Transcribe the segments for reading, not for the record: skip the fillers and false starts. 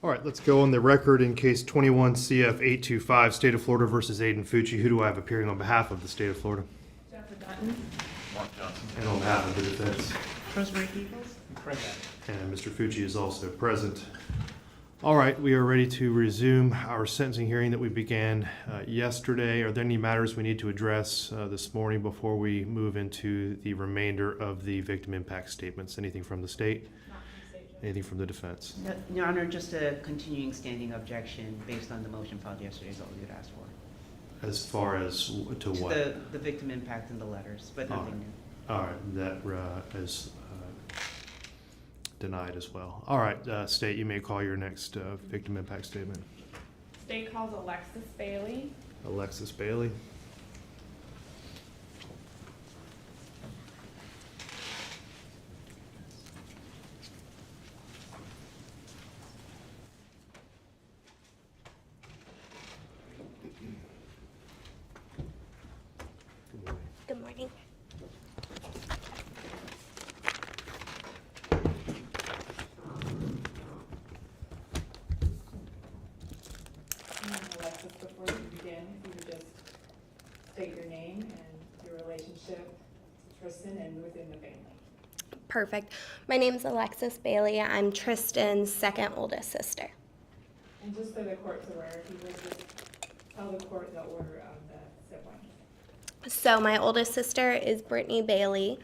All right, let's go on the record in case 21 CF 825, State of Florida versus Aiden Fucci. Who do I have appearing on behalf of the State of Florida? Jennifer Dutton. Mark Johnson. And on behalf of the defense. Rosemary Eagles. And Mr. Fucci is also present. All right, we are ready to resume our sentencing hearing that we began yesterday. Are there any matters we need to address this morning before we move into the remainder of the victim impact statements? Anything from the state? Anything from the defense? No, Your Honor, just a continuing standing objection based on the motion filed yesterday is all we would ask for. As far as to what? The victim impact in the letters, but nothing new. All right, that is denied as well. All right, State, you may call your next victim impact statement. State calls Alexis Bailey. Alexis Bailey. Good morning. Alexis, before you begin, if you would just state your name and your relationship to Tristyn and within the family. Perfect. My name's Alexis Bailey. I'm Tristyn's second oldest sister. And just so the court's aware, if you would just tell the court the order of the siblings. So my oldest sister is Brittany Bailey.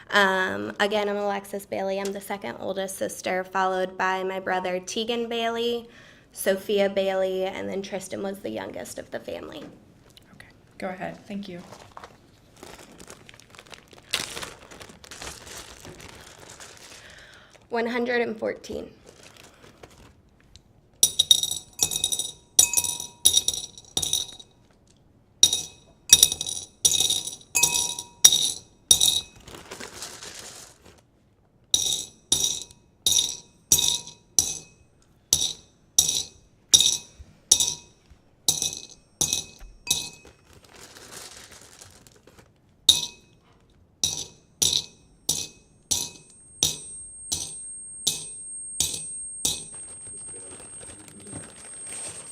Again, I'm Alexis Bailey. I'm the second oldest sister, followed by my brother Tegan Bailey, Sophia Bailey, and then Tristyn was the youngest of the family. Okay, go ahead. Thank you. $114.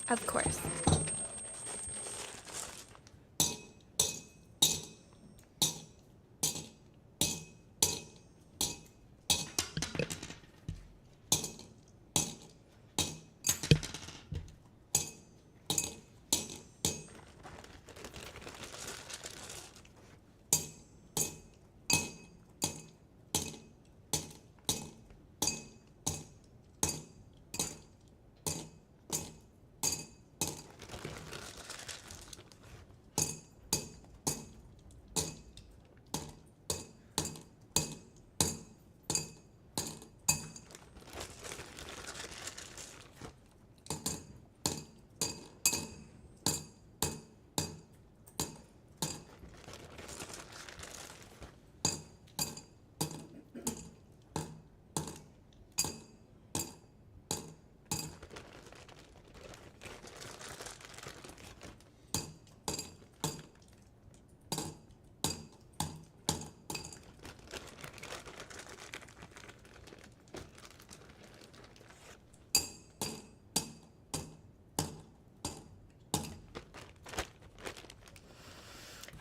Of course.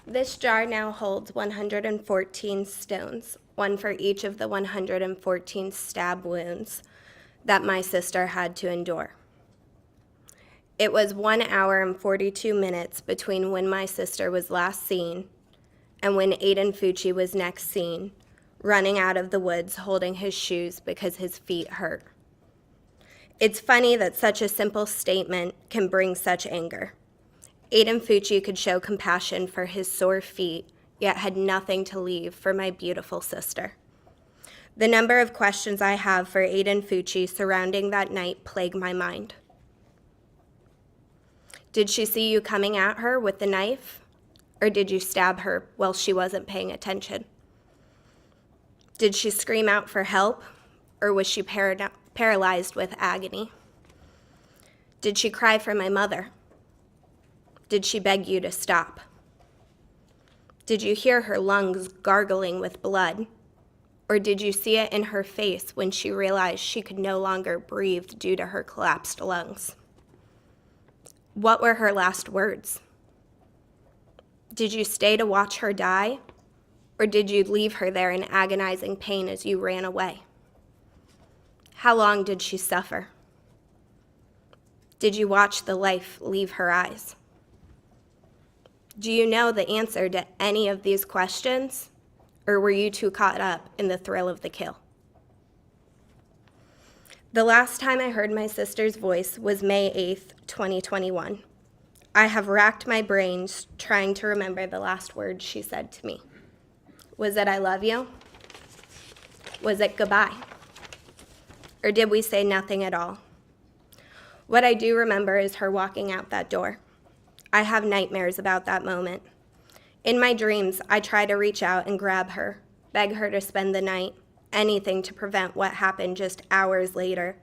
This jar now holds 114 stones, one for each of the 114 stab wounds that my sister had to endure. It was 1 hour and 42 minutes between when my sister was last seen and when Aiden Fucci was next seen, running out of the woods holding his shoes because his feet hurt. It's funny that such a simple statement can bring such anger. Aiden Fucci could show compassion for his sore feet, yet had nothing to leave for my beautiful sister. The number of questions I have for Aiden Fucci surrounding that night plague my mind. Did she see you coming at her with the knife? Or did you stab her while she wasn't paying attention? Did she scream out for help? Or was she paralyzed with agony? Did she cry for my mother? Did she beg you to stop? Did you hear her lungs gargling with blood? Or did you see it in her face when she realized she could no longer breathe due to her collapsed lungs? What were her last words? Did you stay to watch her die? Or did you leave her there in agonizing pain as you ran away? How long did she suffer? Did you watch the life leave her eyes? Do you know the answer to any of these questions? Or were you too caught up in the thrill of the kill? The last time I heard my sister's voice was May 8th, 2021. I have racked my brains trying to remember the last words she said to me. Was it I love you? Was it goodbye? Or did we say nothing at all? What I do remember is her walking out that door. I have nightmares about that moment. In my dreams, I try to reach out and grab her, beg her to spend the night, anything to prevent what happened just hours later,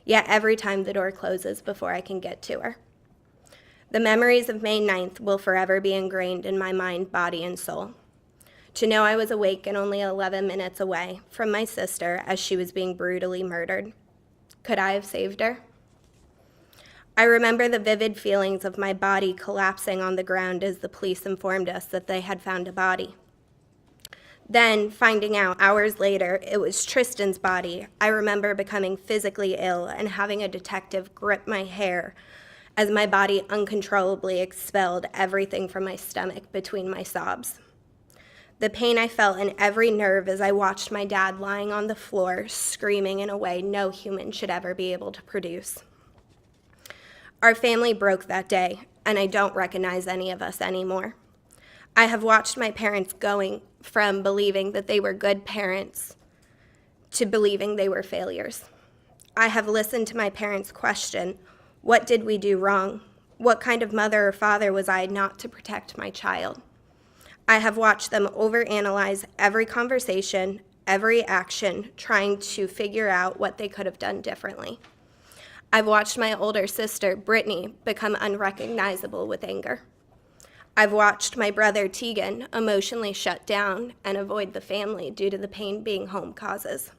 yet every time the door closes before I can get to her. The memories of May 9th will forever be ingrained in my mind, body, and soul. To know I was awake and only 11 minutes away from my sister as she was being brutally murdered. Could I have saved her? I remember the vivid feelings of my body collapsing on the ground as the police informed us that they had found a body. Then, finding out hours later it was Tristyn's body, I remember becoming physically ill and having a detective grip my hair as my body uncontrollably expelled everything from my stomach between my sobs. The pain I felt in every nerve as I watched my dad lying on the floor, screaming in a way no human should ever be able to produce. Our family broke that day, and I don't recognize any of us anymore. I have watched my parents going from believing that they were good parents to believing they were failures. I have listened to my parents question, what did we do wrong? What kind of mother or father was I not to protect my child? I have watched them overanalyze every conversation, every action, trying to figure out what they could have done differently. I've watched my older sister, Brittany, become unrecognizable with anger. I've watched my brother, Tegan, emotionally shut down and avoid the family due to the pain being home causes.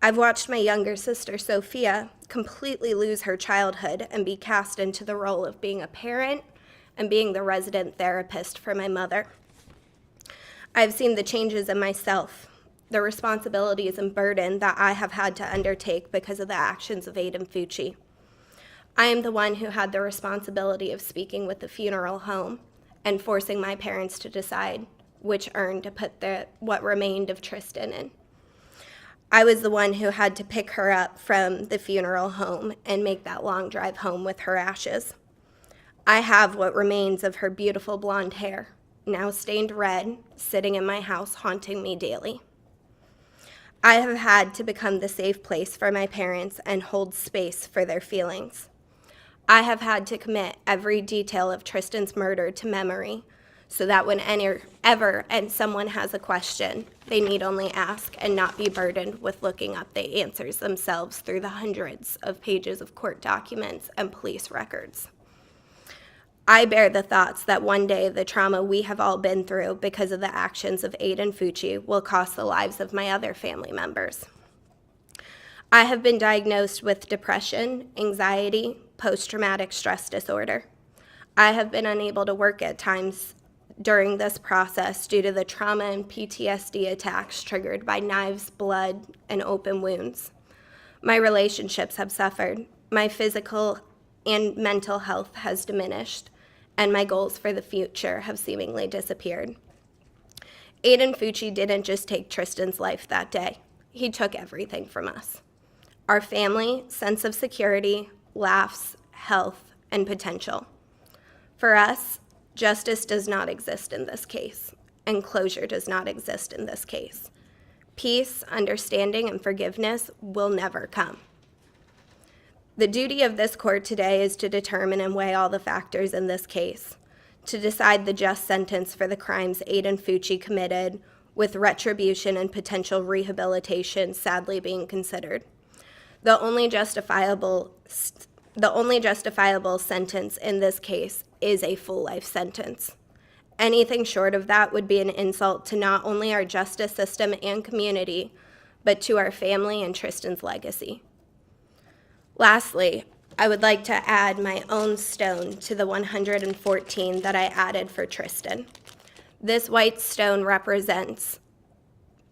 I've watched my younger sister, Sophia, completely lose her childhood and be cast into the role of being a parent and being the resident therapist for my mother. I've seen the changes in myself, the responsibilities and burden that I have had to undertake because of the actions of Aiden Fucci. I am the one who had the responsibility of speaking with the funeral home and forcing my parents to decide which urn to put what remained of Tristyn in. I was the one who had to pick her up from the funeral home and make that long drive home with her ashes. I have what remains of her beautiful blonde hair, now stained red, sitting in my house, haunting me daily. I have had to become the safe place for my parents and hold space for their feelings. I have had to commit every detail of Tristyn's murder to memory so that whenever someone has a question, they need only ask and not be burdened with looking up the answers themselves through the hundreds of pages of court documents and police records. I bear the thoughts that one day the trauma we have all been through because of the actions of Aiden Fucci will cost the lives of my other family members. I have been diagnosed with depression, anxiety, post-traumatic stress disorder. I have been unable to work at times during this process due to the trauma and PTSD attacks triggered by knives, blood, and open wounds. My relationships have suffered. My physical and mental health has diminished, and my goals for the future have seemingly disappeared. Aiden Fucci didn't just take Tristyn's life that day. He took everything from us. Our family, sense of security, laughs, health, and potential. For us, justice does not exist in this case, and closure does not exist in this case. Peace, understanding, and forgiveness will never come. The duty of this court today is to determine and weigh all the factors in this case, to decide the just sentence for the crimes Aiden Fucci committed, with retribution and potential rehabilitation sadly being considered. The only justifiable sentence in this case is a full life sentence, Anything short of that would be an insult to not only our justice system and community, but to our family and Tristyn's legacy. Lastly, I would like to add my own stone to the 114 that I added for Tristyn. This white stone represents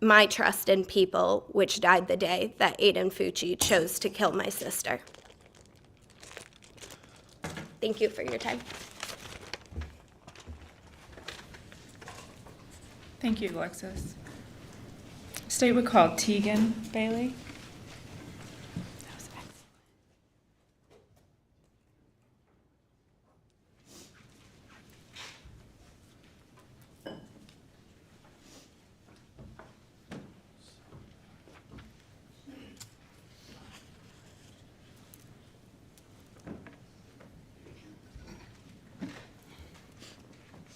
my trust in people, which died the day that Aiden Fucci chose to kill my sister. Thank you for your time. Thank you, Alexis. State would call Tegan Bailey. That was excellent.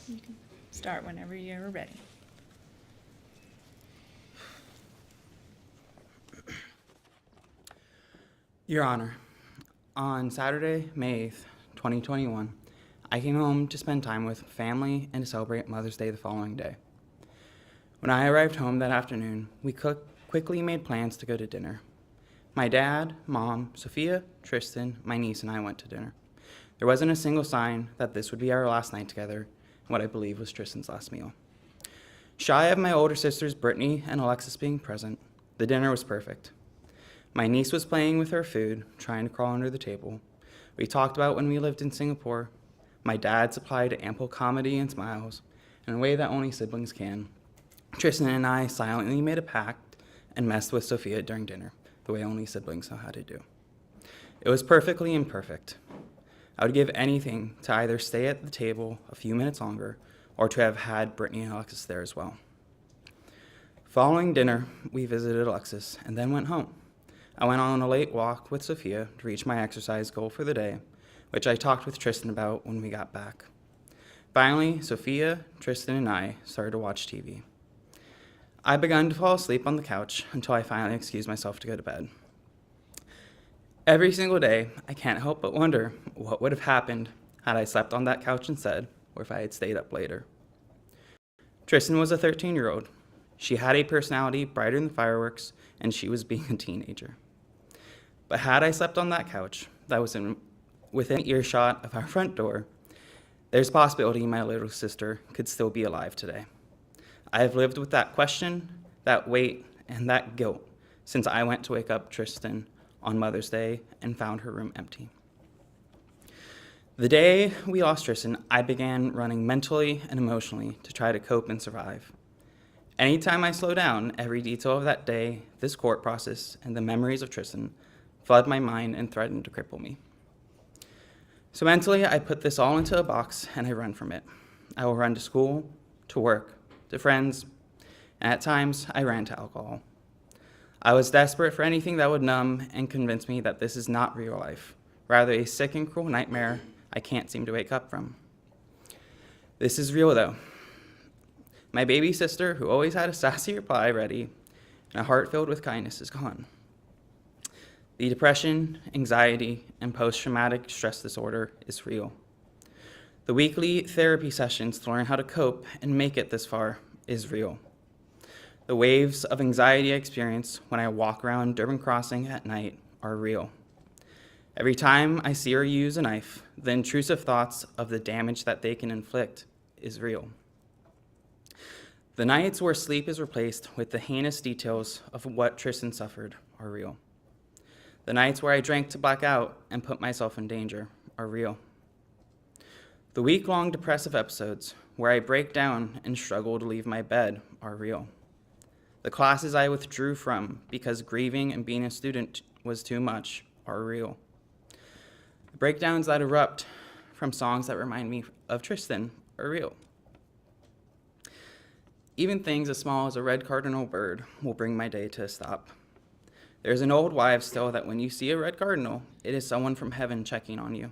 You can start whenever you're ready. Your Honor, on Saturday, May 8th, 2021, I came home to spend time with family and to celebrate Mother's Day the following day. When I arrived home that afternoon, we quickly made plans to go to dinner. My dad, mom, Sophia, Tristyn, my niece, and I went to dinner. There wasn't a single sign that this would be our last night together, and what I believe was Tristyn's last meal. Shy of my older sisters Brittany and Alexis being present, the dinner was perfect. My niece was playing with her food, trying to crawl under the table. We talked about when we lived in Singapore. My dad supplied ample comedy and smiles in a way that only siblings can. Tristyn and I silently made a pact and messed with Sophia during dinner, the way only siblings know how to do. It was perfectly imperfect. I would give anything to either stay at the table a few minutes longer or to have had Brittany and Alexis there as well. Following dinner, we visited Alexis and then went home. I went on a late walk with Sophia to reach my exercise goal for the day, which I talked with Tristyn about when we got back. Finally, Sophia, Tristyn, and I started to watch TV. I began to fall asleep on the couch until I finally excused myself to go to bed. Every single day, I can't help but wonder what would have happened had I slept on that couch instead, or if I had stayed up later. Tristyn was a 13-year-old. She had a personality brighter than fireworks, and she was being a teenager. But had I slept on that couch that was within earshot of our front door, there's a possibility my little sister could still be alive today. I have lived with that question, that weight, and that guilt since I went to wake up Tristyn on Mother's Day and found her room empty. The day we lost Tristyn, I began running mentally and emotionally to try to cope and survive. Anytime I slow down, every detail of that day, this court process, and the memories of Tristyn flood my mind and threaten to cripple me. So mentally, I put this all into a box and I run from it. I will run to school, to work, to friends, and at times I ran to alcohol. I was desperate for anything that would numb and convince me that this is not real life, rather a sick and cruel nightmare I can't seem to wake up from. This is real though. My baby sister, who always had a sassy reply ready and a heart filled with kindness, is gone. The depression, anxiety, and post-traumatic stress disorder is real. The weekly therapy sessions to learn how to cope and make it this far is real. The waves of anxiety I experience when I walk around Durban Crossing at night are real. Every time I see or use a knife, the intrusive thoughts of the damage that they can inflict is real. The nights where sleep is replaced with the heinous details of what Tristyn suffered are real. The nights where I drank to black out and put myself in danger are real. The week-long depressive episodes where I break down and struggle to leave my bed are real. The classes I withdrew from because grieving and being a student was too much are real. The breakdowns that erupt from songs that remind me of Tristyn are real. Even things as small as a red cardinal bird will bring my day to a stop. There's an old wives' tale that when you see a red cardinal, it is someone from heaven checking on you.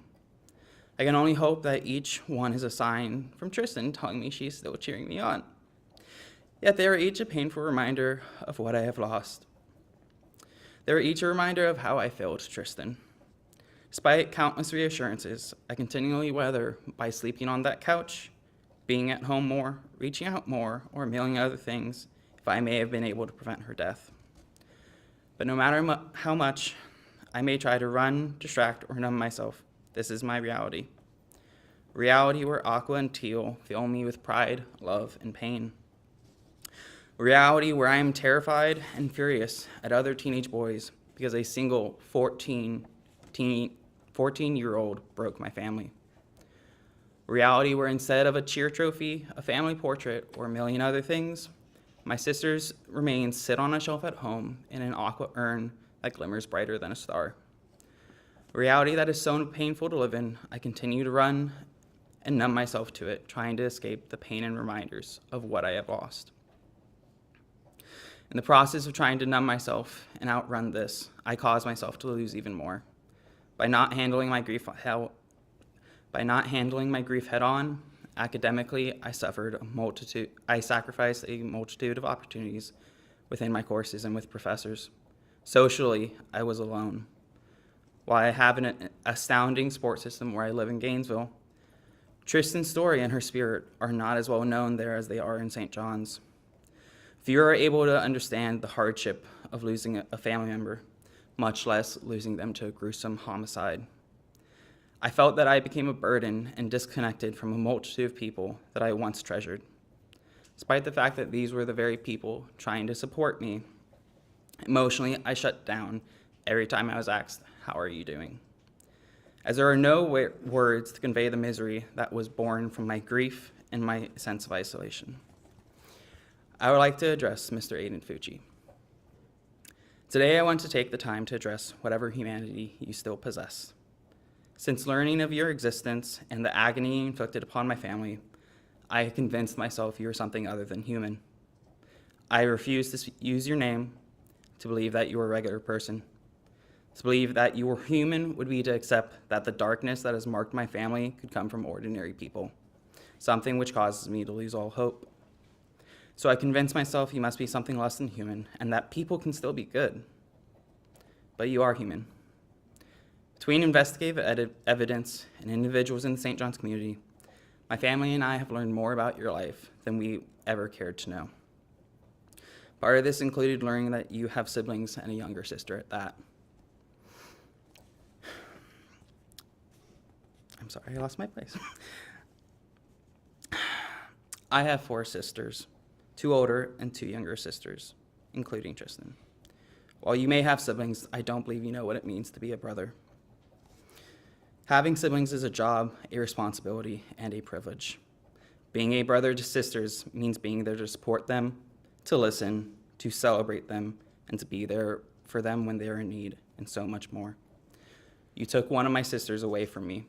I can only hope that each one is a sign from Tristyn telling me she's still cheering me on. Yet they are each a painful reminder of what I have lost. They are each a reminder of how I failed Tristyn. Despite countless reassurances, I continually weather by sleeping on that couch, being at home more, reaching out more, or a million other things if I may have been able to prevent her death. But no matter how much I may try to run, distract, or numb myself, this is my reality. Reality where Aqua and Teal fill me with pride, love, and pain. Reality where I am terrified and furious at other teenage boys because a single 14-year-old broke my family. Reality where instead of a cheer trophy, a family portrait, or a million other things, my sister's remains sit on a shelf at home in an aqua urn that glimmers brighter than a star. A reality that is so painful to live in, I continue to run and numb myself to it, trying to escape the pain and reminders of what I have lost. In the process of trying to numb myself and outrun this, I cause myself to lose even more. By not handling my grief head on, academically, I sacrificed a multitude of opportunities within my courses and with professors. Socially, I was alone. While I have an astounding support system where I live in Gainesville, Tristyn's story and her spirit are not as well known there as they are in St. John's. Few are able to understand the hardship of losing a family member, much less losing them to a gruesome homicide. I felt that I became a burden and disconnected from a multitude of people that I once treasured, despite the fact that these were the very people trying to support me. Emotionally, I shut down every time I was asked, "How are you doing?" As there are no words to convey the misery that was born from my grief and my sense of isolation. I would like to address Mr. Aiden Fucci. Today I want to take the time to address whatever humanity you still possess. Since learning of your existence and the agony inflicted upon my family, I have convinced myself you are something other than human. I refuse to use your name, to believe that you are a regular person. To believe that you are human would be to accept that the darkness that has marked my family could come from ordinary people, something which causes me to lose all hope. So I convince myself you must be something less than human and that people can still be good. But you are human. Between investigative evidence and individuals in the St. John's community, my family and I have learned more about your life than we ever cared to know. Part of this included learning that you have siblings and a younger sister at that. I'm sorry, I lost my place. I have 4 sisters, 2 older and 2 younger sisters, including Tristyn. While you may have siblings, I don't believe you know what it means to be a brother. Having siblings is a job, a responsibility, and a privilege. Being a brother to sisters means being there to support them, to listen, to celebrate them, and to be there for them when they are in need, and so much more. You took one of my sisters away from me.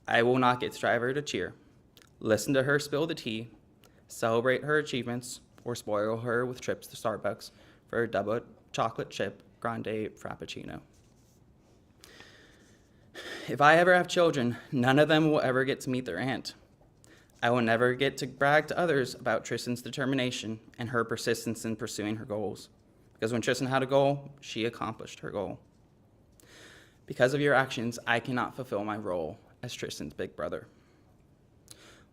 I will not get to drive her to cheer, listen to her spill the tea, celebrate her achievements, or spoil her with trips to Starbucks for a double chocolate chip grande frappuccino. If I ever have children, none of them will ever get to meet their aunt. I will never get to brag to others about Tristyn's determination and her persistence in pursuing her goals. Because when Tristyn had a goal, she accomplished her goal. Because of your actions, I cannot fulfill my role as Tristyn's big brother.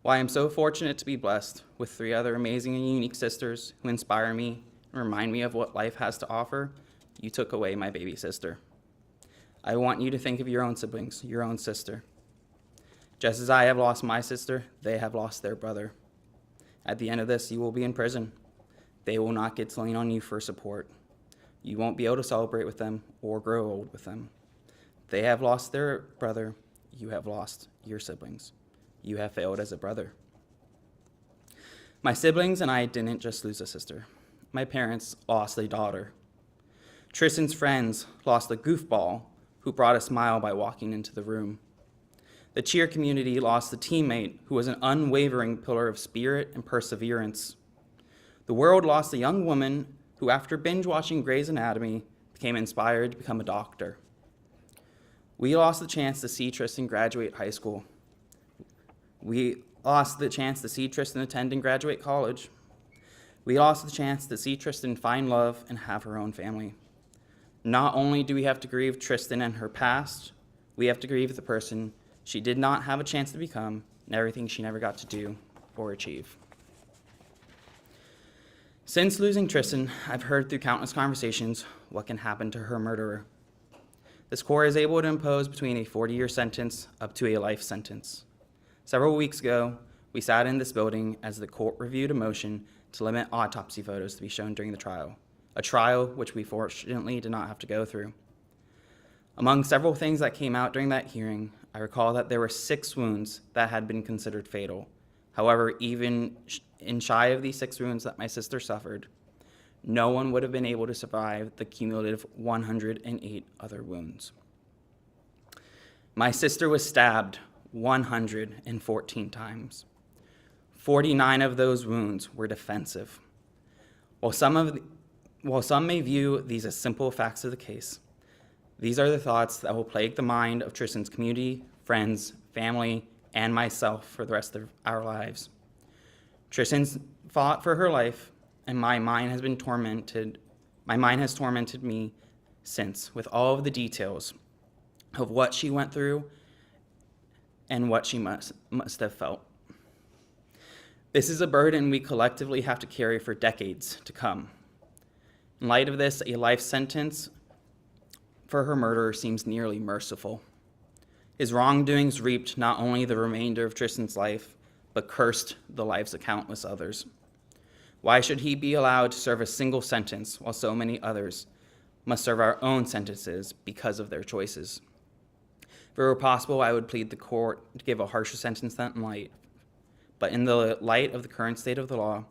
While I am so fortunate to be blessed with 3 other amazing and unique sisters who inspire me and remind me of what life has to offer, you took away my baby sister. I want you to think of your own siblings, your own sister. Just as I have lost my sister, they have lost their brother. At the end of this, you will be in prison. They will not get to lean on you for support. You won't be able to celebrate with them or grow old with them. They have lost their brother. You have lost your siblings. You have failed as a brother. My siblings and I didn't just lose a sister. My parents lost a daughter. Tristyn's friends lost a goofball who brought a smile by walking into the room. The cheer community lost a teammate who was an unwavering pillar of spirit and perseverance. The world lost a young woman who, after binge watching Grey's Anatomy, became inspired to become a doctor. We lost the chance to see Tristyn graduate high school. We lost the chance to see Tristyn attend and graduate college. We lost the chance to see Tristyn find love and have her own family. Not only do we have to grieve Tristyn and her past, we have to grieve the person she did not have a chance to become and everything she never got to do or achieve. Since losing Tristyn, I've heard through countless conversations what can happen to her murderer. This court is able to impose between a 40-year sentence up to a life sentence. Several weeks ago, we sat in this building as the court reviewed a motion to limit autopsy photos to be shown during the trial, a trial which we fortunately did not have to go through. Among several things that came out during that hearing, I recall that there were 6 wounds that had been considered fatal. However, even in shy of these 6 wounds that my sister suffered, no one would have been able to survive the cumulative 108 other wounds. My sister was stabbed 114 times. 49 of those wounds were defensive. While some may view these as simple facts of the case, these are the thoughts that will plague the mind of Tristyn's community, friends, family, and myself for the rest of our lives. Tristyn's fought for her life, and my mind has tormented me since, with all of the details of what she went through and what she must have felt. This is a burden we collectively have to carry for decades to come. In light of this, a life sentence for her murderer seems nearly merciful. His wrongdoings reaped not only the remainder of Tristyn's life, but cursed the lives of countless others. Why should he be allowed to serve a single sentence while so many others must serve our own sentences because of their choices? If it were possible, I would plead the court to give a harsher sentence than life. But in the light of the current state of the law,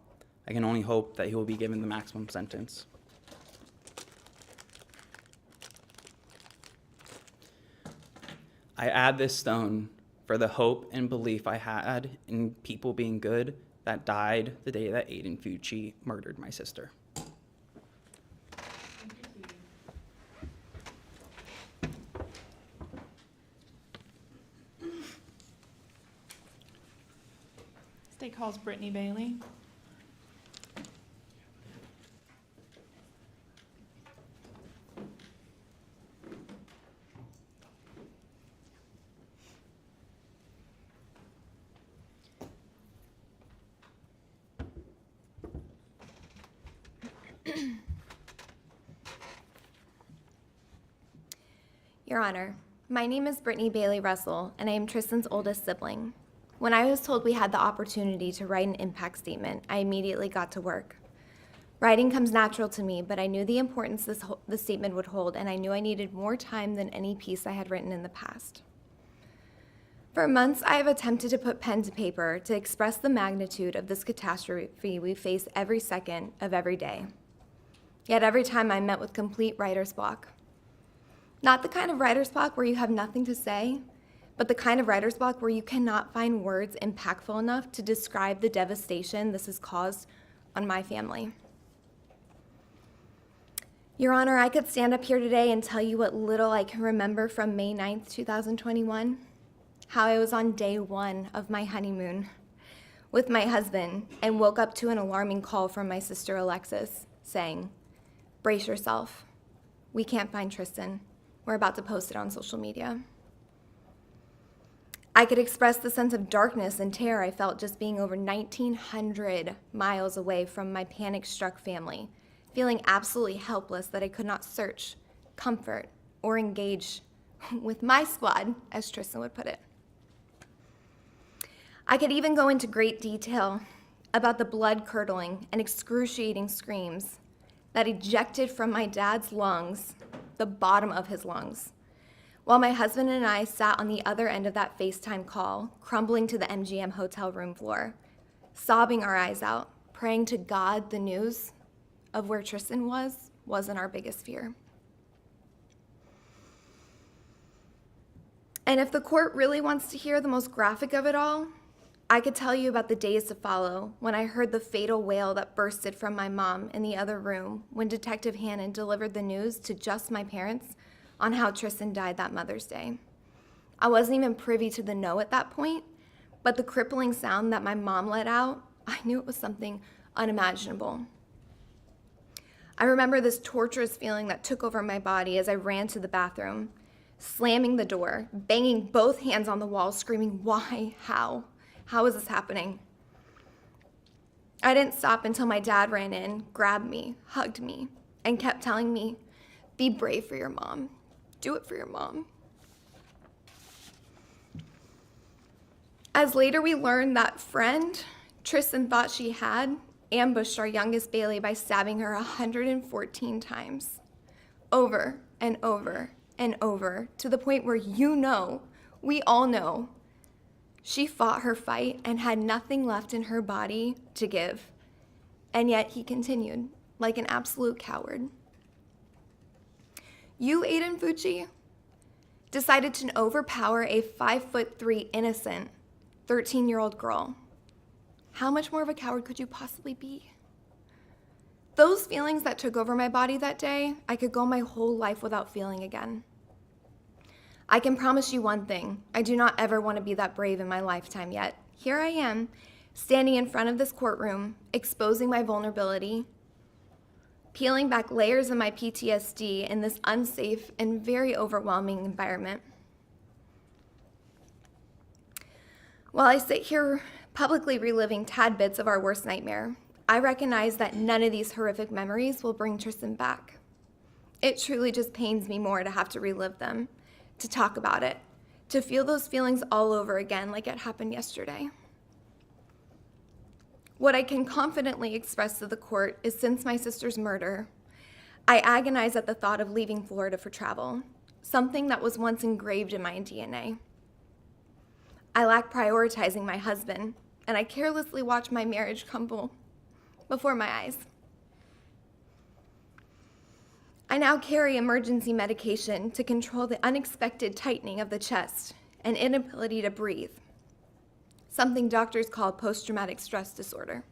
I can only hope that he will be given the maximum sentence. I add this stone for the hope and belief I had in people being good that died the day that Aiden Fucci murdered my sister. State calls Brittany Bailey. Your Honor, my name is Brittany Bailey Russell, and I am Tristyn's oldest sibling. When I was told we had the opportunity to write an impact statement, I immediately got to work. Writing comes natural to me, but I knew the importance this statement would hold, and I knew I needed more time than any piece I had written in the past. For months, I have attempted to put pen to paper to express the magnitude of this catastrophe we face every second of every day. Yet every time I'm met with complete writer's block. Not the kind of writer's block where you have nothing to say, but the kind of writer's block where you cannot find words impactful enough to describe the devastation this has caused on my family. Your Honor, I could stand up here today and tell you what little I can remember from May 9th, 2021, how I was on day 1 of my honeymoon with my husband and woke up to an alarming call from my sister Alexis saying, "Brace yourself. We can't find Tristyn. We're about to post it on social media." I could express the sense of darkness and terror I felt just being over 1,900 miles away from my panic-struck family, feeling absolutely helpless that I could not search, comfort, or engage with my squad, as Tristyn would put it. I could even go into great detail about the blood-curdling and excruciating screams that ejected from my dad's lungs, the bottom of his lungs, while my husband and I sat on the other end of that FaceTime call, crumbling to the MGM hotel room floor, sobbing our eyes out, praying to God the news of where Tristyn wasn't our biggest fear. And if the court really wants to hear the most graphic of it all, I could tell you about the days to follow when I heard the fatal wail that bursted from my mom in the other room when Detective Hannon delivered the news to just my parents on how Tristyn died that Mother's Day. I wasn't even privy to the no at that point, but the crippling sound that my mom let out, I knew it was something unimaginable. I remember this torturous feeling that took over my body as I ran to the bathroom, slamming the door, banging both hands on the wall, screaming, "Why? How?" How is this happening? I didn't stop until my dad ran in, grabbed me, hugged me, and kept telling me, be brave for your mom. Do it for your mom. As later we learned, that friend Tristyn thought she had ambushed our youngest Bailey by stabbing her 114 times, over and over and over, to the point where we all know, she fought her fight and had nothing left in her body to give. And yet he continued, like an absolute coward. You, Aiden Fucci, decided to overpower a 5'3" innocent 13-year-old girl. How much more of a coward could you possibly be? Those feelings that took over my body that day, I could go my whole life without feeling again. I can promise you one thing, I do not ever want to be that brave in my lifetime yet. Here I am, standing in front of this courtroom, exposing my vulnerability, peeling back layers of my PTSD in this unsafe and very overwhelming environment. While I sit here publicly reliving tad bits of our worst nightmare, I recognize that none of these horrific memories will bring Tristyn back. It truly just pains me more to have to relive them, to talk about it, to feel those feelings all over again like it happened yesterday. What I can confidently express to the court is, since my sister's murder, I agonize at the thought of leaving Florida for travel, something that was once engraved in my DNA. I lack prioritizing my husband, and I carelessly watch my marriage crumble before my eyes. I now carry emergency medication to control the unexpected tightening of the chest and inability to breathe, something doctors call post-traumatic stress disorder.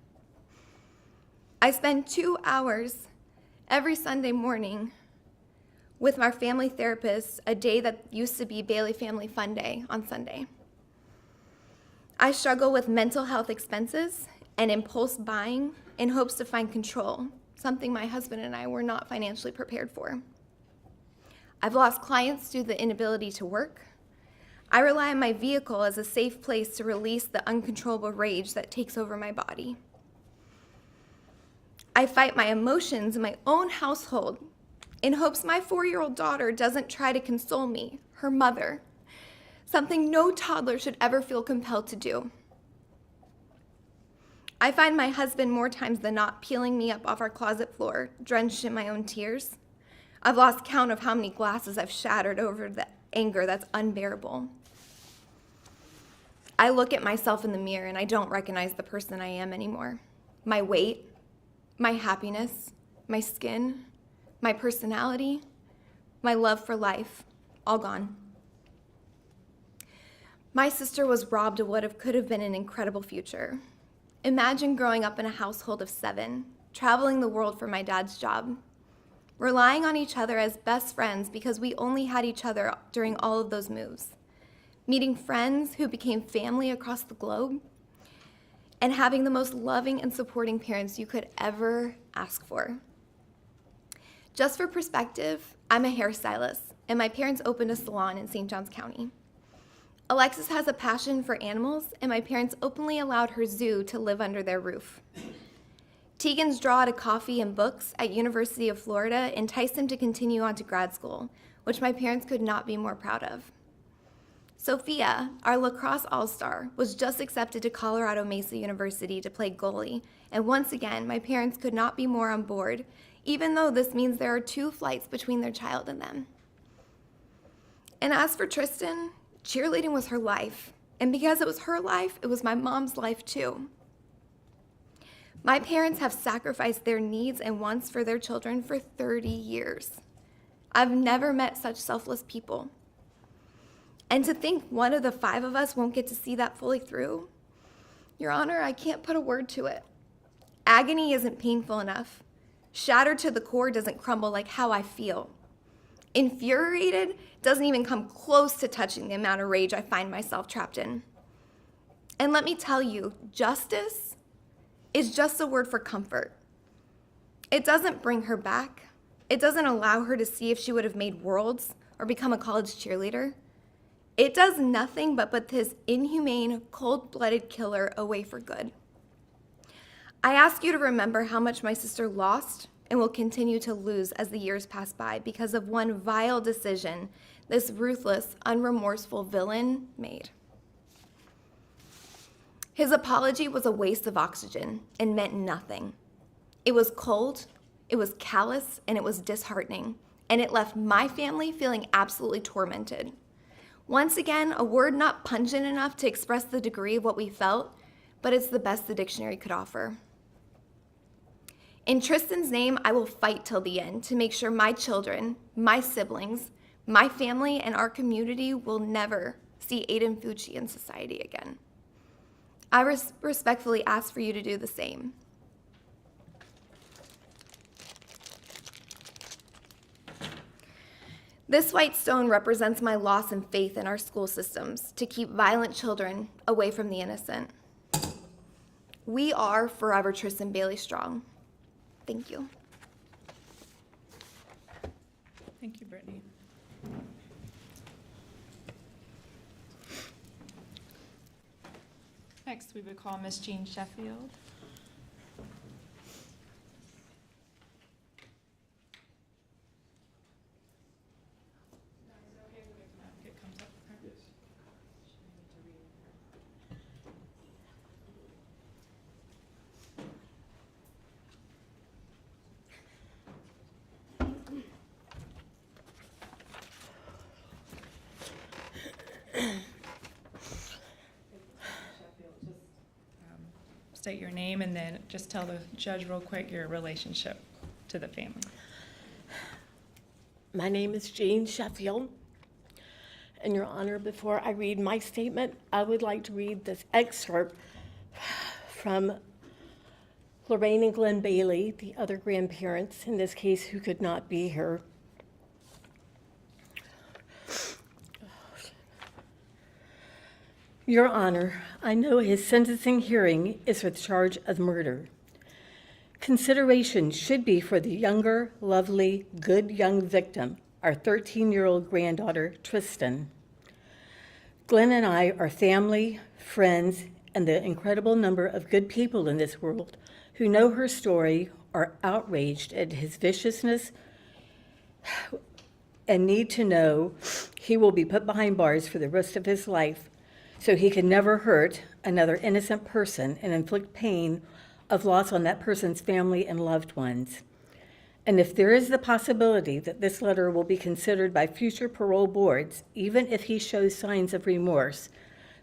I spend 2 hours every Sunday morning with my family therapist, a day that used to be Bailey Family Fun Day on Sunday. I struggle with mental health expenses and impulse buying in hopes to find control, something my husband and I were not financially prepared for. I've lost clients due to the inability to work. I rely on my vehicle as a safe place to release the uncontrollable rage that takes over my body. I fight my emotions in my own household in hopes my 4-year-old daughter doesn't try to console me, her mother, something no toddler should ever feel compelled to do. I find my husband more times than not peeling me up off our closet floor, drenched in my own tears. I've lost count of how many glasses I've shattered over the anger that's unbearable. I look at myself in the mirror and I don't recognize the person I am anymore. My weight, my happiness, my skin, my personality, my love for life, all gone. My sister was robbed of what could have been an incredible future. Imagine growing up in a household of 7, traveling the world for my dad's job, relying on each other as best friends because we only had each other during all of those moves, meeting friends who became family across the globe, and having the most loving and supporting parents you could ever ask for. Just for perspective, I'm a hairstylist, and my parents opened a salon in St. Johns County. Alexis has a passion for animals, and my parents openly allowed her zoo to live under their roof. Tegan's draw to coffee and books at University of Florida enticed him to continue on to grad school, which my parents could not be more proud of. Sophia, our lacrosse all-star, was just accepted to Colorado Mesa University to play goalie, and once again, my parents could not be more on board, even though this means there are 2 flights between their child and them. And as for Tristyn, cheerleading was her life, and because it was her life, it was my mom's life too. My parents have sacrificed their needs and wants for their children for 30 years. I've never met such selfless people. And to think one of the 5 of us won't get to see that fully through, Your Honor, I can't put a word to it. Agony isn't painful enough. Shattered to the core doesn't crumble like how I feel. Infuriated doesn't even come close to touching the amount of rage I find myself trapped in. And let me tell you, justice is just a word for comfort. It doesn't bring her back. It doesn't allow her to see if she would have made worlds or become a college cheerleader. It does nothing but put this inhumane, cold-blooded killer away for good. I ask you to remember how much my sister lost and will continue to lose as the years pass by because of one vile decision this ruthless, unremorseful villain made. His apology was a waste of oxygen and meant nothing. It was cold, it was callous, and it was disheartening, and it left my family feeling absolutely tormented. Once again, a word not pungent enough to express the degree of what we felt, but it's the best the dictionary could offer. In Tristyn's name, I will fight till the end to make sure my children, my siblings, my family, and our community will never see Aiden Fucci in society again. I respectfully ask for you to do the same. This white stone represents my loss in faith in our school systems to keep violent children away from the innocent. We are forever Tristyn Bailey strong. Thank you. Thank you, Brittany. Next, we would call Miss Jean Sheffield. It comes up for her. State your name and then just tell the judge real quick your relationship to the family. My name is Jean Sheffield. And Your Honor, before I read my statement, I would like to read this excerpt from Lorraine and Glenn Bailey, the other grandparents in this case who could not be here. Your Honor, I know his sentencing hearing is for the charge of murder. Consideration should be for the younger, lovely, good young victim, our 13-year-old granddaughter, Tristyn. Glenn and I are family, friends, and the incredible number of good people in this world who know her story are outraged at his viciousness and need to know he will be put behind bars for the rest of his life so he can never hurt another innocent person and inflict pain of loss on that person's family and loved ones. And if there is the possibility that this letter will be considered by future parole boards, even if he shows signs of remorse,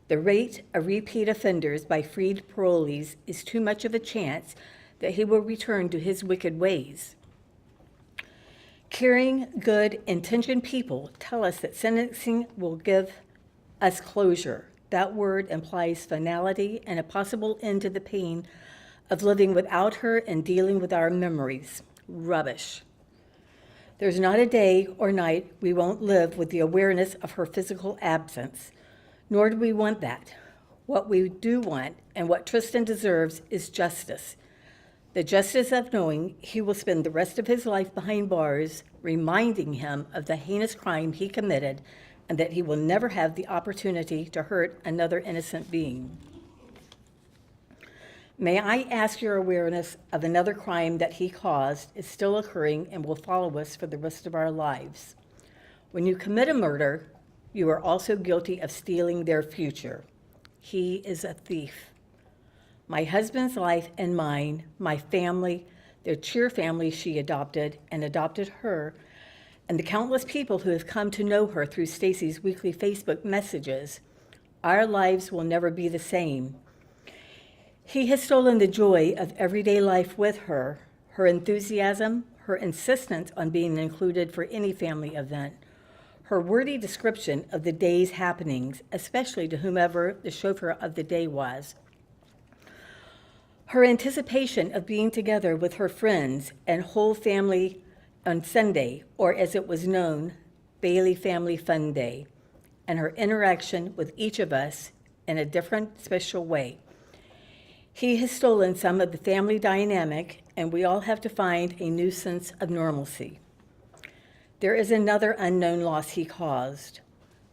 the rate of repeat offenders by freed parolees is too much of a chance that he will return to his wicked ways. Caring, good, intentioned people tell us that sentencing will give us closure. That word implies finality and a possible end to the pain of living without her and dealing with our memories. Rubbish. There's not a day or night we won't live with the awareness of her physical absence, nor do we want that. What we do want and what Tristyn deserves is justice. The justice of knowing he will spend the rest of his life behind bars, reminding him of the heinous crime he committed and that he will never have the opportunity to hurt another innocent being. May I ask your awareness of another crime that he caused is still occurring and will follow us for the rest of our lives. When you commit a murder, you are also guilty of stealing their future. He is a thief. My husband's life and mine, my family, their cheer family she adopted and adopted her, and the countless people who have come to know her through Stacy's weekly Facebook messages, our lives will never be the same. He has stolen the joy of everyday life with her, her enthusiasm, her insistence on being included for any family event, her wordy description of the day's happenings, especially to whomever the chauffeur of the day was, her anticipation of being together with her friends and whole family on Sunday, or as it was known, Bailey Family Fun Day, and her interaction with each of us in a different, special way. He has stolen some of the family dynamic, and we all have to find a new sense of normalcy. There is another unknown loss he caused.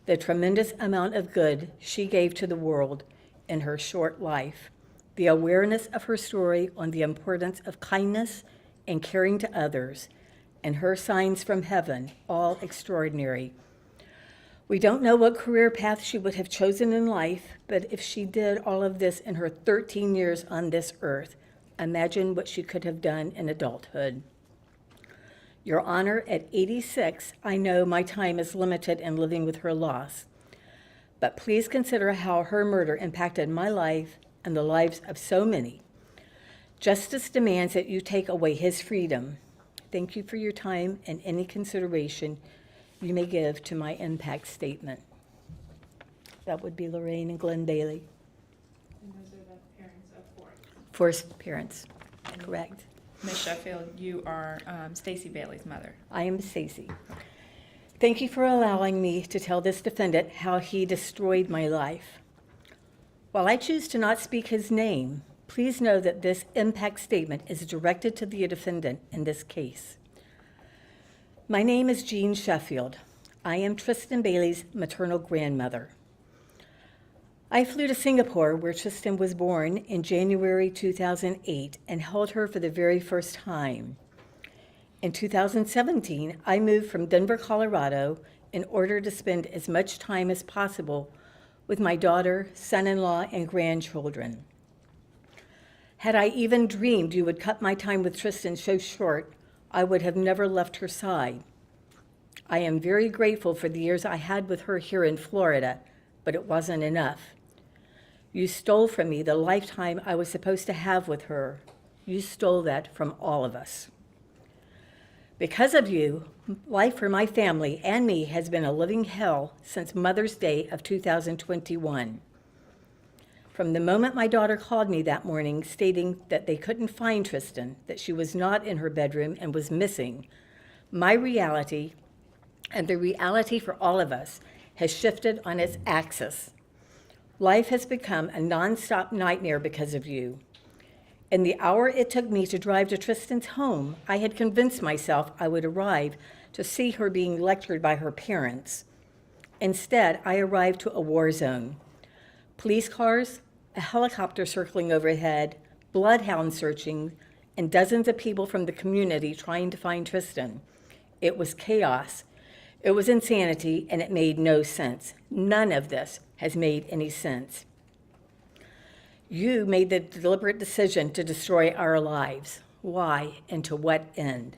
the tremendous amount of good she gave to the world in her short life, the awareness of her story on the importance of kindness and caring to others, and her signs from heaven, all extraordinary. We don't know what career path she would have chosen in life, but if she did all of this in her 13 years on this earth, imagine what she could have done in adulthood. Your Honor, at 86, I know my time is limited in living with her loss, but please consider how her murder impacted my life and the lives of so many. Justice demands that you take away his freedom. Thank you for your time and any consideration you may give to my impact statement. That would be Lorraine and Glenn Bailey. And those are the parents of four. First parents, correct. Ms. Sheffield, you are Stacy Bailey's mother. I am Stacy. Thank you for allowing me to tell this defendant how he destroyed my life. While I choose to not speak his name, please know that this impact statement is directed to the defendant in this case. My name is Jean Sheffield. I am Tristyn Bailey's maternal grandmother. I flew to Singapore, where Tristyn was born, in January 2008 and held her for the very first time. In 2017, I moved from Denver, Colorado, in order to spend as much time as possible with my daughter, son-in-law, and grandchildren. Had I even dreamed you would cut my time with Tristyn so short, I would have never left her side. I am very grateful for the years I had with her here in Florida, but it wasn't enough. You stole from me the lifetime I was supposed to have with her. You stole that from all of us. Because of you, life for my family and me has been a living hell since Mother's Day of 2021. From the moment my daughter called me that morning stating that they couldn't find Tristyn, that she was not in her bedroom and was missing, my reality and the reality for all of us has shifted on its axis. Life has become a nonstop nightmare because of you. In the hour it took me to drive to Tristyn's home, I had convinced myself I would arrive to see her being lectured by her parents. Instead, I arrived to a war zone. Police cars, a helicopter circling overhead, bloodhounds searching, and dozens of people from the community trying to find Tristyn. It was chaos. It was insanity, and it made no sense. None of this has made any sense. You made the deliberate decision to destroy our lives. Why and to what end?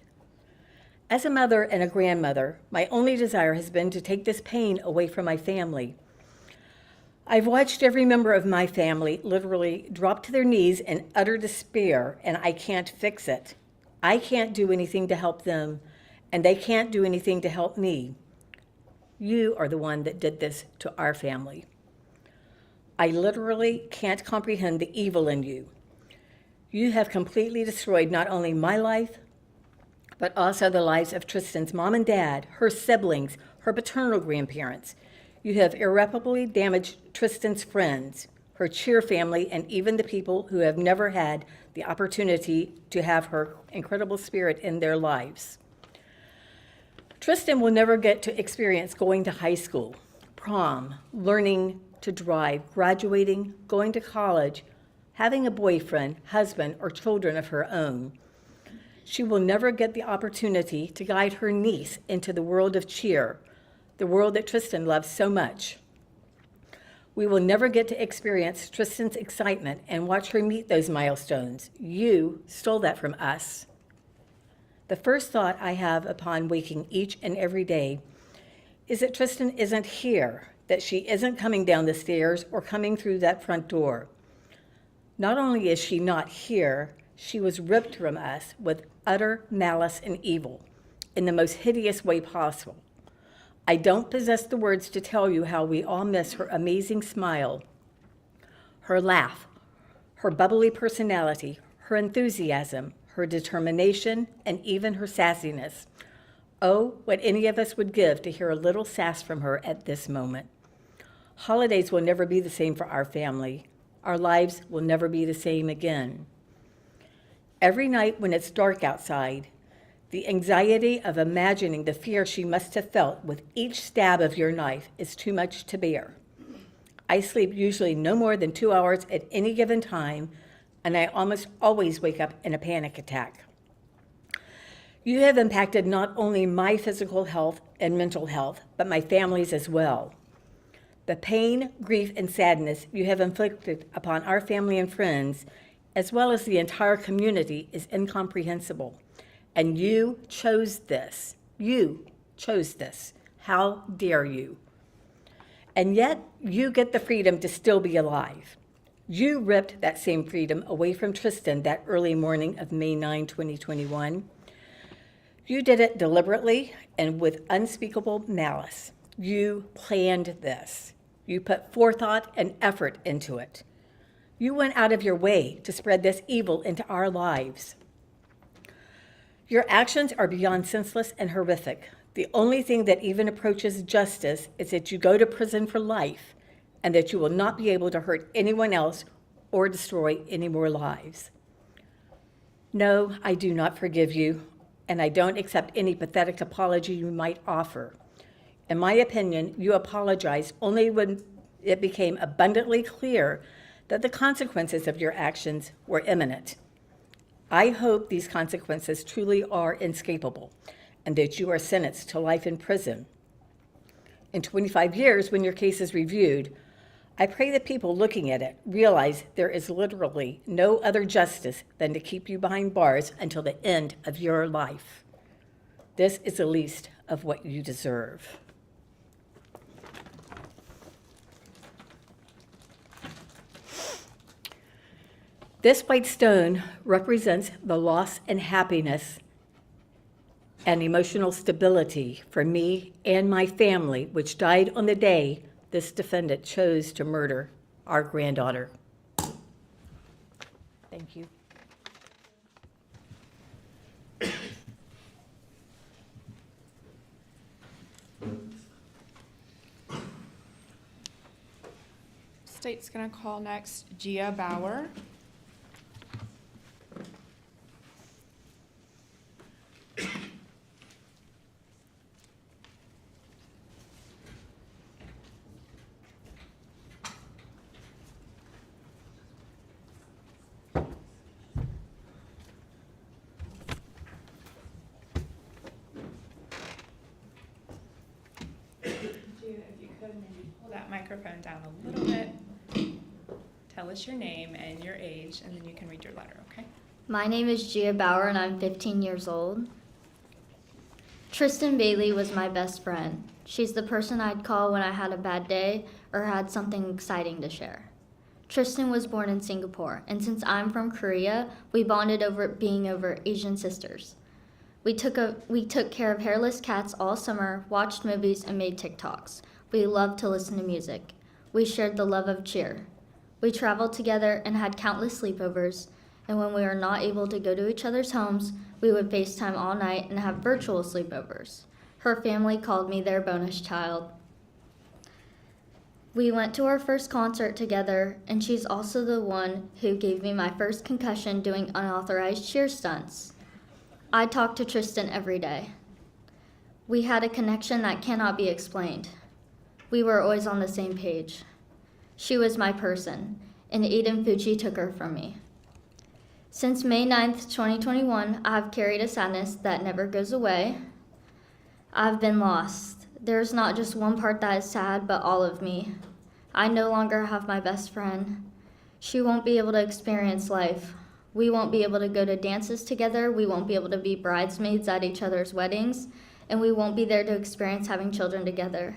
As a mother and a grandmother, my only desire has been to take this pain away from my family. I've watched every member of my family literally drop to their knees in utter despair, and I can't fix it. I can't do anything to help them, and they can't do anything to help me. You are the one that did this to our family. I literally can't comprehend the evil in you. You have completely destroyed not only my life, but also the lives of Tristyn's mom and dad, her siblings, her paternal grandparents. You have irreparably damaged Tristyn's friends, her cheer family, and even the people who have never had the opportunity to have her incredible spirit in their lives. Tristyn will never get to experience going to high school, prom, learning to drive, graduating, going to college, having a boyfriend, husband, or children of her own. She will never get the opportunity to guide her niece into the world of cheer, the world that Tristyn loves so much. We will never get to experience Tristyn's excitement and watch her meet those milestones. You stole that from us. The first thought I have upon waking each and every day is that Tristyn isn't here, that she isn't coming down the stairs or coming through that front door. Not only is she not here, she was ripped from us with utter malice and evil in the most hideous way possible. I don't possess the words to tell you how we all miss her amazing smile, her laugh, her bubbly personality, her enthusiasm, her determination, and even her sassiness. Oh, what any of us would give to hear a little sass from her at this moment. Holidays will never be the same for our family. Our lives will never be the same again. Every night when it's dark outside, The anxiety of imagining the fear she must have felt with each stab of your knife is too much to bear. I sleep usually no more than 2 hours at any given time, and I almost always wake up in a panic attack. You have impacted not only my physical health and mental health, but my family's as well. The pain, grief, and sadness you have inflicted upon our family and friends, as well as the entire community, is incomprehensible. And you chose this. You chose this. How dare you? And yet, you get the freedom to still be alive. You ripped that same freedom away from Tristyn that early morning of May 9, 2021. You did it deliberately and with unspeakable malice. You planned this. You put forethought and effort into it. You went out of your way to spread this evil into our lives. Your actions are beyond senseless and horrific. The only thing that even approaches justice is that you go to prison for life and that you will not be able to hurt anyone else or destroy any more lives. No, I do not forgive you, and I don't accept any pathetic apology you might offer. In my opinion, you apologized only when it became abundantly clear that the consequences of your actions were imminent. I hope these consequences truly are inescapable and that you are sentenced to life in prison. In 25 years, when your case is reviewed, I pray that people looking at it realize there is literally no other justice than to keep you behind bars until the end of your life. This is the least of what you deserve. This white stone represents the loss and happiness and emotional stability for me and my family, which died on the day this defendant chose to murder our granddaughter. Thank you. State's gonna call next Gia Bauer. If you could maybe pull that microphone down a little bit. Tell us your name and your age, and then you can read your letter, okay? My name is Gia Bauer, and I'm 15 years old. Tristyn Bailey was my best friend. She's the person I'd call when I had a bad day or had something exciting to share. Tristyn was born in Singapore, and since I'm from Korea, we bonded over being over Asian sisters. We took care of hairless cats all summer, watched movies, and made TikToks. We loved to listen to music. We shared the love of cheer. We traveled together and had countless sleepovers, and when we were not able to go to each other's homes, we would FaceTime all night and have virtual sleepovers. Her family called me their bonus child. We went to our first concert together, and she's also the one who gave me my first concussion doing unauthorized cheer stunts. I talked to Tristyn every day. We had a connection that cannot be explained. We were always on the same page. She was my person, and Aiden Fucci took her from me. Since May 9th, 2021, I have carried a sadness that never goes away. I've been lost. There's not just one part that is sad, but all of me. I no longer have my best friend. She won't be able to experience life. We won't be able to go to dances together. We won't be able to be bridesmaids at each other's weddings, and we won't be there to experience having children together.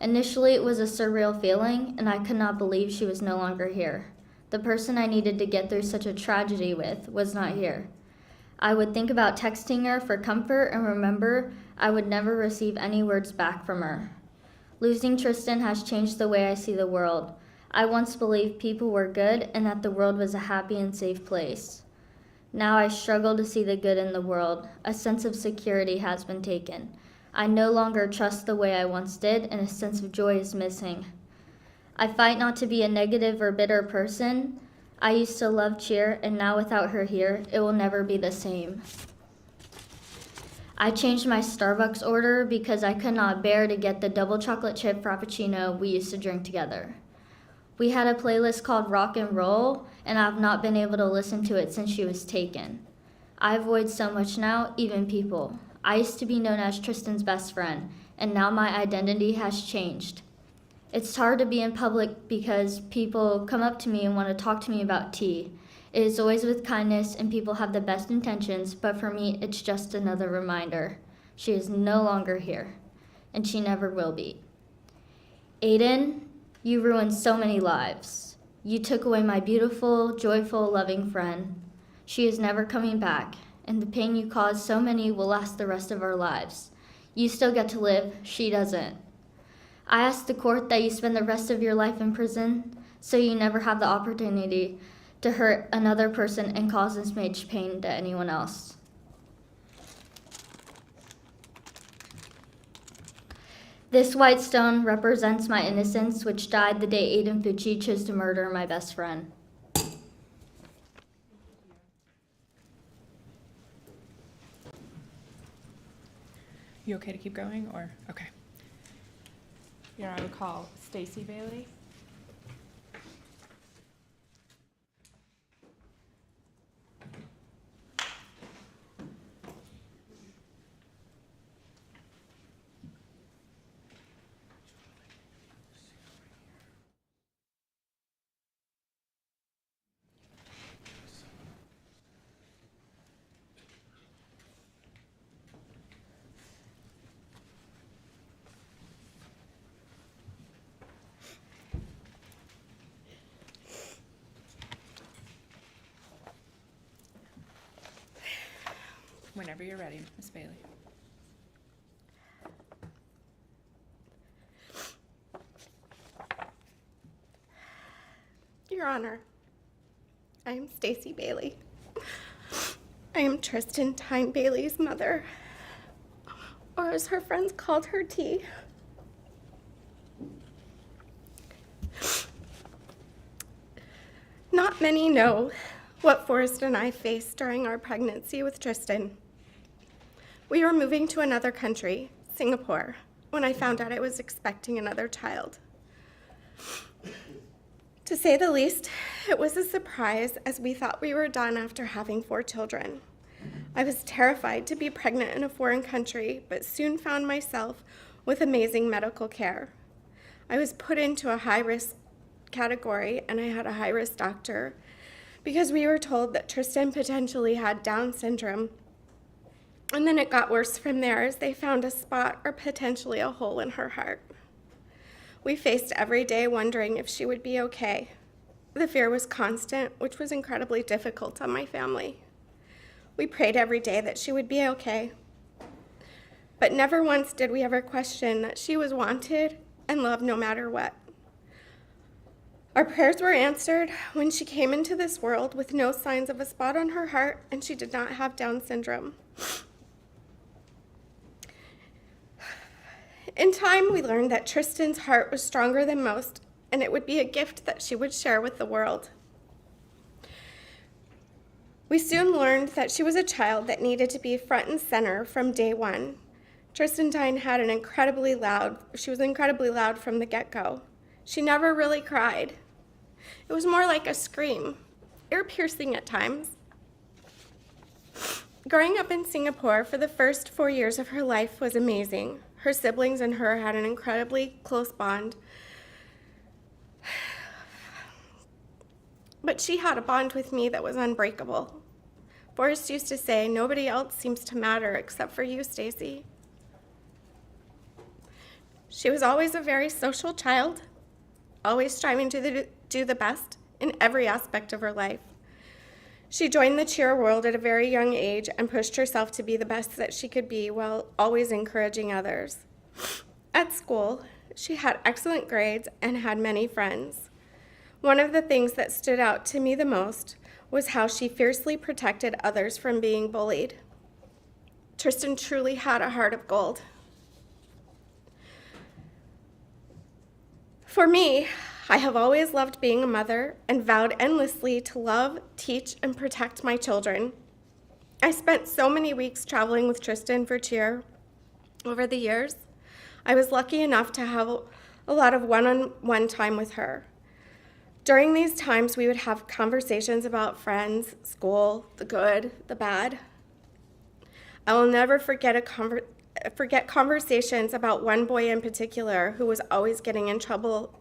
Initially, it was a surreal feeling, and I could not believe she was no longer here. The person I needed to get through such a tragedy with was not here. I would think about texting her for comfort and remember I would never receive any words back from her. Losing Tristyn has changed the way I see the world. I once believed people were good and that the world was a happy and safe place. Now I struggle to see the good in the world. A sense of security has been taken. I no longer trust the way I once did, and a sense of joy is missing. I fight not to be a negative or bitter person. I used to love cheer, and now without her here, it will never be the same. I changed my Starbucks order because I could not bear to get the double chocolate chip frappuccino we used to drink together. We had a playlist called Rock and Roll, and I've not been able to listen to it since she was taken. I avoid so much now, even people. I used to be known as Tristyn's best friend, and now my identity has changed. It's hard to be in public because people come up to me and want to talk to me about tea. It is always with kindness, and people have the best intentions, but for me, it's just another reminder. She is no longer here, and she never will be. Aiden, you ruined so many lives. You took away my beautiful, joyful, loving friend. She is never coming back, and the pain you caused so many will last the rest of our lives. You still get to live, she doesn't. I asked the court that you spend the rest of your life in prison so you never have the opportunity to hurt another person and cause this much pain to anyone else. This white stone represents my innocence, which died the day Aiden Fucci chose to murder my best friend. You okay to keep going, or, okay. Here I would call Stacy Bailey. Whenever you're ready, Miss Bailey. Your Honor, I am Stacy Bailey. I am Tristyn Bailey's mother, or as her friends called her, T. Not many know what Forrest and I faced during our pregnancy with Tristyn. We were moving to another country, Singapore, when I found out I was expecting another child. To say the least, it was a surprise as we thought we were done after having 4 children. I was terrified to be pregnant in a foreign country, but soon found myself with amazing medical care. I was put into a high-risk category, and I had a high-risk doctor because we were told that Tristyn potentially had Down syndrome. And then it got worse from there as they found a spot or potentially a hole in her heart. We faced every day wondering if she would be okay. The fear was constant, which was incredibly difficult on my family. We prayed every day that she would be okay. But never once did we ever question that she was wanted and loved no matter what. Our prayers were answered when she came into this world with no signs of a spot on her heart, and she did not have Down syndrome. In time, we learned that Tristyn's heart was stronger than most, and it would be a gift that she would share with the world. We soon learned that she was a child that needed to be front and center from day one. Tristyn was incredibly loud from the get-go. She never really cried. It was more like a scream, ear-piercing at times. Growing up in Singapore for the first 4 years of her life was amazing. Her siblings and her had an incredibly close bond. But she had a bond with me that was unbreakable. Forrest used to say, "Nobody else seems to matter except for you, Stacy." She was always a very social child, always striving to do the best in every aspect of her life. She joined the cheer world at a very young age and pushed herself to be the best that she could be while always encouraging others. At school, she had excellent grades and had many friends. One of the things that stood out to me the most was how she fiercely protected others from being bullied. Tristyn truly had a heart of gold. For me, I have always loved being a mother and vowed endlessly to love, teach, and protect my children. I spent so many weeks traveling with Tristyn for cheer over the years. I was lucky enough to have a lot of one-on-one time with her. During these times, we would have conversations about friends, school, the good, the bad. I will never forget conversations about one boy in particular who was always getting in trouble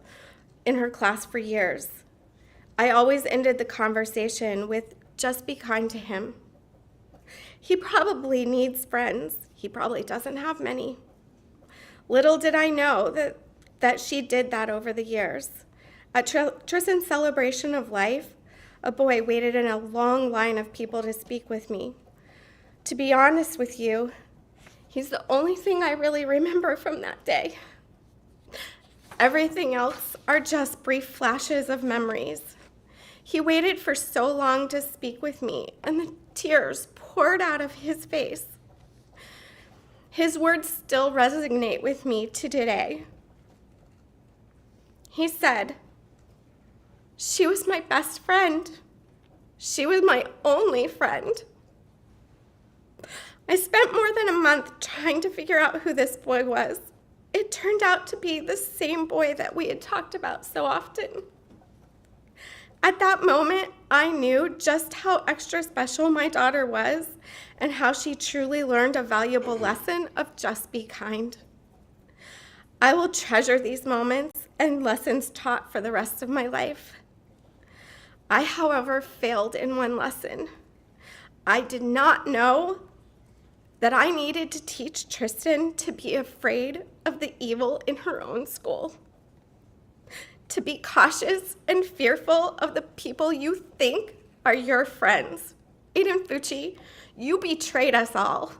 in her class for years. I always ended the conversation with, "Just be kind to him. He probably needs friends. He probably doesn't have many." Little did I know that she did that over the years. At Tristyn's celebration of life, a boy waited in a long line of people to speak with me. To be honest with you, he's the only thing I really remember from that day. Everything else are just brief flashes of memories. He waited for so long to speak with me, and the tears poured out of his face. His words still resonate with me to today. He said, "She was my best friend. She was my only friend." I spent more than a month trying to figure out who this boy was. It turned out to be the same boy that we had talked about so often. At that moment, I knew just how extra special my daughter was and how she truly learned a valuable lesson of just be kind. I will treasure these moments and lessons taught for the rest of my life. I, however, failed in one lesson. I did not know that I needed to teach Tristyn to be afraid of the evil in her own school, to be cautious and fearful of the people you think are your friends. Aiden Fucci, you betrayed us all.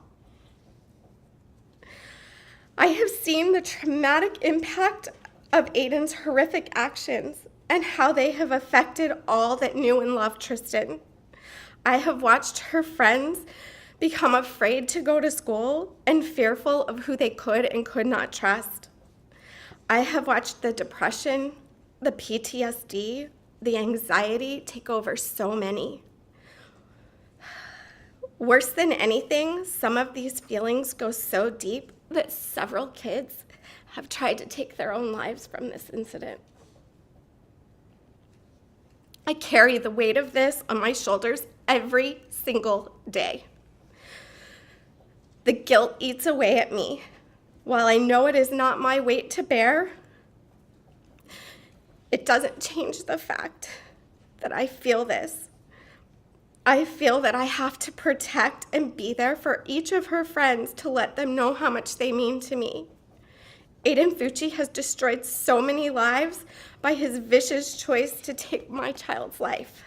I have seen the traumatic impact of Aiden's horrific actions and how they have affected all that knew and loved Tristyn. I have watched her friends become afraid to go to school and fearful of who they could and could not trust. I have watched the depression, the PTSD, the anxiety take over so many. Worse than anything, some of these feelings go so deep that several kids have tried to take their own lives from this incident. I carry the weight of this on my shoulders every single day. The guilt eats away at me. While I know it is not my weight to bear, it doesn't change the fact that I feel this. I feel that I have to protect and be there for each of her friends to let them know how much they mean to me. Aiden Fucci has destroyed so many lives by his vicious choice to take my child's life.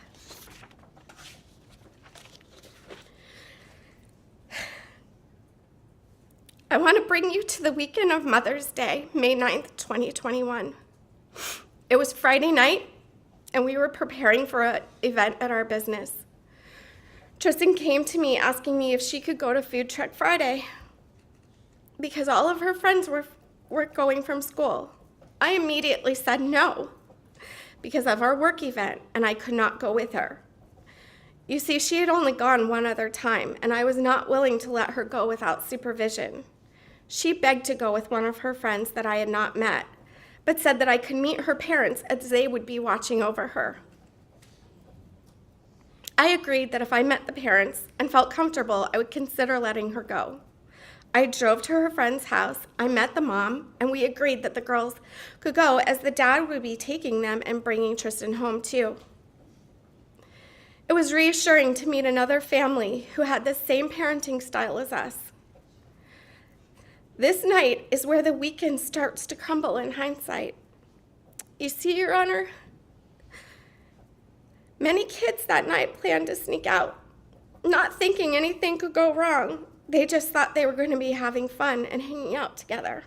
I want to bring you to the weekend of Mother's Day, May 9th, 2021. It was Friday night, and we were preparing for an event at our business. Tristyn came to me asking me if she could go to Food Truck Friday because all of her friends were going from school. I immediately said no because of our work event, and I could not go with her. You see, she had only gone one other time, and I was not willing to let her go without supervision. She begged to go with one of her friends that I had not met, but said that I could meet her parents as they would be watching over her. I agreed that if I met the parents and felt comfortable, I would consider letting her go. I drove to her friend's house, I met the mom, and we agreed that the girls could go as the dad would be taking them and bringing Tristyn home too. It was reassuring to meet another family who had the same parenting style as us. This night is where the weekend starts to crumble in hindsight. You see, Your Honor, many kids that night planned to sneak out, not thinking anything could go wrong. They just thought they were going to be having fun and hanging out together.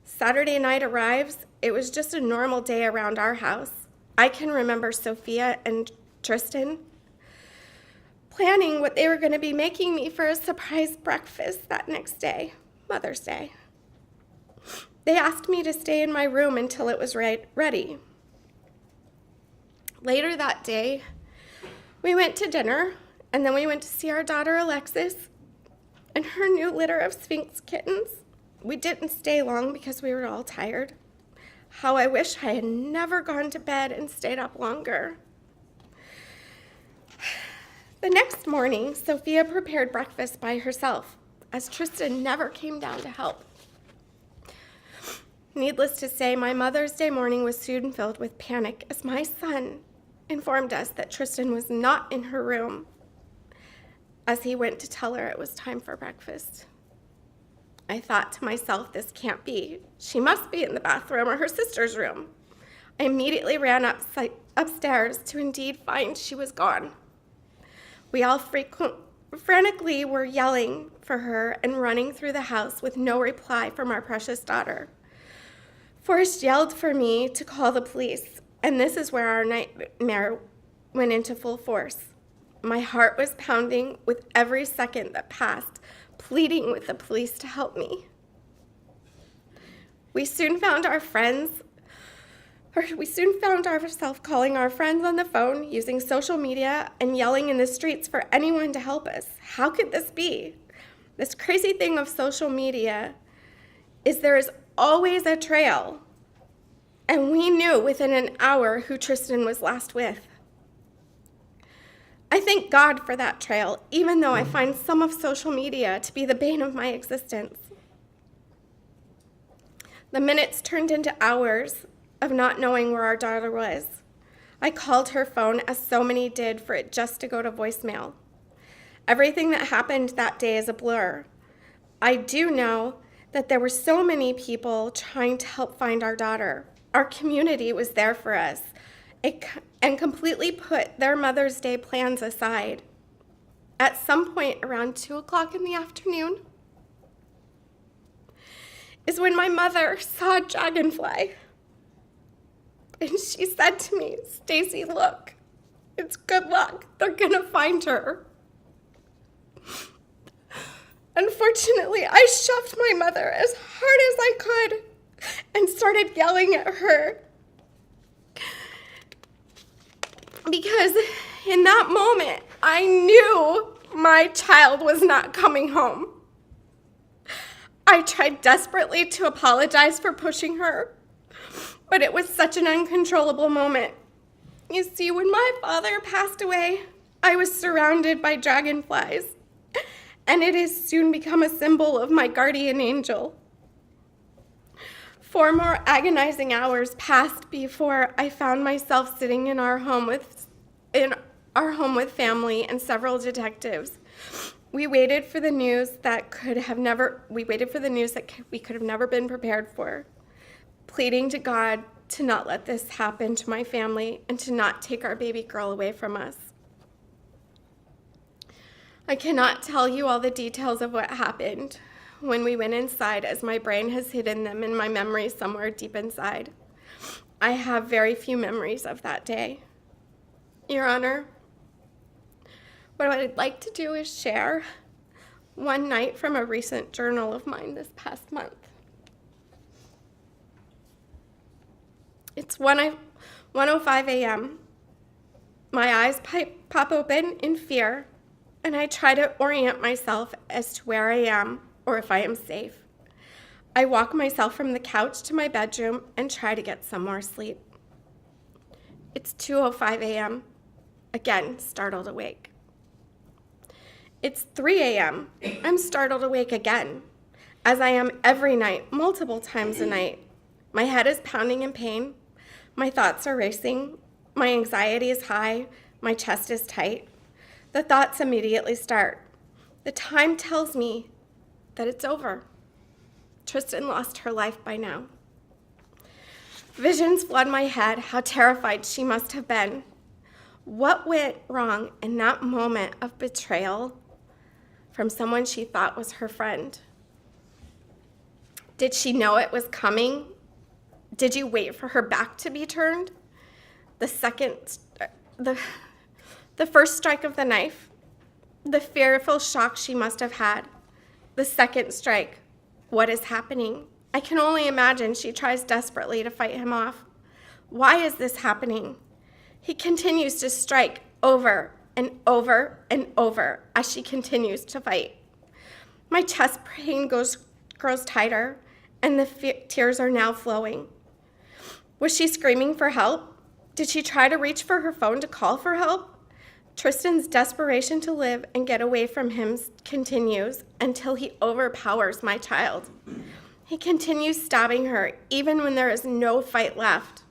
Saturday night arrives. It was just a normal day around our house. I can remember Sophia and Tristyn planning what they were going to be making me for a surprise breakfast that next day, Mother's Day. They asked me to stay in my room until it was ready. Later that day, we went to dinner, And then we went to see our daughter Alexis and her new litter of Sphinx kittens. We didn't stay long because we were all tired. How I wish I had never gone to bed and stayed up longer. The next morning, Sophia prepared breakfast by herself, as Tristyn never came down to help. Needless to say, my Mother's Day morning was soon filled with panic as my son informed us that Tristyn was not in her room as he went to tell her it was time for breakfast. I thought to myself, this can't be. She must be in the bathroom or her sister's room. I immediately ran upstairs to indeed find she was gone. We all frantically were yelling for her and running through the house with no reply from our precious daughter. Forrest yelled for me to call the police, and this is where our nightmare went into full force. My heart was pounding with every second that passed, pleading with the police to help me. We soon found ourselves calling our friends on the phone, using social media, and yelling in the streets for anyone to help us. How could this be? This crazy thing of social media is there is always a trail, and we knew within an hour who Tristyn was last with. I thank God for that trail, even though I find some of social media to be the bane of my existence. The minutes turned into hours of not knowing where our daughter was. I called her phone, as so many did, for it just to go to voicemail. Everything that happened that day is a blur. I do know that there were so many people trying to help find our daughter. Our community was there for us and completely put their Mother's Day plans aside. At some point around 2:00 in the afternoon is when my mother saw a dragonfly. And she said to me, "Stacy, look, it's good luck. They're gonna find her." Unfortunately, I shoved my mother as hard as I could and started yelling at her. Because in that moment, I knew my child was not coming home. I tried desperately to apologize for pushing her, but it was such an uncontrollable moment. You see, when my father passed away, I was surrounded by dragonflies, and it has soon become a symbol of my guardian angel. 4 more agonizing hours passed before I found myself sitting in our home with family and several detectives. We waited for the news that we could have never been prepared for, pleading to God to not let this happen to my family and to not take our baby girl away from us. I cannot tell you all the details of what happened when we went inside, as my brain has hidden them in my memory somewhere deep inside. I have very few memories of that day. Your Honor, what I'd like to do is share one night from a recent journal of mine this past month. It's 1:05 a.m. My eyes pop open in fear, and I try to orient myself as to where I am or if I am safe. I walk myself from the couch to my bedroom and try to get some more sleep. It's 2:05 a.m. Again, startled awake. It's 3 a.m. I'm startled awake again, as I am every night, multiple times a night. My head is pounding in pain. My thoughts are racing. My anxiety is high. My chest is tight. The thoughts immediately start. The time tells me that it's over. Tristyn lost her life by now. Visions flood my head, how terrified she must have been. What went wrong in that moment of betrayal from someone she thought was her friend? Did she know it was coming? Did you wait for her back to be turned? The first strike of the knife, the fearful shock she must have had. The second strike, what is happening? I can only imagine she tries desperately to fight him off. Why is this happening? He continues to strike over and over as she continues to fight. My chest pain grows tighter, and the tears are now flowing. Was she screaming for help? Did she try to reach for her phone to call for help? Tristyn's desperation to live and get away from him continues until he overpowers my child. He continues stabbing her even when there is no fight left.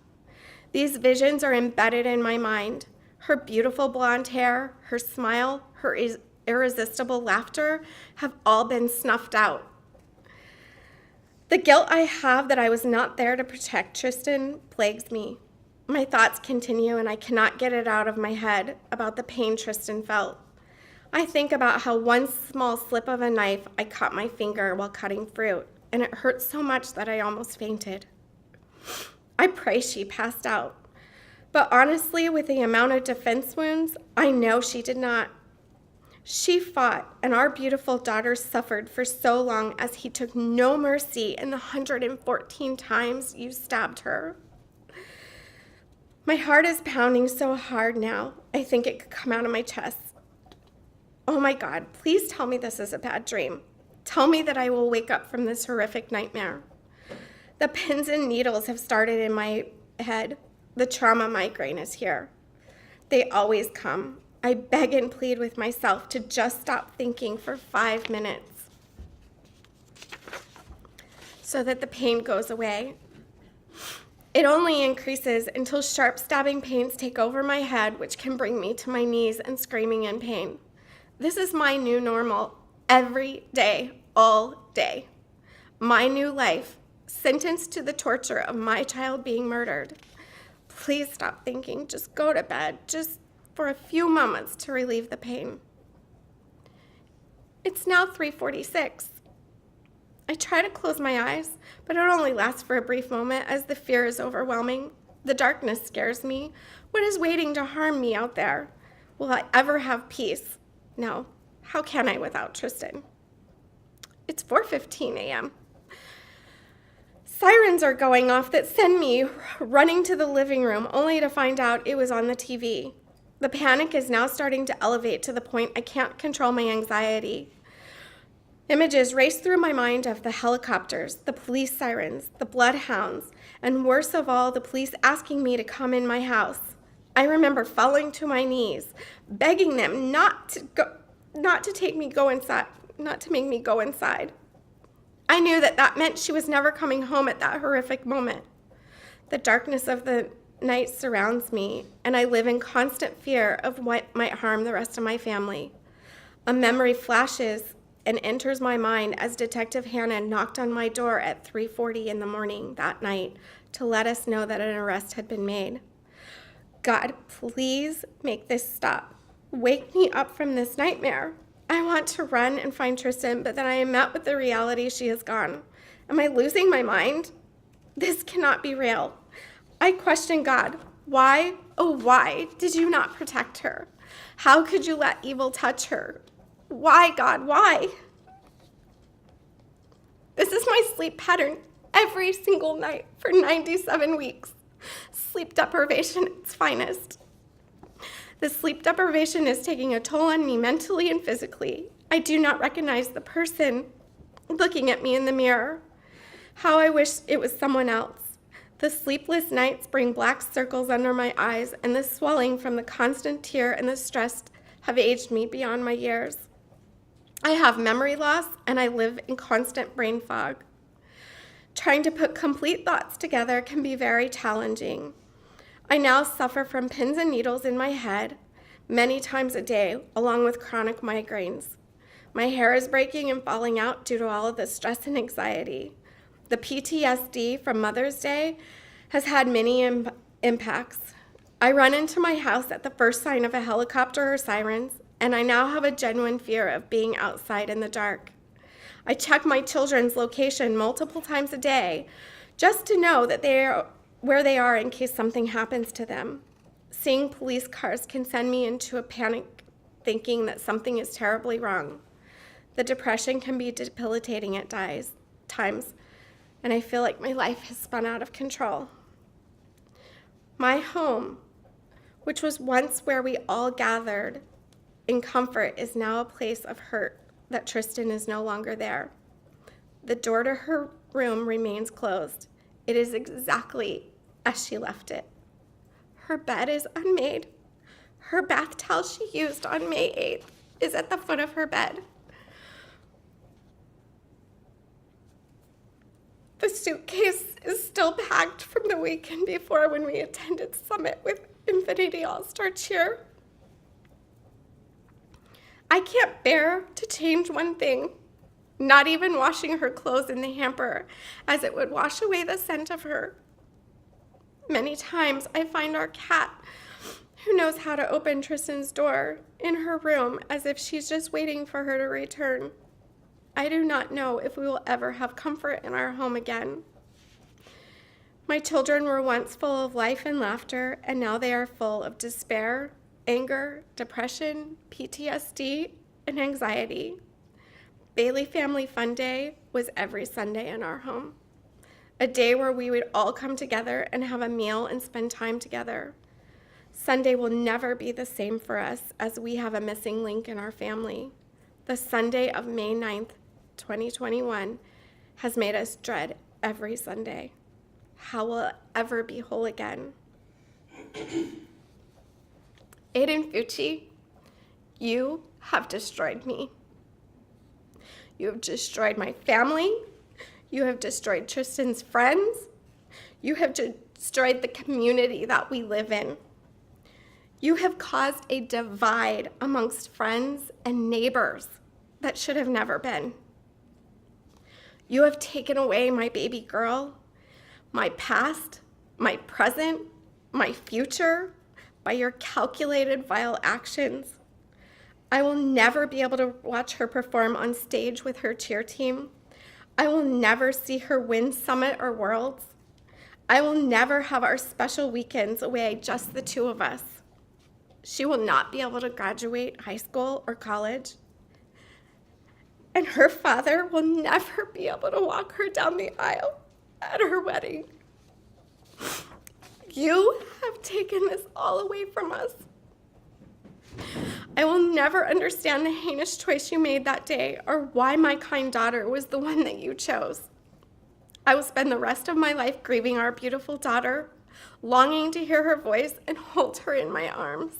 These visions are embedded in my mind. Her beautiful blonde hair, her smile, her irresistible laughter have all been snuffed out. The guilt I have that I was not there to protect Tristyn plagues me. My thoughts continue and I cannot get it out of my head about the pain Tristyn felt. I think about how one small slip of a knife I cut my finger while cutting fruit, and it hurt so much that I almost fainted. I pray she passed out. But honestly, with the amount of defense wounds, I know she did not. She fought, and our beautiful daughter suffered for so long as he took no mercy in the 114 times you stabbed her. My heart is pounding so hard now, I think it could come out of my chest. Oh my God, please tell me this is a bad dream. Tell me that I will wake up from this horrific nightmare. The pins and needles have started in my head. The trauma migraine is here. They always come. I beg and plead with myself to just stop thinking for 5 minutes so that the pain goes away. It only increases until sharp stabbing pains take over my head, which can bring me to my knees and screaming in pain. This is my new normal, every day, all day. My new life, sentenced to the torture of my child being murdered. Please stop thinking, just go to bed, just for a few moments to relieve the pain. It's now 3:46. I try to close my eyes, but it only lasts for a brief moment as the fear is overwhelming. The darkness scares me. What is waiting to harm me out there? Will I ever have peace? No. How can I without Tristyn? It's 4:15 a.m. Sirens are going off that send me running to the living room only to find out it was on the TV. The panic is now starting to elevate to the point I can't control my anxiety. Images race through my mind of the helicopters, the police sirens, the bloodhounds, and worst of all, the police asking me to come in my house. I remember falling to my knees, begging them not to make me go inside. I knew that meant she was never coming home at that horrific moment. The darkness of the night surrounds me, and I live in constant fear of what might harm the rest of my family. A memory flashes and enters my mind as Detective Hannah knocked on my door at 3:40 in the morning that night to let us know that an arrest had been made. God, please make this stop. Wake me up from this nightmare. I want to run and find Tristyn, but then I am met with the reality she is gone. Am I losing my mind? This cannot be real. I question God. Why, oh why, did you not protect her? How could you let evil touch her? Why, God, why? This is my sleep pattern every single night for 97 weeks. Sleep deprivation at its finest. The sleep deprivation is taking a toll on me mentally and physically. I do not recognize the person looking at me in the mirror. How I wish it was someone else. The sleepless nights bring black circles under my eyes, and the swelling from the constant tear and the stress have aged me beyond my years. I have memory loss, and I live in constant brain fog. Trying to put complete thoughts together can be very challenging. I now suffer from pins and needles in my head many times a day, along with chronic migraines. My hair is breaking and falling out due to all of the stress and anxiety. The PTSD from Mother's Day has had many impacts. I run into my house at the first sign of a helicopter or sirens, and I now have a genuine fear of being outside in the dark. I check my children's location multiple times a day just to know that they are where they are in case something happens to them. Seeing police cars can send me into a panic, thinking that something is terribly wrong. The depression can be debilitating at times, and I feel like my life has spun out of control. My home, which was once where we all gathered and comfort is now a place of hurt that Tristyn is no longer there. The door to her room remains closed. It is exactly as she left it. Her bed is unmade. Her bath towel she used on May 8th is at the foot of her bed. The suitcase is still packed from the weekend before when we attended Summit with Infinity All-Star Cheer. I can't bear to change one thing, not even washing her clothes in the hamper, as it would wash away the scent of her. Many times I find our cat, who knows how to open Tristyn's door, in her room as if she's just waiting for her to return. I do not know if we will ever have comfort in our home again. My children were once full of life and laughter, and now they are full of despair, anger, depression, PTSD, and anxiety. Bailey Family Fun Day was every Sunday in our home, a day where we would all come together and have a meal and spend time together. Sunday will never be the same for us as we have a missing link in our family. The Sunday of May 9th, 2021 has made us dread every Sunday. How will it ever be whole again? Aiden Fucci, you have destroyed me. You have destroyed my family. You have destroyed Tristyn's friends. You have destroyed the community that we live in. You have caused a divide amongst friends and neighbors that should have never been. You have taken away my baby girl, my past, my present, my future, by your calculated, vile actions. I will never be able to watch her perform on stage with her cheer team. I will never see her win Summit or Worlds. I will never have our special weekends away, just the two of us. She will not be able to graduate high school or college. And her father will never be able to walk her down the aisle at her wedding. You have taken this all away from us. I will never understand the heinous choice you made that day or why my kind daughter was the one that you chose. I will spend the rest of my life grieving our beautiful daughter, longing to hear her voice and hold her in my arms.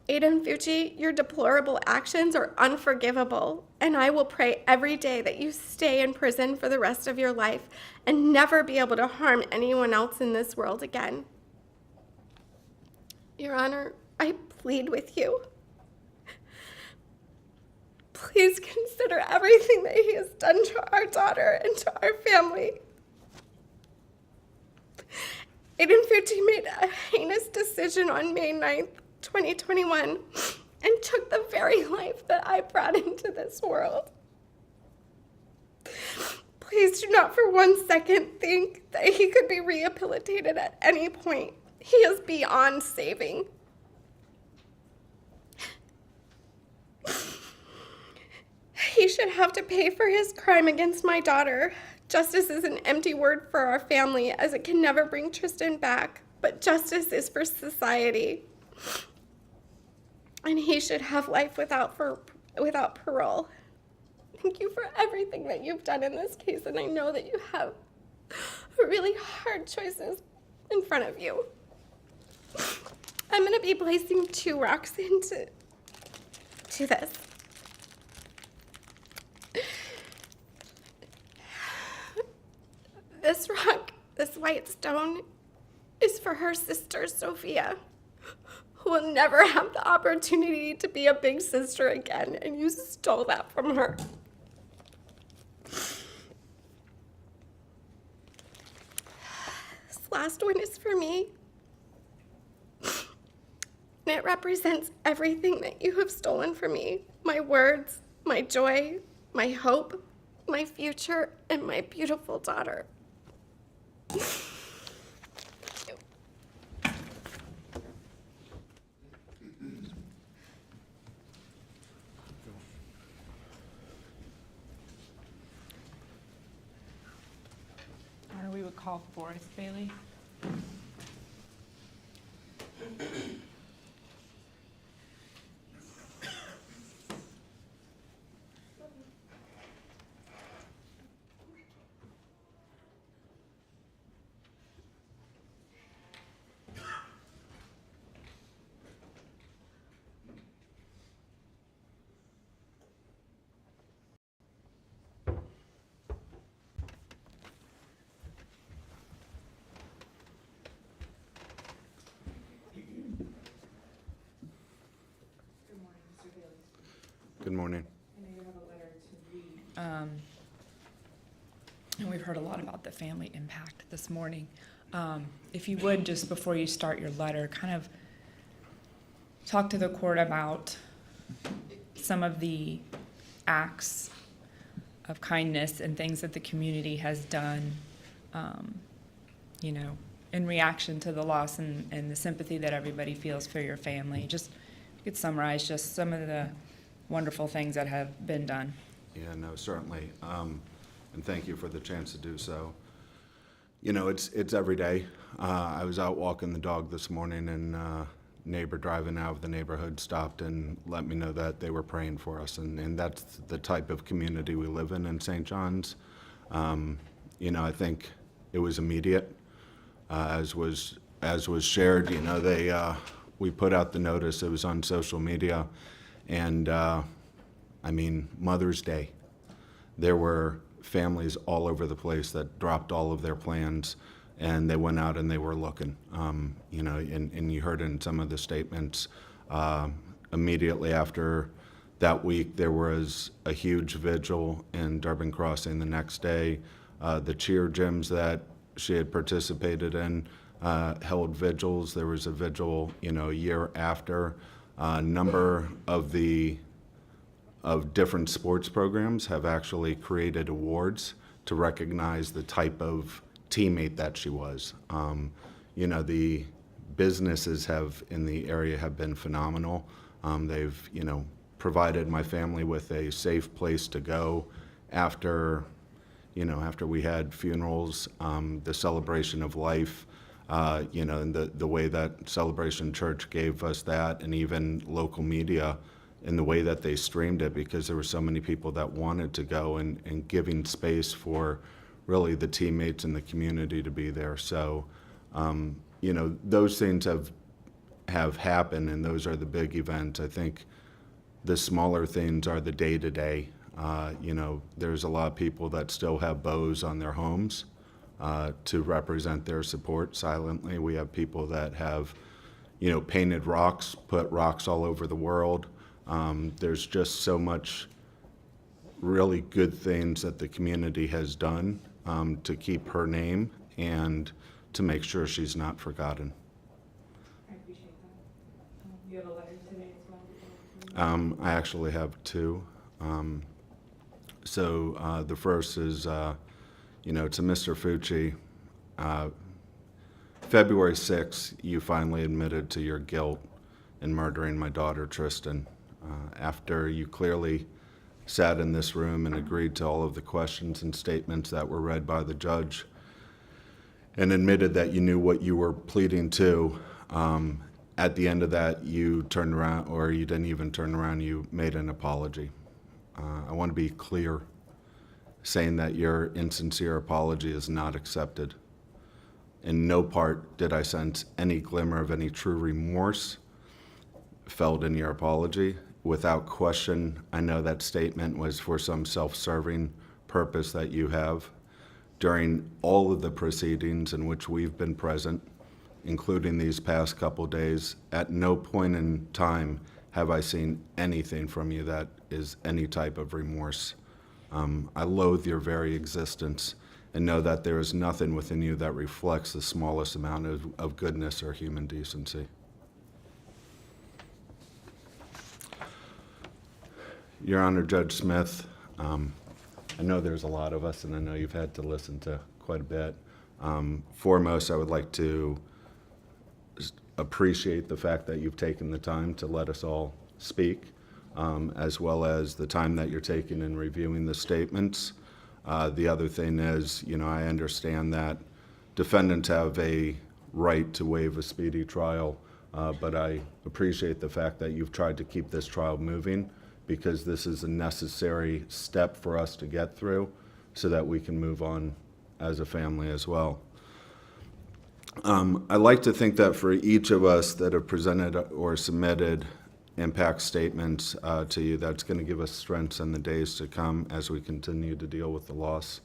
Aiden Fucci, your deplorable actions are unforgivable, and I will pray every day that you stay in prison for the rest of your life and never be able to harm anyone else in this world again. Your Honor, I plead with you. Please consider everything that he has done to our daughter and to our family. Aiden Fucci made a heinous decision on May 9th, 2021, and took the very life that I brought into this world. Please do not for 1 second think that he could be rehabilitated at any point. He is beyond saving. He should have to pay for his crime against my daughter. Justice is an empty word for our family, as it can never bring Tristyn back, but justice is for society. And he should have life without parole. Thank you for everything that you've done in this case, and I know that you have really hard choices in front of you. I'm going to be placing 2 rocks into this. This rock, this white stone, is for her sister, Sophia, who will never have the opportunity to be a big sister again, and you stole that from her. This last one is for me, and it represents everything that you have stolen from me: my words, my joy, my hope, my future, and my beautiful daughter. Or we would call Forrest Bailey. Good morning. I know you have a letter to read. And we've heard a lot about the family impact this morning. If you would, just before you start your letter, kind of talk to the court about some of the acts of kindness and things that the community has done, in reaction to the loss and the sympathy that everybody feels for your family. Just, you could summarize just some of the wonderful things that have been done. Yeah, no, certainly. And thank you for the chance to do so. It's every day. I was out walking the dog this morning, and a neighbor driving out of the neighborhood stopped and let me know that they were praying for us. And that's the type of community we live in St. John's. I think it was immediate. As was shared, we put out the notice. It was on social media, and Mother's Day. There were families all over the place that dropped all of their plans, and they went out and they were looking. And you heard in some of the statements. Immediately after that week, there was a huge vigil in Durbin Crossing the next day. The cheer gyms that she had participated in held vigils. There was a vigil, a year after. A number of different sports programs have actually created awards to recognize the type of teammate that she was. The businesses in the area have been phenomenal. They've, provided my family with a safe place to go after we had funerals, the celebration of life, and the way that Celebration Church gave us that, and even local media in the way that they streamed it, because there were so many people that wanted to go, and giving space for really the teammates in the community to be there. So, those things have happened, and those are the big events. I think the smaller things are the day-to-day. There's a lot of people that still have bows on their homes to represent their support silently. We have people that have, painted rocks, put rocks all over the world. There's just so much really good things that the community has done to keep her name and to make sure she's not forgotten. I appreciate that. You have a letter today as well? I actually have two. So the first is, to Mr. Fucci. February 6th, you finally admitted to your guilt in murdering my daughter, Tristyn, after you clearly sat in this room and agreed to all of the questions and statements that were read by the judge and admitted that you knew what you were pleading to. At the end of that, you turned around, or you didn't even turn around, you made an apology. I want to be clear, saying that your insincere apology is not accepted. In no part did I sense any glimmer of any true remorse felt in your apology. Without question, I know that statement was for some self-serving purpose that you have. During all of the proceedings in which we've been present, including these past couple days, at no point in time have I seen anything from you that is any type of remorse. I loathe your very existence and know that there is nothing within you that reflects the smallest amount of goodness or human decency. Your Honor, Judge Smith, I know there's a lot of us, and I know you've had to listen to quite a bit. Foremost, I would like to appreciate the fact that you've taken the time to let us all speak, as well as the time that you're taking in reviewing the statements. The other thing is, I understand that defendants have a right to waive a speedy trial, but I appreciate the fact that you've tried to keep this trial moving, because this is a necessary step for us to get through so that we can move on as a family as well. I like to think that for each of us that have presented or submitted impact statements to you, that's going to give us strength in the days to come as we continue to deal with the loss.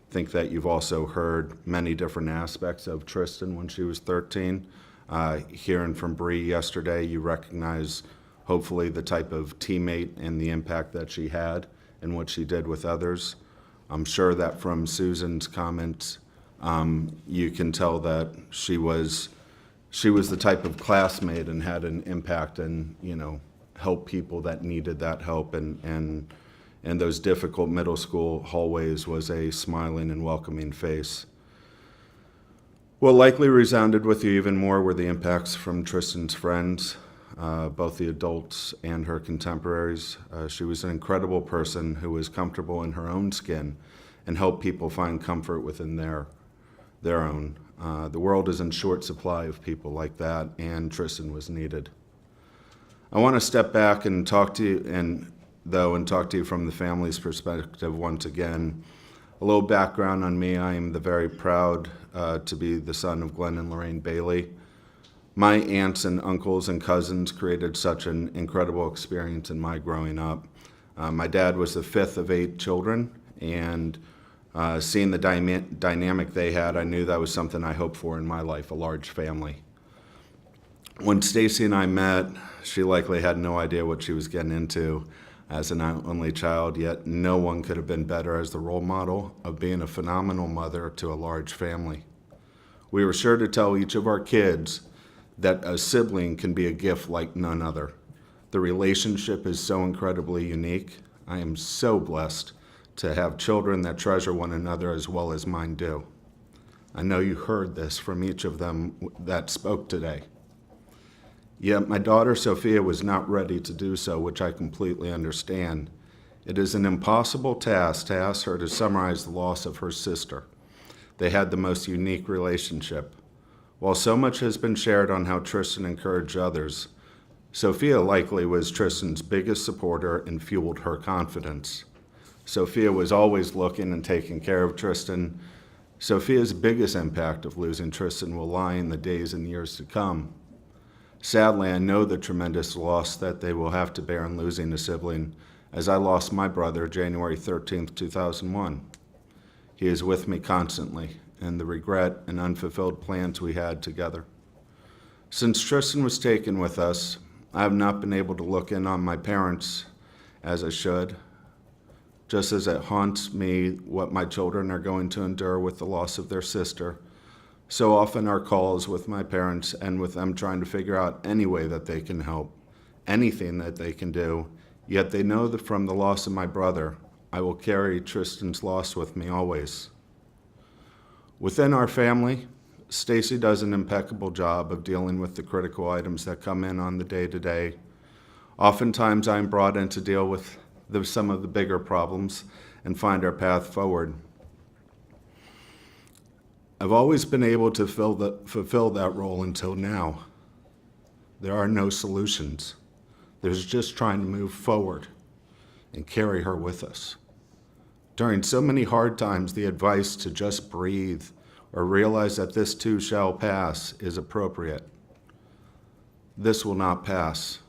I think that you've also heard many different aspects of Tristyn when she was 13. Hearing from Bree yesterday, you recognize hopefully the type of teammate and the impact that she had and what she did with others. I'm sure that from Susan's comments, you can tell that she was the type of classmate and had an impact and, help people that needed that help. And those difficult middle school hallways was a smiling and welcoming face. What likely resounded with you even more were the impacts from Tristyn's friends, both the adults and her contemporaries. She was an incredible person who was comfortable in her own skin and helped people find comfort within their own. The world is in short supply of people like that, and Tristyn was needed. I want to step back and talk to you from the family's perspective once again. A little background on me: I am very proud to be the son of Glenn and Lorraine Bailey. My aunts and uncles and cousins created such an incredible experience in my growing up. My dad was the fifth of 8 children, and seeing the dynamic they had, I knew that was something I hoped for in my life, a large family. When Stacy and I met, she likely had no idea what she was getting into as an only child, yet no one could have been better as the role model of being a phenomenal mother to a large family. We were sure to tell each of our kids that a sibling can be a gift like none other. The relationship is so incredibly unique. I am so blessed to have children that treasure one another as well as mine do. I know you heard this from each of them that spoke today. Yet my daughter Sophia was not ready to do so, which I completely understand. It is an impossible task to ask her to summarize the loss of her sister. They had the most unique relationship. While so much has been shared on how Tristyn encouraged others, Sophia likely was Tristyn's biggest supporter and fueled her confidence. Sophia was always looking and taking care of Tristyn. Sophia's biggest impact of losing Tristyn will lie in the days and years to come. Sadly, I know the tremendous loss that they will have to bear in losing a sibling, as I lost my brother January 13th, 2001. He is with me constantly in the regret and unfulfilled plans we had together. Since Tristyn was taken with us, I have not been able to look in on my parents as I should, just as it haunts me what my children are going to endure with the loss of their sister. So often our calls with my parents end with them trying to figure out any way that they can help, anything that they can do, yet they know that from the loss of my brother, I will carry Tristyn's loss with me always. Within our family, Stacy does an impeccable job of dealing with the critical items that come in on the day-to-day. Oftentimes I'm brought in to deal with some of the bigger problems and find our path forward. I've always been able to fulfill that role until now. There are no solutions. There's just trying to move forward and carry her with us. During so many hard times, the advice to just breathe or realize that this too shall pass is appropriate. This will not pass.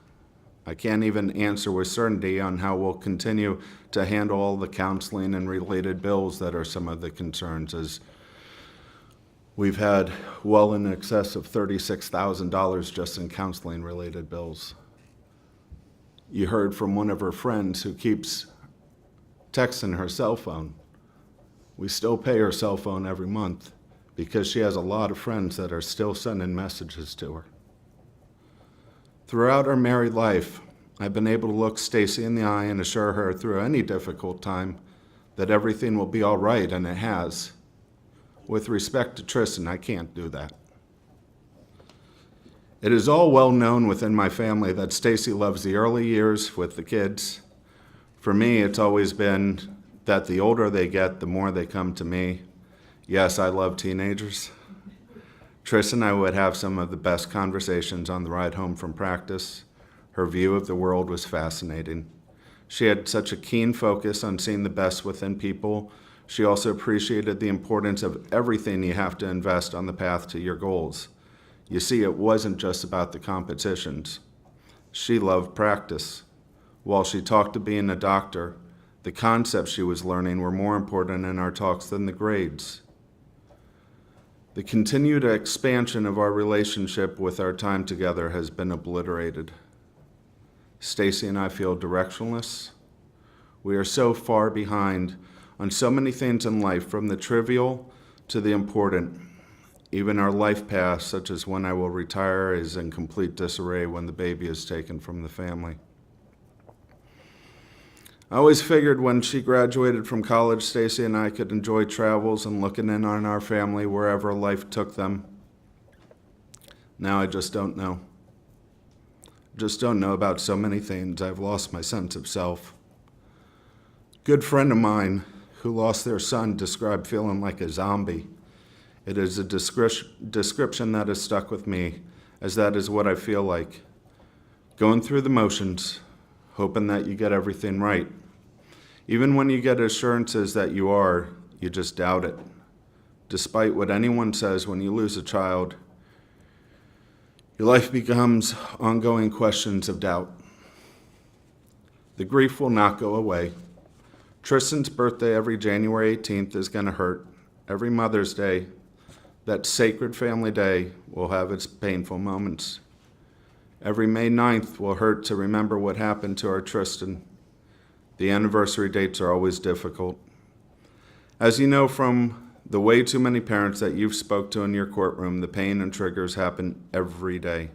I can't even answer with certainty on how we'll continue to handle all the counseling and related bills that are some of the concerns, as we've had well in excess of $36,000 just in counseling-related bills. You heard from one of her friends who keeps texting her cell phone. We still pay her cell phone every month because she has a lot of friends that are still sending messages to her. Throughout our married life, I've been able to look Stacy in the eye and assure her through any difficult time that everything will be all right, and it has. With respect to Tristyn, I can't do that. It is all well known within my family that Stacy loves the early years with the kids. For me, it's always been that the older they get, the more they come to me. Yes, I love teenagers. Tristyn and I would have some of the best conversations on the ride home from practice. Her view of the world was fascinating. She had such a keen focus on seeing the best within people. She also appreciated the importance of everything you have to invest on the path to your goals. You see, it wasn't just about the competitions. She loved practice. While she talked of being a doctor, the concepts she was learning were more important in our talks than the grades. The continued expansion of our relationship with our time together has been obliterated. Stacy and I feel directionless. We are so far behind on so many things in life, from the trivial to the important. Even our life path, such as when I will retire, is in complete disarray when the baby is taken from the family. I always figured when she graduated from college, Stacy and I could enjoy travels and looking in on our family wherever life took them. Now I just don't know. Just don't know about so many things. I've lost my sense of self. Good friend of mine who lost their son described feeling like a zombie. It is a description that has stuck with me, as that is what I feel like. Going through the motions, hoping that you get everything right. Even when you get assurances that you are, you just doubt it. Despite what anyone says, when you lose a child, your life becomes ongoing questions of doubt. The grief will not go away. Tristyn's birthday every January 18th is going to hurt. Every Mother's Day, that sacred family day, will have its painful moments. Every May 9th will hurt to remember what happened to our Tristyn. The anniversary dates are always difficult. As you know from the way too many parents that you've spoke to in your courtroom, the pain and triggers happen every day.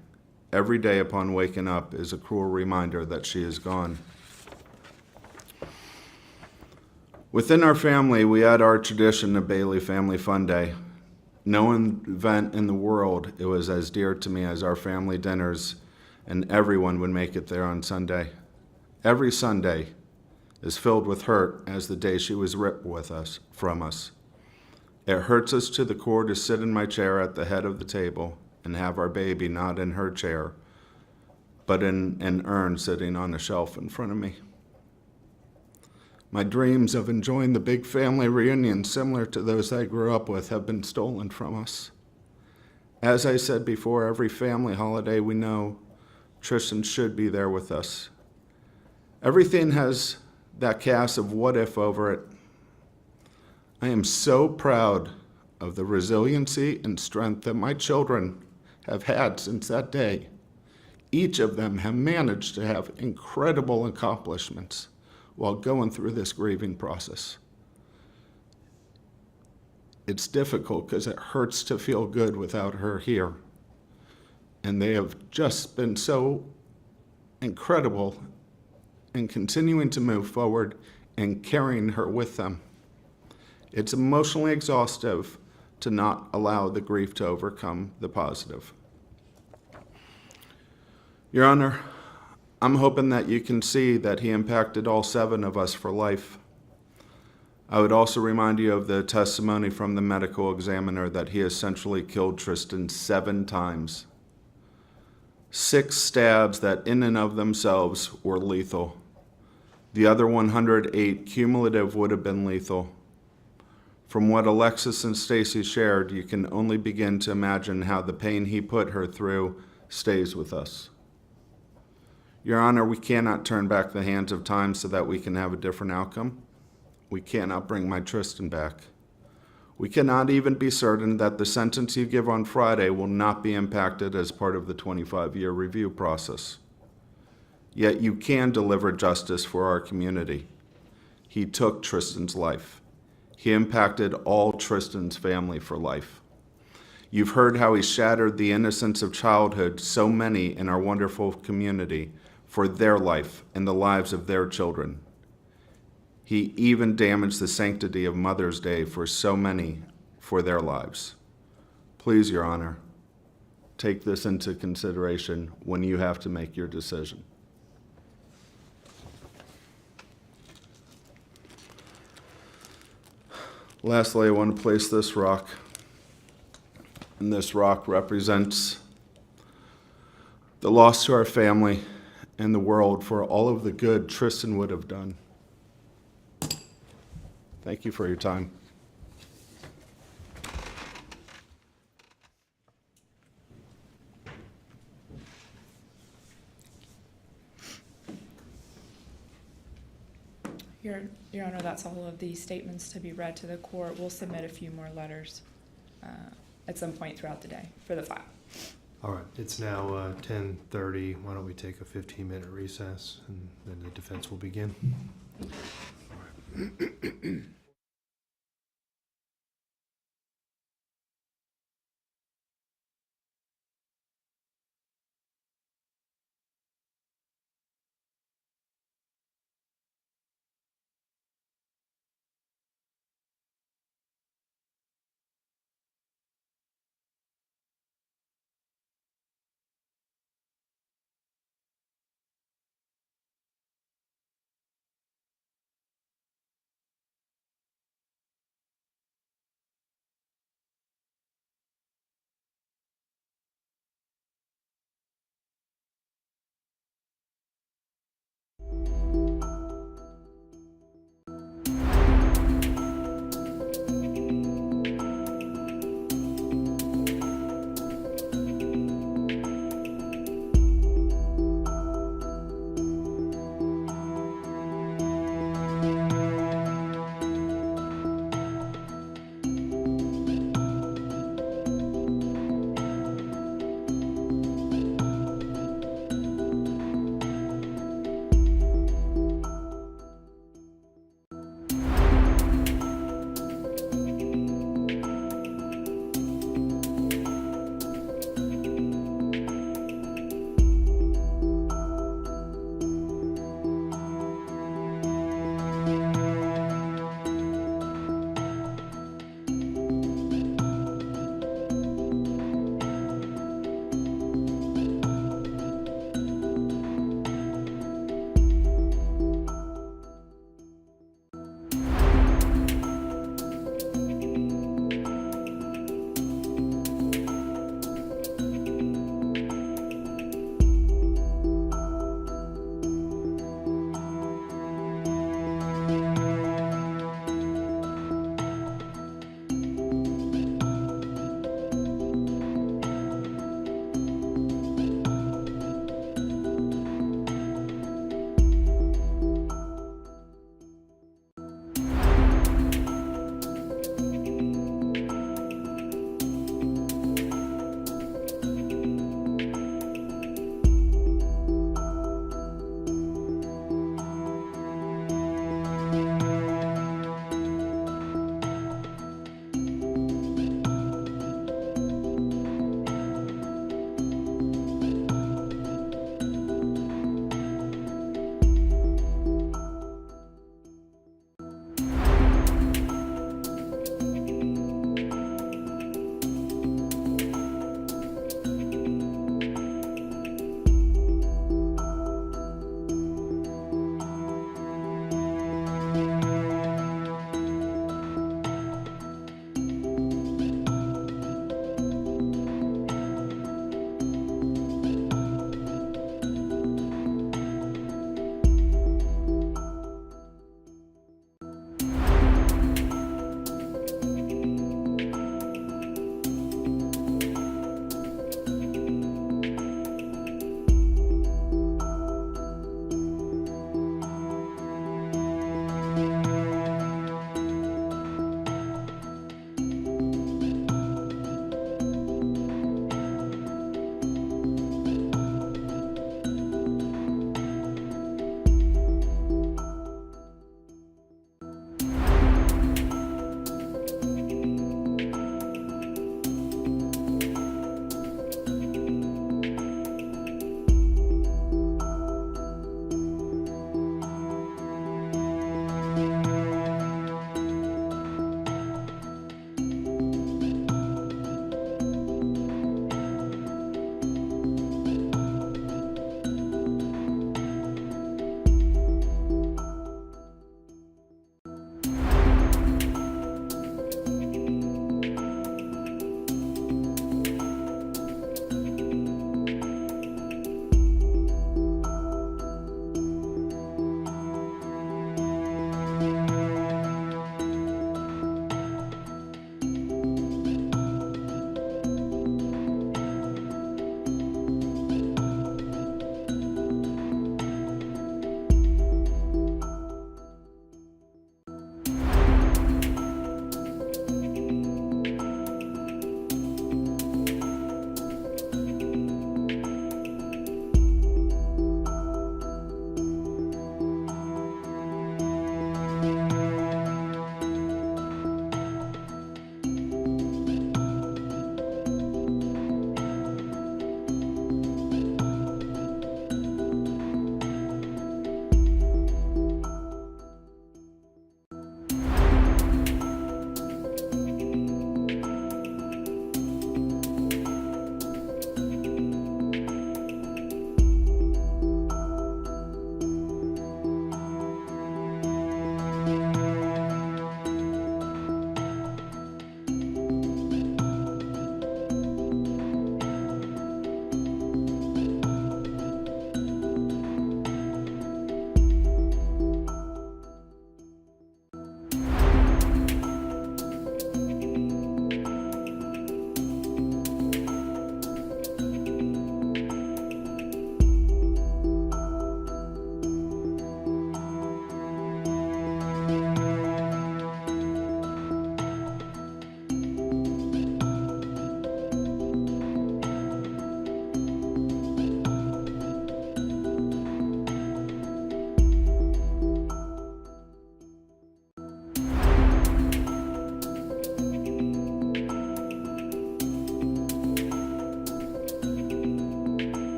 Every day upon waking up is a cruel reminder that she is gone. Within our family, we had our tradition of Bailey Family Fun Day. No event in the world it was as dear to me as our family dinners, and everyone would make it there on Sunday. Every Sunday is filled with hurt as the day she was ripped from us. It hurts us to the core to sit in my chair at the head of the table and have our baby not in her chair, but in an urn sitting on a shelf in front of me. My dreams of enjoying the big family reunion similar to those I grew up with have been stolen from us. As I said before, every family holiday we know, Tristyn should be there with us. Everything has that cast of what if over it. I am so proud of the resiliency and strength that my children have had since that day. Each of them have managed to have incredible accomplishments while going through this grieving process. It's difficult because it hurts to feel good without her here. And they have just been so incredible in continuing to move forward and carrying her with them. It's emotionally exhaustive to not allow the grief to overcome the positive. Your Honor, I'm hoping that you can see that he impacted all 7 of us for life. I would also remind you of the testimony from the medical examiner that he essentially killed Tristyn 7 times. 6 stabs that in and of themselves were lethal. The other 108 cumulative would have been lethal. From what Alexis and Stacy shared, you can only begin to imagine how the pain he put her through stays with us. Your Honor, we cannot turn back the hands of time so that we can have a different outcome. We cannot bring my Tristyn back. We cannot even be certain that the sentence you give on Friday will not be impacted as part of the 25-year review process. Yet you can deliver justice for our community. He took Tristyn's life. He impacted all Tristyn's family for life. You've heard how he shattered the innocence of childhood so many in our wonderful community for their life and the lives of their children. He even damaged the sanctity of Mother's Day for so many for their lives. Please, Your Honor, take this into consideration when you have to make your decision. Lastly, I want to place this rock. And this rock represents the loss to our family and the world for all of the good Tristyn would have done. Thank you for your time. Your Honor, that's all of the statements to be read to the court. We'll submit a few more letters at some point throughout the day for the file. All right, it's now 10:30. Why don't we take a 15-minute recess, and then the defense will begin.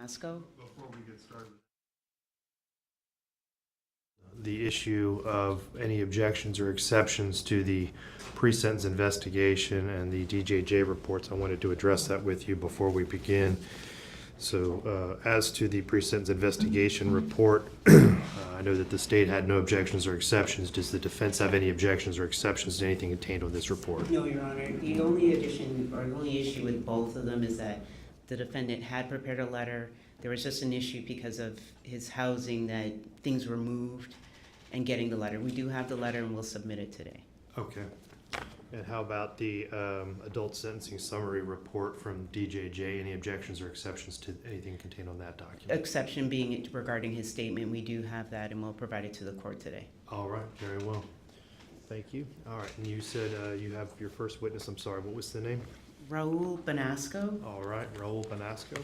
Banasco. Before we get started, the issue of any objections or exceptions to the pre-sentence investigation and the DJJ reports, I wanted to address that with you before we begin. So as to the pre-sentence investigation report, I know that the state had no objections or exceptions. Does the defense have any objections or exceptions to anything contained on this report? No, Your Honor. The only addition or the only issue with both of them is that the defendant had prepared a letter. There was just an issue because of his housing that things were moved and getting the letter. We do have the letter and we'll submit it today. Okay. And how about the adult sentencing summary report from DJJ? Any objections or exceptions to anything contained on that document? Exception being regarding his statement, we do have that and we'll provide it to the court today. All right, very well. Thank you. All right, and you said you have your first witness. I'm sorry, what was the name? Raul Banasco. All right, Raul Banasco.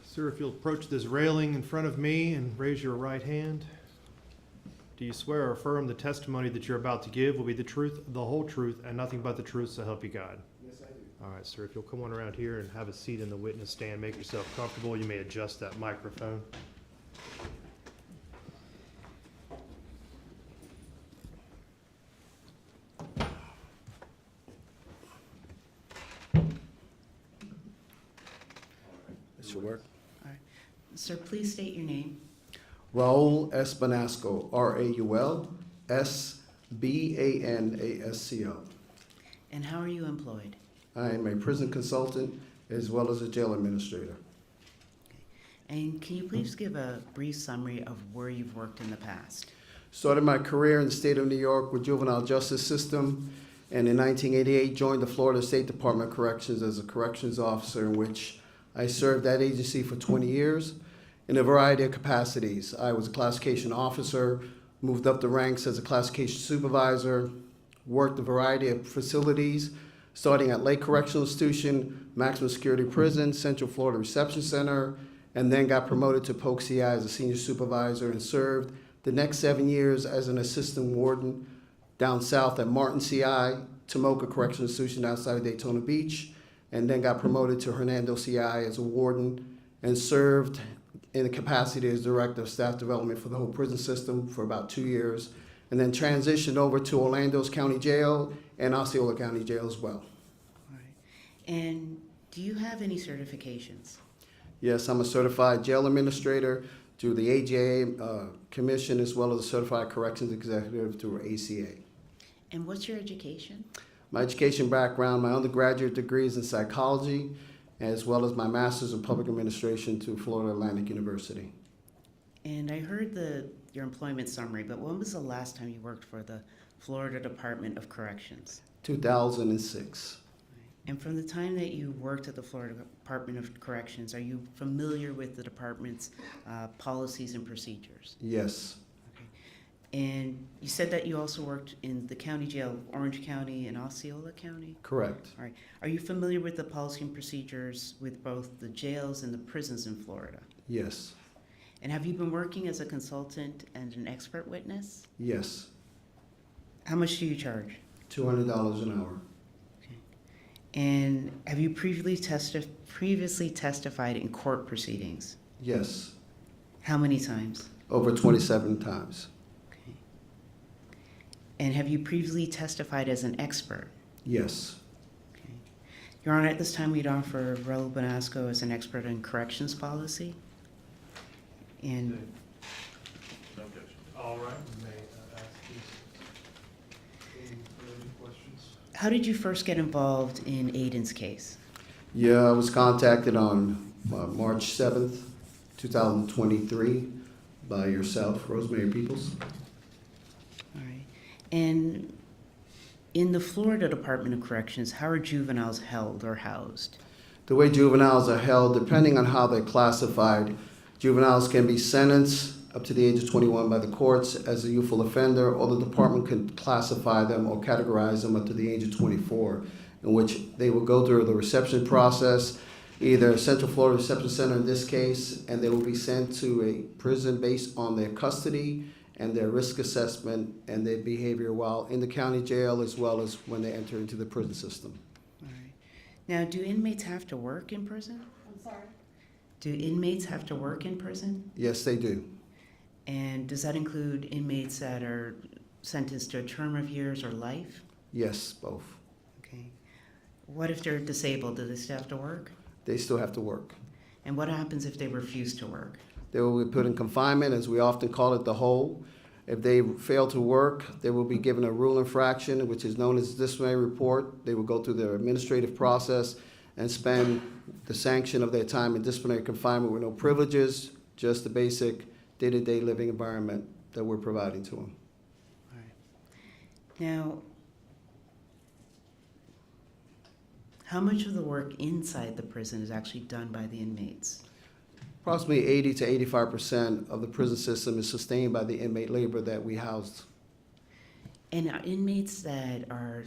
Sir, if you'll approach this railing in front of me and raise your right hand. Do you swear or affirm the testimony that you're about to give will be the truth, the whole truth, and nothing but the truth, so help you God? Yes, I do. All right, sir, if you'll come on around here and have a seat in the witness stand, make yourself comfortable. You may adjust that microphone. This should work. All right. Sir, please state your name. Raul S. Banasco, R-A-U-L S-B-A-N-A-S-C-O. And how are you employed? I am a prison consultant as well as a jail administrator. And can you please give a brief summary of where you've worked in the past? Started my career in the state of New York with juvenile justice system, and in 1988 joined the Florida State Department of Corrections as a corrections officer, in which I served that agency for 20 years in a variety of capacities. I was a classification officer, moved up the ranks as a classification supervisor, worked a variety of facilities, starting at Lake Correctional Institution, Maximum Security Prison, Central Florida Reception Center, and then got promoted to Polk CI as a senior supervisor and served the next 7 years as an assistant warden down south at Martin CI, Tomoka Correctional Institution outside of Daytona Beach, and then got promoted to Hernando CI as a warden and served in the capacity as director of staff development for the whole prison system for about 2 years, and then transitioned over to Orlando's County Jail and Osceola County Jail as well. All right. And do you have any certifications? Yes, I'm a certified jail administrator through the AJA Commission, as well as a certified corrections executive through ACA. And what's your education? My education background, my undergraduate degrees in psychology, as well as my master's in public administration through Florida Atlantic University. And I heard your employment summary, but when was the last time you worked for the Florida Department of Corrections? 2006. And from the time that you worked at the Florida Department of Corrections, are you familiar with the department's policies and procedures? Yes. Okay. And you said that you also worked in the county jail, Orange County and Osceola County? Correct. All right. Are you familiar with the policy and procedures with both the jails and the prisons in Florida? Yes. And have you been working as a consultant and an expert witness? Yes. How much do you charge? $200 an hour. Okay. And have you previously testified in court proceedings? Yes. How many times? Over 27 times. Okay. And have you previously testified as an expert? Yes. Okay. Your Honor, at this time we'd offer Raul Banasco as an expert in corrections policy. And All right, you may ask these. Any further questions? how did you first get involved in Aiden's case? Yeah, I was contacted on March 7th, 2023 by yourself, Rosemary Peoples. All right. And in the Florida Department of Corrections, how are juveniles held or housed? The way juveniles are held, depending on how they're classified, Juveniles can be sentenced up to the age of 21 by the courts as a youthful offender, or the department can classify them or categorize them up to the age of 24, in which they will go through the reception process, either Central Florida Reception Center in this case, and they will be sent to a prison based on their custody and their risk assessment and their behavior while in the county jail, as well as when they enter into the prison system. All right. Now, do inmates have to work in prison? I'm sorry? Do inmates have to work in prison? Yes, they do. And does that include inmates that are sentenced to a term of years or life? Yes, both. Okay. What if they're disabled? Do they still have to work? They still have to work. And what happens if they refuse to work? They will be put in confinement, as we often call it, the hole. If they fail to work, they will be given a rule infraction, which is known as disciplinary report. They will go through their administrative process and spend the sanction of their time in disciplinary confinement with no privileges, just the basic day-to-day living environment that we're providing to them. All right. Now, how much of the work inside the prison is actually done by the inmates? Approximately 80 to 85% of the prison system is sustained by the inmate labor that we housed. And are inmates that are,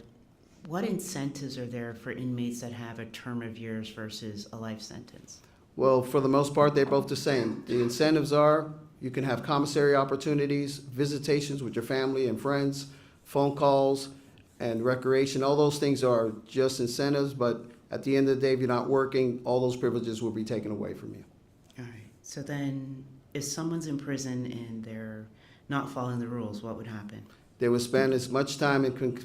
what incentives are there for inmates that have a term of years versus a life sentence? Well, for the most part, they're both the same. The incentives are you can have commissary opportunities, visitations with your family and friends, phone calls, and recreation. All those things are just incentives, but at the end of the day, if you're not working, all those privileges will be taken away from you. All right. So then, if someone's in prison and they're not following the rules, what would happen? They will spend as much time in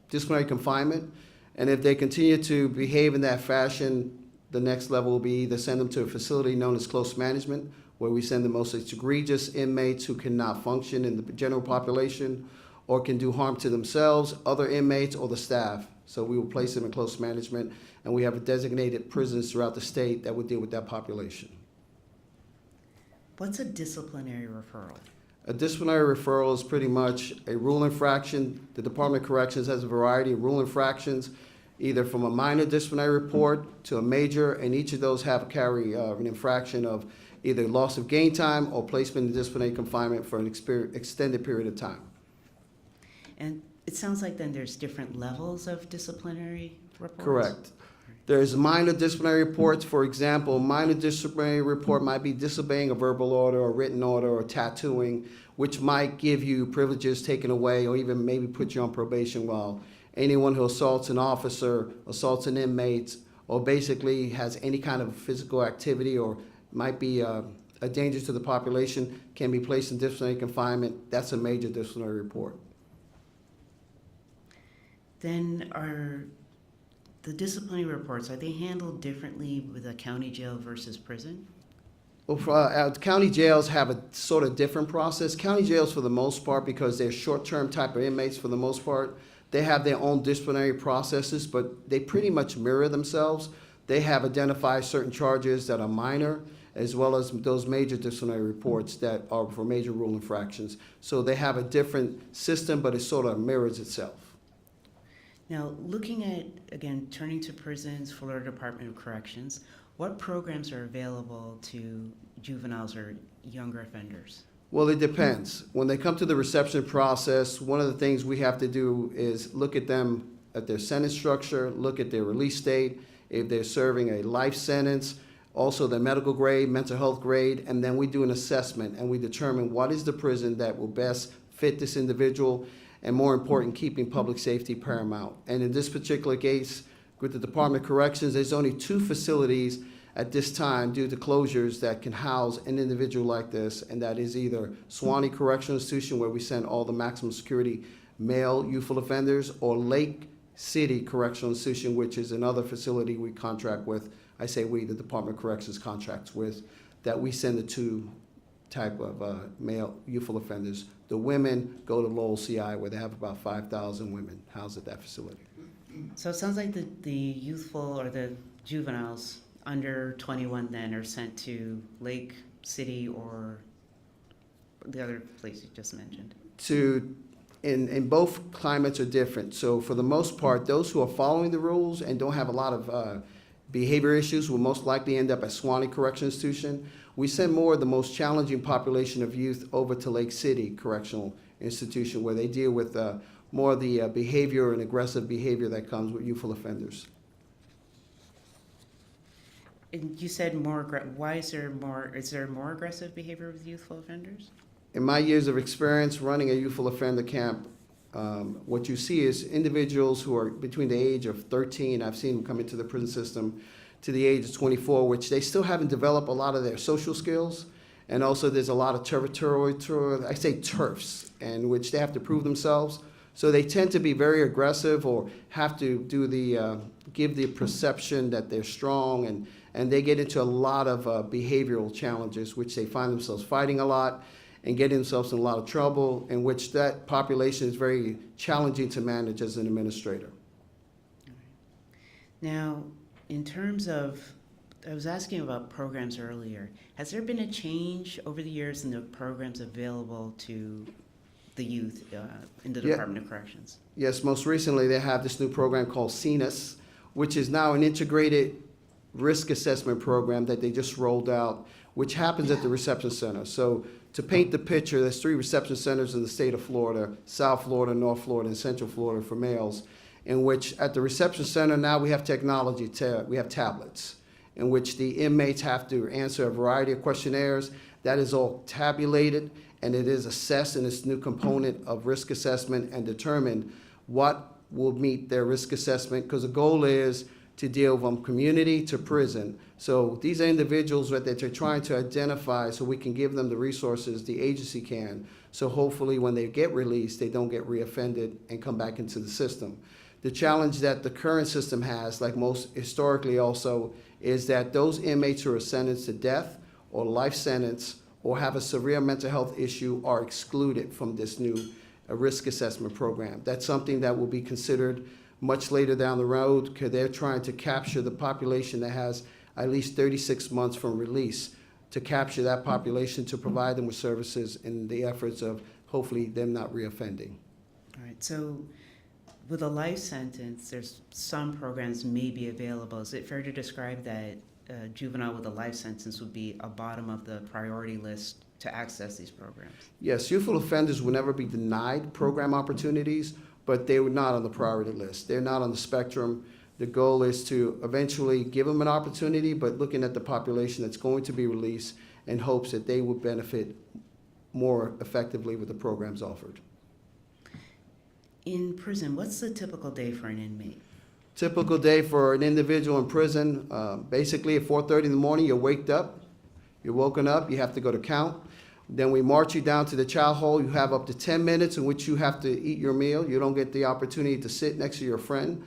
disciplinary confinement, and if they continue to behave in that fashion, the next level will be either send them to a facility known as close management, where we send the most egregious inmates who cannot function in the general population or can do harm to themselves, other inmates, or the staff. So we will place them in close management, and we have designated prisons throughout the state that would deal with that population. What's a disciplinary referral? A disciplinary referral is pretty much a rule infraction. The Department of Corrections has a variety of rule infractions, either from a minor disciplinary report to a major, and each of those carry an infraction of either loss of gain time or placement in disciplinary confinement for an extended period of time. And it sounds like then there's different levels of disciplinary reports? Correct. There's minor disciplinary reports. For example, minor disciplinary report might be disobeying a verbal order or written order or tattooing, which might give you privileges taken away or even maybe put you on probation, while anyone who assaults an officer, assaults an inmate, or basically has any kind of physical activity or might be a danger to the population can be placed in disciplinary confinement. That's a major disciplinary report. Then are the disciplinary reports, are they handled differently with a county jail versus prison? Well, county jails have a sort of different process. County jails, for the most part, because they're short-term type of inmates for the most part, they have their own disciplinary processes, but they pretty much mirror themselves. They have identified certain charges that are minor, as well as those major disciplinary reports that are for major rule infractions. So they have a different system, but it sort of mirrors itself. Now, looking at, again, turning to prisons, Florida Department of Corrections, what programs are available to juveniles or younger offenders? Well, it depends. When they come to the reception process, one of the things we have to do is look at them at their sentence structure, look at their release date, if they're serving a life sentence, also their medical grade, mental health grade, and then we do an assessment and we determine what is the prison that will best fit this individual, and more important, keeping public safety paramount. And in this particular case, with the Department of Corrections, there's only 2 facilities at this time due to closures that can house an individual like this, and that is either Suwannee Correctional Institution, where we send all the maximum security male youthful offenders, or Lake City Correctional Institution, which is another facility we contract with. I say we, the Department of Corrections contracts with, that we send the 2 type of male youthful offenders. The women go to Lowell CI, where they have about 5,000 women housed at that facility. So it sounds like the youthful or the juveniles under 21 then are sent to Lake City or the other place you just mentioned. In both climates are different. So for the most part, those who are following the rules and don't have a lot of behavior issues will most likely end up at Suwannee Correctional Institution, we send more of the most challenging population of youth over to Lake City Correctional Institution, where they deal with more of the behavior and aggressive behavior that comes with youthful offenders. And you said why is there more aggressive behavior with youthful offenders? In my years of experience running a youthful offender camp, what you see is individuals who are between the age of 13, I've seen them come into the prison system, to the age of 24, which they still haven't developed a lot of their social skills. And also there's a lot of territorial, I say turfs, in which they have to prove themselves. So they tend to be very aggressive or have to do give the perception that they're strong, and they get into a lot of behavioral challenges, which they find themselves fighting a lot and getting themselves in a lot of trouble, in which that population is very challenging to manage as an administrator. Now, in terms of, I was asking about programs earlier. Has there been a change over the years in the programs available to the youth in the Department of Corrections? Yes, most recently they have this new program called CNUS, which is now an integrated risk assessment program that they just rolled out, which happens at the reception center. So to paint the picture, there's 3 reception centers in the state of Florida, South Florida, North Florida, and Central Florida for males, in which at the reception center now we have technology, we have tablets, in which the inmates have to answer a variety of questionnaires. That is all tabulated, and it is assessed in this new component of risk assessment and determine what will meet their risk assessment, because the goal is to deal from community to prison. So these are individuals that they're trying to identify so we can give them the resources the agency can. So hopefully when they get released, they don't get reoffended and come back into the system. The challenge that the current system has, like most historically also, is that those inmates who are sentenced to death or life sentence or have a severe mental health issue are excluded from this new risk assessment program. That's something that will be considered much later down the road, because they're trying to capture the population that has at least 36 months from release, to capture that population, to provide them with services in the efforts of hopefully them not reoffending. All right, so with a life sentence, there's some programs may be available. Is it fair to describe that a juvenile with a life sentence would be a bottom of the priority list to access these programs? Yes, youthful offenders will never be denied program opportunities, but they were not on the priority list. They're not on the spectrum. The goal is to eventually give them an opportunity, but looking at the population that's going to be released in hopes that they will benefit more effectively with the programs offered. In prison, what's the typical day for an inmate? Typical day for an individual in prison, basically at 4:30 in the morning, you're woken up, you have to go to count. Then we march you down to the chow hall. You have up to 10 minutes in which you have to eat your meal. You don't get the opportunity to sit next to your friend.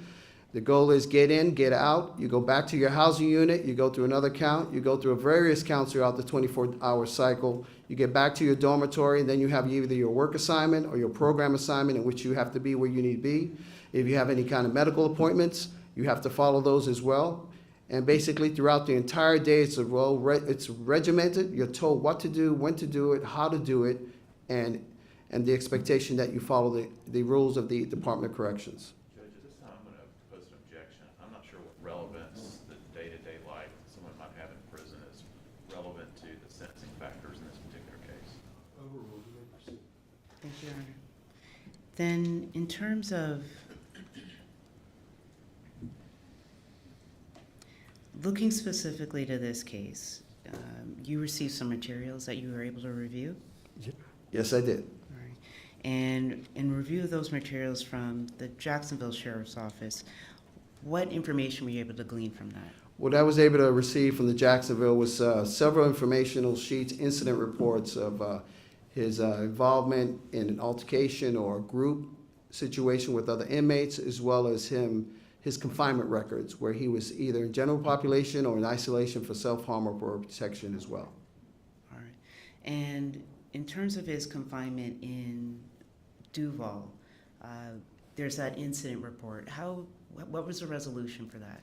The goal is get in, get out. You go back to your housing unit. You go through another count. You go through various counts throughout the 24-hour cycle. You get back to your dormitory, and then you have either your work assignment or your program assignment in which you have to be where you need to be. If you have any kind of medical appointments, you have to follow those as well. And basically throughout the entire day, it's regimented. You're told what to do, when to do it, how to do it, and the expectation that you follow the rules of the Department of Corrections. Judge, at this time, I'm going to post an objection. I'm not sure what relevance the day-to-day life that someone might have in prison is relevant to the sentencing factors in this particular case. Thank you, Your Honor. Then, in terms of looking specifically to this case, you received some materials that you were able to review? Yes, I did. All right. And in review of those materials from the Jacksonville Sheriff's Office, what information were you able to glean from that? What I was able to receive from the Jacksonville was several informational sheets, incident reports of his involvement in an altercation or a group situation with other inmates, as well as his confinement records, where he was either in general population or in isolation for self-harm or protection as well. All right. And in terms of his confinement in Duval, there's that incident report. What was the resolution for that?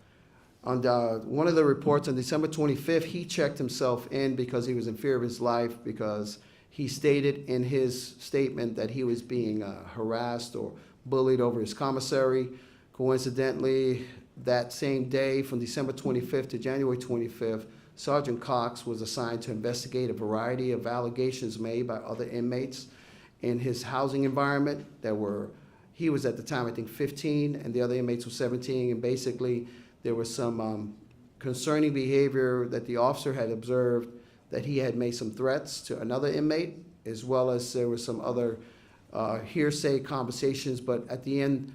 On one of the reports on December 25th, he checked himself in because he was in fear of his life, because he stated in his statement that he was being harassed or bullied over his commissary. Coincidentally, that same day, from December 25th to January 25th, Sergeant Cox was assigned to investigate a variety of allegations made by other inmates in his housing environment he was at the time, I think, 15, and the other inmates were 17, and basically there was some concerning behavior that the officer had observed, that he had made some threats to another inmate, as well as there was some other hearsay conversations, but at the end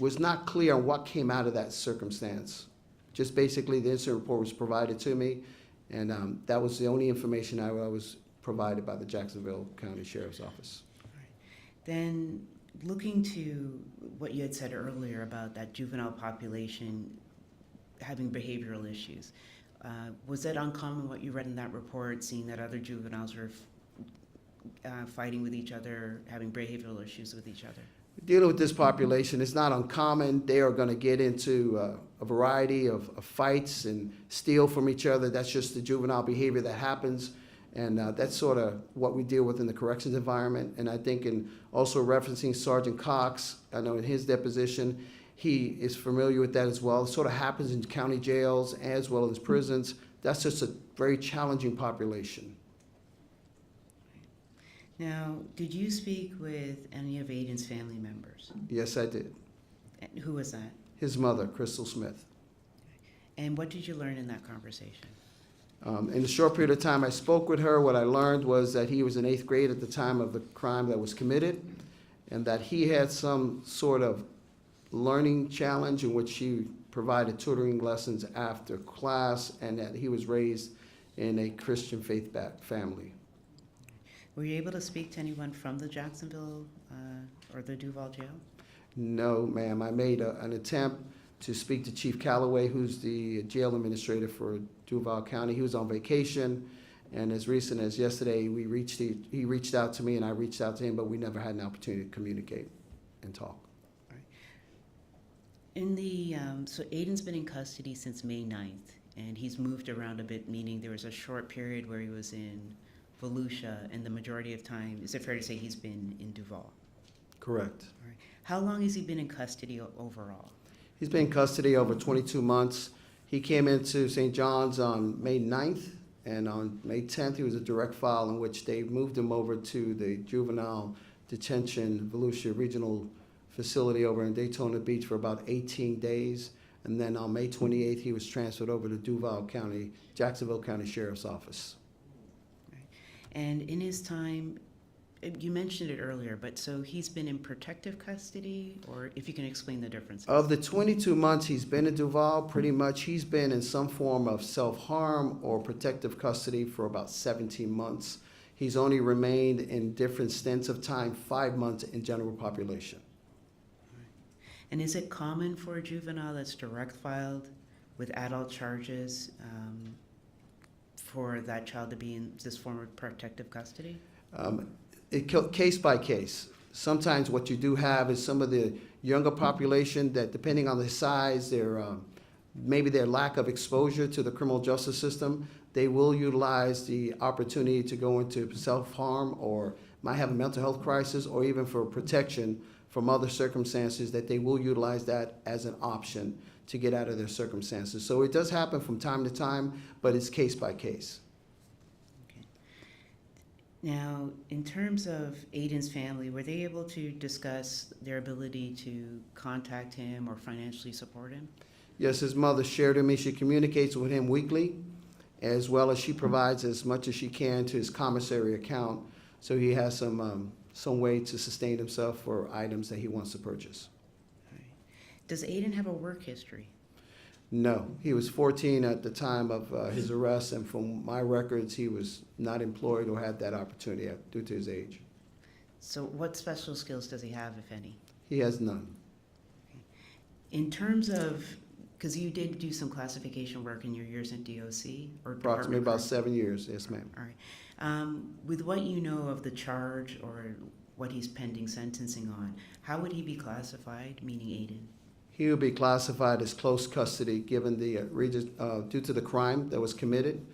was not clear on what came out of that circumstance. Just basically the incident report was provided to me, and that was the only information I was provided by the Jacksonville County Sheriff's Office. Then, looking to what you had said earlier about that juvenile population having behavioral issues, was that uncommon what you read in that report, seeing that other juveniles were fighting with each other, having behavioral issues with each other? Dealing with this population is not uncommon. They are going to get into a variety of fights and steal from each other. That's just the juvenile behavior that happens. And that's sort of what we deal with in the corrections environment. And I think in also referencing Sergeant Cox, I know in his deposition, he is familiar with that as well. It sort of happens in county jails as well as prisons. That's just a very challenging population. Now, did you speak with any of Aiden's family members? Yes, I did. And who was that? His mother, Crystal Smith. And what did you learn in that conversation? In the short period of time I spoke with her, what I learned was that he was in 8th grade at the time of the crime that was committed, and that he had some sort of learning challenge in which she provided tutoring lessons after class, and that he was raised in a Christian faith family. Were you able to speak to anyone from the Jacksonville or the Duval jail? No, ma'am. I made an attempt to speak to Chief Calloway, who's the jail administrator for Duval County. He was on vacation, and as recent as yesterday, he reached out to me, and I reached out to him, but we never had an opportunity to communicate and talk. In the so Aiden's been in custody since May 9th, and he's moved around a bit, meaning there was a short period where he was in Volusia, and the majority of time, is it fair to say he's been in Duval? Correct. All right. How long has he been in custody overall? He's been in custody over 22 months. He came into St. John's on May 9th, and on May 10th, he was a direct file in which they moved him over to the juvenile detention Volusia Regional Facility over in Daytona Beach for about 18 days. And then on May 28th, he was transferred over to Duval County, Jacksonville County Sheriff's Office. Right. And in his time, you mentioned it earlier, but so he's been in protective custody, or if you can explain the difference. Of the 22 months he's been in Duval, pretty much he's been in some form of self-harm or protective custody for about 17 months. He's only remained in different stints of time, 5 months in general population. And is it common for a juvenile that's direct filed with adult charges for that child to be in this form of protective custody? Case by case. Sometimes what you do have is some of the younger population that, depending on the size, maybe their lack of exposure to the criminal justice system, they will utilize the opportunity to go into self-harm or might have a mental health crisis, or even for protection from other circumstances, that they will utilize that as an option to get out of their circumstances. So it does happen from time to time, but it's case by case. Now, in terms of Aiden's family, were they able to discuss their ability to contact him or financially support him? Yes, his mother shared with me. She communicates with him weekly, as well as she provides as much as she can to his commissary account, so he has some way to sustain himself for items that he wants to purchase. Right. Does Aiden have a work history? No, he was 14 at the time of his arrest, and from my records, he was not employed or had that opportunity due to his age. So what special skills does he have, if any? He has none. In terms of, because you did do some classification work in your years in DOC? Or Approximately about Department 7 years, yes, ma'am. All right. With what you know of the charge or what he's pending sentencing on, how would he be classified, meaning Aiden? He will be classified as close custody given the due to the crime that was committed,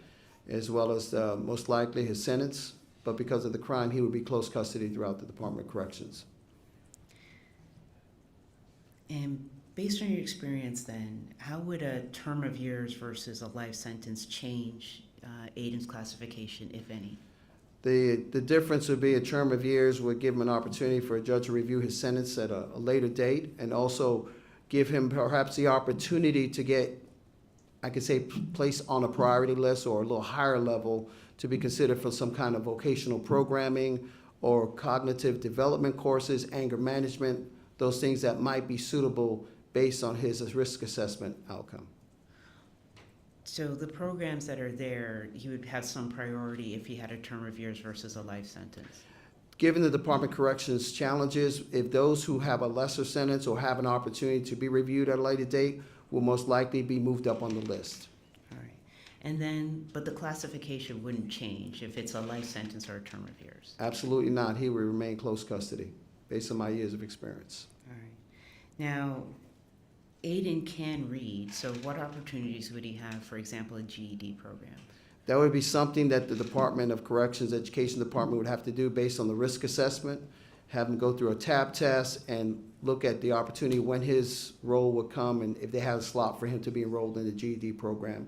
as well as most likely his sentence. But because of the crime, he would be close custody throughout the Department of Corrections. And Based on your experience then, how would a term of years versus a life sentence change Aiden's classification, if any? The difference would be a term of years would give him an opportunity for a judge to review his sentence at a later date, and also give him perhaps the opportunity to get, I could say, placed on a priority list or a little higher level to be considered for some kind of vocational programming or cognitive development courses, anger management, those things that might be suitable based on his risk assessment outcome. So the programs that are there, he would have some priority if he had a term of years versus a life sentence. Given the Department of Corrections challenges, if those who have a lesser sentence or have an opportunity to be reviewed at a later date will most likely be moved up on the list. All right. And then, but the classification wouldn't change if it's a life sentence or a term of years. Absolutely not. He will remain close custody based on my years of experience. All right. Now, Aiden can read, so what opportunities would he have, for example, a GED program? That would be something that the Department of Corrections Education Department would have to do based on the risk assessment, have him go through a TAB test and look at the opportunity when his role would come and if they had a slot for him to be enrolled in the GED program,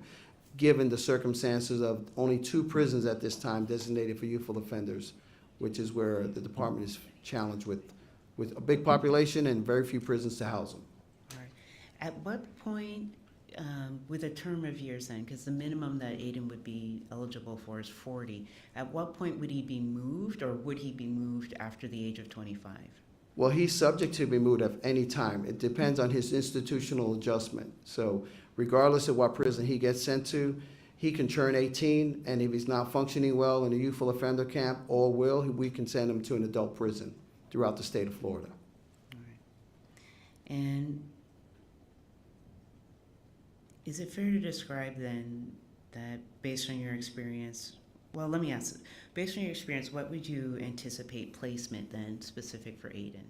given the circumstances of only 2 prisons at this time designated for youthful offenders, which is where the department is challenged with a big population and very few prisons to house them. All right. At what point, with a term of years then, because the minimum that Aiden would be eligible for is 40, at what point would he be moved, or would he be moved after the age of 25? Well, he's subject to be moved at any time. It depends on his institutional adjustment. So regardless of what prison he gets sent to, he can turn 18, and if he's not functioning well in a youthful offender camp or we can send him to an adult prison throughout the state of Florida. All right. And is it fair to describe then that based on your experience, well, let me ask, based on your experience, what would you anticipate placement then specific for Aiden?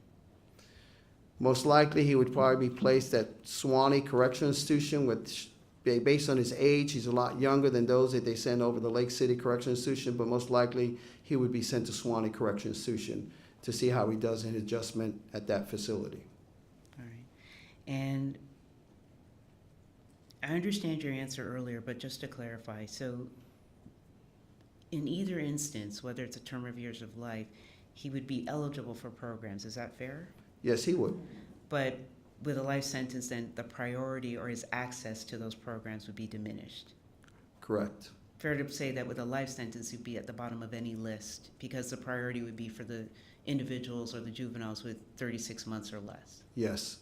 Most likely, he would probably be placed at Suwannee Correctional Institution, which, based on his age, he's a lot younger than those that they send over the Lake City Correctional Institution, but most likely, he would be sent to Suwannee Correctional Institution to see how he does in adjustment at that facility. All right. And I understand your answer earlier, but just to clarify, so in either instance, whether it's a term of years of life, he would be eligible for programs. Is that fair? Yes, he would. But with a life sentence, then the priority or his access to those programs would be diminished. Correct. Fair to say that with a life sentence, he'd be at the bottom of any list because the priority would be for the individuals or the juveniles with 36 months or less. Yes.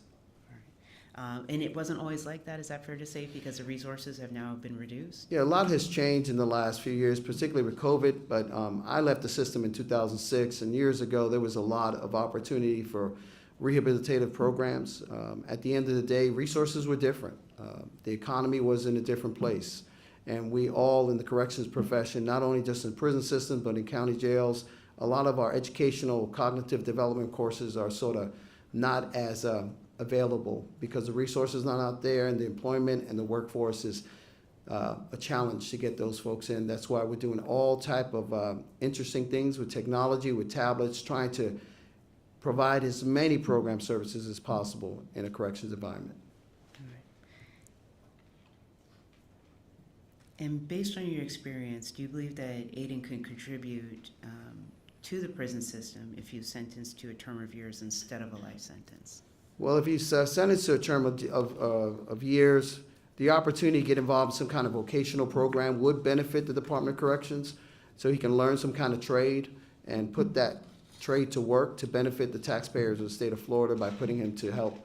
And it wasn't always like that, is that fair to say, because the resources have now been reduced? Yeah, a lot has changed in the last few years, particularly with COVID, but I left the system in 2006, and years ago, there was a lot of opportunity for rehabilitative programs. At the end of the day, resources were different. The economy was in a different place, and we all in the corrections profession, not only just in prison systems, but in county jails, a lot of our educational cognitive development courses are sort of not as available because the resources not out there, and the employment and the workforce is a challenge to get those folks in. That's why we're doing all type of interesting things with technology, with tablets, trying to provide as many program services as possible in a corrections environment. All right. And based on your experience, do you believe that Aiden can contribute to the prison system if he was sentenced to a term of years instead of a life sentence? Well, if he's sentenced to a term of years, the opportunity to get involved in some kind of vocational program would benefit the Department of Corrections, so he can learn some kind of trade and put that trade to work to benefit the taxpayers of the state of Florida by putting him to help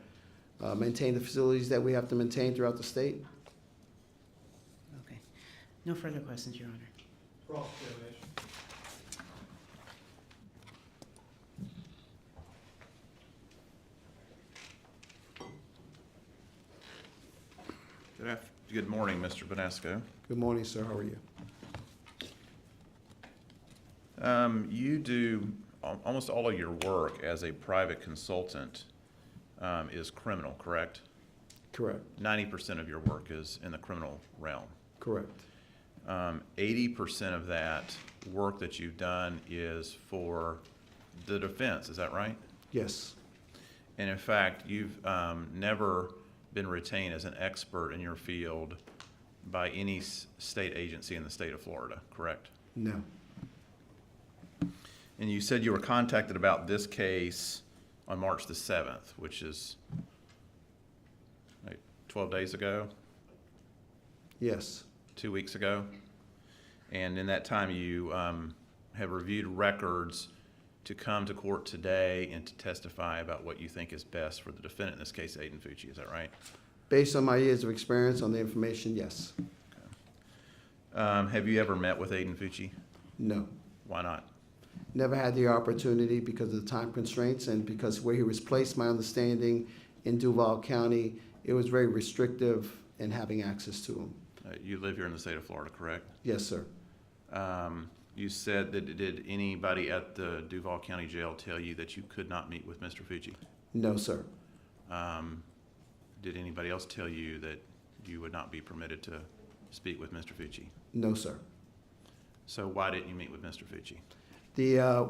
maintain the facilities that we have to maintain throughout the state. Okay. No further questions, Your Honor. Cross-examination. Good morning, Mr. Bonasco. Good morning, sir. How are you? You do almost all of your work as a private consultant is criminal, correct? Correct. 90% of your work is in the criminal realm. Correct. 80% of that work that you've done is for the defense, is that right? Yes. And in fact, you've never been retained as an expert in your field by any state agency in the state of Florida, correct? No. And you said you were contacted about this case on March the 7th, which is like 12 days ago, Yes. 2 weeks ago. And in that time, you have reviewed records to come to court today and to testify about what you think is best for the defendant, in this case, Aiden Fucci. Is that right? Based on my years of experience on the information, yes. Have you ever met with Aiden Fucci? No. Why not? Never had the opportunity because of the time constraints and because where he was placed, my understanding, in Duval County, it was very restrictive in having access to him. You live here in the state of Florida, correct? Yes, sir. You said that, did anybody at the Duval County Jail tell you that you could not meet with Mr. Fucci? No, sir. Did anybody else tell you that you would not be permitted to speak with Mr. Fucci? No, sir. So why didn't you meet with Mr. Fucci?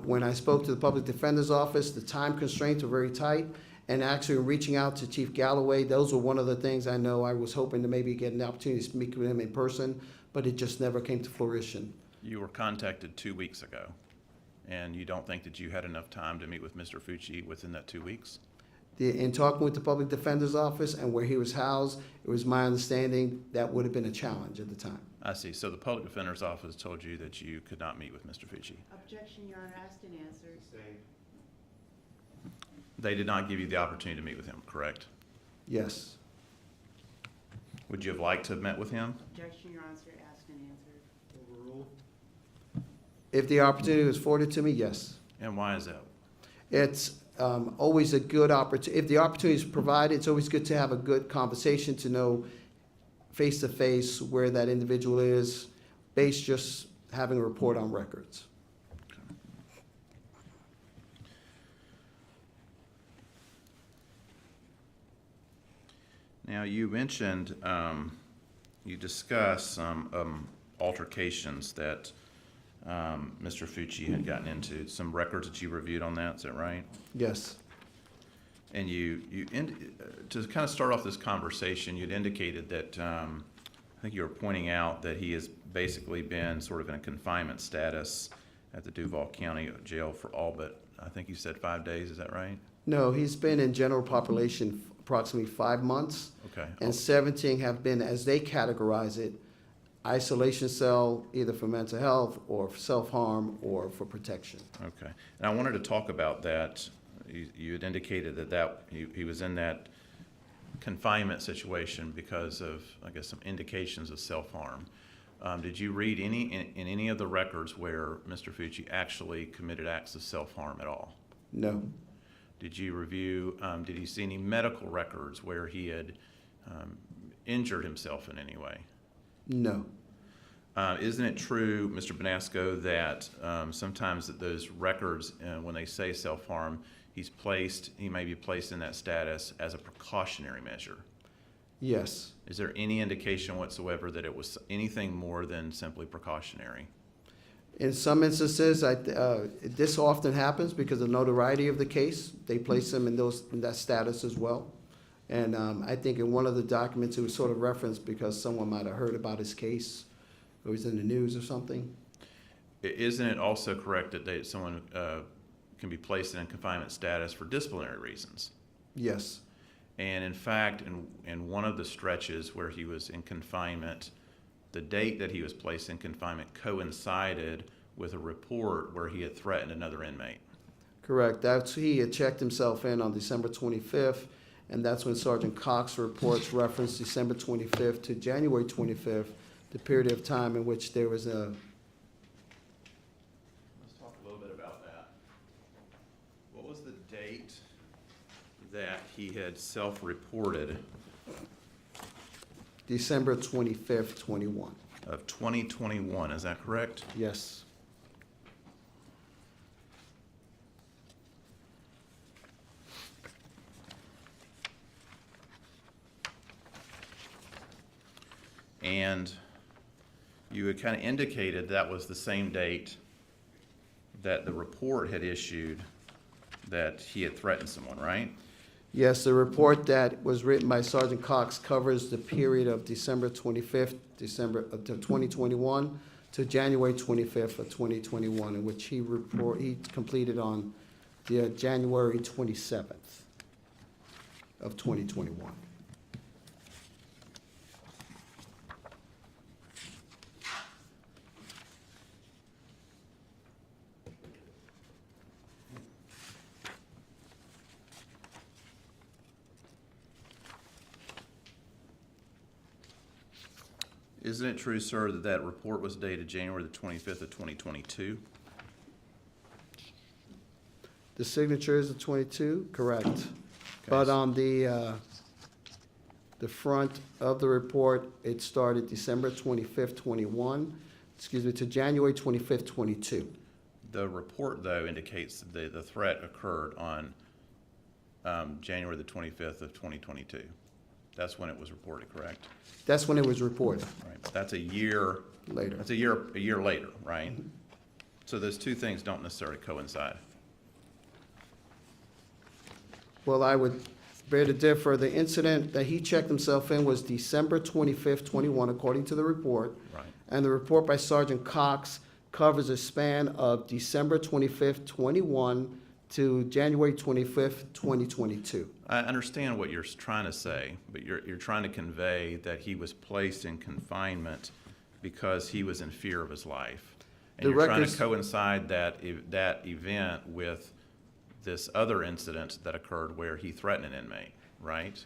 When I spoke to the Public Defender's Office, the time constraints were very tight, and actually reaching out to Chief Galloway, those were one of the things I know I was hoping to maybe get an opportunity to speak with him in person, but it just never came to fruition. You were contacted 2 weeks ago, and you don't think that you had enough time to meet with Mr. Fucci within that 2 weeks? In talking with the Public Defender's Office and where he was housed, it was my understanding that would have been a challenge at the time. I see. So the Public Defender's Office told you that you could not meet with Mr. Fucci? Objection, Your Honor, asked and answered. They did not give you the opportunity to meet with him, correct? Yes. Would you have liked to have met with him? Objection, Your Honor, asked and answered. Overruled. If the opportunity was afforded to me, yes. And why is that? It's always a good opportunity. If the opportunity is provided, it's always good to have a good conversation to know face-to-face where that individual is, based just having a report on records. Now, you mentioned, you discussed some altercations that Mr. Fucci had gotten into, some records that you reviewed on that, is that right? Yes. And to kind of start off this conversation, you'd indicated that, I think you were pointing out that he has basically been sort of in a confinement status at the Duval County Jail for all but, I think you said 5 days, is that right? No, he's been in general population approximately 5 months. Okay. And 17 have been, as they categorize it, isolation cell, either for mental health or for self-harm or for protection. Okay. And I wanted to talk about that. You had indicated that he was in that confinement situation because of, I guess, some indications of self-harm. Did you read in any of the records where Mr. Fucci actually committed acts of self-harm at all? No. Did you review, did you see any medical records where he had injured himself in any way? No. Isn't it true, Mr. Bonasco, that sometimes that those records, when they say self-harm, he may be placed in that status as a precautionary measure? Yes. Is there any indication whatsoever that it was anything more than simply precautionary? In some instances, this often happens because of the notoriety of the case. They place them in that status as well. And I think in one of the documents it was sort of referenced because someone might have heard about his case. It was in the news or something. Isn't it also correct that someone can be placed in confinement status for disciplinary reasons? Yes. And in fact, in one of the stretches where he was in confinement, the date that he was placed in confinement coincided with a report where he had threatened another inmate. Correct. He had checked himself in on December 25th, and that's when Sergeant Cox reports referenced December 25th to January 25th, the period of time in which there was a... Let's talk a little bit about that. What was the date that he had self-reported December 25th, 21. of 2021, is that correct? Yes. And you had kind of indicated that was the same date that the report had issued that he had threatened someone, right? Yes, the report that was written by Sergeant Cox covers the period of December 25th, December of 2021 to January 25th of 2021, in which he completed on the January 27th of 2021. Isn't it true, sir, that that report was dated January the 25th of 2022? The signature is the 22, correct. Okay, But on the front of the report, it started December 25th, 21, to January 25th, 22. The report, though, indicates that the threat occurred on January the 25th of 2022. That's when it was reported, correct? That's when it was reported. Right. That's a year Later. That's a year later, right? So those two things don't necessarily coincide. Well, I would bear to differ. The incident that he checked himself in was December 25th, 21, according to the report. Right. And the report by Sergeant Cox covers a span of December 25th, 21 to January 25th, 2022. I understand what you're trying to say, but you're trying to convey that he was placed in confinement because he was in fear of his life. And The you're trying to records- coincide that event with this other incident that occurred where he threatened an inmate, right?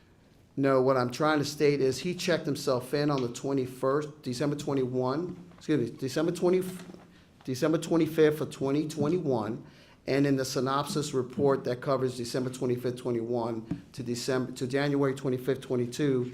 No, what I'm trying to state is he checked himself in on the 21st, December 25th of 2021. And in the synopsis report that covers December 25th, 21 to January 25th, 22,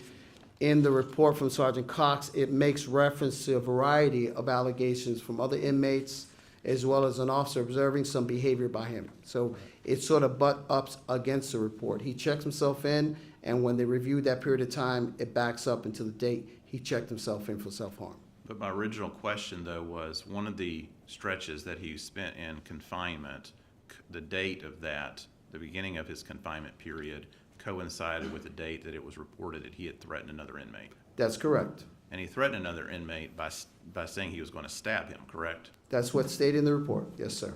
in the report from Sergeant Cox, it makes reference to a variety of allegations from other inmates, as well as an officer observing some behavior by him. So it sort of butt ups against the report. He checks himself in, and when they reviewed that period of time, it backs up into the date he checked himself in for self-harm. But my original question, though, was one of the stretches that he spent in confinement, the date of that, the beginning of his confinement period, coincided with the date that it was reported that he had threatened another inmate. That's correct. And he threatened another inmate by saying he was going to stab him, correct? That's what's stated in the report. Yes, sir.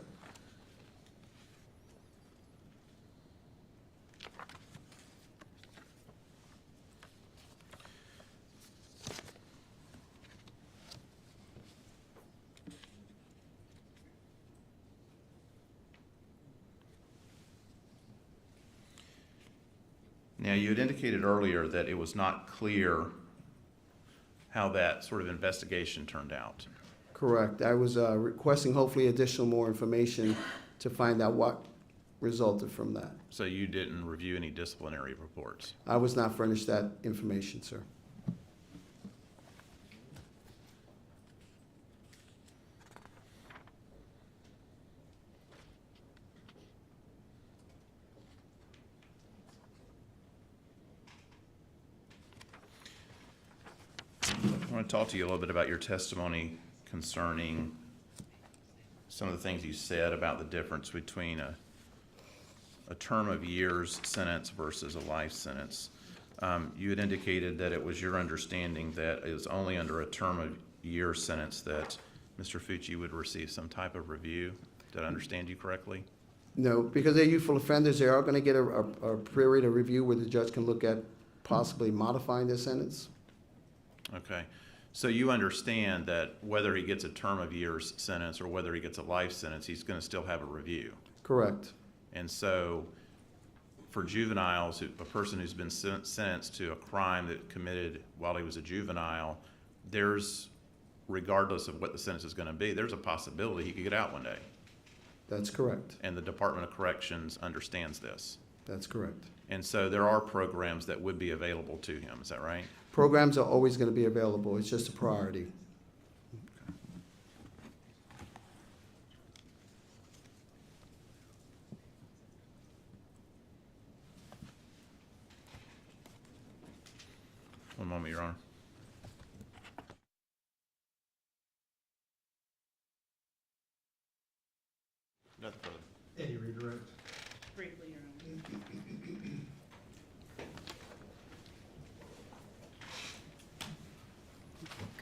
Now, you had indicated earlier that it was not clear how that sort of investigation turned out. Correct. I was requesting hopefully additional more information to find out what resulted from that. So you didn't review any disciplinary reports? I was not furnished that information, sir. I want to talk to you a little bit about your testimony concerning some of the things you said about the difference between a term of years sentence versus a life sentence. You had indicated that it was your understanding that it was only under a term of years sentence that Mr. Fucci would receive some type of review. Did I understand you correctly? No, because they're youthful offenders, they are going to get a period of review where the judge can look at possibly modifying their sentence. Okay. So you understand that whether he gets a term of years sentence or whether he gets a life sentence, he's going to still have a review. Correct. And so for juveniles, a person who's been sentenced to a crime that committed while he was a juvenile, there's, regardless of what the sentence is going to be, there's a possibility he could get out one day. That's correct. And the Department of Corrections understands this. That's correct. And so there are programs that would be available to him. Is that right? Programs are always going to be available. It's just a priority. One moment, Your Honor. Nothing further. Any redirect? Briefly, Your Honor.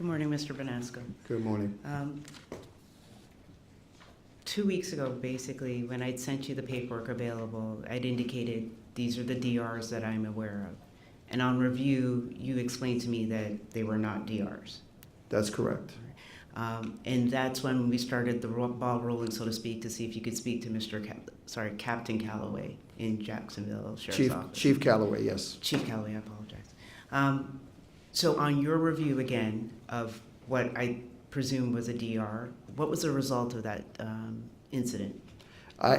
Good morning, Mr. Bonasco. Good morning. 2 weeks ago, basically, when I'd sent you the paperwork available, I'd indicated these are the DRs that I'm aware of. And on review, you explained to me that they were not DRs. That's correct. And that's when we started the ball rolling, so to speak, to see if you could speak to Captain Calloway in Jacksonville Sheriff's Office. Chief Calloway, yes. Chief Calloway, I apologize. So on your review again of what I presume was a DR, what was the result of that incident?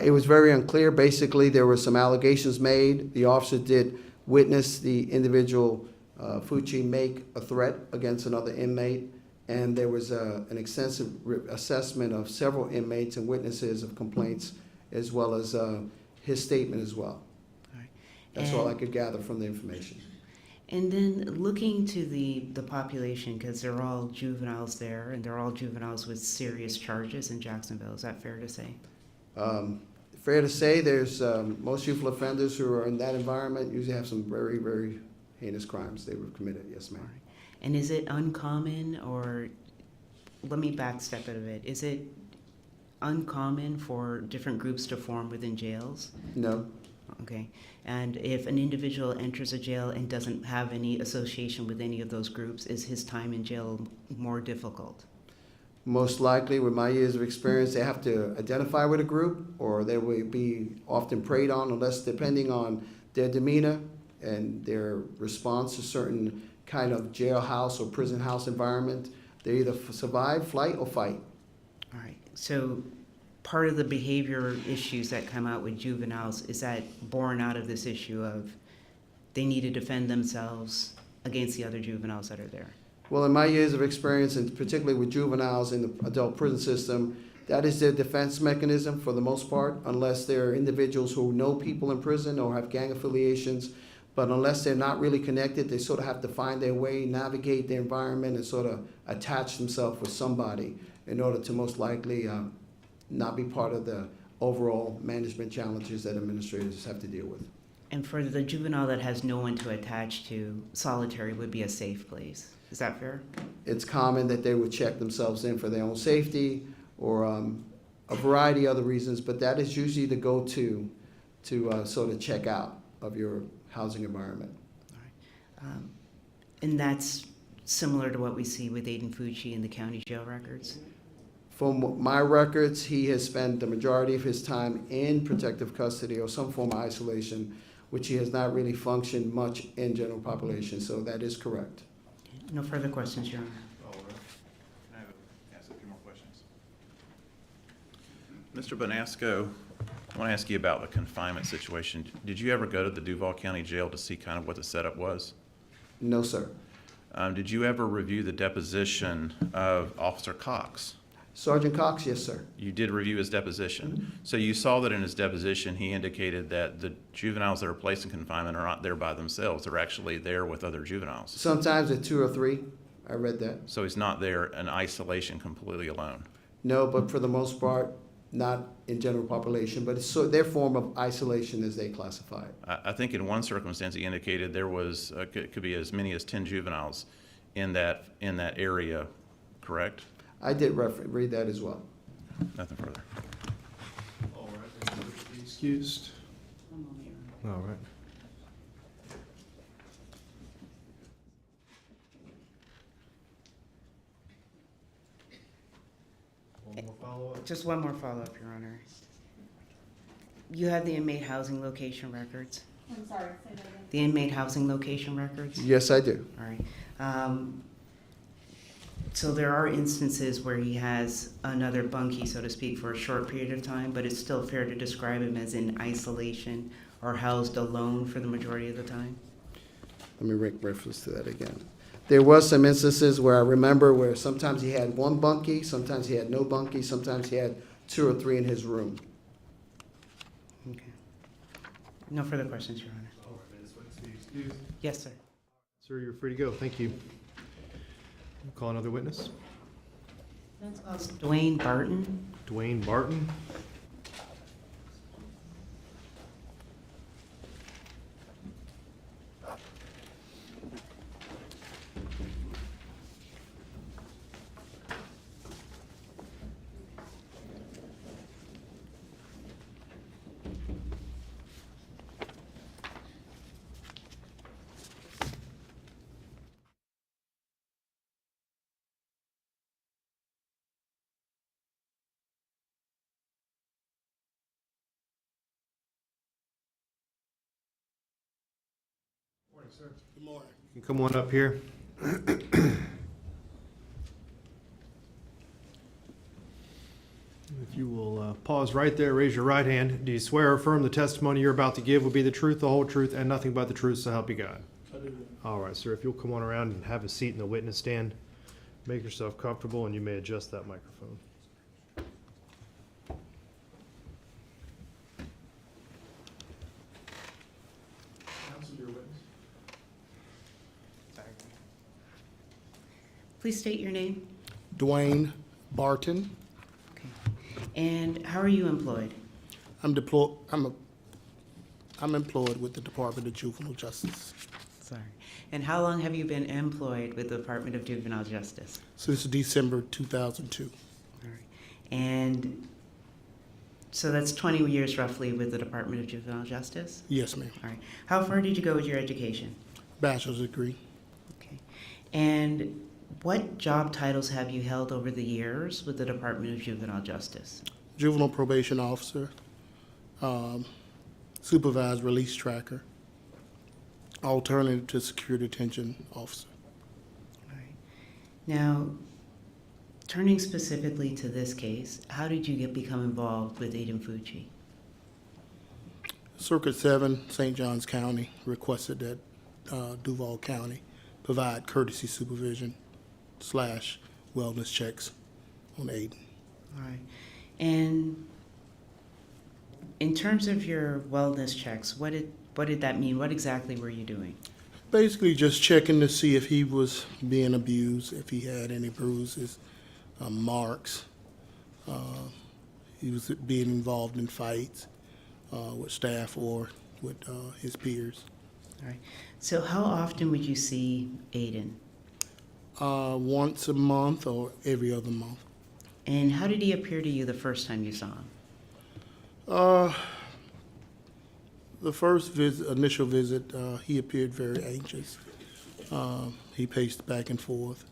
It was very unclear. Basically, there were some allegations made. The officer did witness the individual, Fucci, make a threat against another inmate, and there was an extensive assessment of several inmates and witnesses of complaints, as well as his statement as well. All right. That's all I could gather from the information. And then looking to the population, because they're all juveniles there, and they're all juveniles with serious charges in Jacksonville, is that fair to say? Fair to say, there's most youthful offenders who are in that environment usually have some very, very heinous crimes they were committed. Yes, ma'am. All right. And is it uncommon, or let me backstep it a bit, is it uncommon for different groups to form within jails? No. Okay. And if an individual enters a jail and doesn't have any association with any of those groups, is his time in jail more difficult? Most likely, with my years of experience, they have to identify with a group, or they will be often preyed on, unless depending on their demeanor and their response to certain kind of jailhouse or prison house environment, they either survive, flight, or fight. All right. So part of the behavior issues that come out with juveniles, is that born out of this issue of they need to defend themselves against the other juveniles that are there? Well, in my years of experience, and particularly with juveniles in the adult prison system, that is their defense mechanism for the most part, unless they're individuals who know people in prison or have gang affiliations. But unless they're not really connected, they sort of have to find their way, navigate their environment, and sort of attach themselves with somebody in order to most likely not be part of the overall management challenges that administrators have to deal with. And for the juvenile that has no one to attach to, solitary would be a safe place. Is that fair? It's common that they would check themselves in for their own safety or a variety of other reasons, but that is usually the go-to to sort of check out of your housing environment. All right. And that's similar to what we see with Aiden Fucci in the county jail records? From my records, he has spent the majority of his time in protective custody or some form of isolation, which he has not really functioned much in general population, so that is correct. No further questions, Your Honor. Can I ask a few more questions? Mr. Bonasco, I want to ask you about the confinement situation. Did you ever go to the Duval County Jail to see kind of what the setup was? No, sir. Did you ever review the deposition of Officer Cox? Sergeant Cox, yes, sir. You did review his deposition. So you saw that in his deposition, he indicated that the juveniles that are placed in confinement are not there by themselves. They're actually there with other juveniles. Sometimes at 2 or 3, I read that. So he's not there in isolation completely alone. No, but for the most part, not in general population, but it's their form of isolation as they classify it. I think in one circumstance, he indicated there was, could be as many as 10 juveniles in that area, correct? I did read that as well. Nothing further. All right, excused. All right. One more follow-up. Just one more follow-up, Your Honor. You have the inmate housing location records? I'm sorry, say that again. The inmate housing location records? Yes, I do. All right. So there are instances where he has another bunkie, so to speak, for a short period of time, but it's still fair to describe him as in isolation or housed alone for the majority of the time? Let me make reference to that again. There was some instances where I remember where sometimes he had one bunkie, sometimes he had no bunkie, sometimes he had 2 or 3 in his room. Okay. No further questions, Your Honor. All right, Ms. Winsky, excused. Yes, sir. Sir, you're free to go. Thank you. Call another witness. Dwayne Barton. Dwayne Barton. sir. Good morning. You can come on up here. If you will pause right there, raise your right hand. Do you swear or affirm the testimony you're about to give will be the truth, the whole truth, and nothing but the truth, so help you God? I do. All right, sir. If you'll come on around and have a seat in the witness stand, make yourself comfortable, and you may adjust that microphone. Counsel, your witness. Please state your name. Dwayne Barton. Okay. And how are you employed? I'm employed with the Department of Juvenile Justice Sorry. And how long have you been employed with the Department of Juvenile Justice? since December 2002. All right. And so that's 20 years roughly with the Department of Juvenile Justice? Yes, ma'am. All right. How far did you go with your education? Bachelor's degree. Okay. And what job titles have you held over the years with the Department of Juvenile Justice? Juvenile probation officer, supervised release tracker, alternative to secure detention officer. All right. Now, turning specifically to this case, how did you become involved with Aiden Fucci? Circuit 7, St. Johns County, requested that Duval County provide courtesy supervision / wellness checks on Aiden. All right. And in terms of your wellness checks, what did that mean? What exactly were you doing? Basically just checking to see if he was being abused, if he had any bruises, marks. He was being involved in fights with staff or with his peers. All right. So how often would you see Aiden? Once a month or every other month. And how did he appear to you the first time you saw him? The first initial visit, he appeared very anxious. He paced back and forth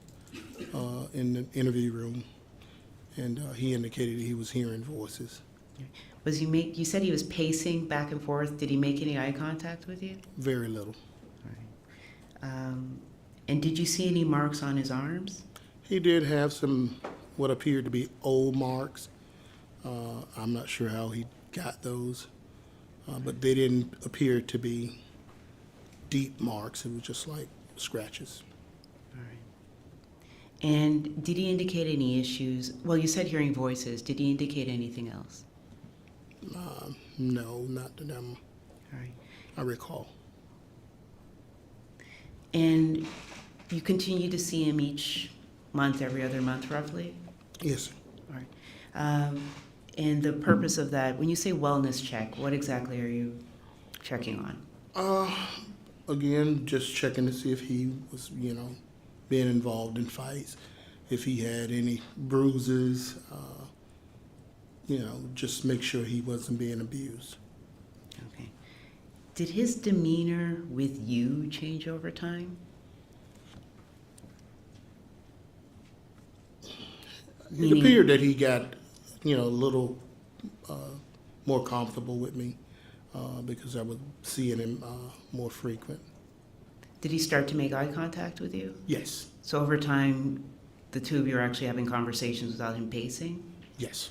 in the interview room, and he indicated he was hearing voices. You said he was pacing back and forth. Did he make any eye contact with you? Very little. All right. And did you see any marks on his arms? He did have some what appeared to be old marks. I'm not sure how he got those, but they didn't appear to be deep marks. It was just like scratches. All right. And did he indicate any issues? Well, you said hearing voices. Did he indicate anything else? No, not that All right. I recall. And you continue to see him each month, every other month, roughly? Yes, sir. All right. And the purpose of that, when you say wellness check, what exactly are you checking on? Again, just checking to see if he was, being involved in fights, if he had any bruises, just make sure he wasn't being abused. Okay. Did his demeanor with you change over time? It appeared that he got, a little more comfortable with me because I was seeing him more frequent. Did he start to make eye contact with you? Yes. So over time, the two of you are actually having conversations without him pacing? Yes.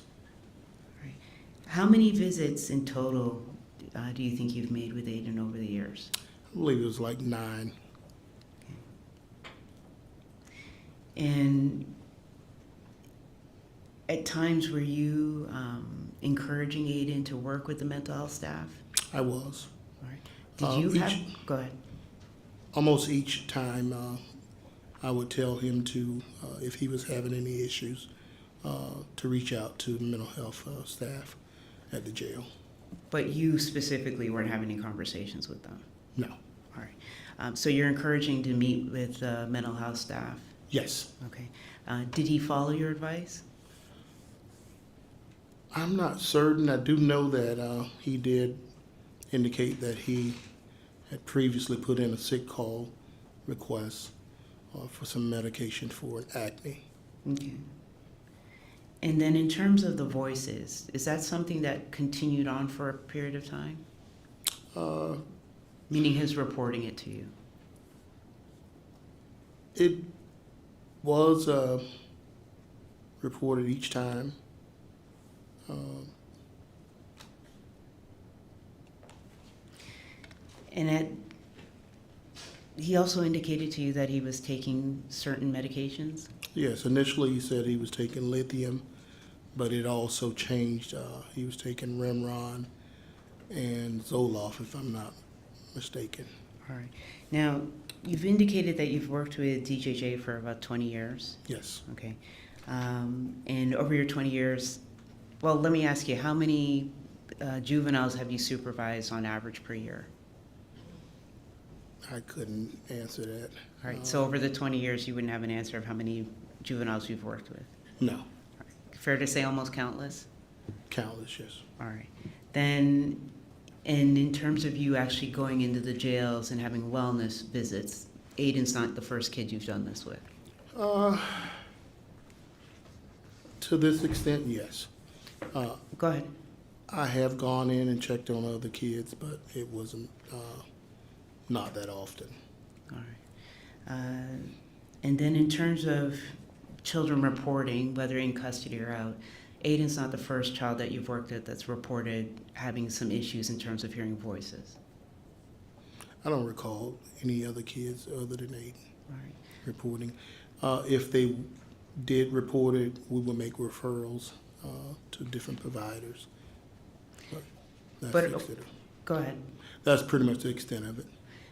Right. How many visits in total do you think you've made with Aiden over the years? I believe it was like 9. And at times, were you encouraging Aiden to work with the mental health staff? I was. All right. Did you have? Go ahead. Almost each time I would tell him to, if he was having any issues, to reach out to the mental health staff at the jail. But you specifically weren't having any conversations with them? No. All right. So you're encouraging to meet with mental health staff? Yes. Okay. Did he follow your advice? I'm not certain. I do know that he did indicate that he had previously put in a sick call request for some medication for acne. Okay. And then in terms of the voices, is that something that continued on for a period of time? Meaning his reporting it to you? It was reported each time. He also indicated to you that he was taking certain medications? Yes, initially he said he was taking lithium, but it also changed. He was taking Remron and Zoloft, if I'm not mistaken. All right. Now, you've indicated that you've worked with DJJ for about 20 years. Yes. Okay. And over your 20 years, well, let me ask you, how many juveniles have you supervised on average per year? I couldn't answer that. All right. So over the 20 years, you wouldn't have an answer of how many juveniles you've worked with? No. Fair to say almost countless? Countless, yes. All right. Then, and in terms of you actually going into the jails and having wellness visits, Aiden's not the first kid you've done this with? To this extent, yes. Go ahead. I have gone in and checked on other kids, but it wasn't not that often. All right. And then in terms of children reporting, whether in custody or out, Aiden's not the first child that you've worked with that's reported having some issues in terms of hearing voices. I don't recall any other kids other than Aiden All right. reporting. If they did report it, we will make referrals to different providers. But that's the extent of it. Go ahead. That's pretty much the extent of it.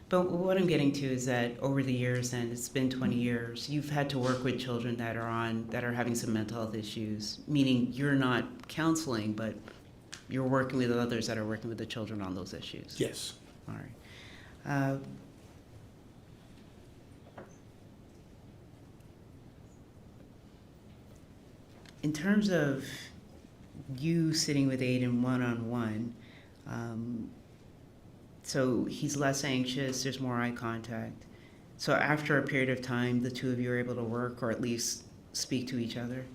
But what I'm getting to is that over the years, and it's been 20 years, you've had to work with children that are having some mental health issues, meaning you're not counseling, but you're working with others that are working with the children on those issues. Yes. All right. In terms of you sitting with Aiden one-on-one, so he's less anxious, there's more eye contact. So after a period of time, the two of you are able to work or at least speak to each other?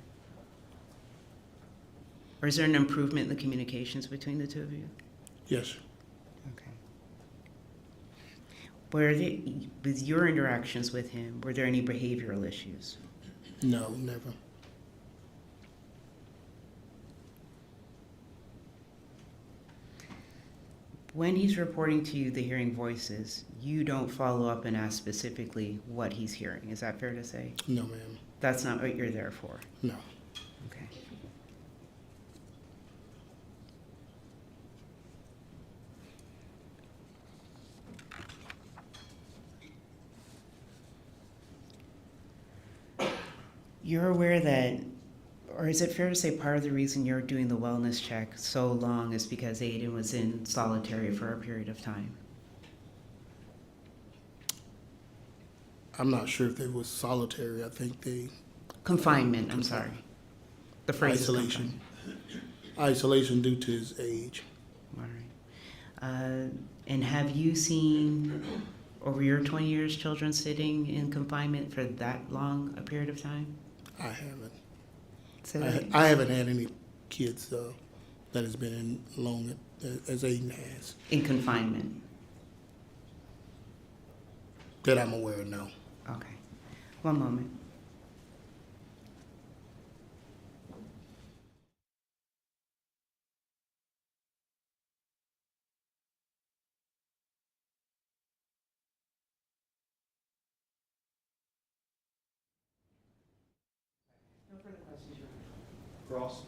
Or is there an improvement in the communications between the two of you? Yes. Okay. With your interactions with him, were there any behavioral issues? No, never. When he's reporting to you the hearing voices, you don't follow up and ask specifically what he's hearing. Is that fair to say? No, ma'am. That's not what you're there for? No. Okay. You're aware that, or is it fair to say part of the reason you're doing the wellness check so long is because Aiden was in solitary for a period of time? I'm not sure if it was solitary. I think they... Confinement, I'm sorry. The phrase is isolation. Isolation due to his age. All right. And have you seen, over your 20 years, children sitting in confinement for that long a period of time? I haven't. So I haven't had any kids that has been in long as Aiden has. in confinement? That I'm aware of, no. Okay. One moment. No further questions, Your Honor. Ross?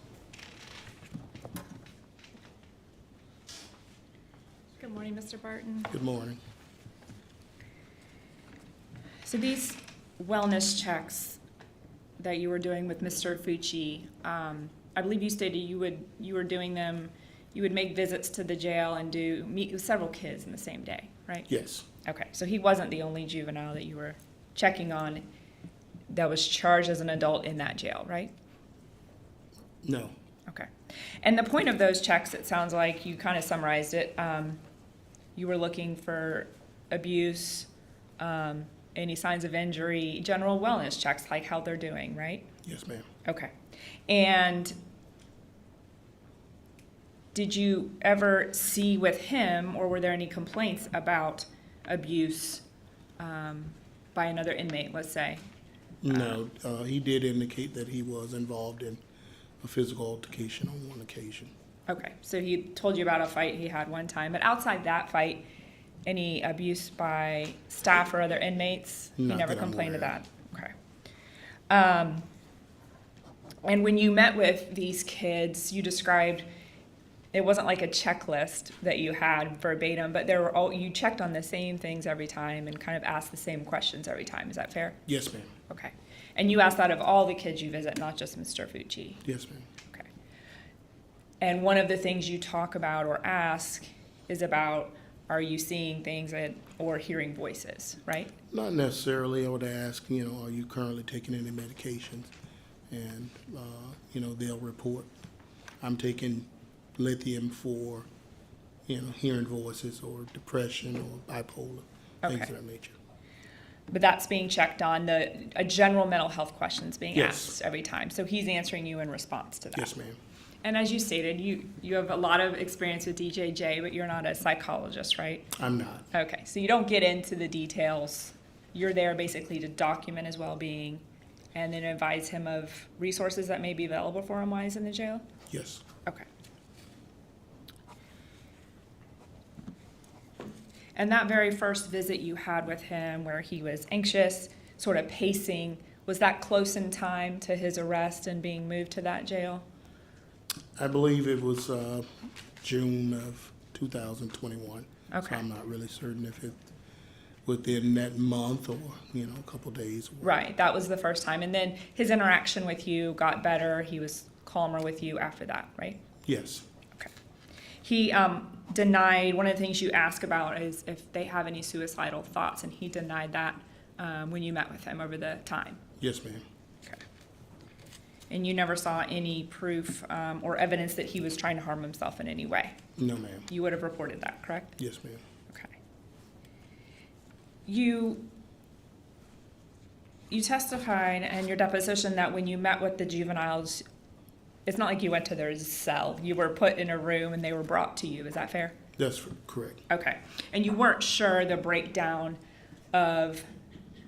Good morning, Mr. Barton. Good morning. So these wellness checks that you were doing with Mr. Fucci, I believe you stated you were doing them, you would make visits to the jail and meet with several kids in the same day, right? Yes. Okay, so he wasn't the only juvenile that you were checking on that was charged as an adult in that jail, right? No. Okay. And the point of those checks, it sounds like you kind of summarized it. You were looking for abuse, any signs of injury, general wellness checks, like how they're doing, right? Yes, ma'am. Okay. And did you ever see with him, or were there any complaints about abuse by another inmate, let's say? No, he did indicate that he was involved in a physical altercation on one occasion. Okay, so he told you about a fight he had one time, but outside that fight, any abuse by staff or other inmates? He Not never that I'm complained of aware that? Okay. And when you met with these kids, you described it wasn't like a checklist that you had verbatim, but there were all, you checked on the same things every time and kind of asked the same questions every time. Is that fair? Yes, ma'am. Okay. And you asked that of all the kids you visit, not just Mr. Fucci? Yes, ma'am. Okay. And one of the things you talk about or ask is about, are you seeing things or hearing voices, right? Not necessarily. I would ask, are you currently taking any medications? And, they'll report. I'm taking lithium for, hearing voices or depression or bipolar, things Okay. of that nature. But that's being checked on, a general mental health questions being Yes. asked every time. So he's answering you in response to that. Yes, ma'am. And as you stated, you have a lot of experience with DJJ, but you're not a psychologist, right? I'm not. Okay, so you don't get into the details. You're there basically to document his well-being and then advise him of resources that may be available for him while he's in the jail? Yes. Okay. And that very first visit you had with him where he was anxious, sort of pacing, was that close in time to his arrest and being moved to that jail? I believe it was June of 2021. Okay. So I'm not really certain if it within that month or, a couple days. Right, that was the first time. And then his interaction with you got better. He was calmer with you after that, right? Yes. Okay. He denied, one of the things you ask about is if they have any suicidal thoughts, and he denied that when you met with him over the time. Yes, ma'am. Okay. And you never saw any proof or evidence that he was trying to harm himself in any way? No, ma'am. You would have reported that, correct? Yes, ma'am. Okay. You testified in your deposition that when you met with the juveniles, it's not like you went to their cell. You were put in a room and they were brought to you. Is that fair? That's correct. Okay. And you weren't sure the breakdown of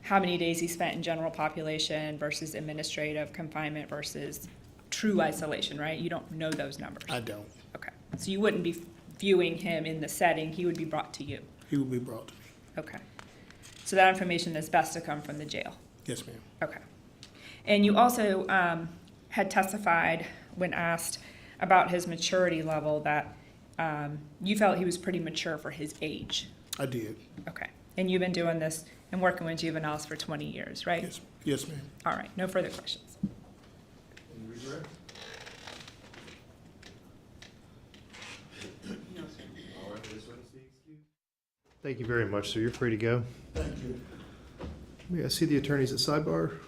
how many days he spent in general population versus administrative confinement versus true isolation, right? You don't know those numbers. I don't. Okay. So you wouldn't be viewing him in the setting. He would be brought to you. He will be brought to me. Okay. So that information is best to come from the jail. Yes, ma'am. Okay. And you also had testified when asked about his maturity level that you felt he was pretty mature for his age. I did. Okay. And you've been doing this and working with juveniles for 20 years, right? Yes. Yes, ma'am. All right. No further questions. Thank you very much, sir. You're free to go. Thank you. May I see the attorneys at sidebar?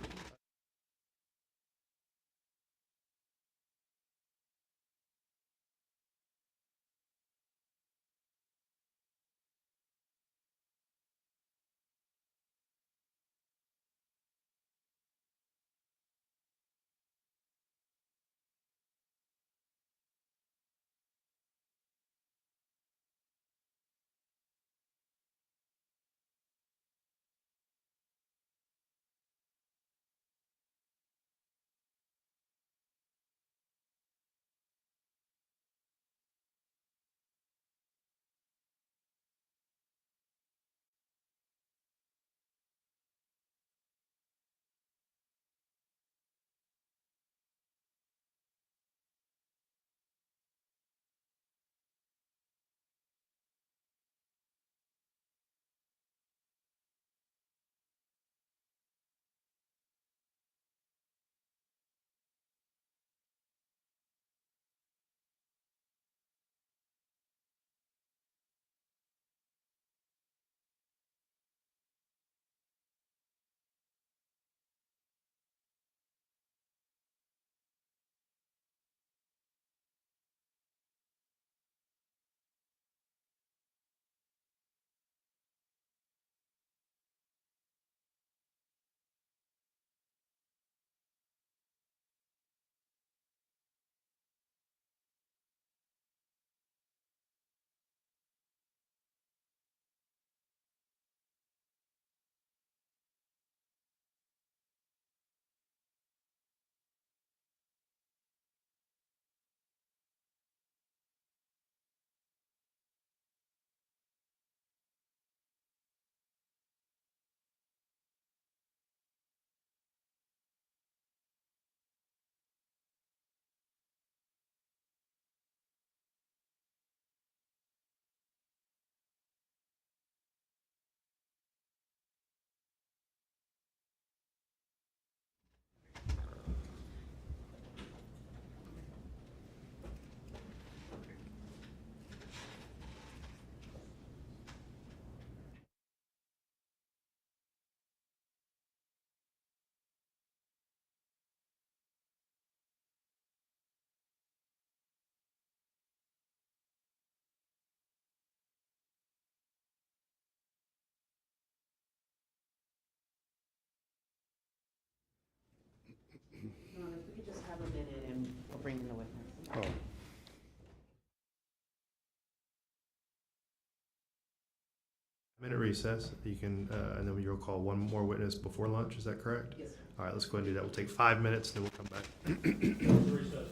Minute recess. You can, and then you'll call one more witness before lunch. Is that correct? Yes, sir. All right, let's go ahead and do that. We'll take 5 minutes, then we'll come back. Recess.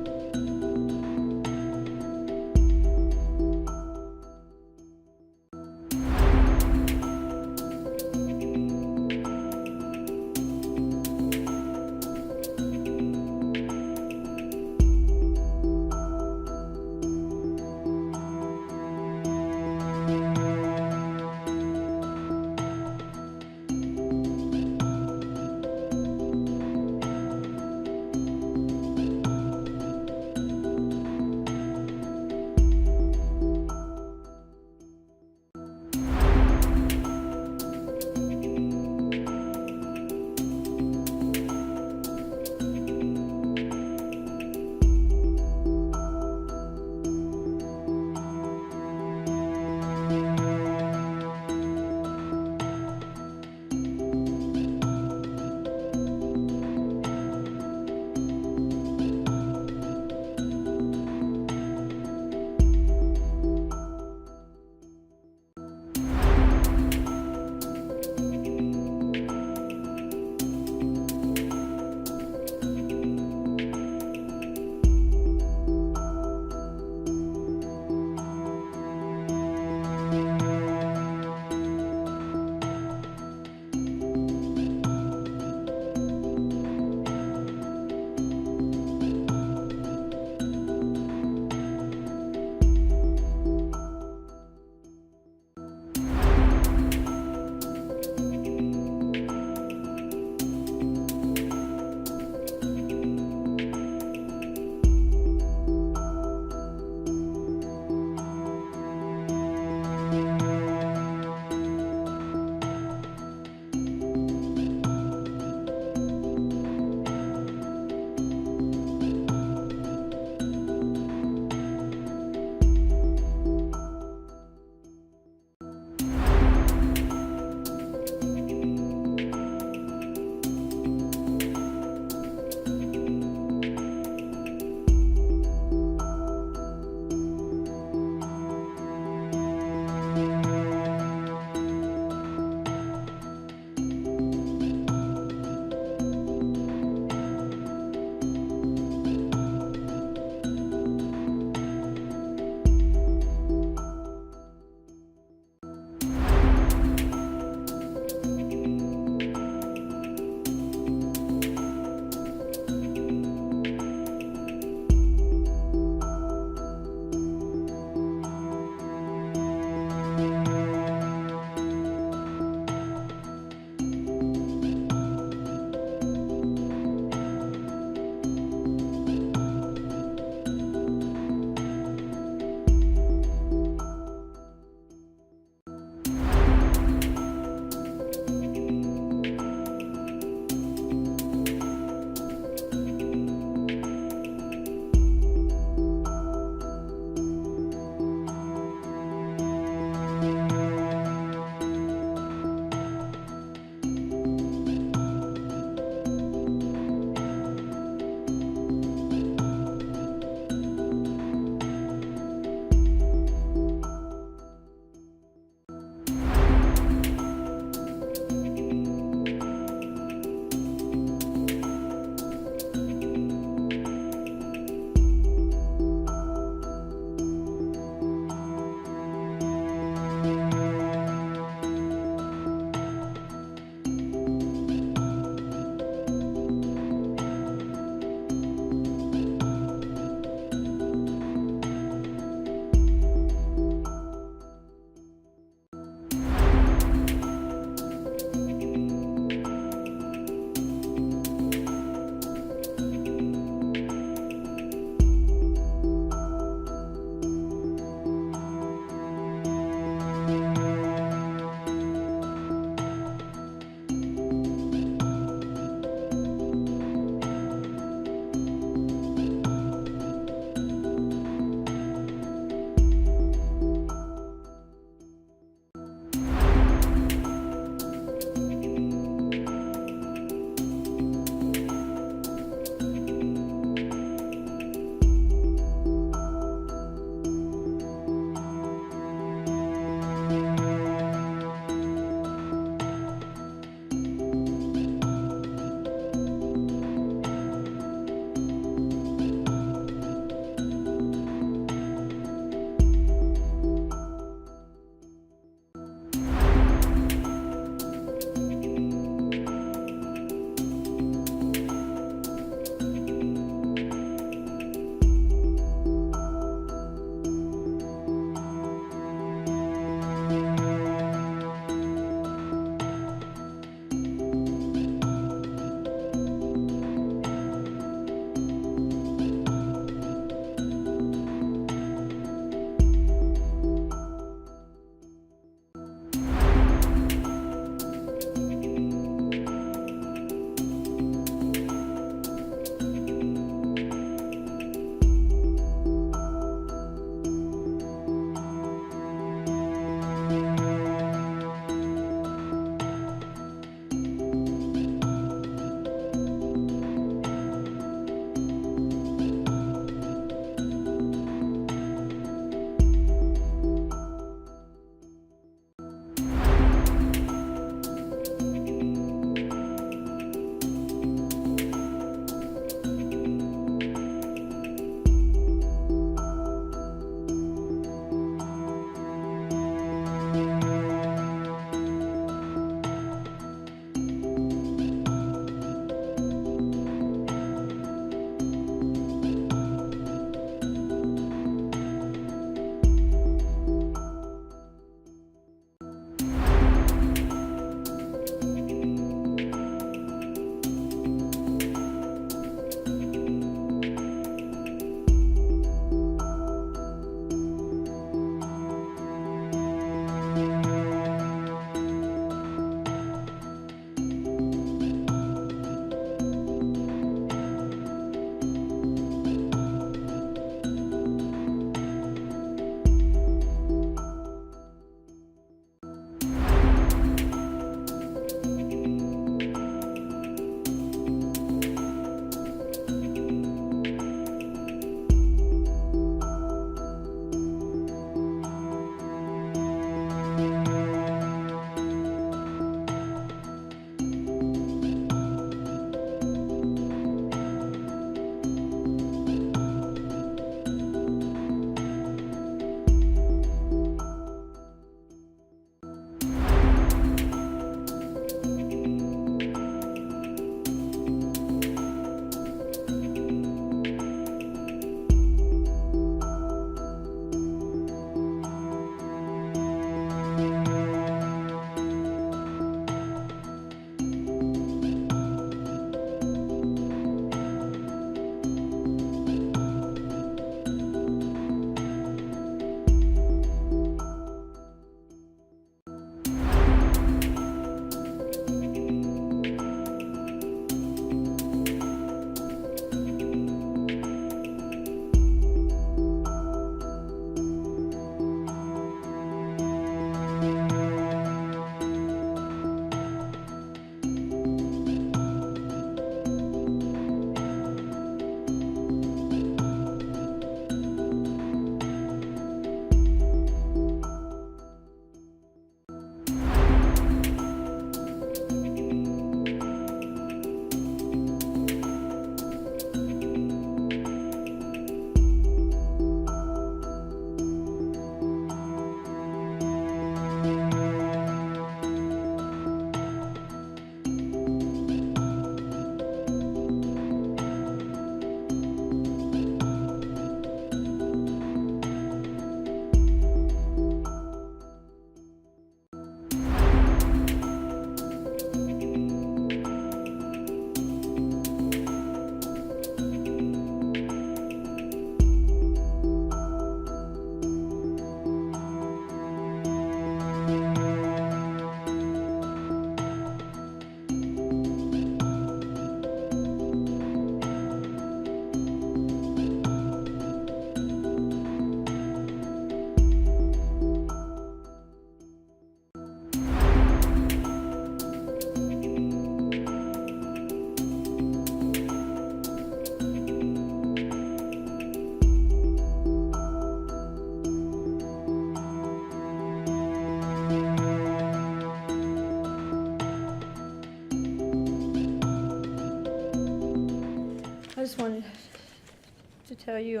tell you,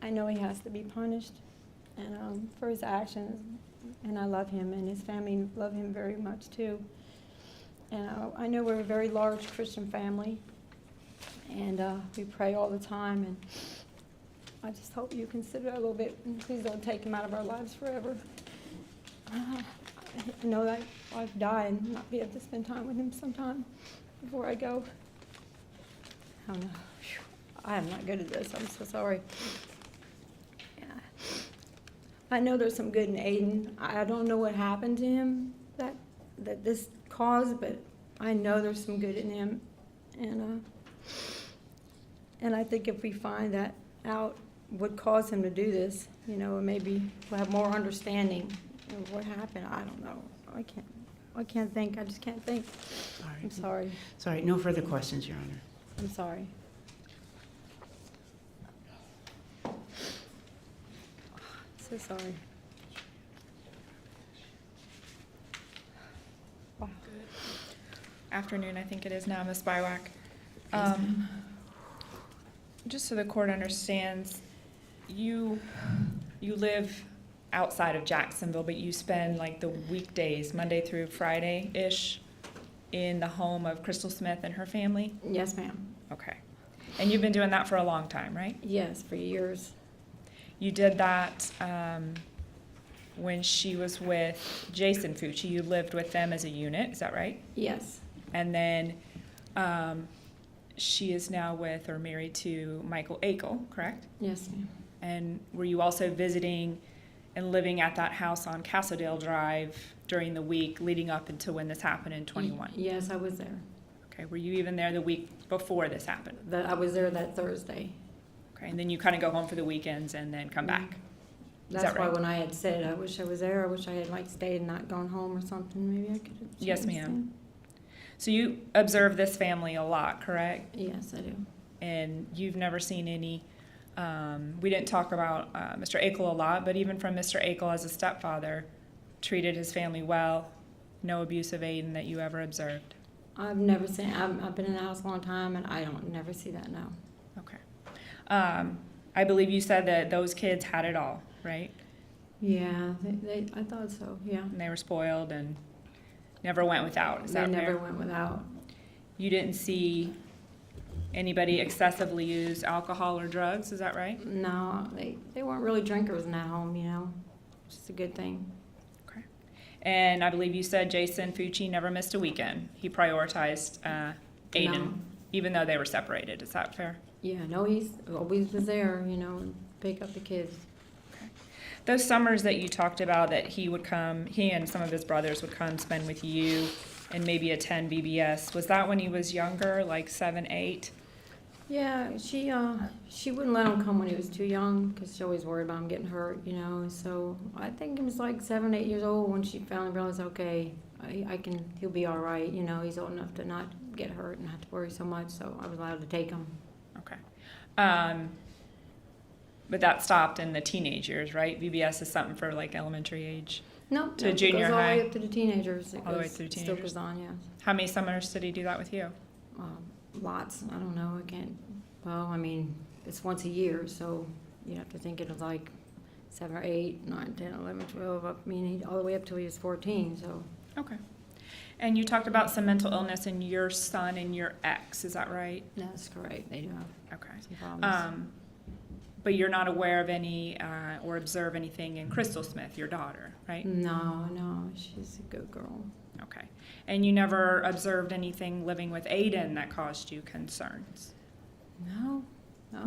I know he has to be punished, and for his actions, and I love him, and his family love him very much too. And I know we're a very large Christian family, and we pray all the time, and I just hope you consider it a little bit, and please don't take him out of our lives forever. I know that I've died and not be able to spend time with him sometime before I go. I don't know. I am not good at this. I'm so sorry. Yeah. I know there's some good in Aiden. I don't know what happened to him that this caused, but I know there's some good in him, and I think if we find that out, what caused him to do this, maybe we'll have more understanding of what happened. I don't know. I can't think. I just can't think. Sorry. I'm sorry. Sorry, no further questions, Your Honor. I'm sorry. So sorry. Wow. Afternoon, I think it is now, Ms. Bywak. Just so the court understands, you live outside of Jacksonville, but you spend like the weekdays, Monday through Friday-ish, in the home of Crystal Smith and her family? Yes, ma'am. Okay. And you've been doing that for a long time, right? Yes, for years. You did that when she was with Jason Fucci. You lived with them as a unit, is that right? Yes. And then she is now with or married to Michael Akel, correct? Yes, ma'am. And were you also visiting and living at that house on Castledale Drive during the week leading up until when this happened in 21? Yes, I was there. Okay, were you even there the week before this happened? I was there that Thursday. Okay, and then you kind of go home for the weekends and then come back? Is That's that why right? when I had said I wish I was there, I wish I had stayed and not gone home or something, maybe I could have. Yes, ma'am. So you observe this family a lot, correct? Yes, I do. And you've never seen any, we didn't talk about Mr. Akel a lot, but even from Mr. Akel as a stepfather, treated his family well, no abuse of Aiden that you ever observed? I've never seen, I've been in the house a long time, and I don't never see that now. Okay. I believe you said that those kids had it all, right? Yeah, I thought so, yeah. And they were spoiled and never went without, is that They fair? never went without. You didn't see anybody excessively use alcohol or drugs, is that right? No, they weren't really drinkers in that home, Which is a good thing. Okay. And I believe you said Jason Fucci never missed a weekend. He prioritized Aiden, No. even though they were separated. Is that fair? Yeah, no, he's always was there, and pick up the kids. Those summers that you talked about that he would come, he and some of his brothers would come spend with you and maybe attend VBS, was that when he was younger, like 7, 8? Yeah, she wouldn't let him come when he was too young because she always worried about him getting hurt, So I think he was like 7, 8 years old when she finally realized, okay, he'll be all right. He's old enough to not get hurt and not have to worry so much. So I was allowed to take him. Okay. But that stopped in the teenage years, right? VBS is something for like elementary age. No, To it junior goes all the high? way up to the teenagers. All the way through Still teenagers. goes on, yeah. How many summers did he do that with you? Lots. I don't know. I can't. Well, it's once a year, so you have to think it was like 7 or 8, 9, 10, 11, 12. All the way up till he was 14. So. Okay. And you talked about some mental illness in your son and your ex, is that right? That's correct. They do have Okay. some problems. But you're not aware of any or observe anything in Crystal Smith, your daughter, right? No, she's a good girl. Okay. And you never observed anything living with Aiden that caused you concerns? No.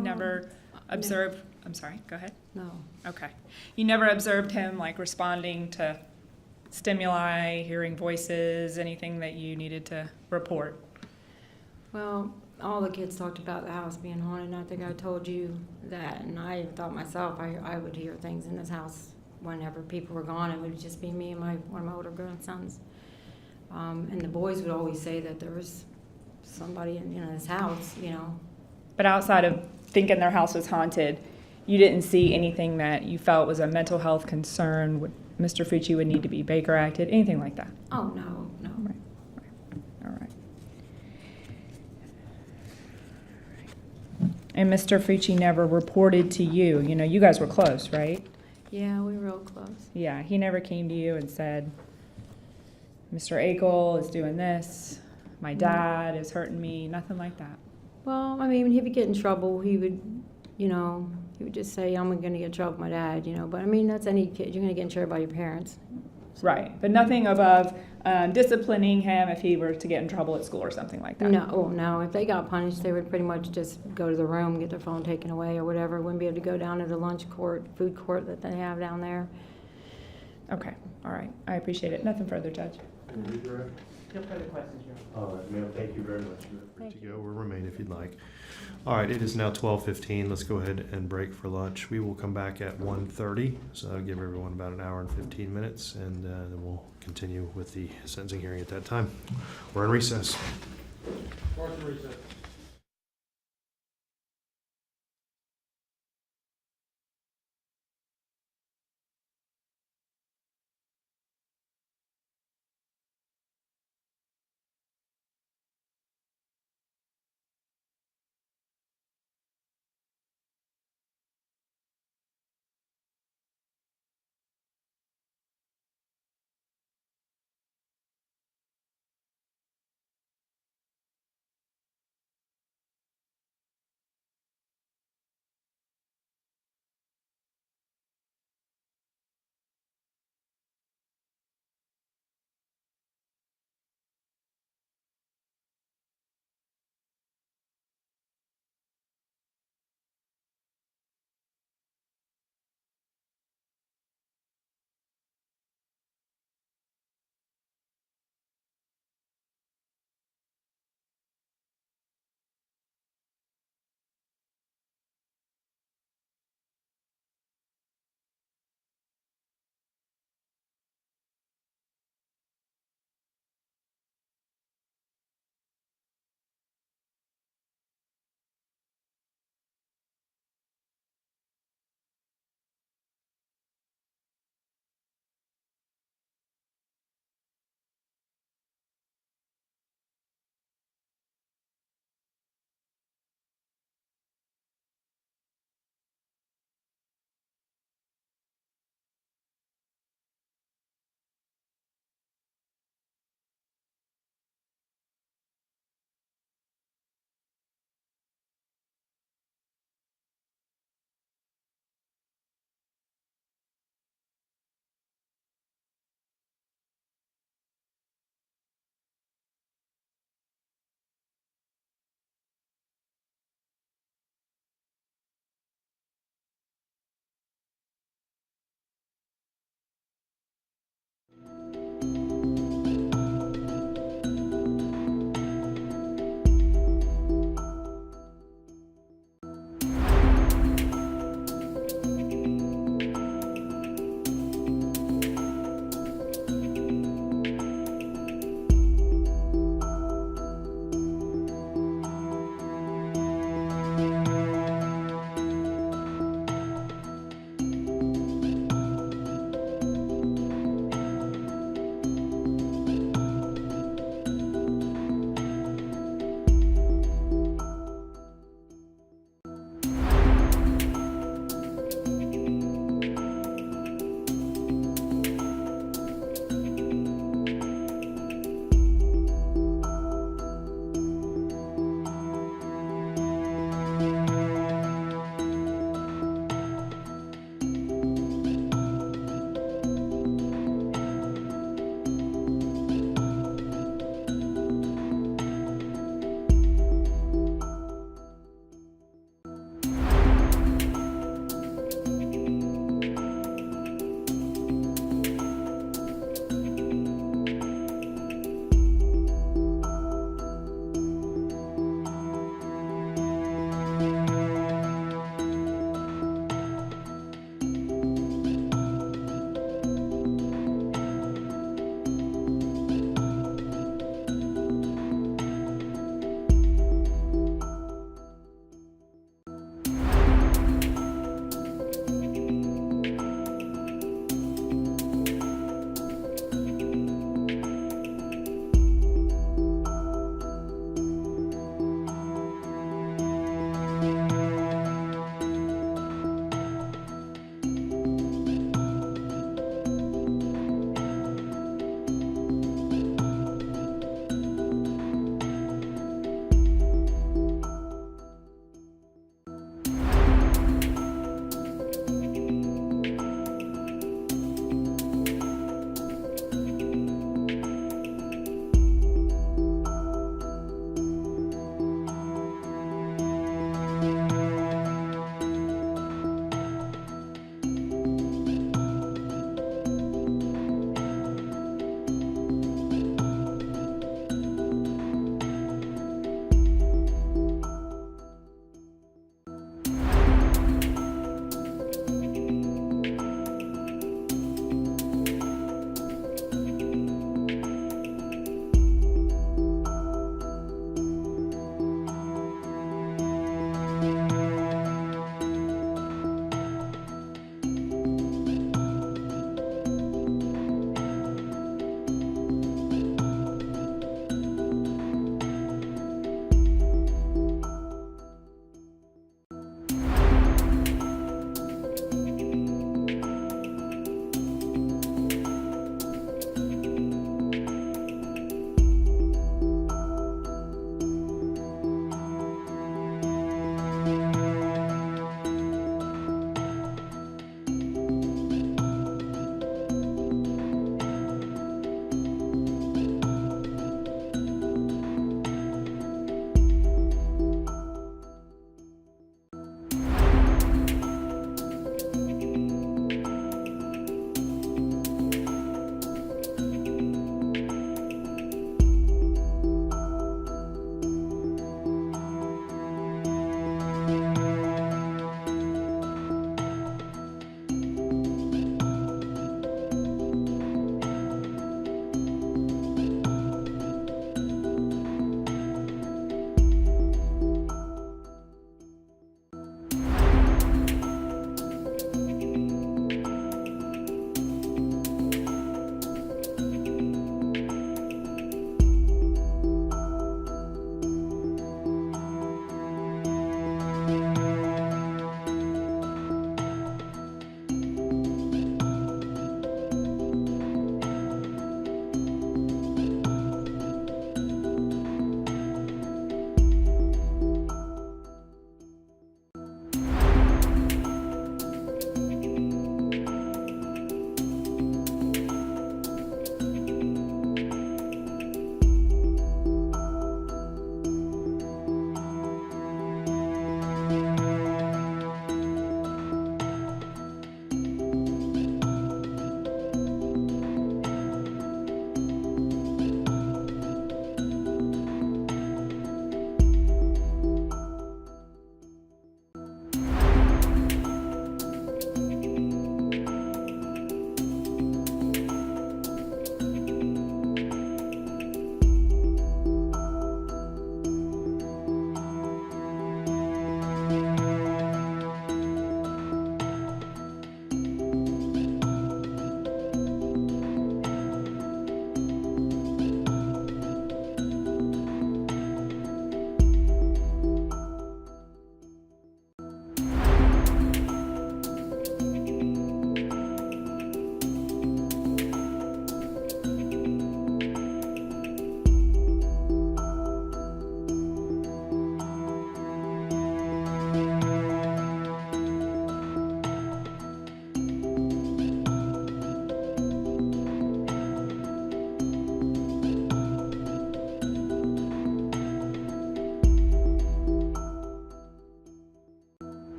Never observed, I'm sorry, go ahead. No. Okay. You never observed him like responding to stimuli, hearing voices, anything that you needed to report? Well, all the kids talked about the house being haunted, and I think I told you that, and I thought myself I would hear things in this house whenever people were gone. It would just be me and one of my older grandsons. And the boys would always say that there was somebody in this house, But outside of thinking their house was haunted, you didn't see anything that you felt was a mental health concern, would Mr. Fucci would need to be Baker acted, anything like that? Oh, no. Right. All right. And Mr. Fucci never reported to you. You know, you guys were close, right? Yeah, we were real close. Yeah, he never came to you and said, Mr. Akel is doing this, my dad is hurting me, nothing like that. Well, I mean, when he would get in trouble, he would, you know, he would just say, I'm gonna get in trouble with my dad, you know, but I mean, that's any kid, you're gonna get in trouble by your parents. Right, but nothing above disciplining him if he were to get in trouble at school or something like that. No, oh, no, if they got punished, they would pretty much just go to the room, get their phone taken away or whatever, wouldn't be able to go down to the lunch court, food court that they have down there. Okay, all right, I appreciate it. Nothing further, Judge. No further questions, Your Honor. All right, ma'am, thank you very much. You're free to go or remain if you'd like. All right, it is now 12:15. Let's go ahead and break for lunch. We will come back at 1:30, so that'll give everyone about an hour and 15 minutes, and then we'll continue with the sentencing hearing at that time. We're in recess.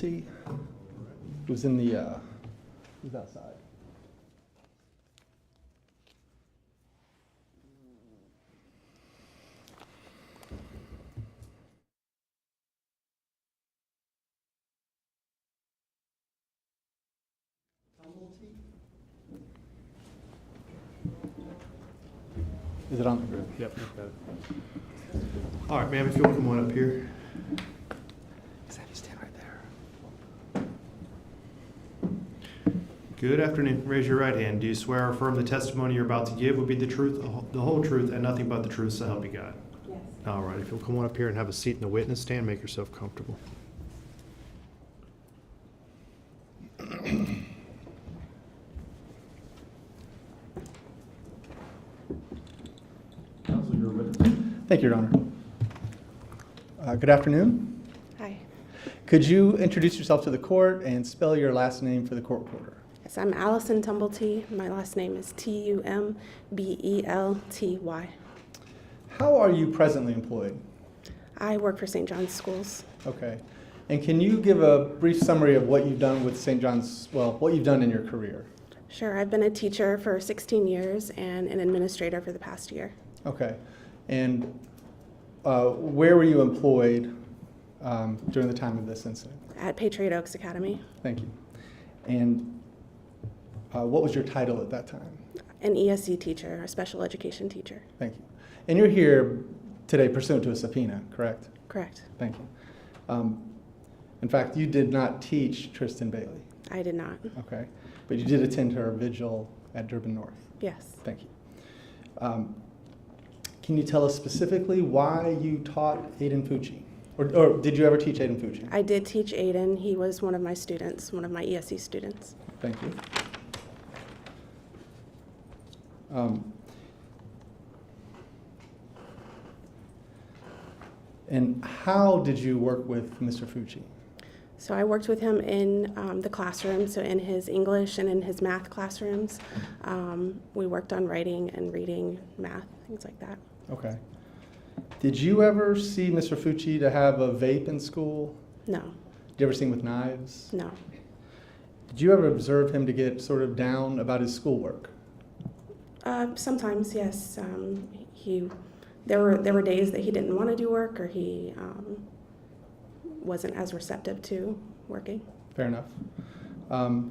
Tumblety, who's in the, who's outside. Is it on the group? Yep, you've got it. All right, ma'am, if you'll come on up here. Have you stand right there. Good afternoon. Raise your right hand. Do you swear or affirm the testimony you're about to give will be the truth, the whole truth, and nothing but the truth, so help you God? Yes. All right, if you'll come on up here and have a seat in the witness stand, make yourself comfortable. Counsel, you're a witness. Thank you, Your Honor. Good afternoon. Hi. Could you introduce yourself to the court and spell your last name for the court reporter? Yes, I'm Allison Tumblety. My last name is Tumbelty. How are you presently employed? I work for St. John's Schools. Okay. And can you give a brief summary of what you've done with St. John's, well, what you've done in your career? Sure, I've been a teacher for 16 years and an administrator for the past year. Okay. And where were you employed during the time of this incident? At Patriot Oaks Academy. Thank you. And what was your title at that time? An ESC teacher, a special education teacher. Thank you. And you're here today pursuant to a subpoena, correct? Correct. Thank you. In fact, you did not teach Tristyn Bailey. I did not. Okay. But you did attend her vigil at Durban North. Yes. Thank you. Can you tell us specifically why you taught Aiden Fucci? Or did you ever teach Aiden Fucci? I did teach Aiden. He was one of my students, one of my ESC students. Thank you. And how did you work with Mr. Fucci? So I worked with him in the classroom, so in his English and in his math classrooms. We worked on writing and reading, math, things like that. Okay. Did you ever see Mr. Fucci to have a vape in school? No. Did you ever see him with knives? No. Did you ever observe him to get sort of down about his schoolwork? Sometimes, yes. There were days that he didn't want to do work, or he wasn't as receptive to working. Fair enough. How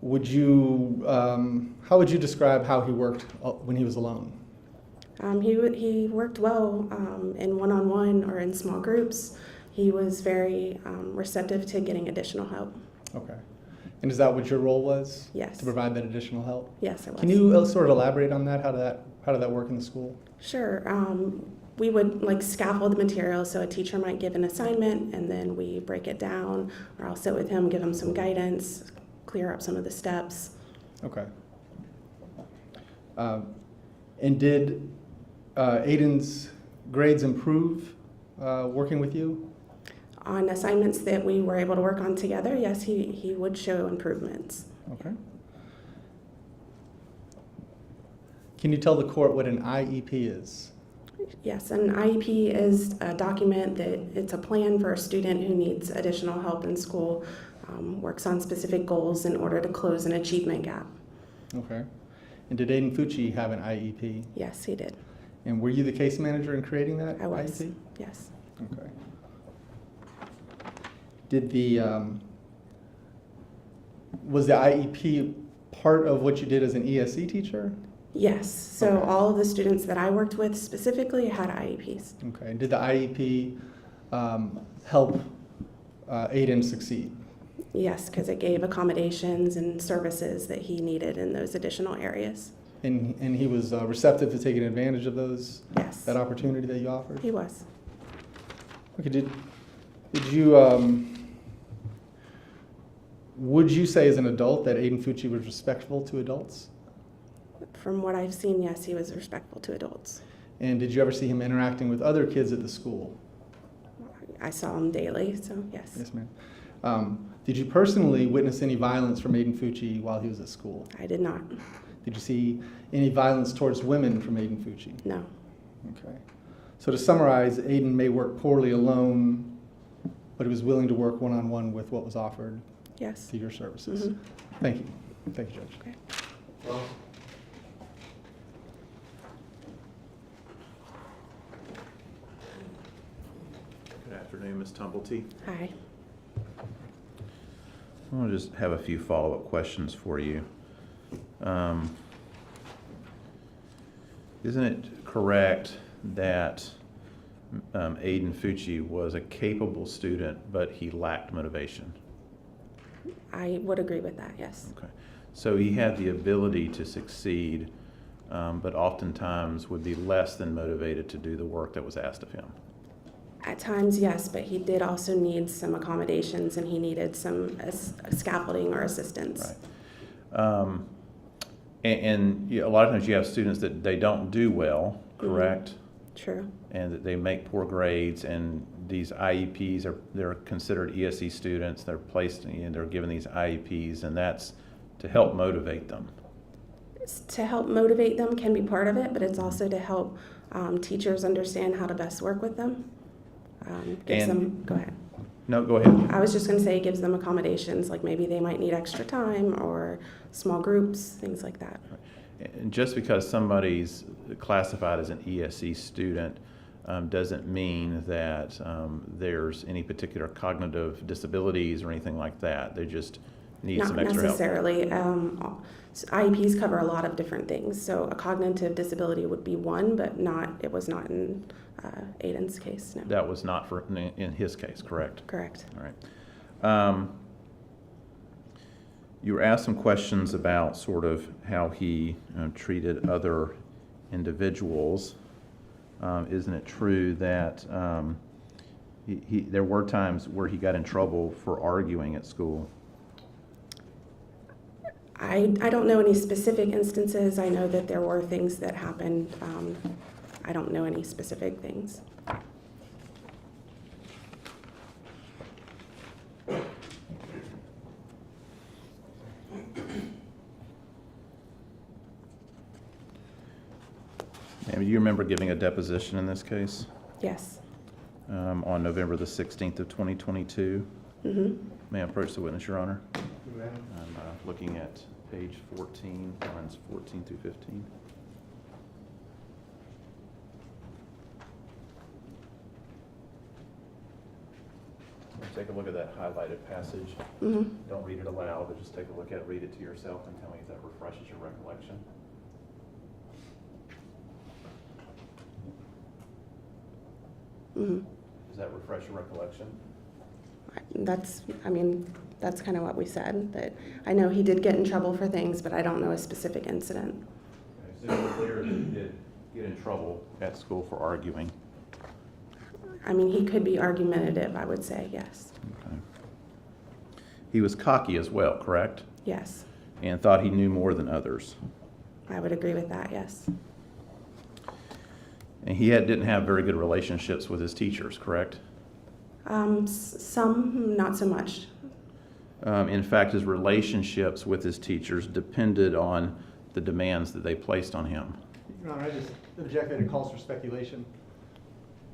would you describe how he worked when he was alone? He worked well in one-on-one or in small groups. He was very receptive to getting additional help. Okay. And is that what your role was? Yes. To provide that additional help? Yes, it was. Can you sort of elaborate on that? How did that work in the school? Sure. We would scaffold the material, so a teacher might give an assignment and then we break it down, or I'll sit with him, give him some guidance, clear up some of the steps. Okay. And did Aiden's grades improve working with you? On assignments that we were able to work on together, yes, he would show improvements. Okay. Can you tell the court what an IEP is? Yes, an IEP is a document that it's a plan for a student who needs additional help in school, works on specific goals in order to close an achievement gap. Okay. And did Aiden Fucci have an IEP? Yes, he did. And were you the case manager in creating that I was. IEP? Yes. Okay. Was the IEP part of what you did as an ESC teacher? Yes. So Okay. all of the students that I worked with specifically had IEPs. Okay. Did the IEP help Aiden succeed? Yes, because it gave accommodations and services that he needed in those additional areas. And he was receptive to taking advantage of those? Yes. That opportunity that you offered? He was. Okay. Did you would you say as an adult that Aiden Fucci was respectful to adults? From what I've seen, yes, he was respectful to adults. And did you ever see him interacting with other kids at the school? I saw him daily, so yes. Yes, ma'am. Did you personally witness any violence from Aiden Fucci while he was at school? I did not. Did you see any violence towards women from Aiden Fucci? No. Okay. So to summarize, Aiden may work poorly alone, but he was willing to work one-on-one with what was offered Yes. through your services. Mhm. Thank you. Thank you, Judge. Okay. Good afternoon, Ms. Tumblety. Hi. I want to just have a few follow-up questions for you. Isn't it correct that Aiden Fucci was a capable student, but he lacked motivation? I would agree with that, yes. Okay. So he had the ability to succeed, but oftentimes would be less than motivated to do the work that was asked of him. At times, yes, but he did also need some accommodations and he needed some scaffolding or assistance. Right. And a lot of times you have students that they don't do well, correct? True. And that they make poor grades, and these IEPs they're considered ESE students. They're placed and they're given these IEPs, and that's to help motivate them. To help motivate them can be part of it, but it's also to help teachers understand how to best work with them. Go ahead. No, go ahead. I was just going to say it gives them accommodations, like maybe they might need extra time or small groups, things like that. And just because somebody's classified as an ESE student doesn't mean that there's any particular cognitive disabilities or anything like that. They just need some extra help. Not necessarily. IEPs cover a lot of different things. So a cognitive disability would be one, but it was not in Aiden's case, no. That was not in his case, correct? Correct. All right. You were asked some questions about sort of how he treated other individuals. Isn't it true that there were times where he got in trouble for arguing at school? I don't know any specific instances. I know that there were things that happened. I don't know any specific things. Do you remember giving a deposition in this case? Yes. On November the 16th of 2022? Mm-hmm. May I approach the witness, Your Honor? I'm looking at page 14, lines 14 through 15. Take a look at that highlighted passage. Mm-hmm. Don't read it aloud, but just take a look at it, read it to yourself, and tell me if that refreshes your recollection. Mm-hmm. Does that refresh your recollection? That's kind of what we said. That I know he did get in trouble for things, but I don't know a specific incident. Okay, so it's clear that he did get in trouble at school for arguing. I mean, he could be argumentative, I would say, yes. Okay. He was cocky as well, correct? Yes. And thought he knew more than others. I would agree with that, yes. And he didn't have very good relationships with his teachers, correct? Some, not so much. In fact, his relationships with his teachers depended on the demands that they placed on him. Your Honor, I just object that it calls for speculation.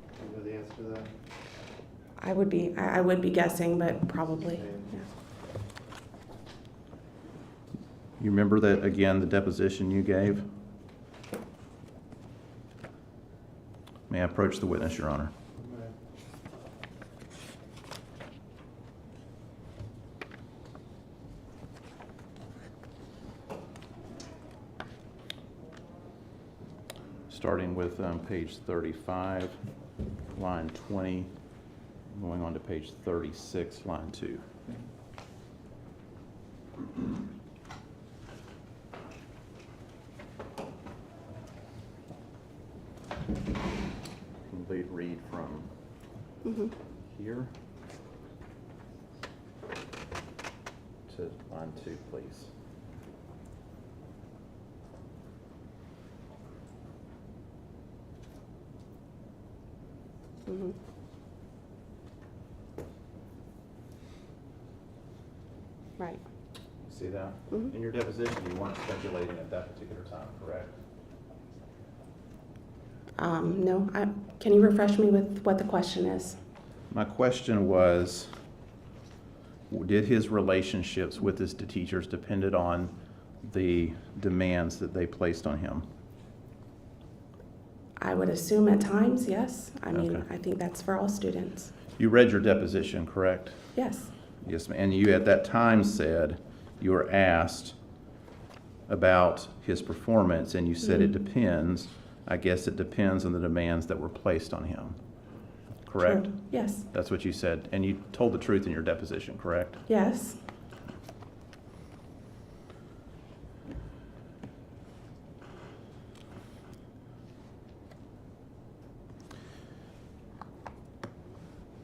Do you know the answer to that? I would be guessing, but probably. Yeah. You remember that, again, the deposition you gave? May I approach the witness, Your Honor? Starting with page 35, line 20, going on to page 36, line 2. Complete read from here to line 2, please. Mm-hmm. Right. See that? Mhm. In your deposition, you weren't speculating at that particular time, correct? No. Can you refresh me with what the question is? My question was, did his relationships with his teachers depended on the demands that they placed on him? I would assume at times, yes. I mean, Okay. I think that's for all students. You read your deposition, correct? Yes, Yes, ma'am. And you at that time said you were asked about his performance, and you said it depends. I guess it depends on the demands that were placed on him. Correct? true. Yes, That's what you said, and you told the truth in your deposition, correct? yes.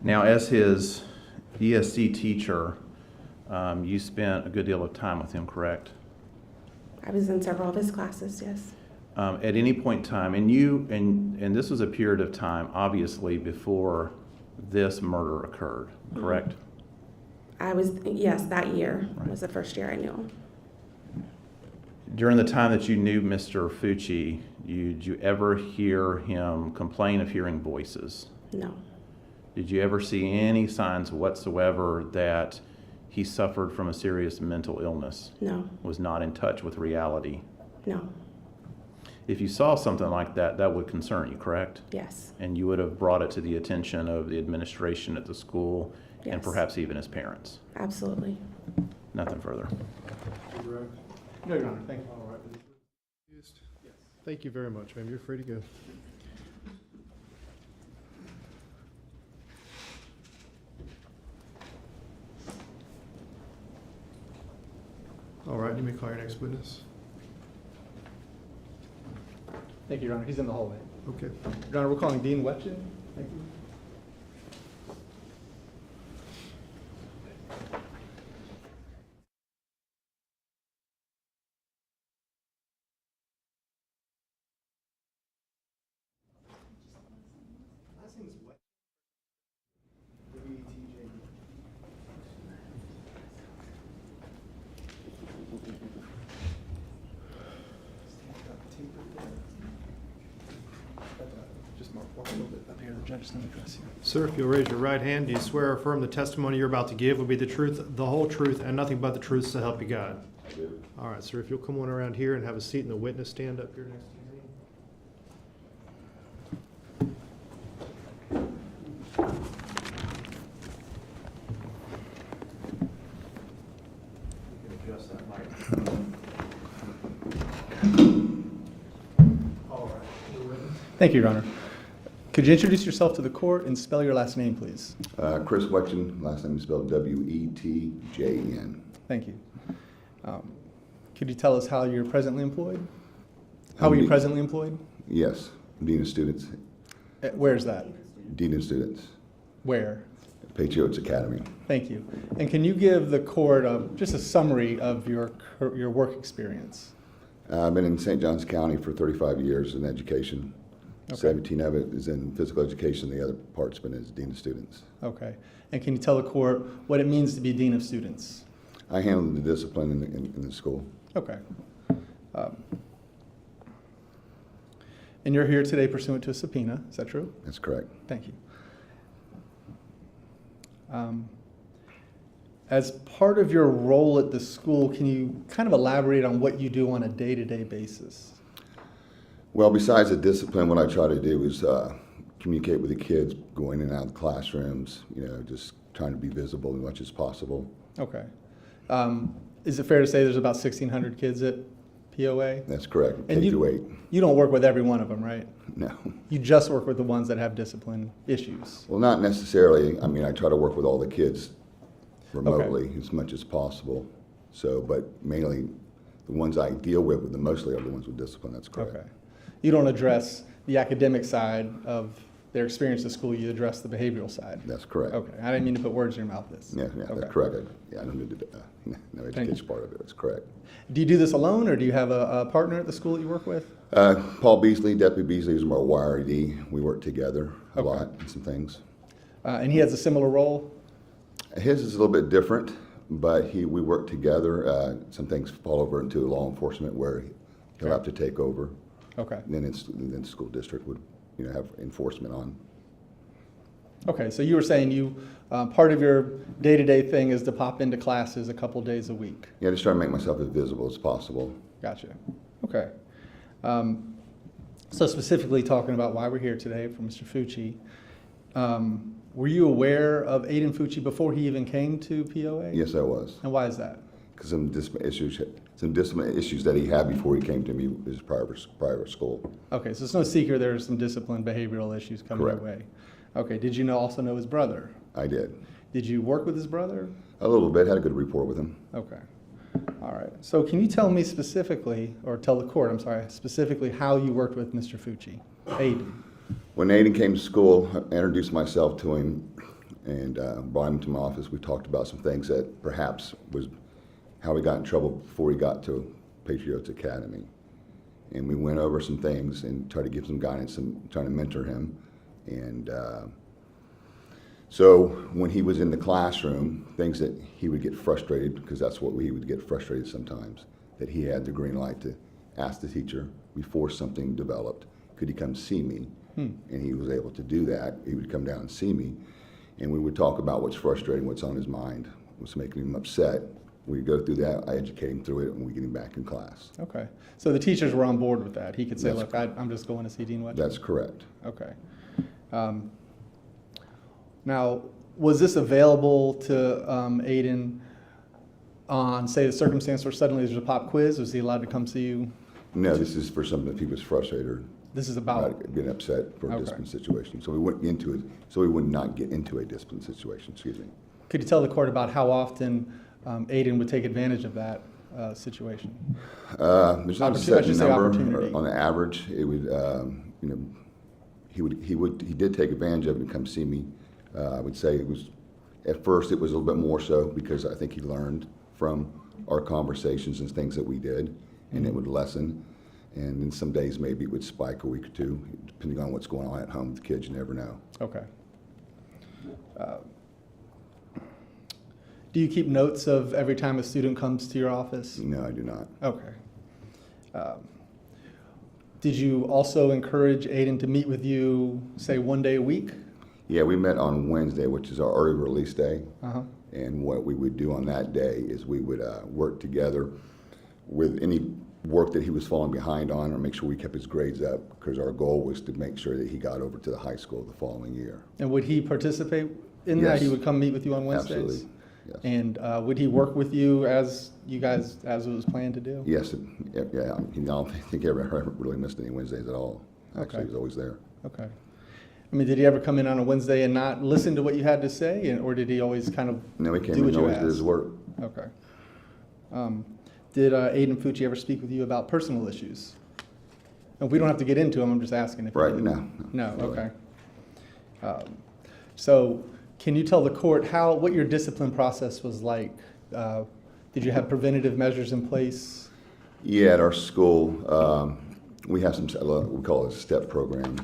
Now, as his ESC teacher, you spent a good deal of time with him, correct? I was in several of his classes, yes. At any point in time, and this was a period of time, obviously, before this murder occurred, correct? Yes, that year was the first year I knew him. During the time that you knew Mr. Fucci, did you ever hear him complain of hearing voices? No, Did you ever see any signs whatsoever that he suffered from a serious mental illness? no, Was not in touch with reality? no, If you saw something like that, that would concern you, correct? yes, And you would have brought it to the attention of the administration at the school and Yes. perhaps even his parents. absolutely. Nothing further. No, Your Honor, thank you. All right. Thank you very much, ma'am. You're free to go. All right, you may call your next witness. Thank you, Your Honor. He's in the hallway. Okay. Your Honor, we're calling Dean Wetchin. Thank you. Just walk a little bit up here. The judge is going to address you. Sir, if you'll raise your right hand, do you swear or affirm the testimony you're about to give will be the truth, the whole truth, and nothing but the truth, so help you God? I do. All right, sir, if you'll come on around here and have a seat in the witness stand up here next to me. You can adjust that mic. All right. Thank you, Your Honor. Could you introduce yourself to the court and spell your last name, please? Chris Wetchin, last name is spelled W-E-T-J-N. Thank you. Could you tell us how you're presently employed? How were you presently employed? Yes, Dean of Students. Where's that? Dean of Students, Where? Patriots Academy. Thank you. And can you give the court just a summary of your work experience? I've been in St. Johns County for 35 years in education. Okay. 17 of it is in physical education, the other part's been as Dean of Students. Okay. And can you tell the court what it means to be Dean of Students? I handle the discipline in the school. Okay. And you're here today pursuant to a subpoena, is that true? That's correct. Thank you. As part of your role at the school, can you kind of elaborate on what you do on a day-to-day basis? Well, besides the discipline, what I try to do is communicate with the kids, going in and out of the classrooms, just trying to be visible as much as possible. Okay. Is it fair to say there's about 1,600 kids at POA? That's correct, And K through 8. You don't work with every one of them, right? No. You just work with the ones that have discipline issues. Well, not necessarily. I mean, I try to work with all the kids remotely as much as possible. So, but mainly the ones I deal with the mostly are the ones with discipline. That's correct. Okay. You don't address the academic side of their experience at school, you address the behavioral side. That's correct. Okay. I didn't mean to put words in your mouth. Yeah, Okay. that's correct. I don't need to, no education part of it. That's correct. Do you do this alone, or do you have a partner at the school that you work with? Paul Beasley, Deputy Beasley, is my YRD. We work together a lot on some things. And he has a similar role? His is a little bit different, but we work together. Some things fall over into law enforcement where he'll have to take over. Okay. Then the school district would, have enforcement on. Okay, so you were saying you, part of your day-to-day thing is to pop into classes a couple days a week. Yeah, just try to make myself as visible as possible. Gotcha. Okay. So specifically talking about why we're here today for Mr. Fucci, were you aware of Aiden Fucci before he even came to POA? Yes, I was. And why is that? Because some discipline issues that he had before he came to me his prior school. Okay, so it's no secret there's some discipline behavioral issues coming your way. Okay, did you also know his brother? I did. Did you work with his brother? A little bit, had a good rapport with him. Okay. All right. So can you tell me specifically, or tell the court, I'm sorry, specifically how you worked with Mr. Fucci, Aiden? When Aiden came to school, I introduced myself to him and brought him to my office. We talked about some things that perhaps was how he got in trouble before he got to Patriots Academy. And we went over some things and tried to give some guidance and trying to mentor him. And so when he was in the classroom, things that he would get frustrated, because that's what he would get frustrated sometimes, that he had the green light to ask the teacher before something developed, could he come see me? And he was able to do that. He would come down and see me, and we would talk about what's frustrating, what's on his mind, what's making him upset. We go through that, I educate him through it, and we get him back in class. Okay. So the teachers were on board with that. He could say, That's look, I'm just going to see Dean Wetcher. That's correct. Okay. Now, was this available to Aiden on, say, the circumstance where suddenly there's a pop quiz? Was he allowed to come see you? No, this is for something if he was frustrated or This is about getting upset for a discipline situation. So we went into it, so we would not get into a discipline situation, excuse me. Could you tell the court about how often Aiden would take advantage of that situation? There's not a set number. Opportunity. On the average, it would, he did take advantage of it and come see me. I would say it was, at first it was a little bit more so because I think he learned from our conversations and things that we did, and it would lessen. And then some days maybe it would spike a week or two, depending on what's going on at home with the kids, you never know. Okay. Do you keep notes of every time a student comes to your office? No, I do not. Okay. Did you also encourage Aiden to meet with you, say, one day a week? Yeah, we met on Wednesday, which is our early release day. Uh-huh. And what we would do on that day is we would work together with any work that he was falling behind on, or make sure we kept his grades up, because our goal was to make sure that he got over to the high school the following year. And would he participate in Yes. that? He would come meet with you on Wednesdays? Absolutely, yes. And would he work with you as it was planned to do? Yes, yeah, I don't think I ever really missed any Wednesdays at all. Actually, Okay. he was always there. Okay. I mean, did he ever come in on a Wednesday and not listen to what you had to say, or did he always kind of No, he do came what and you always asked? did his work. Okay. Did Aiden Fucci ever speak with you about personal issues? And we don't have to get into them, I'm just asking if you Right, did. no. No, okay. So can you tell the court what your discipline process was like? Did you have preventative measures in place? Yeah, at our school, we have some, we call it a STEP program,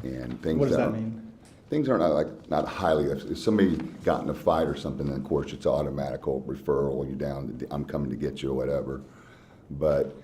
and things. What does that mean? Things are not highly. If somebody got in a fight or something, then of course it's automatic referral. You down. I'm coming to get you or whatever. But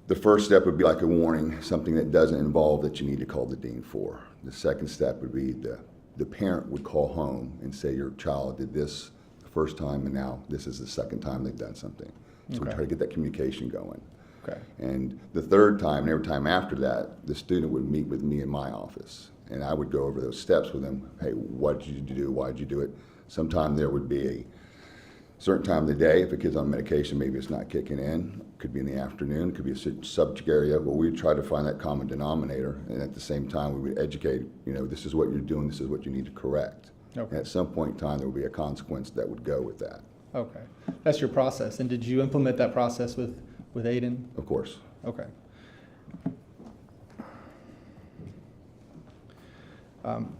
the first step would be like a warning, something that doesn't involve that you need to call the dean for. The second step would be the parent would call home and say your child did this the first time, and now this is the second time they've done something. So we try to get that communication going. Okay. And the third time, and every time after that, the student would meet with me in my office. And I would go over those steps with them. Hey, what did you do? Why did you do it? Sometime there would be a certain time of the day. If a kid's on medication, maybe it's not kicking in. Could be in the afternoon. Could be a subject area. Well, we'd try to find that common denominator. And at the same time, we would educate, this is what you're doing. This is what you need to correct. Okay. And at some point in time, there would be a consequence that would go with that. Okay. That's your process. And did you implement that process with Aiden? Of course. Okay.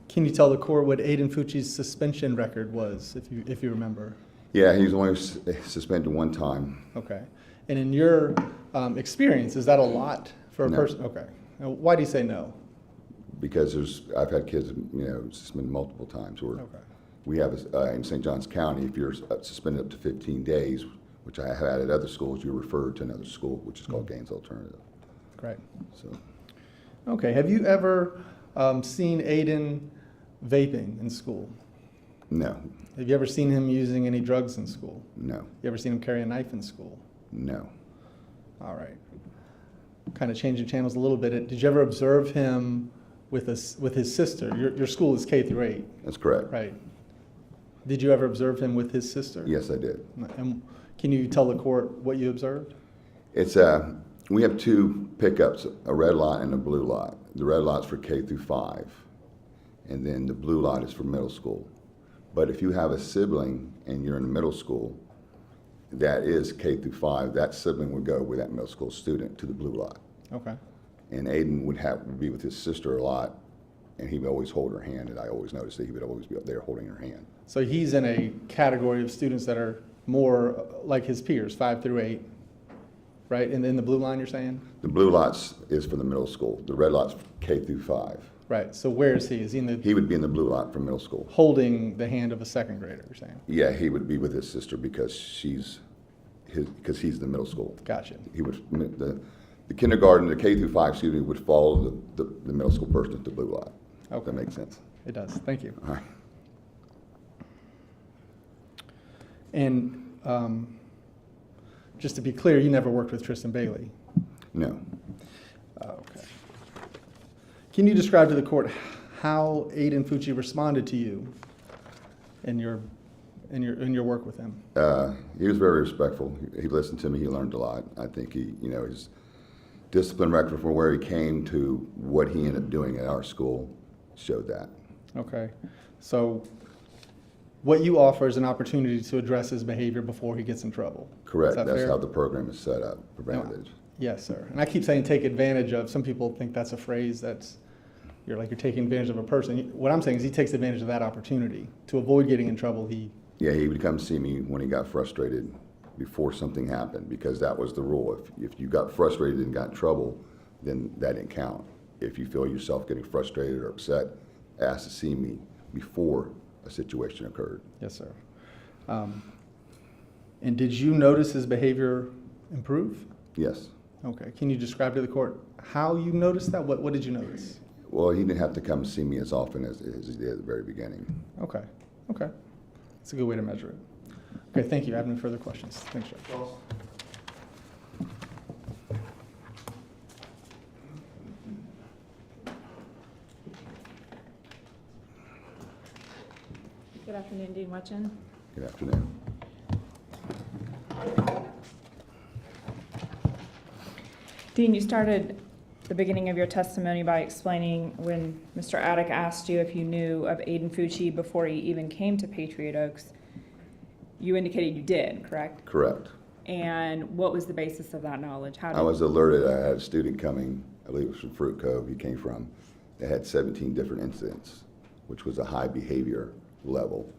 Can you tell the court what Aiden Fucci's suspension record was, if you remember? Yeah, he was only suspended one time. Okay. And in your experience, is that a lot for a No. person? Okay. Now, why do you say no? Because I've had kids, suspended multiple times. We have in St. Johns County, if you're suspended up to 15 days, which I have had at other schools, you're referred to another school, which is called Gaines Alternative. Great. So, Okay. Have you ever seen Aiden vaping in school? No, Have you ever seen him using any drugs in school? no, You ever seen him carry a knife in school? no. All right. Kind of changing channels a little bit. Did you ever observe him with his sister? Your school is K through 8, That's correct. right? Did you ever observe him with his sister? Yes, I did. And can you tell the court what you observed? It's we have two pickups, a red lot and a blue lot. The red lot's for K through 5, and then the blue lot is for middle school. But if you have a sibling and you're in middle school, that is K through 5, that sibling would go with that middle school student to the blue lot. Okay. And Aiden would be with his sister a lot, and he would always hold her hand, and I always noticed that he would always be up there holding her hand. So he's in a category of students that are more like his peers, 5 through 8, right? And in the blue line, you're saying? The blue lots is for the middle school. The red lot's K through 5. Right. So where is he? Is he in the He would be in the blue lot for middle school. holding the hand of a second grader, you're saying? Yeah, he would be with his sister because he's the middle school. Gotcha. He would, the kindergarten, the K through 5 student would follow the middle school person to the blue lot. Okay. That makes sense. It does. Thank you. All right. And just to be clear, you never worked with Tristyn Bailey? No. Okay. Can you describe to the court how Aiden Fucci responded to you in your work with him? He was very respectful. He listened to me. He learned a lot. I think his discipline record from where he came to what he ended up doing at our school showed that. Okay. So what you offer is an opportunity to address his behavior before he gets in trouble. Correct. Is that That's fair? how the program is set up, preventative. Yes, sir. And I keep saying take advantage of. Some people think that's a phrase that's, you're taking advantage of a person. What I'm saying is he takes advantage of that opportunity to avoid getting in trouble. Yeah, he would come see me when he got frustrated before something happened, because that was the rule. If you got frustrated and got in trouble, then that didn't count. If you feel yourself getting frustrated or upset, ask to see me before a situation occurred. Yes, sir. And did you notice his behavior improve? Yes. Okay. Can you describe to the court how you noticed that? What did you notice? Well, he didn't have to come see me as often as he did at the very beginning. Okay. Okay. That's a good way to measure it. Okay, thank you. I have no further questions. Thanks, Judge. Good afternoon, Dean Wetchen. Good afternoon. Dean, you started the beginning of your testimony by explaining when Mr. Attic asked you if you knew of Aiden Fucci before he even came to Patriot Oaks. You indicated you did, correct? Correct. And what was the basis of that knowledge? I was alerted. I had a student coming, I believe it was from Fruit Cove he came from. They had 17 different incidents, which was a high behavior level.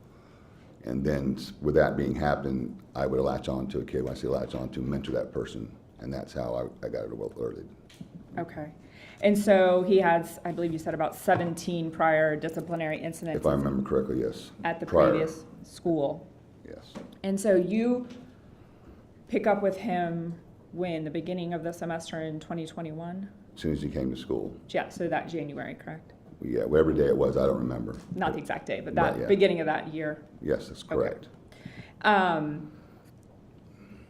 And then with that being happened, I would latch on to a kid. When I say latch on to, mentor that person. And that's how I got alerted. Okay. And so he has, I believe you said, about 17 prior disciplinary incidents. If I remember correctly, yes. At the Prior. previous school. Yes. And so you pick up with him when? The beginning of the semester in 2021? As soon as he came to school. Yeah, so that January, correct? Yeah, whatever day it was, I don't remember. Not the exact day, but that Right, yeah. beginning of that year. Yes, that's correct.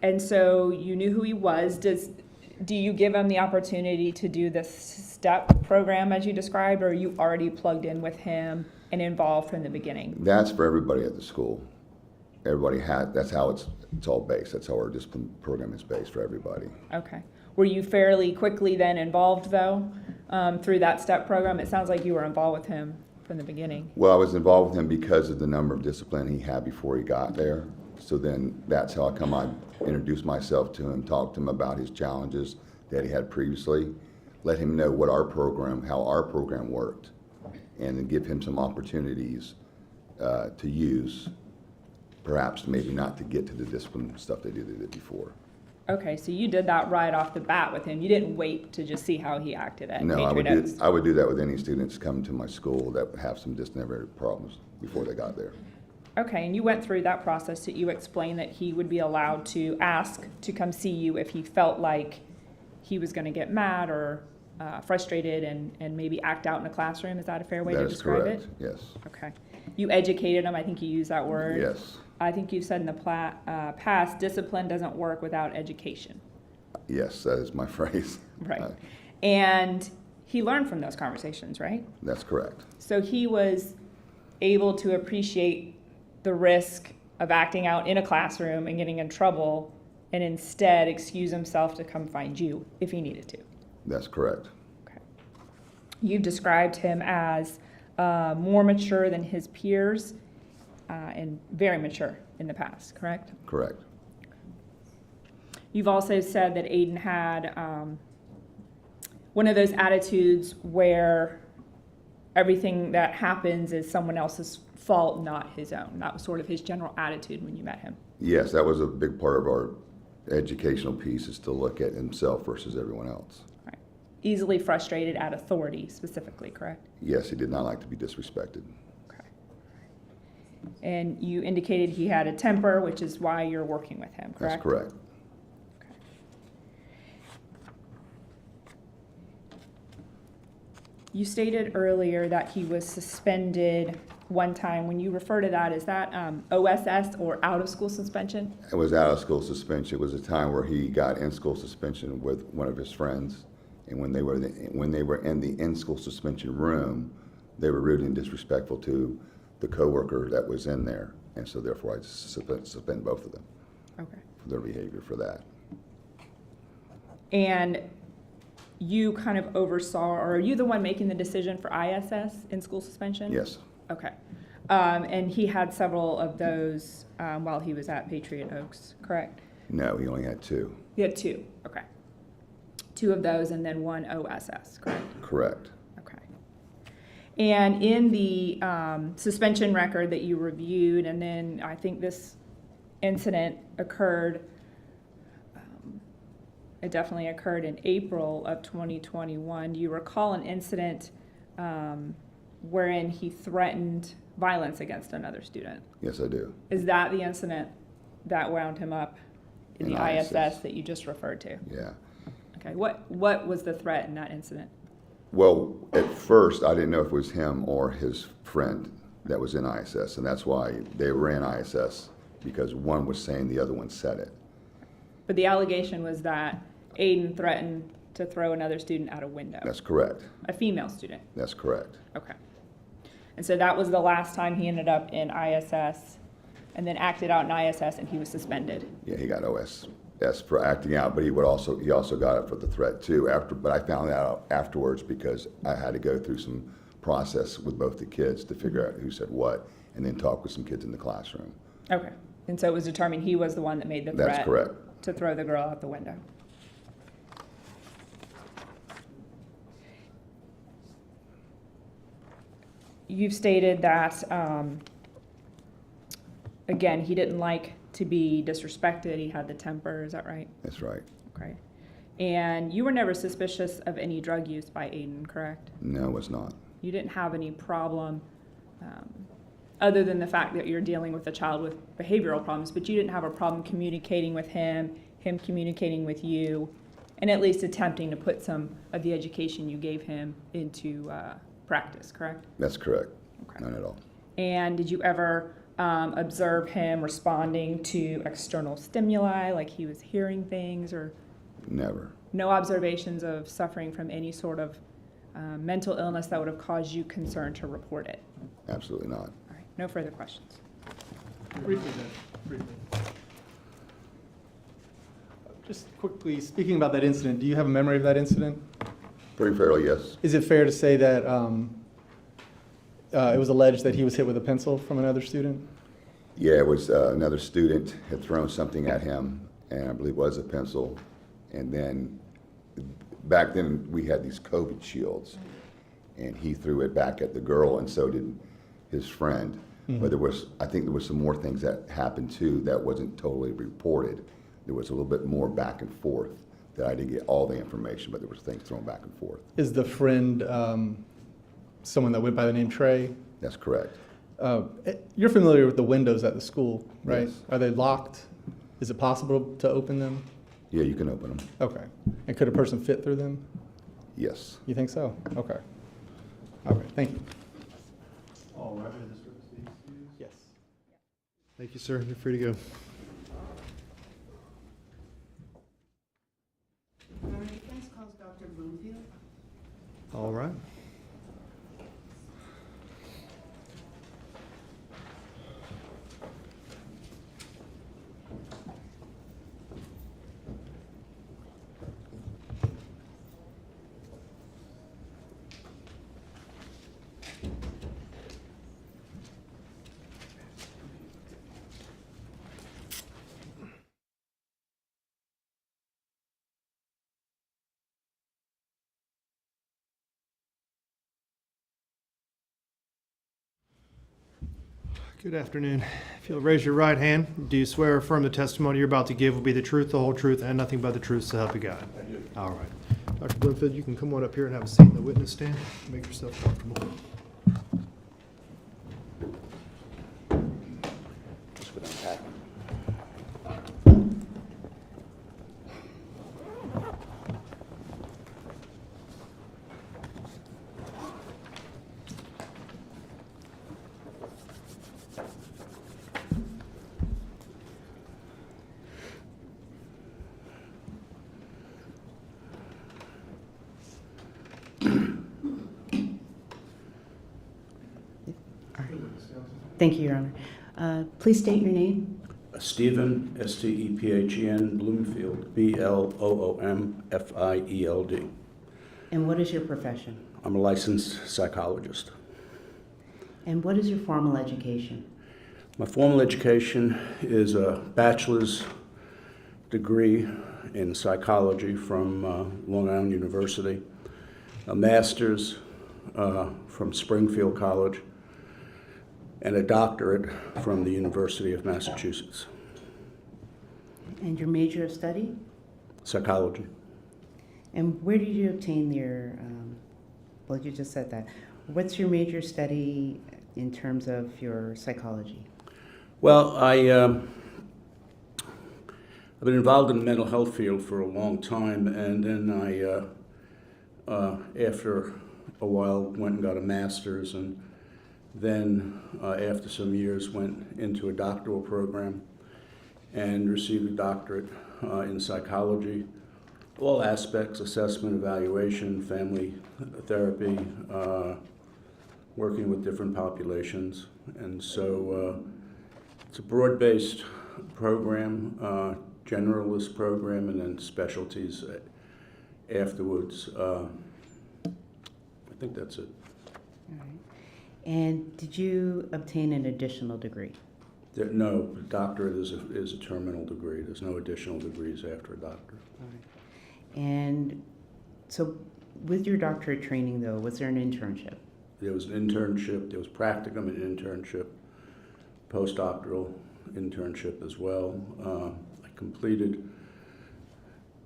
And so you knew who he was. Do you give him the opportunity to do the STEP program as you described, or are you already plugged in with him and involved from the beginning? That's for everybody at the school. That's how it's all based. That's how our discipline program is based for everybody. Okay. Were you fairly quickly then involved, though, through that STEP program? It sounds like you were involved with him from the beginning. Well, I was involved with him because of the number of discipline he had before he got there. So then that's how I introduced myself to him, talked to him about his challenges that he had previously, let him know how our program worked, and then give him some opportunities to use, perhaps maybe not to get to the discipline stuff they did before. Okay, so you did that right off the bat with him. You didn't wait to just see how he acted at No, Patriot Oaks. I would do that with any students coming to my school that have some disciplinary problems before they got there. Okay, and you went through that process. Did you explain that he would be allowed to ask to come see you if he felt like he was going to get mad or frustrated and maybe act out in a classroom. Is that a fair way to That is describe correct, it? yes. Okay. You educated him. I think you used that word. Yes, I think you said in the past, discipline doesn't work without education. yes, that is my phrase. Right. And he learned from those conversations, right? That's correct. So he was able to appreciate the risk of acting out in a classroom and getting in trouble, and instead excuse himself to come find you if he needed to. That's correct. Okay. You've described him as more mature than his peers and very mature in the past, correct? Correct. You've also said that Aiden had one of those attitudes where everything that happens is someone else's fault, not his own. That was sort of his general attitude when you met him. Yes, that was a big part of our educational piece, is to look at himself versus everyone else. Right. Easily frustrated at authority specifically, correct? Yes, he did not like to be disrespected. Okay. And you indicated he had a temper, which is why you're working with him, correct? That's correct. Okay. You stated earlier that he was suspended one time. When you refer to that, is that OSS or out of school suspension? It was out of school suspension. It was a time where he got in school suspension with one of his friends, and when they were in the in school suspension room, they were rude and disrespectful to the coworker that was in there, and so therefore I suspend both of them. Okay. For their behavior for that. And you kind of oversaw, or are you the one making the decision for ISS in school suspension? Yes. Okay. And he had several of those while he was at Patriot Oaks, correct? No, he only had 2. He had 2, okay. 2 of those and then 1 OSS, correct? Correct. Okay. And in the suspension record that you reviewed, and then I think this incident occurred, it definitely occurred in April of 2021. Do you recall an incident wherein he threatened violence against another student? Yes, I do. Is that the incident that wound him up in the ISS that you just referred to? Yeah. Okay. What was the threat in that incident? Well, at first, I didn't know if it was him or his friend that was in ISS, and that's why they were in ISS, because one was saying the other one said it. But the allegation was that Aiden threatened to throw another student out a window. That's correct. A female student. That's correct. Okay. And so that was the last time he ended up in ISS, and then acted out in ISS, and he was suspended. Yeah, he got OSS for acting out, but he also got it for the threat too. But I found out afterwards because I had to go through some process with both the kids to figure out who said what, and then talk with some kids in the classroom. Okay. And so it was determined he was the one that made the threat. That's correct. To throw the girl out the window. You've stated that, again, he didn't like to be disrespected. He had the temper. Is that right? That's right. Okay. And you were never suspicious of any drug use by Aiden, correct? No, it was not. You didn't have any problem, other than the fact that you're dealing with a child with behavioral problems, but you didn't have a problem communicating with him communicating with you, and at least attempting to put some of the education you gave him into practice, correct? That's correct. Okay. None at all. And did you ever observe him responding to external stimuli, like he was hearing things, or? Never. No observations of suffering from any sort of mental illness that would have caused you concern to report it? Absolutely not. All right, no further questions. Briefly. Just quickly, speaking about that incident, do you have a memory of that incident? Pretty fairly, yes. Is it fair to say that it was alleged that he was hit with a pencil from another student? Yeah, it was another student had thrown something at him, and I believe it was a pencil. And then, back then, we had these COVID shields, and he threw it back at the girl, and so did his friend. Mm-hmm. But I think there was some more things that happened too that wasn't totally reported. There was a little bit more back and forth that I didn't get all the information, but there was things thrown back and forth. Is the friend someone that went by the name Trey? That's correct. You're familiar with the windows at the school, right? Yes. Are they locked? Is it possible to open them? Yeah, you can open them. Okay. And could a person fit through them? Yes. You think so? Okay. All right, thank you. All right. Yes. Thank you, sir. You're free to go. Defense calls Dr. Bloomfield. All right. Good afternoon. If you'll raise your right hand, do you swear or affirm the testimony you're about to give will be the truth, the whole truth, and nothing but the truth, so help you God? I do. All right. Dr. Bloomfield, you can come on up here and have a seat in the witness stand. Make yourself comfortable. Just with unpacking. Thank you, Your Honor. Please state your name. Stephen, S-T-E-P-H-E-N, Bloomfield, B-L-O-O-M-F-I-E-L-D. And what is your profession? I'm a licensed psychologist. And what is your formal education? My formal education is a bachelor's degree in psychology from Long Island University, a master's from Springfield College, and a doctorate from the University of Massachusetts. And your major of study? Psychology. And where did you obtain your, well, you just said that. What's your major study in terms of your psychology? Well, I've been involved in the mental health field for a long time, and then after a while, went and got a master's, and then after some years went into a doctoral program and received a doctorate in psychology, all aspects, assessment, evaluation, family therapy, working with different populations. And so it's a broad-based program, generalist program, and then specialties afterwards. I think that's it. All right. And did you obtain an additional degree? No, doctorate is a terminal degree. There's no additional degrees after a doctorate. All right. And so with your doctorate training, though, was there an internship? There was an internship, there was practicum and internship, postdoctoral internship as well. I completed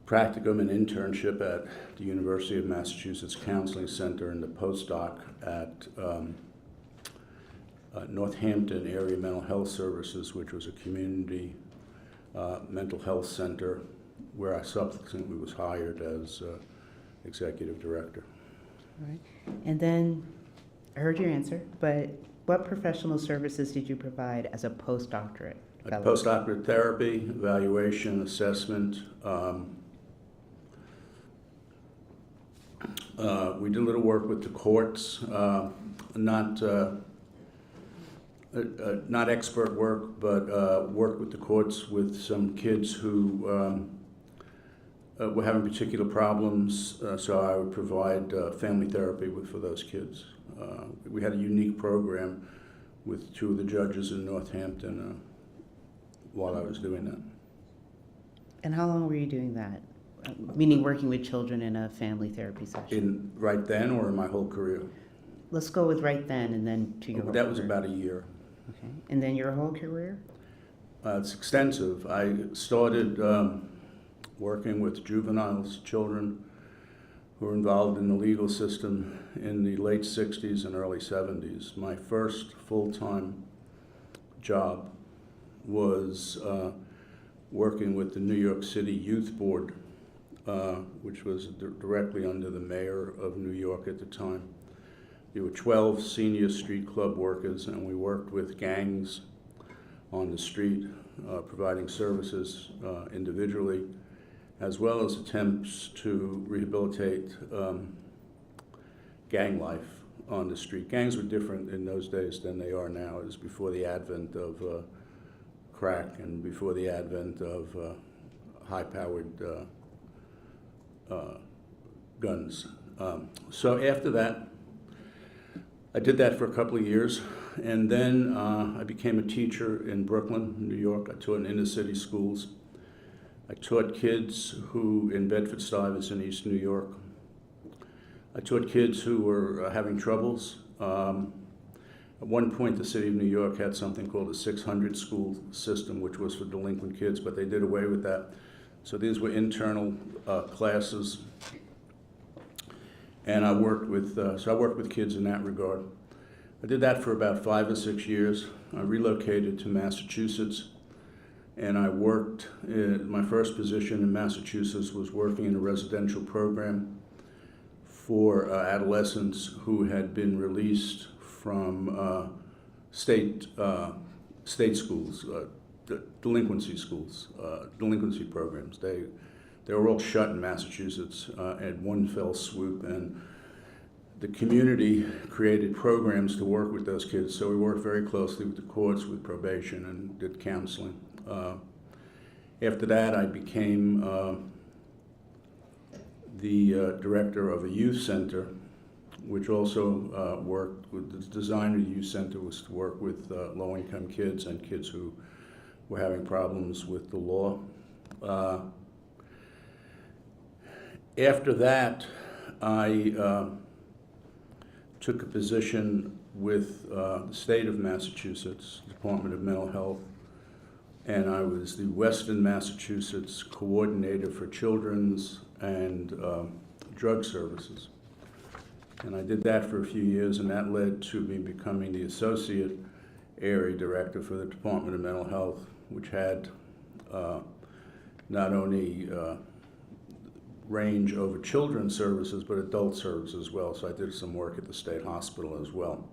practicum and internship at the University of Massachusetts Counseling Center and the postdoc at Northampton Area Mental Health Services, which was a community mental health center where I subsequently was hired as executive director. All right. And then I heard your answer, but what professional services did you provide as a postdoctorate fellow? Postdoctorate therapy, evaluation, assessment. We did a little work with the courts, not expert work, but work with the courts with some kids who were having particular problems, so I would provide family therapy for those kids. We had a unique program with two of the judges in Northampton while I was doing that. And how long were you doing that? Meaning working with children in a family therapy session? Right then or in my whole career? Let's go with right then and then to your whole That was career. about a year. Okay. And then your whole career? It's extensive. I started working with juveniles, children who were involved in the legal system in the late 60s and early 70s. My first full-time job was working with the New York City Youth Board which was directly under the mayor of New York at the time. There were 12 senior street club workers, and we worked with gangs on the street, providing services individually, as well as attempts to rehabilitate gang life on the street. Gangs were different in those days than they are now. It was before the advent of crack and before the advent of high-powered guns. So after that, I did that for a couple of years, and then I became a teacher in Brooklyn, New York. I taught in inner-city schools. I taught kids who, in Bedford-Stuyvesant, East New York. I taught kids who were having troubles. At one point, the city of New York had something called a 600 school system, which was for delinquent kids, but they did away with that. So these were internal classes. And I worked with kids in that regard. I did that for about 5 or 6 years. I relocated to Massachusetts, and I worked, my first position in Massachusetts was working in a residential program for adolescents who had been released from state schools, delinquency schools, delinquency programs. They were all shut in Massachusetts at one fell swoop, and the community created programs to work with those kids. So we worked very closely with the courts, with probation, and did counseling. After that, I became the director of a youth center, which also worked with the design of the youth center was to work with low-income kids and kids who were having problems with the law. After that, I took a position with the state of Massachusetts, Department of Mental Health, and I was the Western Massachusetts Coordinator for Children's and Drug Services. And I did that for a few years, and that led to me becoming the Associate Area Director for the Department of Mental Health, which had not only range over children's services, but adult services as well. So I did some work at the state hospital as well.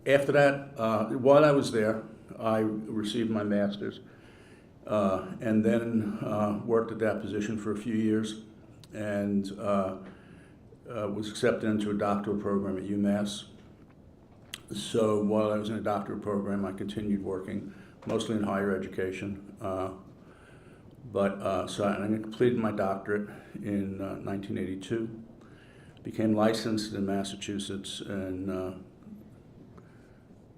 After that, while I was there, I received my master's and then worked at that position for a few years and was accepted into a doctoral program at UMass. So while I was in a doctoral program, I continued working mostly in higher education. So I completed my doctorate in 1982, became licensed in Massachusetts in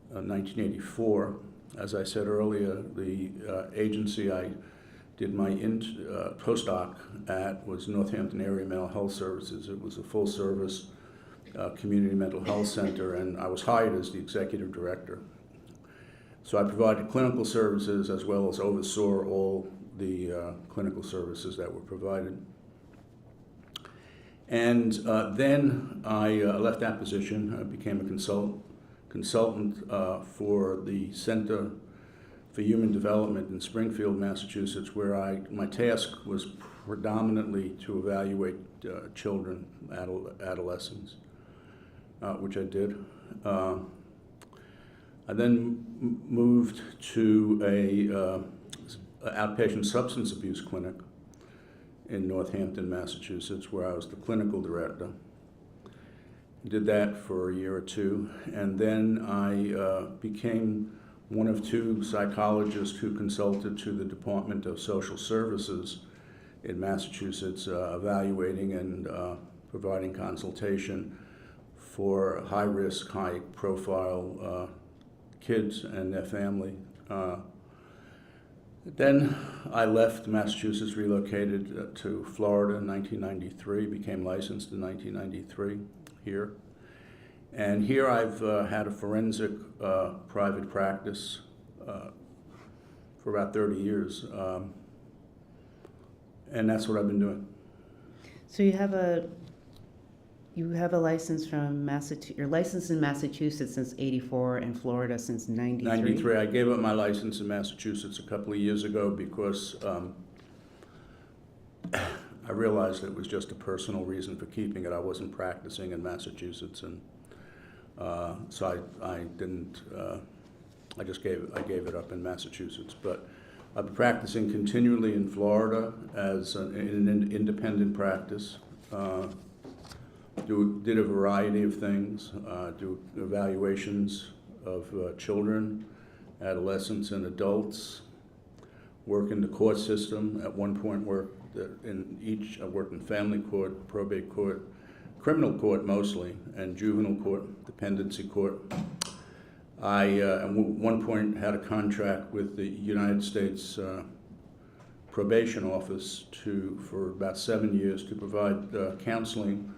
1984. As I said earlier, the agency I did my postdoc at was Northampton Area Mental Health Services. It was a full-service community mental health center, and I was hired as the executive director. So I provided clinical services as well as oversaw all the clinical services that were provided. And then I left that position. I became a consultant for the Center for Human Development in Springfield, Massachusetts, where my task was predominantly to evaluate children, adolescents, which I did. I then moved to an outpatient substance abuse clinic in Northampton, Massachusetts, where I was the clinical director. Did that for a year or two, and then I became one of 2 psychologists who consulted to the Department of Social Services in Massachusetts, evaluating and providing consultation for high-risk, high-profile kids and their family. Then I left Massachusetts, relocated to Florida in 1993, became licensed in 1993 here. And here I've had a forensic private practice for about 30 years. And that's what I've been doing. So you have a license from Massachusetts. You're licensed in Massachusetts since '84 and Florida since '93. 93. I gave up my license in Massachusetts a couple of years ago because I realized it was just a personal reason for keeping it. I wasn't practicing in Massachusetts, and so I didn't. I gave it up in Massachusetts, but I've been practicing continually in Florida as an independent practice. Did a variety of things. Do evaluations of children, adolescents, and adults. Work in the court system. At one point, I worked in family court, probate court, criminal court mostly, and juvenile court, dependency court. I at one point had a contract with the United States Probation Office for about 7 years to provide counseling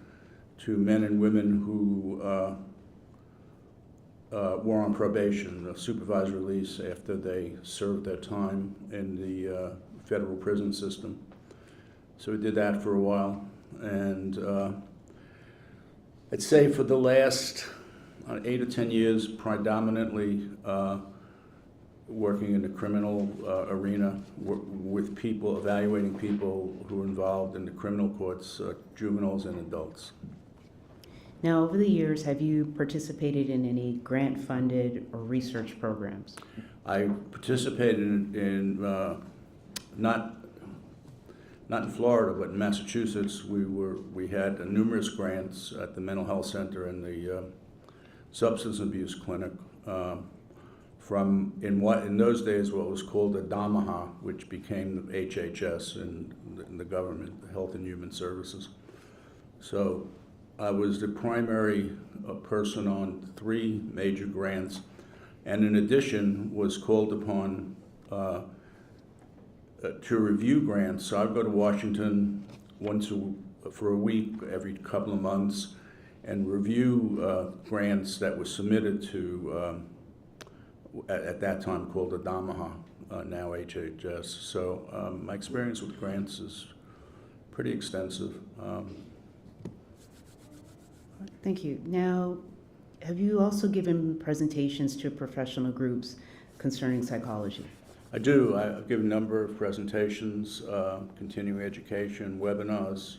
to men and women who were on probation, supervised release after they served their time in the federal prison system. So we did that for a while, and I'd say for the last 8 or 10 years, predominantly working in the criminal arena with people, evaluating people who are involved in the criminal courts, juveniles and adults. Now, over the years, have you participated in any grant-funded or research programs? I participated in not in Florida, but in Massachusetts. We had numerous grants at the mental health center and the substance abuse clinic from in those days what was called the DAMAHA, which became the HHS in the government, the Health and Human Services. So I was the primary person on 3 major grants, and in addition was called upon to review grants. So I'd go to Washington for a week every couple of months and review grants that were submitted to, at that time called the DAMAHA, now HHS. So my experience with grants is pretty extensive. Thank you. Now, have you also given presentations to professional groups concerning psychology? I do. I've given a number of presentations, continuing education, webinars.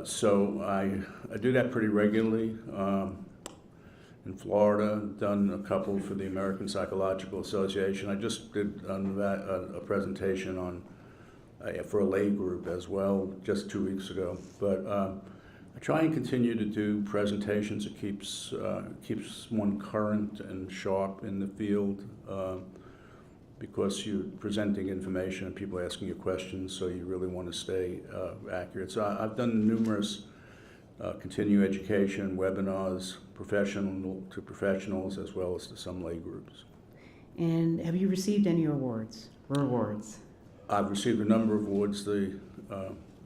So I do that pretty regularly. In Florida, done a couple for the American Psychological Association. I just did a presentation on for a lay group as well just 2 weeks ago. But I try and continue to do presentations. It keeps one current and sharp in the field because you're presenting information and people are asking you questions, so you really want to stay accurate. So I've done numerous continuing education webinars, professional to professionals, as well as to some lay groups. And have you received any awards or rewards? I've received a number of awards. The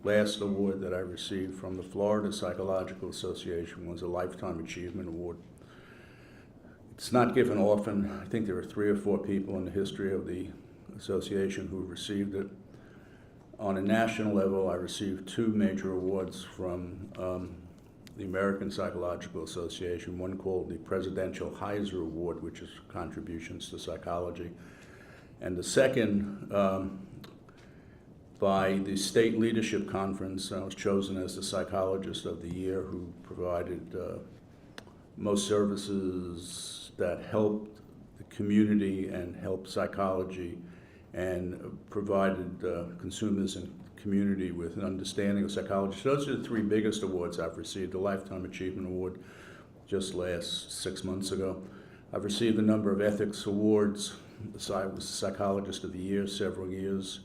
last award that I received from the Florida Psychological Association was a Lifetime Achievement Award. It's not given often. I think there are 3 or 4 people in the history of the association who received it. On a national level, I received 2 major awards from the American Psychological Association, one called the Presidential Heiser Award, which is contributions to psychology, and the second by the State Leadership Conference. I was chosen as the Psychologist of the Year, who provided most services that helped the community and helped psychology and provided consumers and community with an understanding of psychology. So those are the 3 biggest awards I've received. The Lifetime Achievement Award just last 6 months ago. I've received a number of ethics awards. I was Psychologist of the Year several years.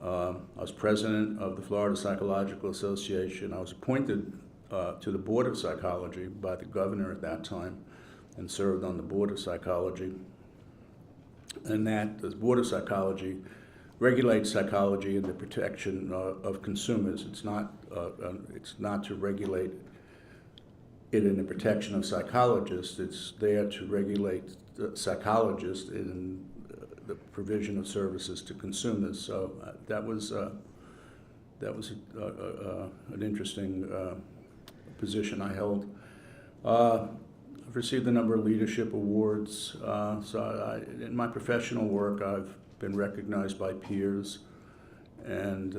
I was president of the Florida Psychological Association. I was appointed to the Board of Psychology by the governor at that time and served on the Board of Psychology. And that the Board of Psychology regulates psychology and the protection of consumers. It's not to regulate it in the protection of psychologists. It's there to regulate psychologists in the provision of services to consumers. So that was an interesting position I held. I've received a number of leadership awards. In my professional work, I've been recognized by peers And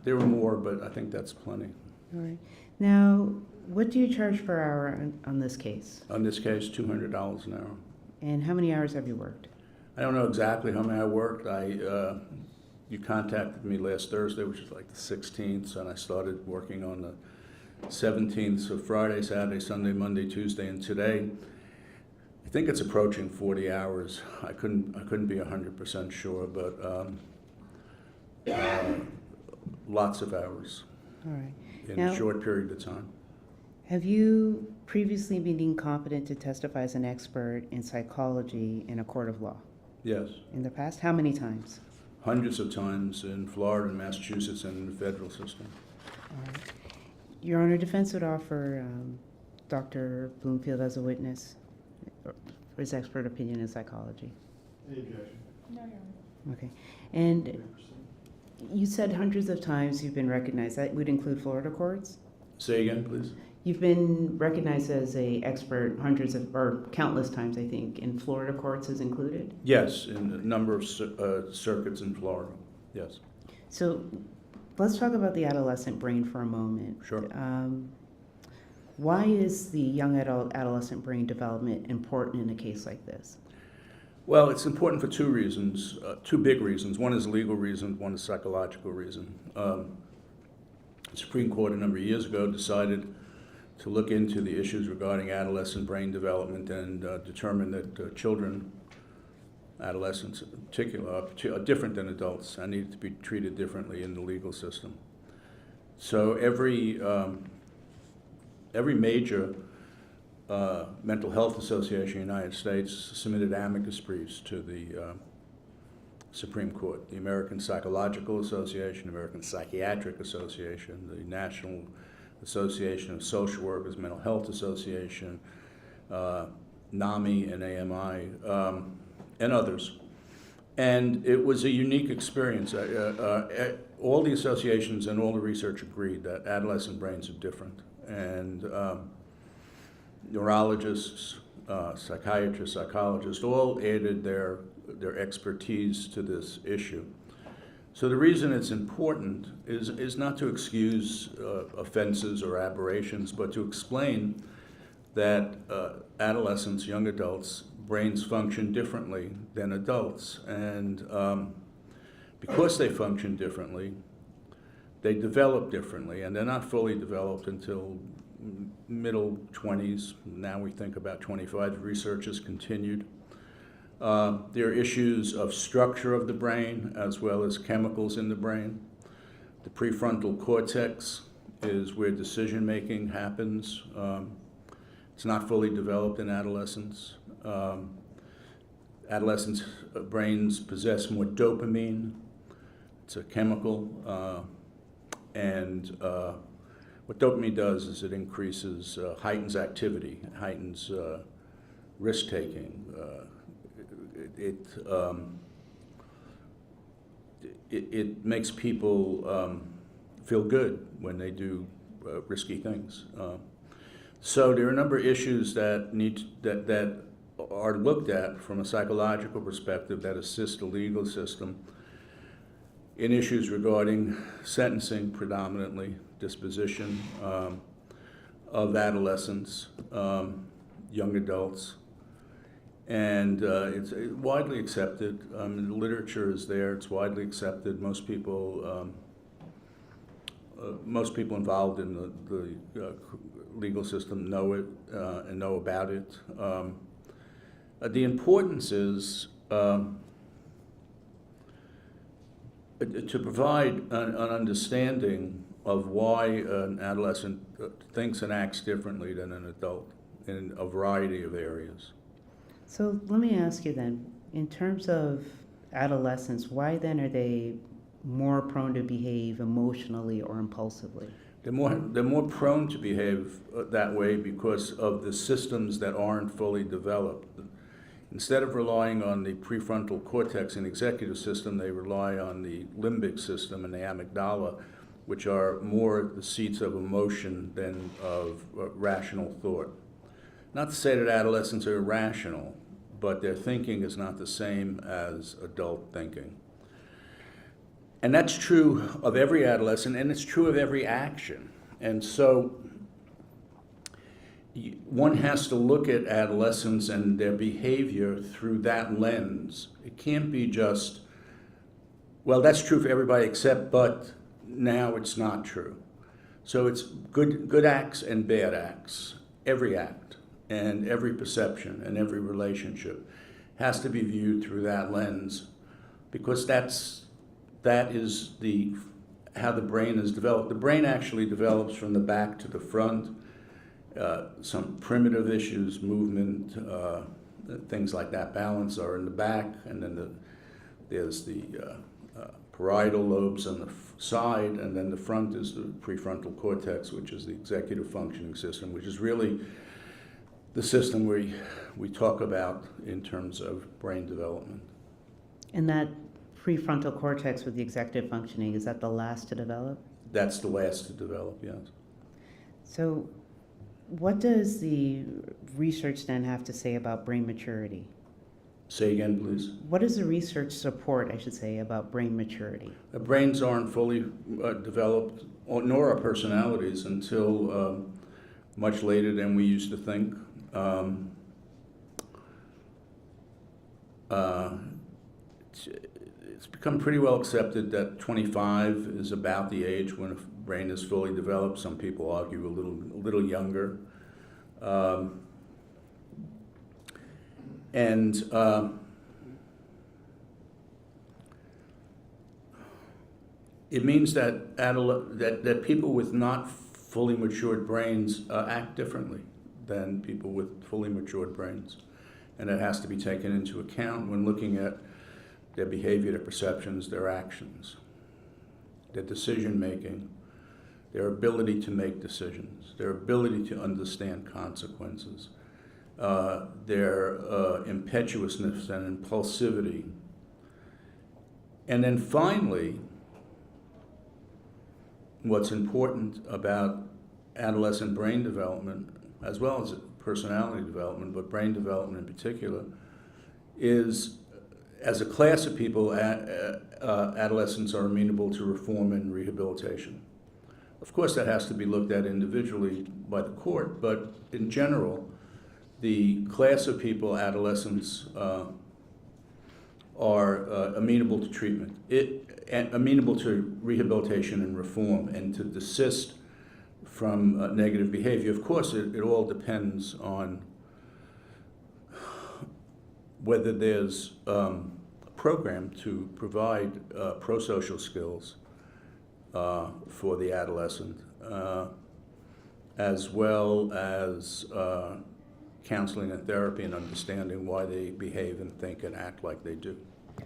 there were more, but I think that's plenty. All right. Now, what do you charge per hour on this case? On this case, $200 an hour. And how many hours have you worked? I don't know exactly how many I worked. You contacted me last Thursday, which is like the 16th, and I started working on the 17th, so Friday, Saturday, Sunday, Monday, Tuesday, and today. I think it's approaching 40 hours. I couldn't be 100% sure, but lots of hours. All right. In Now, a short period of time. have you previously been deemed competent to testify as an expert in psychology in a court of law? Yes. In the past? How many times? Hundreds of times in Florida and Massachusetts and in the federal system. All right. Your Honor, defense would offer Dr. Bloomfield as a witness for his expert opinion in psychology. Any objection? No, Your Honor. Okay. And you said hundreds of times you've been recognized. That would include Florida courts? Say again, please. You've been recognized as an expert hundreds of, or countless times, I think, in Florida courts is included? Yes, in a number of circuits in Florida, yes. So let's talk about the adolescent brain for a moment. Sure. Why is the young adolescent brain development important in a case like this? Well, it's important for two reasons, two big reasons. One is a legal reason, one is a psychological reason. The Supreme Court a number of years ago decided to look into the issues regarding adolescent brain development and determined that children, adolescents in particular, are different than adults and need to be treated differently in the legal system. So every major mental health association in the United States submitted amicus briefs to the Supreme Court. The American Psychological Association, American Psychiatric Association, the National Association of Social Workers, Mental Health Association, NAMI and AMI, and others. And it was a unique experience. All the associations and all the research agreed that adolescent brains are different. And neurologists, psychiatrists, psychologists, all added their expertise to this issue. So the reason it's important is not to excuse offenses or aberrations, but to explain that adolescents, young adults, brains function differently than adults. And because they function differently, they develop differently, and they're not fully developed until middle 20s. Now we think about 25. Research has continued. There are issues of structure of the brain as well as chemicals in the brain. The prefrontal cortex is where decision-making happens. It's not fully developed in adolescents. Adolescents' brains possess more dopamine. It's a chemical. And what dopamine does is it increases, heightens activity, heightens risk-taking. It makes people feel good when they do risky things. So there are a number of issues that that are looked at from a psychological perspective that assist the legal system in issues regarding sentencing, predominantly disposition of adolescents, young adults. And it's widely accepted. The literature is there. It's widely accepted. Most people involved in the legal system know it and know about it. The importance is to provide an understanding of why an adolescent thinks and acts differently than an adult in a variety of areas. So let me ask you then, in terms of adolescents, why then are they more prone to behave emotionally or impulsively? They're more prone to behave that way because of the systems that aren't fully developed. Instead of relying on the prefrontal cortex and executive system, they rely on the limbic system and the amygdala, which are more the seats of emotion than of rational thought. Not to say that adolescents are irrational, but their thinking is not the same as adult thinking. And that's true of every adolescent, and it's true of every action. And so one has to look at adolescents and their behavior through that lens. It can't be just, well, that's true for everybody except, but now it's not true. So it's good acts and bad acts. Every act and every perception and every relationship has to be viewed through that lens, because that is how the brain is developed. The brain actually develops from the back to the front. Some primitive issues, movement, things like that, balance, are in the back, and then there's the parietal lobes on the side, and then the front is the prefrontal cortex, which is the executive functioning system, which is really the system we talk about in terms of brain development. And that prefrontal cortex with the executive functioning, is that the last to develop? That's the last to develop, yes. So what does the research then have to say about brain maturity? Say again, please. What does the research support, I should say, about brain maturity? The brains aren't fully developed, nor are personalities, until much later than we used to think. It's become pretty well accepted that 25 is about the age when a brain is fully developed. Some people argue a little younger. It means that people with not fully matured brains act differently than people with fully matured brains. And it has to be taken into account when looking at their behavior, their perceptions, their actions, their decision-making, their ability to make decisions, their ability to understand consequences, their impetuousness and impulsivity. And then finally, what's important about adolescent brain development, as well as personality development, but brain development in particular, is as a class of people, adolescents are amenable to reform and rehabilitation. Of course, that has to be looked at individually by the court, but in general, the class of people, adolescents, are amenable to treatment, amenable to rehabilitation and reform, and to desist from negative behavior. Of course, it all depends on whether there's a program to provide pro-social skills for the adolescent, as well as counseling and therapy and understanding why they behave and think and act like they do.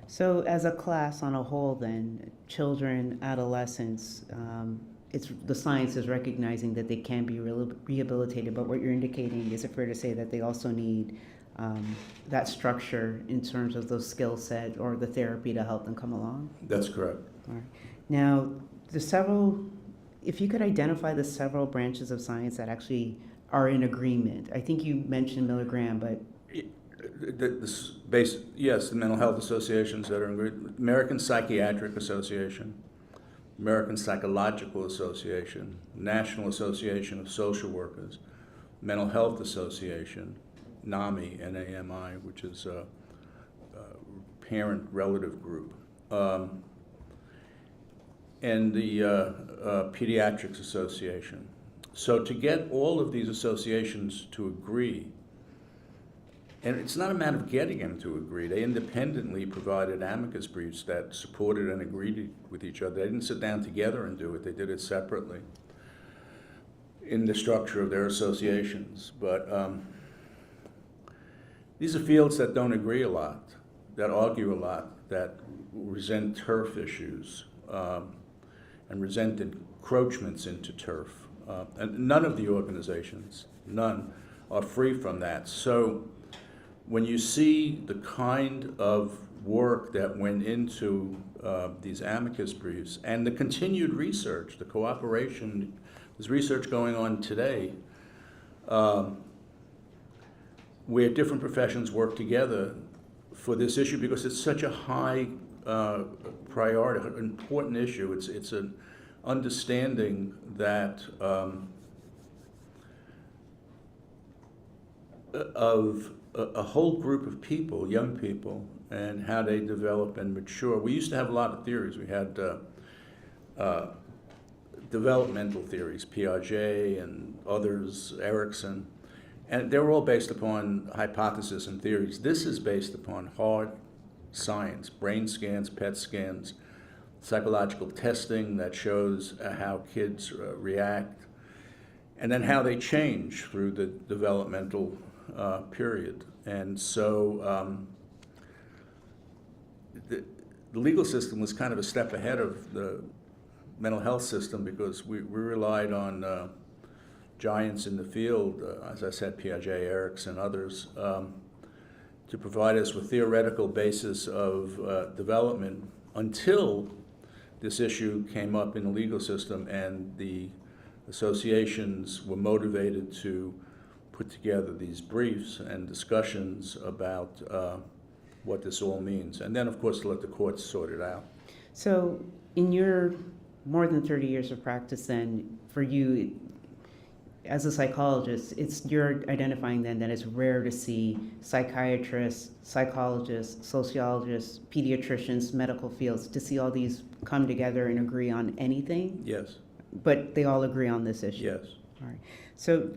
So as a class on a whole then, children, adolescents, the science is recognizing that they can be rehabilitated, but what you're indicating, is it fair to say that they also need that structure in terms of those skill set or the therapy to help them come along? That's correct. All right. Now, if you could identify the several branches of science that actually are in agreement. I think you mentioned Milgram, but... Yes, the mental health associations that are in agreement. American Psychiatric Association, American Psychological Association, National Association of Social Workers, Mental Health Association, NAMI, N-A-M-I, which is a parent relative group, and the Pediatrics Association. So to get all of these associations to agree, and it's not a matter of getting them to agree, they independently provided amicus briefs that supported and agreed with each other. They didn't sit down together and do it, they did it separately in the structure of their associations. But these are fields that don't agree a lot, that argue a lot, that resent turf issues and resent encroachments into turf. And none of the organizations, none, are free from that. So when you see the kind of work that went into these amicus briefs and the continued research, the cooperation, there's research going on today, where different professions work together for this issue because it's such a high priority, important issue. It's an understanding that of a whole group of people, young people, and how they develop and mature. We used to have a lot of theories. We had developmental theories, Piaget and others, Erickson, and they were all based upon hypotheses and theories. This is based upon hard science, brain scans, PET scans, psychological testing that shows how kids react, and then how they change through the developmental period. And so the legal system was kind of a step ahead of the mental health system because we relied on giants in the field, as I said, Piaget, Erickson, others, to provide us with theoretical basis of development until this issue came up in the legal system and the associations were motivated to put together these briefs and discussions about what this all means. And then, of course, to let the courts sort it out. So in your more than 30 years of practice then, for you, as a psychologist, you're identifying then that it's rare to see psychiatrists, psychologists, sociologists, pediatricians, medical fields, to see all these come together and agree on anything? Yes. But they all agree on this issue? Yes. All right. So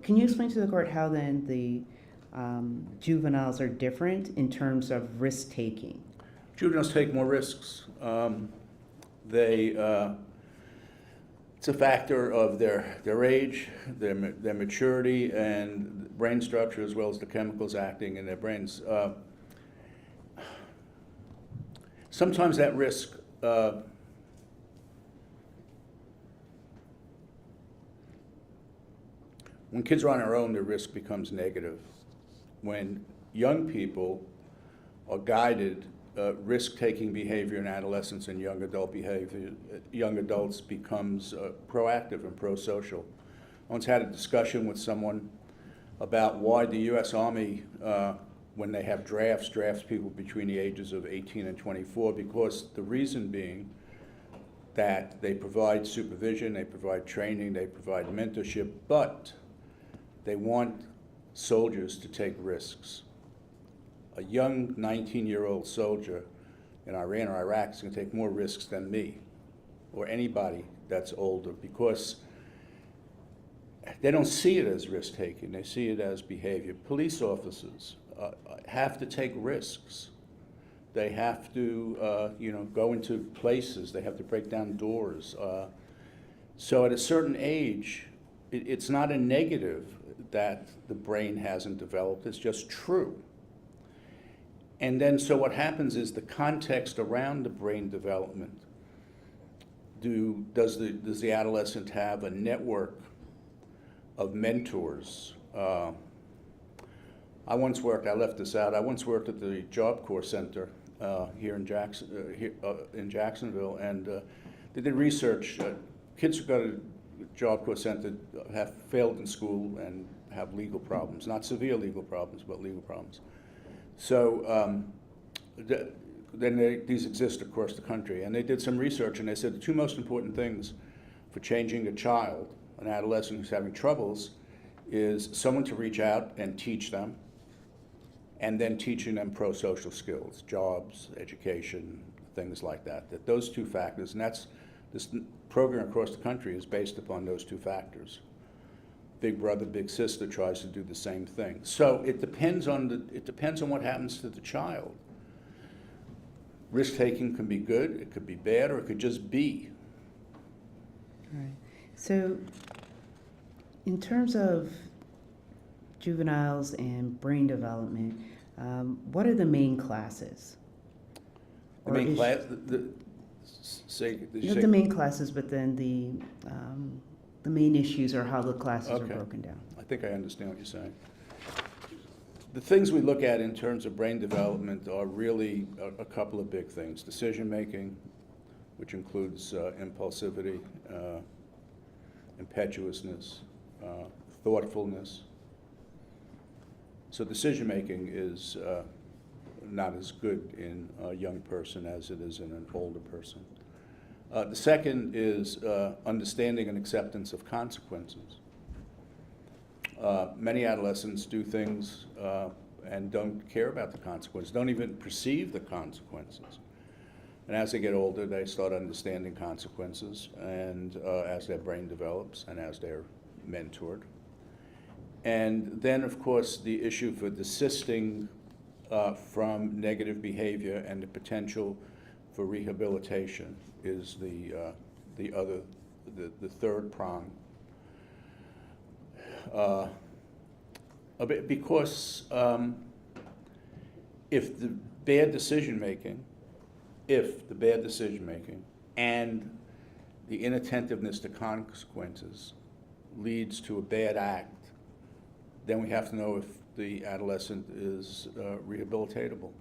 can you explain to the court how then the juveniles are different in terms of risk-taking? Juveniles take more risks. It's a factor of their age, their maturity, and brain structure, as well as the chemicals acting in their brains. Sometimes that risk when kids are on their own, the risk becomes negative. When young people are guided, risk-taking behavior in adolescence and young adult behavior, young adults becomes proactive and pro-social. I once had a discussion with someone about why the U.S. Army, when they have drafts people between the ages of 18 and 24, because the reason being that they provide supervision, they provide training, they provide mentorship, but they want soldiers to take risks. A young 19-year-old soldier in Iran or Iraq is going to take more risks than me or anybody that's older because they don't see it as risk-taking. They see it as behavior. Police officers have to take risks. They have to, go into places. They have to break down doors. So at a certain age, it's not a negative that the brain hasn't developed. It's just true. And then, so what happens is the context around the brain development. Does the adolescent have a network of mentors? I left this out. I once worked at the Job Corps Center here in Jacksonville, and they did research. Kids who go to Job Corps Center have failed in school and have legal problems, not severe legal problems, but legal problems. So these exist across the country, and they did some research, and they said the two most important things for changing a child, an adolescent who's having troubles, is someone to reach out and teach them, and then teaching them pro-social skills, jobs, education, things like that. That those two factors, and this program across the country is based upon those two factors. Big Brother, Big Sister tries to do the same thing. So it depends on what happens to the child. Risk-taking can be good, it could be bad, or it could just be. All right. So in terms of juveniles and brain development, what are the main classes? The main class, Not the main classes, but then the main issues or how the classes are broken down. I think I understand what you're saying. The things we look at in terms of brain development are really a couple of big things. Decision-making, which includes impulsivity, impetuousness, thoughtfulness, So decision-making is not as good in a young person as it is in an older person. The second is understanding and acceptance of consequences. Many adolescents do things and don't care about the consequences, don't even perceive the consequences. And as they get older, they start understanding consequences, and as their brain develops and as they're mentored. And then, of course, the issue for desisting from negative behavior and the potential for rehabilitation is the third prong. Because if the bad decision making and the inattentiveness to consequences leads to a bad act, then we have to know if the adolescent is rehabilitatable.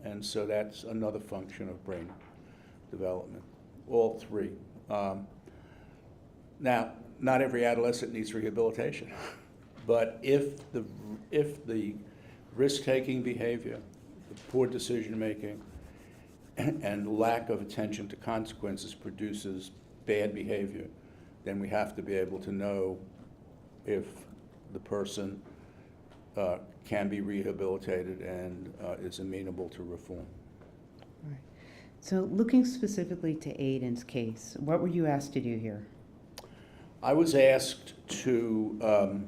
And so that's another function of brain development, all three. Now, not every adolescent needs rehabilitation, but if the risk-taking behavior, the poor decision-making, and lack of attention to consequences produces bad behavior, then we have to be able to know if the person can be rehabilitated and is amenable to reform. Right. So looking specifically to Aiden's case, what were you asked to do here? I was asked to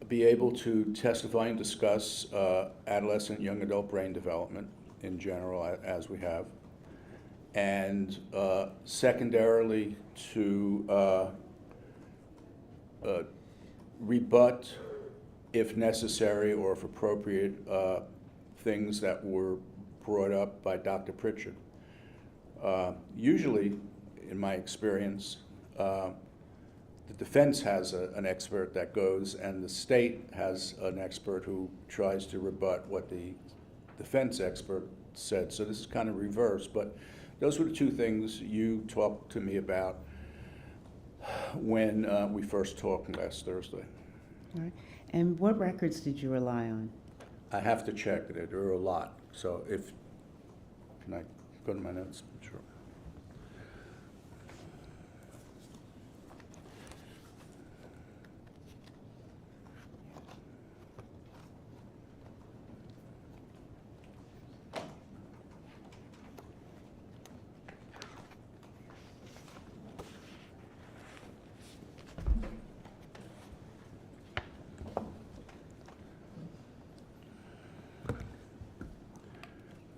be able to testify and discuss adolescent young adult brain development in general, as we have, and secondarily to rebut, if necessary or if appropriate, things that were brought up by Dr. Pritchard. Usually, in my experience, the defense has an expert that goes, and the state has an expert who tries to rebut what the defense expert said. So this is kind of reverse, but those were the two things you talked to me about when we first talked last Thursday. All right. And what records did you rely on? I have to check it. There are a lot. So can I go to my notes? Sure.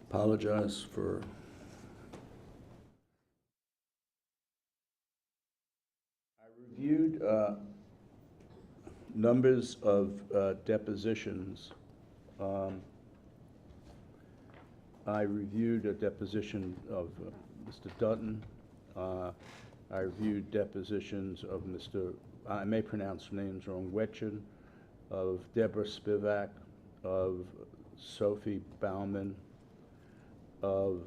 Apologize for I reviewed numbers of depositions. I reviewed a deposition of Mr. Dutton. I reviewed depositions of Mr. I may pronounce names wrong, Wetchin, of Deborah Spivak, of Sophie Bauman, of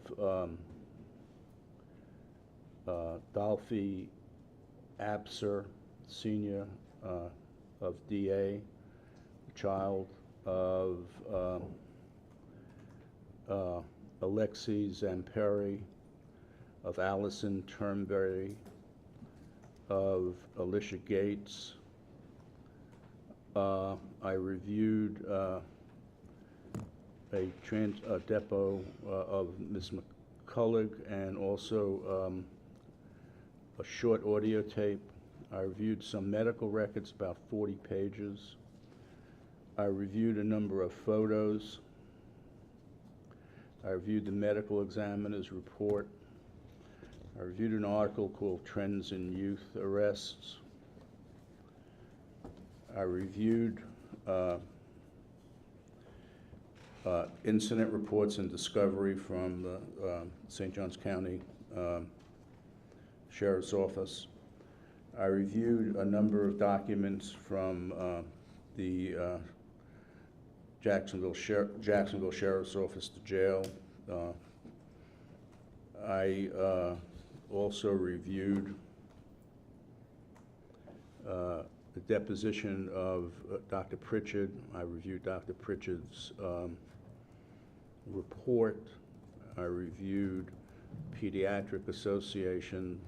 Dolphy Abser, Senior, of DA, child, of Alexis Zamperi, of Allison Turnberry, of Alicia Gates. I reviewed a depot of Ms. McCullough and also a short audio tape. I reviewed some medical records, about 40 pages. I reviewed a number of photos. I reviewed the medical examiner's report. I reviewed an article called Trends in Youth Arrests. I reviewed incident reports and discovery from the St. Johns County Sheriff's Office. I reviewed a number of documents from the Jacksonville Sheriff's Office to jail. I also reviewed the deposition of Dr. Pritchard. I reviewed Dr. Pritchard's report. I reviewed Pediatric Association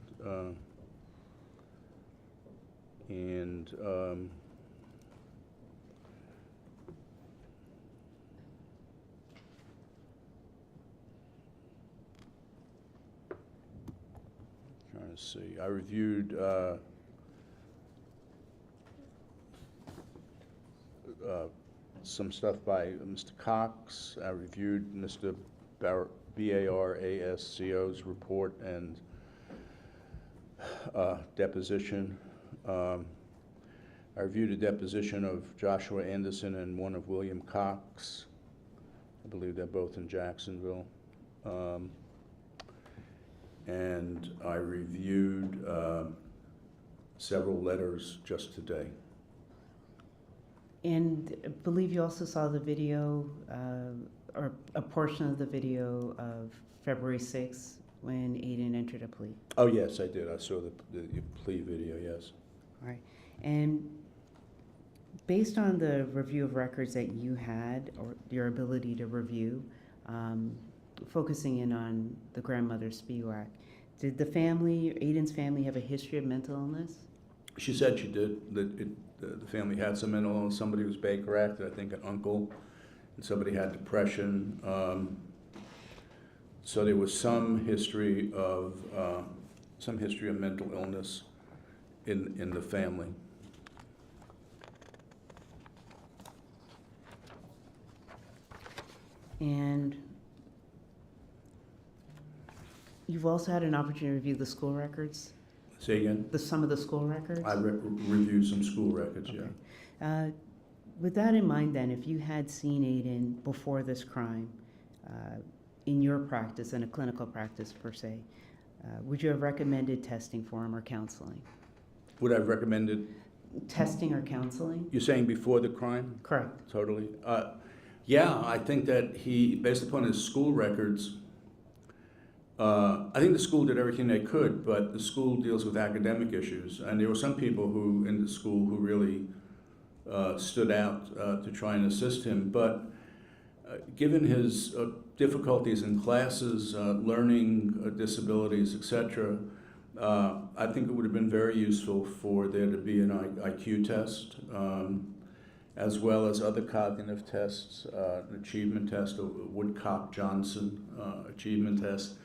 and trying to see. I reviewed some stuff by Mr. Cox. I reviewed Mr. Barasco's report and deposition. I reviewed a deposition of Joshua Anderson and one of William Cox. I believe they're both in Jacksonville. And I reviewed several letters just today. And I believe you also saw the video, or a portion of the video of February 6th when Aiden entered a plea. Oh, yes, I did. I saw the plea video, yes. All right. And based on the review of records that you had, or your ability to review, focusing in on the grandmother's SPIWAC, did the family, Aiden's family, have a history of mental illness? She said she did, that the family had some mental illness. Somebody was Baker acted, I think an uncle, and somebody had depression. So there was some history of mental illness in the family. And you've also had an opportunity to review the school records? Say again? Some of the school records? I reviewed some school records, Okay. yeah. With that in mind then, if you had seen Aiden before this crime, in your practice, in a clinical practice per se, would you have recommended testing for him or counseling? Would I have recommended? Testing or counseling? You're saying before the crime? Correct. Totally. Yeah, I think that he, based upon his school records, I think the school did everything they could, but the school deals with academic issues, and there were some people who in the school who really stood out to try and assist him. But given his difficulties in classes, learning disabilities, etc., I think it would have been very useful for there to be an IQ test, as well as other cognitive tests, an achievement test, a Woodcock-Johnson achievement test,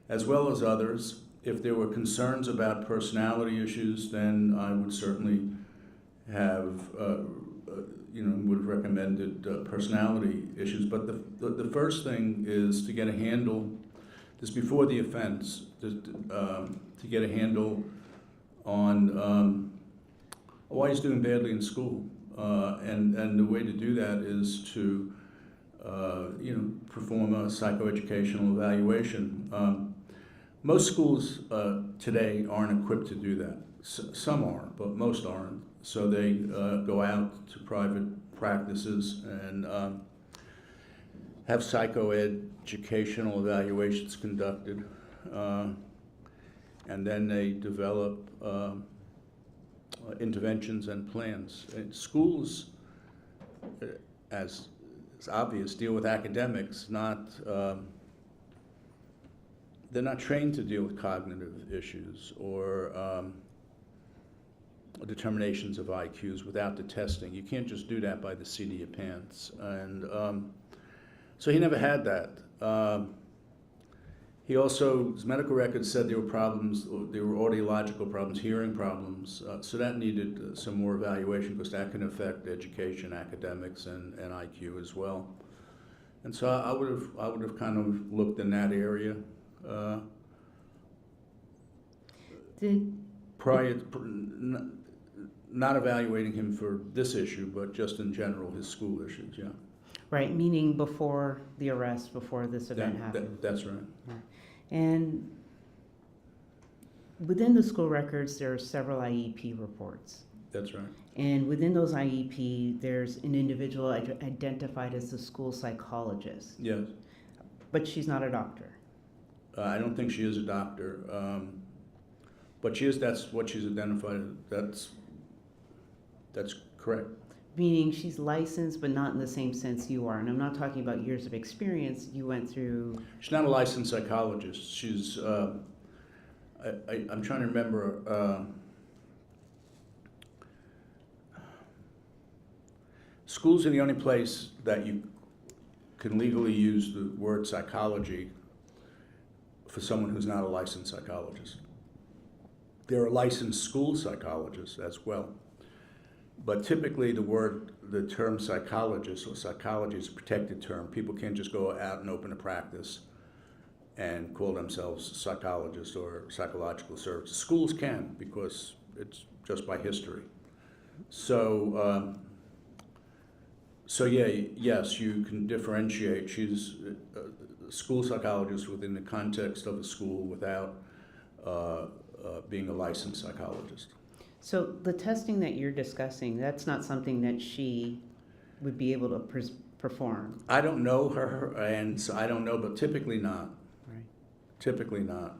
as well as others. If there were concerns about personality issues, then I would certainly have, would have recommended personality issues. But the first thing is to get a handle, this before the offense, to get a handle on why he's doing badly in school. And the way to do that is to, perform a psychoeducational evaluation. Most schools today aren't equipped to do that. Some are, but most aren't. So they go out to private practices and have psychoeducational evaluations conducted. And then they develop interventions and plans. And schools, as it's obvious, deal with academics, they're not trained to deal with cognitive issues or determinations of IQs without the testing. You can't just do that by the seat of your pants. And so he never had that. He also, his medical records said there were problems, there were audiological problems, hearing problems. So that needed some more evaluation because that can affect education, academics, and IQ as well. And so I would have kind of looked in that area. Prior, not evaluating him for this issue, but just in general, his school issues, yeah. Right, meaning before the arrest, before this event happened. That's right. Right. And within the school records, there are several IEP reports. That's right. And within those IEP, there's an individual identified as the school psychologist. Yes. But she's not a doctor. I don't think she is a doctor, but she is. That's what she's identified. That's That's correct. Meaning she's licensed, but not in the same sense you are. And I'm not talking about years of experience. You went through... She's not a licensed psychologist. She's, I'm trying to remember, schools are the only place that you can legally use the word psychology for someone who's not a licensed psychologist. There are licensed school psychologists as well. But typically the term psychologist or psychology is a protected term. People can't just go out and open a practice and call themselves psychologists or psychological services. Schools can, because it's just by history. So, yes, you can differentiate. She's a school psychologist within the context of a school without being a licensed psychologist. So the testing that you're discussing, that's not something that she would be able to perform? I don't know her, and so I don't know, but typically not. Right. Typically not.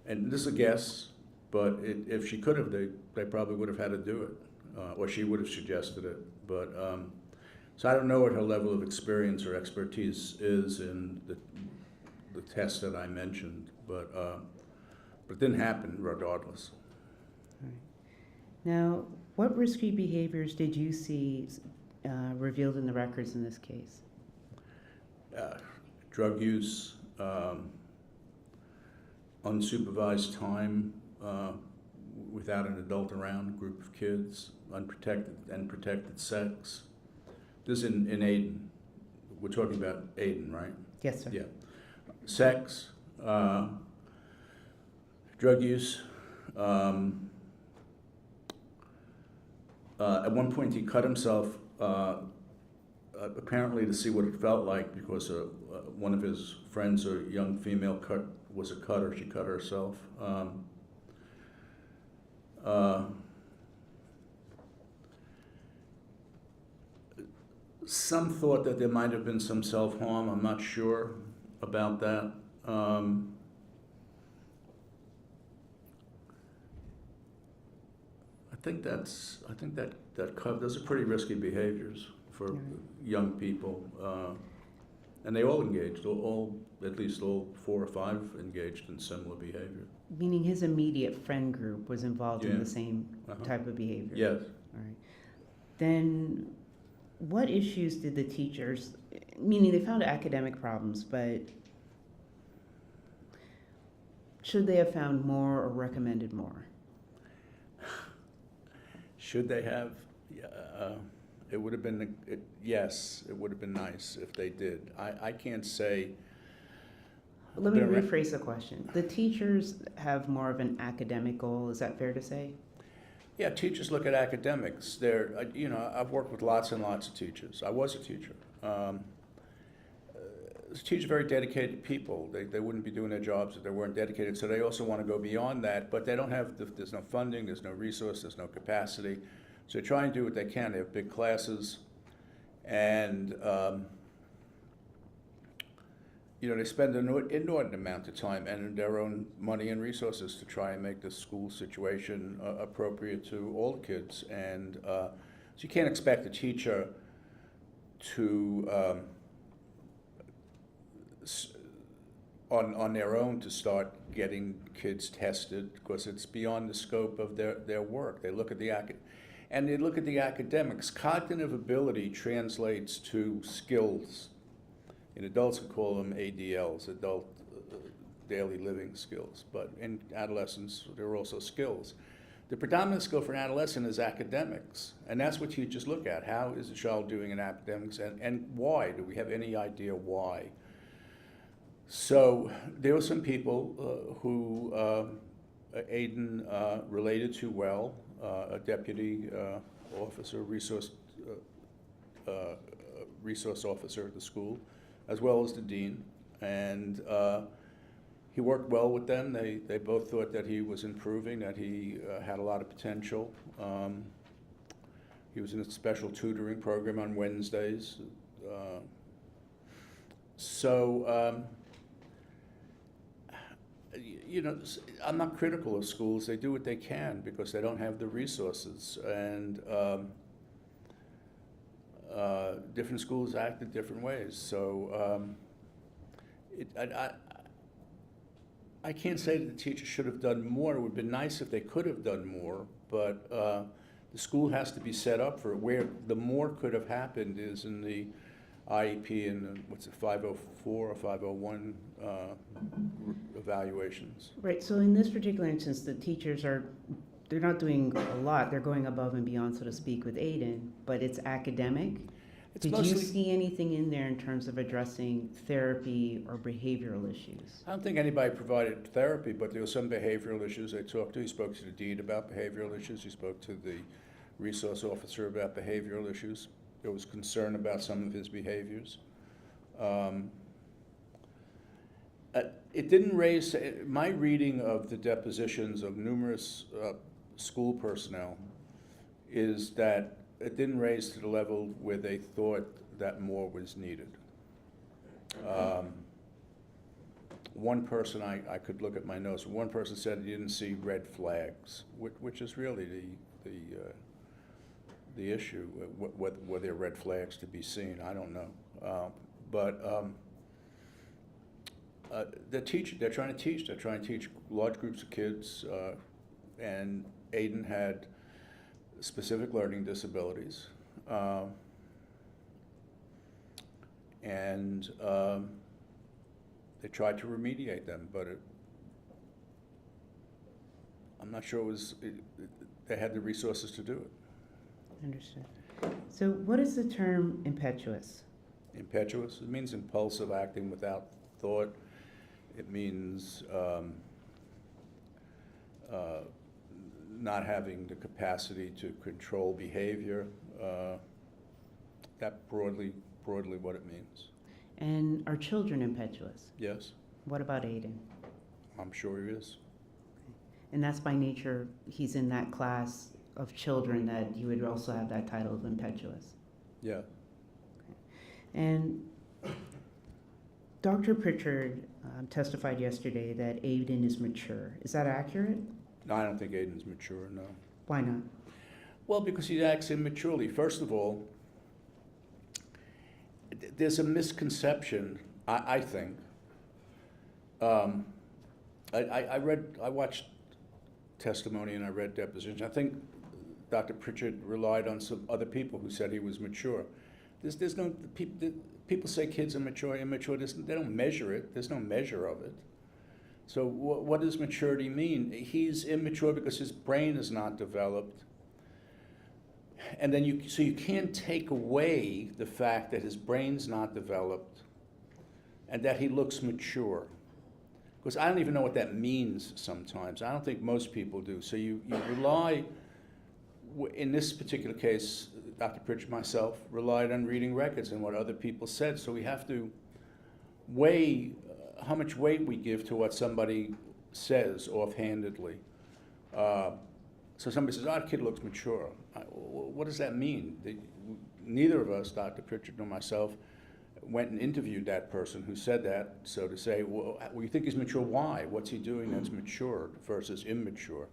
And this is a guess, but if she could have, they probably would have had to do it, or she would have suggested it. But so I don't know what her level of experience or expertise is in the test that I mentioned, but it didn't happen regardless. Now, what risky behaviors did you see revealed in the records in this case? Drug use, unsupervised time without an adult around, a group of kids, unprotected and protected sex. This is in Aiden. We're talking about Aiden, right? Yes, sir. Yeah. Sex, drug use. At one point, he cut himself, apparently to see what it felt like, because one of his friends, a young female, was a cutter. She cut herself. Some thought that there might have been some self-harm. I'm not sure about that. I think those are pretty risky behaviors for young people, and they all engaged. At least all 4 or 5 engaged in similar behavior. Meaning his immediate friend group was involved in the same type of behavior. Yes. All right. Then, what issues did the teachers? Meaning they found academic problems, but should they have found more or recommended more? Should they have? It would have been, yes, it would have been nice if they did. I can't say. Let me rephrase the question. The teachers have more of an academic goal, is that fair to say? Yeah, teachers look at academics. I've worked with lots and lots of teachers. I was a teacher. Teachers are very dedicated people. They wouldn't be doing their jobs if they weren't dedicated, so they also want to go beyond that, but they don't have, there's no funding, there's no resource, there's no capacity. So they try and do what they can. They have big classes, and they spend an inordinate amount of time and their own money and resources to try and make the school situation appropriate to all kids. And so you can't expect a teacher to on their own to start getting kids tested, because it's beyond the scope of their work. They look at the academics. Cognitive ability translates to skills. And adults would call them ADLs, adult daily living skills. But in adolescents, there are also skills. The predominant skill for an adolescent is academics, and that's what teachers look at. How is the child doing in academics, and why? Do we have any idea why? So there were some people who Aiden related to well, a deputy officer, resource officer at the school, as well as the dean, and he worked well with them. They both thought that he was improving, that he had a lot of potential. He was in a special tutoring program on Wednesdays. you know, I'm not critical of schools. They do what they can because they don't have the resources. And different schools act in different ways. So I can't say that the teachers should have done more. It would have been nice if they could have done more, but the school has to be set up for it. Where the more could have happened is in the IEP and what's it, 504 or 501 evaluations. Right, so in this particular instance, the teachers they're not doing a lot. They're going above and beyond, so to speak, with Aiden, but it's academic. Did you see anything in there in terms of addressing therapy or behavioral issues? I don't think anybody provided therapy, but there were some behavioral issues they talked to. He spoke to the dean about behavioral issues. He spoke to the resource officer about behavioral issues. There was concern about some of his behaviors. It didn't raise, my reading of the depositions of numerous school personnel is that it didn't raise to the level where they thought that more was needed. One person, I could look at my notes, one person said he didn't see red flags, which is really the issue. Were there red flags to be seen? I don't know. They're trying to teach. They're trying to teach large groups of kids, and Aiden had specific learning disabilities, and they tried to remediate them, but I'm not sure they had the resources to do it. Understood. So what is the term impetuous? Impetuous, it means impulsive, acting without thought. It means not having the capacity to control behavior. That broadly what it means. And are children impetuous? Yes. What about Aiden? I'm sure he is. And that's by nature, he's in that class of children that you would also have that title of impetuous. Yeah. And Dr. Pritchard testified yesterday that Aiden is mature. Is that accurate? No, I don't think Aiden's mature, no. Why not? Well, because he acts immaturely. First of all, there's a misconception, I think. I watched testimony and I read depositions. I think Dr. Pritchard relied on some other people who said he was mature. There's no, people say kids are mature, immature, they don't measure it. There's no measure of it. So what does maturity mean? He's immature because his brain is not developed. And then you can't take away the fact that his brain's not developed and that he looks mature. Because I don't even know what that means sometimes. I don't think most people do. So you rely, in this particular case, Dr. Pritchard, myself, relied on reading records and what other people said. So we have to weigh how much weight we give to what somebody says offhandedly. So somebody says, the kid looks mature. What does that mean? Neither of us, Dr. Pritchard nor myself, went and interviewed that person who said that. So to say, well, you think he's mature, why? What's he doing that's mature versus immature?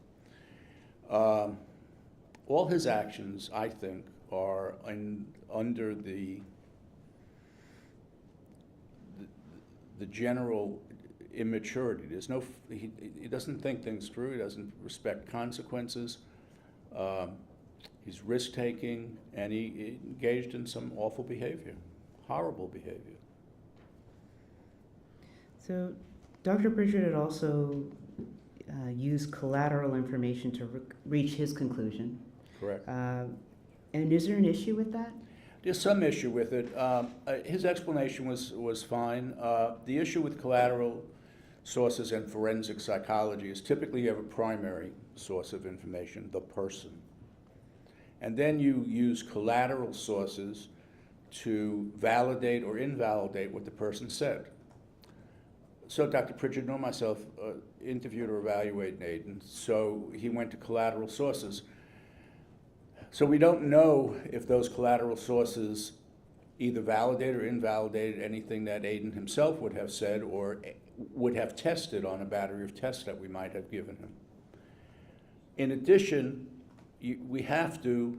All his actions, I think, are under the general immaturity. There's no, he doesn't think things through. He doesn't respect consequences. He's risk-taking, and he engaged in some awful behavior, horrible behavior. So Dr. Pritchard had also used collateral information to reach his conclusion. Correct. And is there an issue with that? There's some issue with it. His explanation was fine. The issue with collateral sources and forensic psychology is typically you have a primary source of information, the person. And then you use collateral sources to validate or invalidate what the person said. So Dr. Pritchard nor myself interviewed or evaluated Aiden, so he went to collateral sources. So we don't know if those collateral sources either validated or invalidated anything that Aiden himself would have said, or would have tested on a battery of tests that we might have given him. In addition, we have to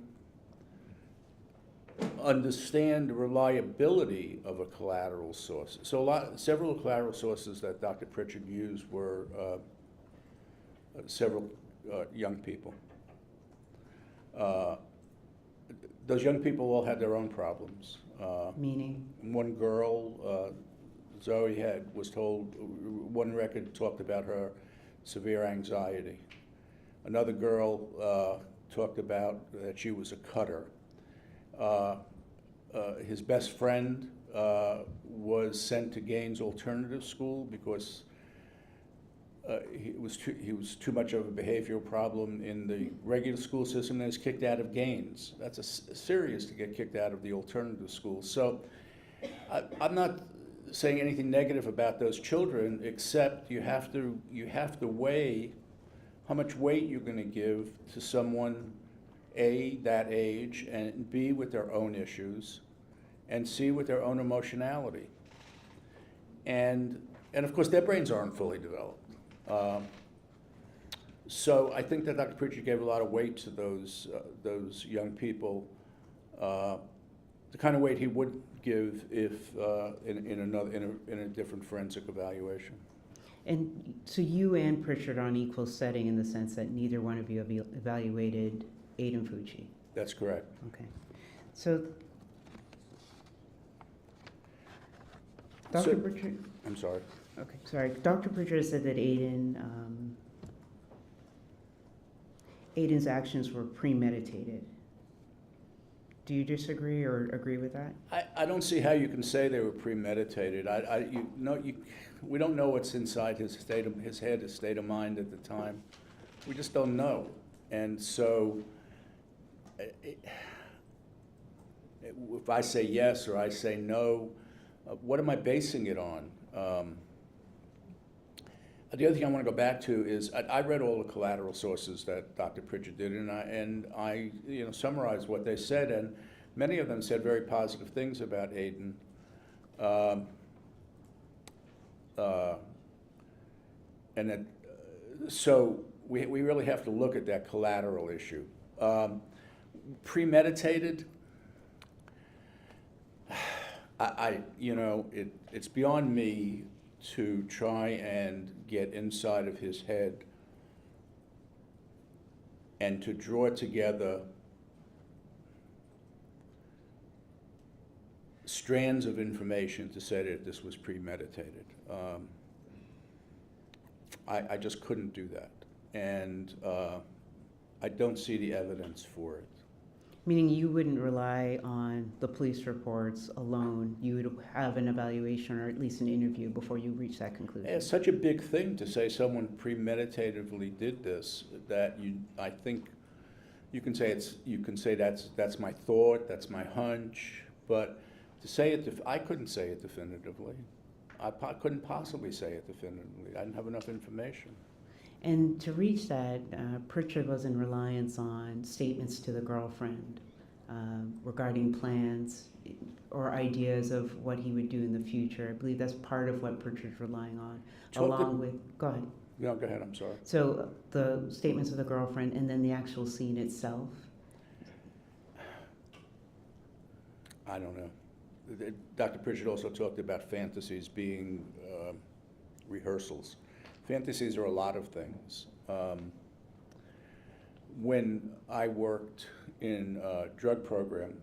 understand the reliability of a collateral source. So several collateral sources that Dr. Pritchard used were several young people. Those young people all had their own problems. Meaning? One girl, Zoe was told, one record talked about her severe anxiety. Another girl talked about that she was a cutter. His best friend was sent to Gaines Alternative School because he was too much of a behavioral problem in the regular school system and was kicked out of Gaines. That's serious to get kicked out of the alternative school. So I'm not saying anything negative about those children, except you have to weigh how much weight you're going to give to someone, A, that age, and B, with their own issues, and C, with their own emotionality. And of course, their brains aren't fully developed. So I think that Dr. Pritchard gave a lot of weight to those young people, the kind of weight he would give if in a different forensic evaluation. And so you and Pritchard are on equal setting in the sense that neither one of you have evaluated Aiden Fucci. That's correct. Okay. So, Dr. Pritchard? I'm sorry. Okay, sorry. Dr. Pritchard said that Aiden's actions were premeditated. Do you disagree or agree with that? I don't see how you can say they were premeditated. We don't know what's inside his head, his state of mind at the time. We just don't know. And so, if I say yes or I say no, what am I basing it on? The other thing I want to go back to is I read all the collateral sources that Dr. Pritchard did, and I summarized what they said, and many of them said very positive things about Aiden. And that, so we really have to look at that collateral issue. Premeditated, it's beyond me to try and get inside of his head and to draw together strands of information to say that this was premeditated. I just couldn't do that, and I don't see the evidence for it. Meaning you wouldn't rely on the police reports alone. You would have an evaluation or at least an interview before you reach that conclusion. It's such a big thing to say someone premeditatively did this that I think you can say that's my thought, that's my hunch, but to say it, I couldn't say it definitively. I couldn't possibly say it definitively. I didn't have enough information. And to reach that, Pritchard was in reliance on statements to the girlfriend regarding plans or ideas of what he would do in the future. I believe that's part of what Pritchard's relying on, along with, go ahead. No, go ahead, I'm sorry. So the statements of the girlfriend and then the actual scene itself? I don't know. Dr. Pritchard also talked about fantasies being rehearsals. Fantasies are a lot of things. When I worked in a drug program,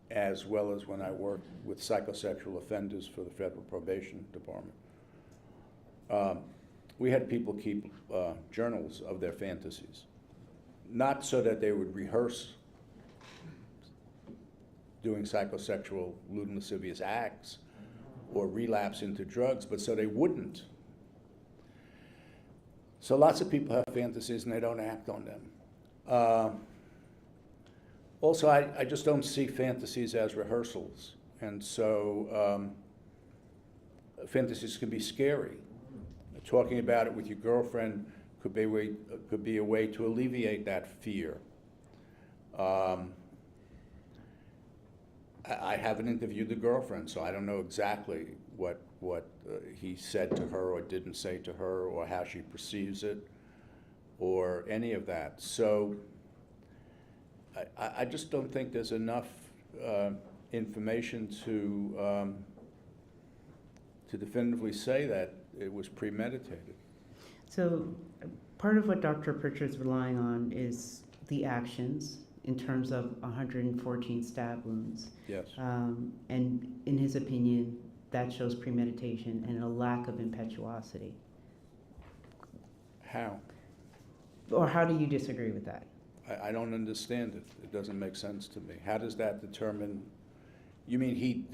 as well as when I worked with psychosexual offenders for the Federal Probation Department, we had people keep journals of their fantasies. Not so that they would rehearse doing psychosexual lewd and lascivious acts or relapse into drugs, but so they wouldn't. So lots of people have fantasies and they don't act on them. Also, I just don't see fantasies as rehearsals. And so fantasies can be scary. Talking about it with your girlfriend could be a way to alleviate that fear. I haven't interviewed the girlfriend, so I don't know exactly what what he said to her or didn't say to her, or how she perceives it, or any of that. So I just don't think there's enough information to definitively say that it was premeditated. So part of what Dr. Pritchard's relying on is the actions in terms of 114 stab wounds. Yes. And in his opinion, that shows premeditation and a lack of impetuosity. How? Or how do you disagree with that? I don't understand it. It doesn't make sense to me. How does that determine, you mean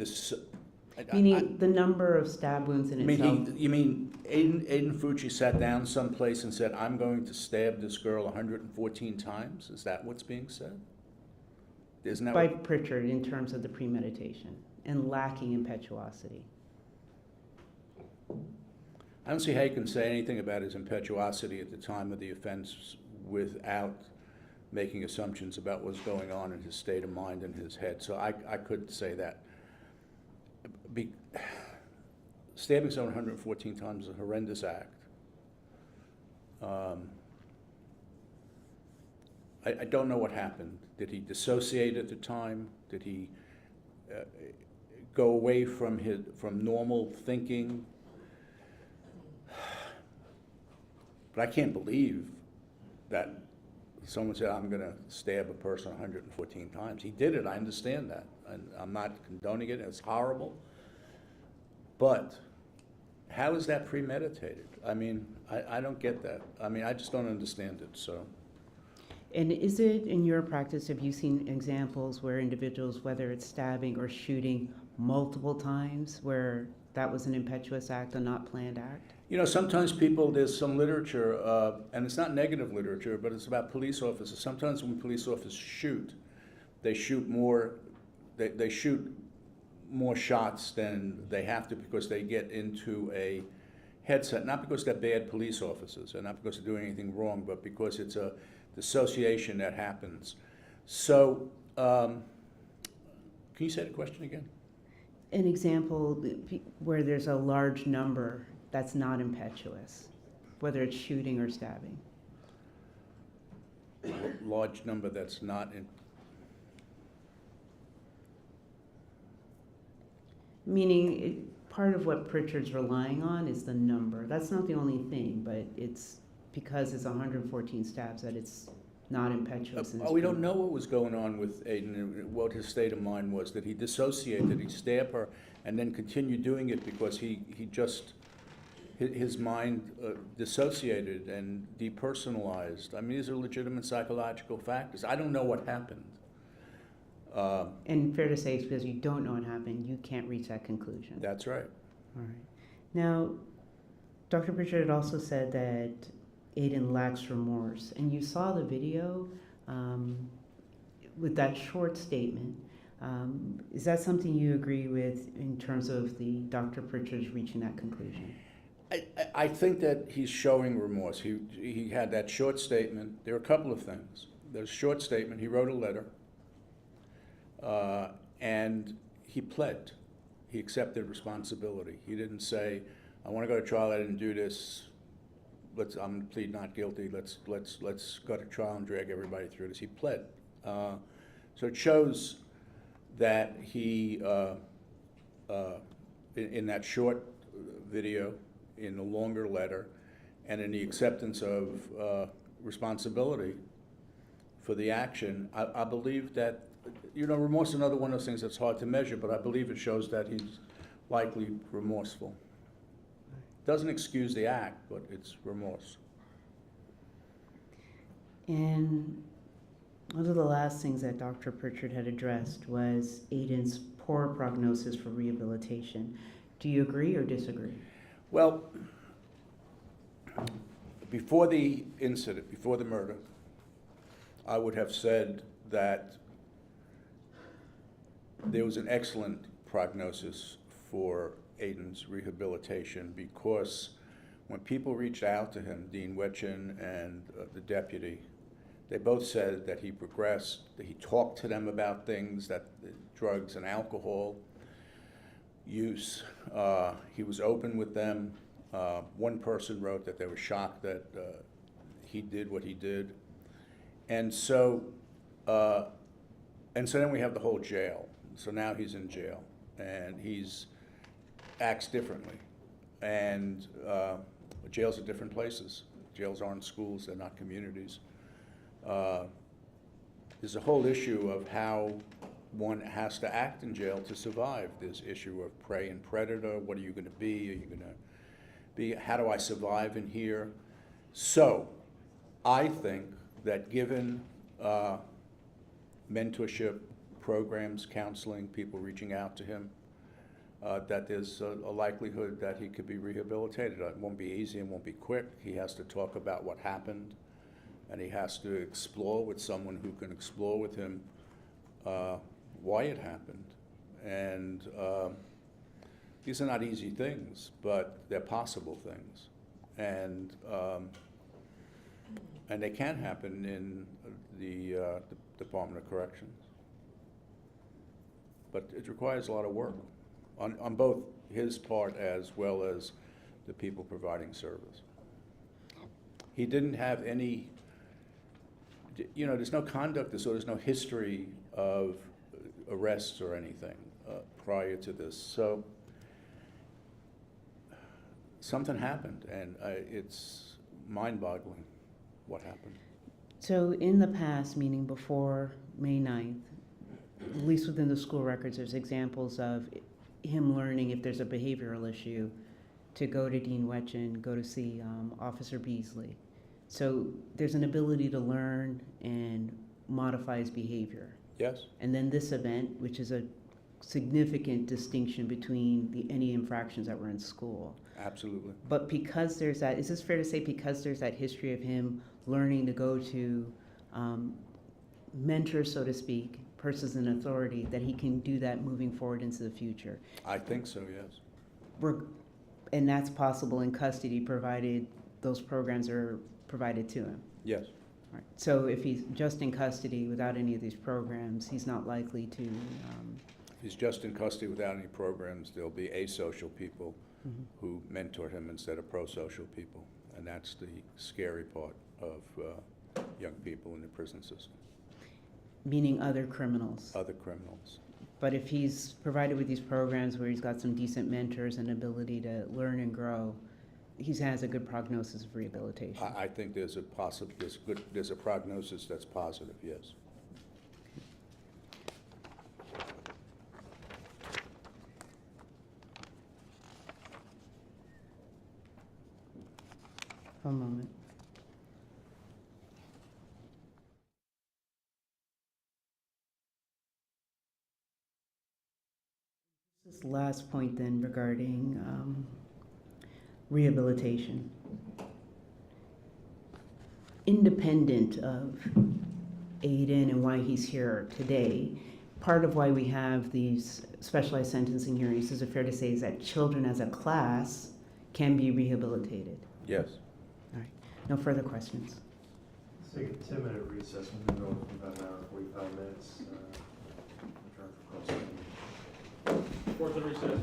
Meaning the number of stab wounds in itself. You mean Aiden Fucci sat down someplace and said, I'm going to stab this girl 114 times? Is that what's being said? Isn't that By what, Pritchard in terms of the premeditation and lacking impetuosity. I don't see how you can say anything about his impetuosity at the time of the offense without making assumptions about what's going on in his state of mind and his head. So I could say that. Stabbing someone 114 times is a horrendous act. I don't know what happened. Did he dissociate at the time? Did he go away from normal thinking? But I can't believe that someone said, I'm going to stab a person 114 times. He did it, I understand that. And I'm not condoning it, it's horrible. But how is that premeditated? I mean, I don't get that. I mean, I just don't understand it, so. And is it in your practice, have you seen examples where individuals, whether it's stabbing or shooting multiple times, where that was an impetuous act, a not planned act? You know, sometimes people, there's some literature, and it's not negative literature, but it's about police officers. Sometimes when police officers shoot, they shoot more, they shoot more shots than they have to because they get into a headset, not because they're bad police officers and not because they're doing anything wrong, but because it's a dissociation that happens. So, can you say the question again? An example where there's a large number that's not impetuous, whether it's shooting or stabbing. A large number that's not in. Meaning, part of what Pritchard's relying on is the number. That's not the only thing, but it's because it's 114 stabs that it's not impetuous. We don't know what was going on with Aiden, what his state of mind was. Did he dissociate? Did he stab her and then continue doing it because he just, his mind dissociated and depersonalized? I mean, these are legitimate psychological factors. I don't know what happened. And fair to say, it's because you don't know what happened, you can't reach that conclusion. That's right. All right. Now, Dr. Pritchard had also said that Aiden lacks remorse, and you saw the video with that short statement. Is that something you agree with in terms of the Dr. Pritchard's reaching that conclusion? I think that he's showing remorse. He had that short statement. There are a couple of things. There's a short statement. He wrote a letter, and he pled. He accepted responsibility. He didn't say, I want to go to trial, I didn't do this. I'm going to plead not guilty. Let's go to trial and drag everybody through this. He pled. So it shows that he, in that short video, in the longer letter, and in the acceptance of responsibility for the action, I believe that, you know, remorse is another one of those things that's hard to measure, but I believe it shows that he's likely remorseful. Doesn't excuse the act, but it's remorse. And one of the last things that Dr. Pritchard had addressed was Aiden's poor prognosis for rehabilitation. Do you agree or disagree? Well, before the incident, before the murder, I would have said that there was an excellent prognosis for Aiden's rehabilitation, because when people reached out to him, Dean Wetchin and the deputy, they both said that he progressed, that he talked to them about things, that drugs and alcohol. use. He was open with them. One person wrote that they were shocked that he did what he did. And so then we have the whole jail. So now he's in jail, and he's acts differently. And jails are different places. Jails aren't schools, they're not communities. There's a whole issue of how one has to act in jail to survive. There's issue of prey and predator. What are you going to be? Are you going to be? How do I survive in here? So I think that given mentorship programs, counseling, people reaching out to him, that there's a likelihood that he could be rehabilitated. It won't be easy and won't be quick. He has to talk about what happened, and he has to explore with someone who can explore with him why it happened. And these are not easy things, but they're possible things. And they can happen in the Department of Corrections. But it requires a lot of work on both his part as well as the people providing service. He didn't have any, there's no conduct disorder, there's no history of arrests or anything prior to this. So something happened, and it's mind-boggling what happened. So in the past, meaning before May 9th, at least within the school records, there's examples of him learning if there's a behavioral issue to go to Dean Wetchen, go to see Officer Beasley. So there's an ability to learn and modify his behavior. Yes. And then this event, which is a significant distinction between any infractions that were in school. Absolutely. But because there's that, is this fair to say because there's that history of him learning to go to mentors, so to speak, persons in authority, that he can do that moving forward into the future? I think so, yes. And that's possible in custody, provided those programs are provided to him? Yes. Right. So if he's just in custody without any of these programs, he's not likely to... If he's just in custody without any programs, there'll be asocial people who mentor him instead of pro-social people. And that's the scary part of young people in the prison system. Meaning other criminals? Other criminals. But if he's provided with these programs where he's got some decent mentors and ability to learn and grow, he has a good prognosis of rehabilitation. I think there's a prognosis that's positive, yes. One moment. This last point then regarding rehabilitation. Independent of Aiden and why he's here today, part of why we have these specialized sentencing hearings, is it fair to say, is that children as a class can be rehabilitated? Yes. All right. No further questions. Let's take a 10-minute recess. We'll be going for about an hour and 45 minutes. Return for close. Fourth and recess.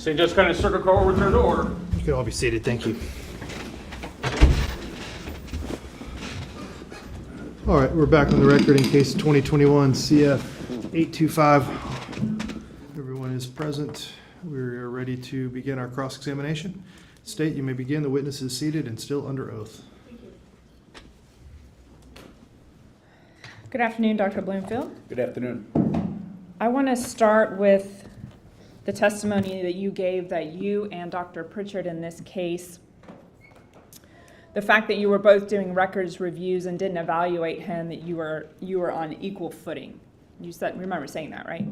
So you just kind of circle call over to the order. You can all be seated, thank you. All right, we're back on the record in case 2021 CF 825. Everyone is present. We are ready to begin our cross-examination. State, you may begin. The witness is seated and still under oath. Good afternoon, Dr. Bloomfield. Good afternoon. I want to start with the testimony that you gave that you and Dr. Pritchard in this case, the fact that you were both doing records reviews and didn't evaluate him, that you were on equal footing. You said, remember saying that, right?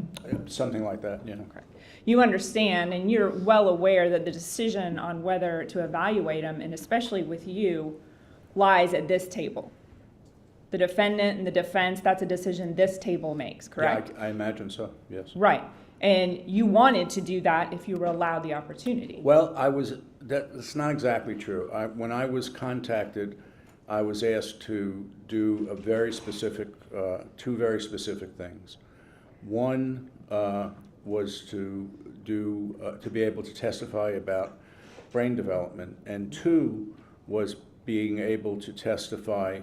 Something like that, yeah. Okay. You understand and you're well aware that the decision on whether to evaluate him, and especially with you, lies at this table. The defendant and the defense, that's a decision this table makes, correct? Yeah, I imagine so, yes. Right. And you wanted to do that if you were allowed the opportunity. Well, that's not exactly true. When I was contacted, I was asked to do a very specific, two very specific things. One was to be able to testify about brain development, and two was being able to testify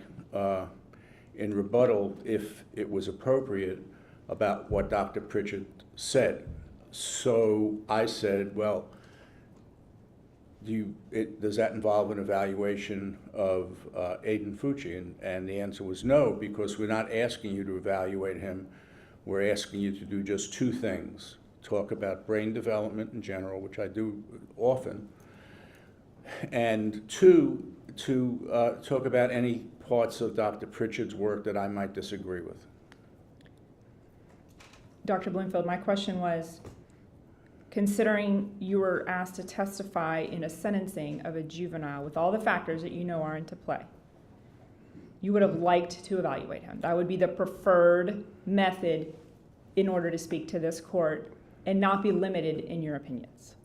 in rebuttal, if it was appropriate, about what Dr. Pritchard said. So I said, well, does that involve an evaluation of Aiden Fucci? And the answer was no, because we're not asking you to evaluate him. We're asking you to do just two things. Talk about brain development in general, which I do often, and two, to talk about any parts of Dr. Pritchard's work that I might disagree with. Dr. Bloomfield, my question was, considering you were asked to testify in a sentencing of a juvenile with all the factors that you know are into play, you would have liked to evaluate him. That would be the preferred method in order to speak to this court and not be limited in your opinions.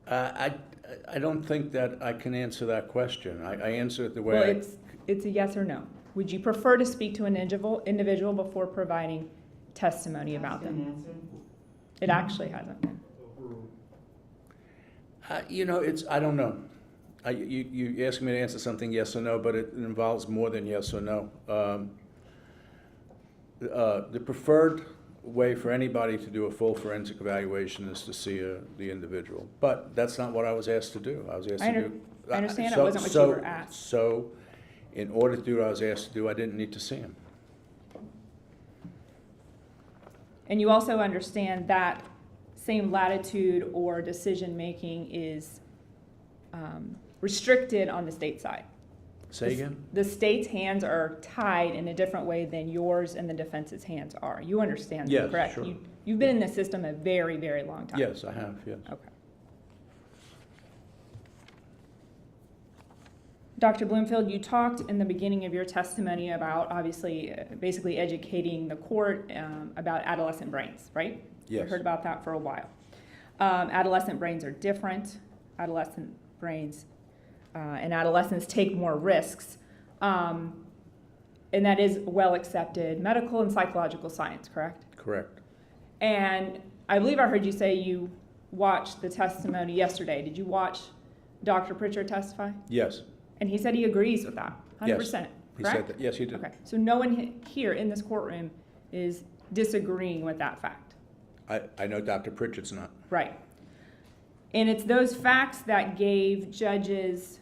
I don't think that I can answer that question. I answer it the way Well, it's a yes or no. Would you prefer to speak to an individual before providing testimony about them? It actually hasn't been. I don't know. You ask me to answer something yes or no, but it involves more than yes or no. The preferred way for anybody to do a full forensic evaluation is to see the individual, but that's not what I was asked to do. I was asked to do. I understand it wasn't what you were asked. So, in order to do what I was asked to do, I didn't need to see him. And you also understand that same latitude or decision-making is restricted on the state side. Say again? The state's hands are tied in a different way than yours and the defense's hands are. You understand that, Yes, correct? sure. You've been in this system a very, very long time. Yes, I have, yes. Okay. Dr. Bloomfield, you talked in the beginning of your testimony about, obviously, basically educating the court about adolescent brains, right? Yes. We heard about that for a while. Adolescent brains are different. Adolescent brains and adolescents take more risks. And that is well accepted medical and psychological science, correct? Correct. And I believe I heard you say you watched the testimony yesterday. Did you watch Dr. Pritchard testify? Yes. And he said he agrees with that, 100%, Yes. correct? He said that. Yes, he did. Okay, so no one here in this courtroom is disagreeing with that fact. I know Dr. Pritchard's not. Right. And it's those facts that gave judges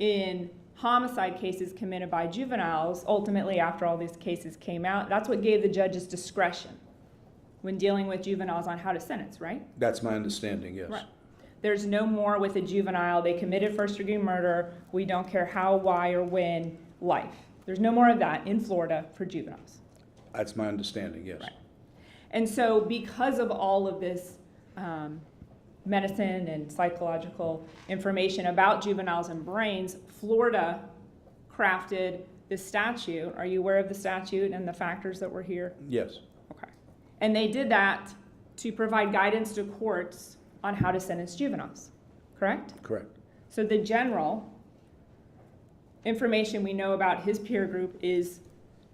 in homicide cases committed by juveniles, ultimately after all these cases came out, that's what gave the judges discretion when dealing with juveniles on how to sentence, right? That's my understanding, yes. Right. There's no more with a juvenile, they committed first-degree murder, we don't care how, why, or when, life. There's no more of that in Florida for juveniles. That's my understanding, yes. Right. And so because of all of this medicine and psychological information about juveniles and brains, Florida crafted this statute. Are you aware of the statute and the factors that were here? Yes. Okay. And they did that to provide guidance to courts on how to sentence juveniles, correct? Correct. So the general information we know about his peer group is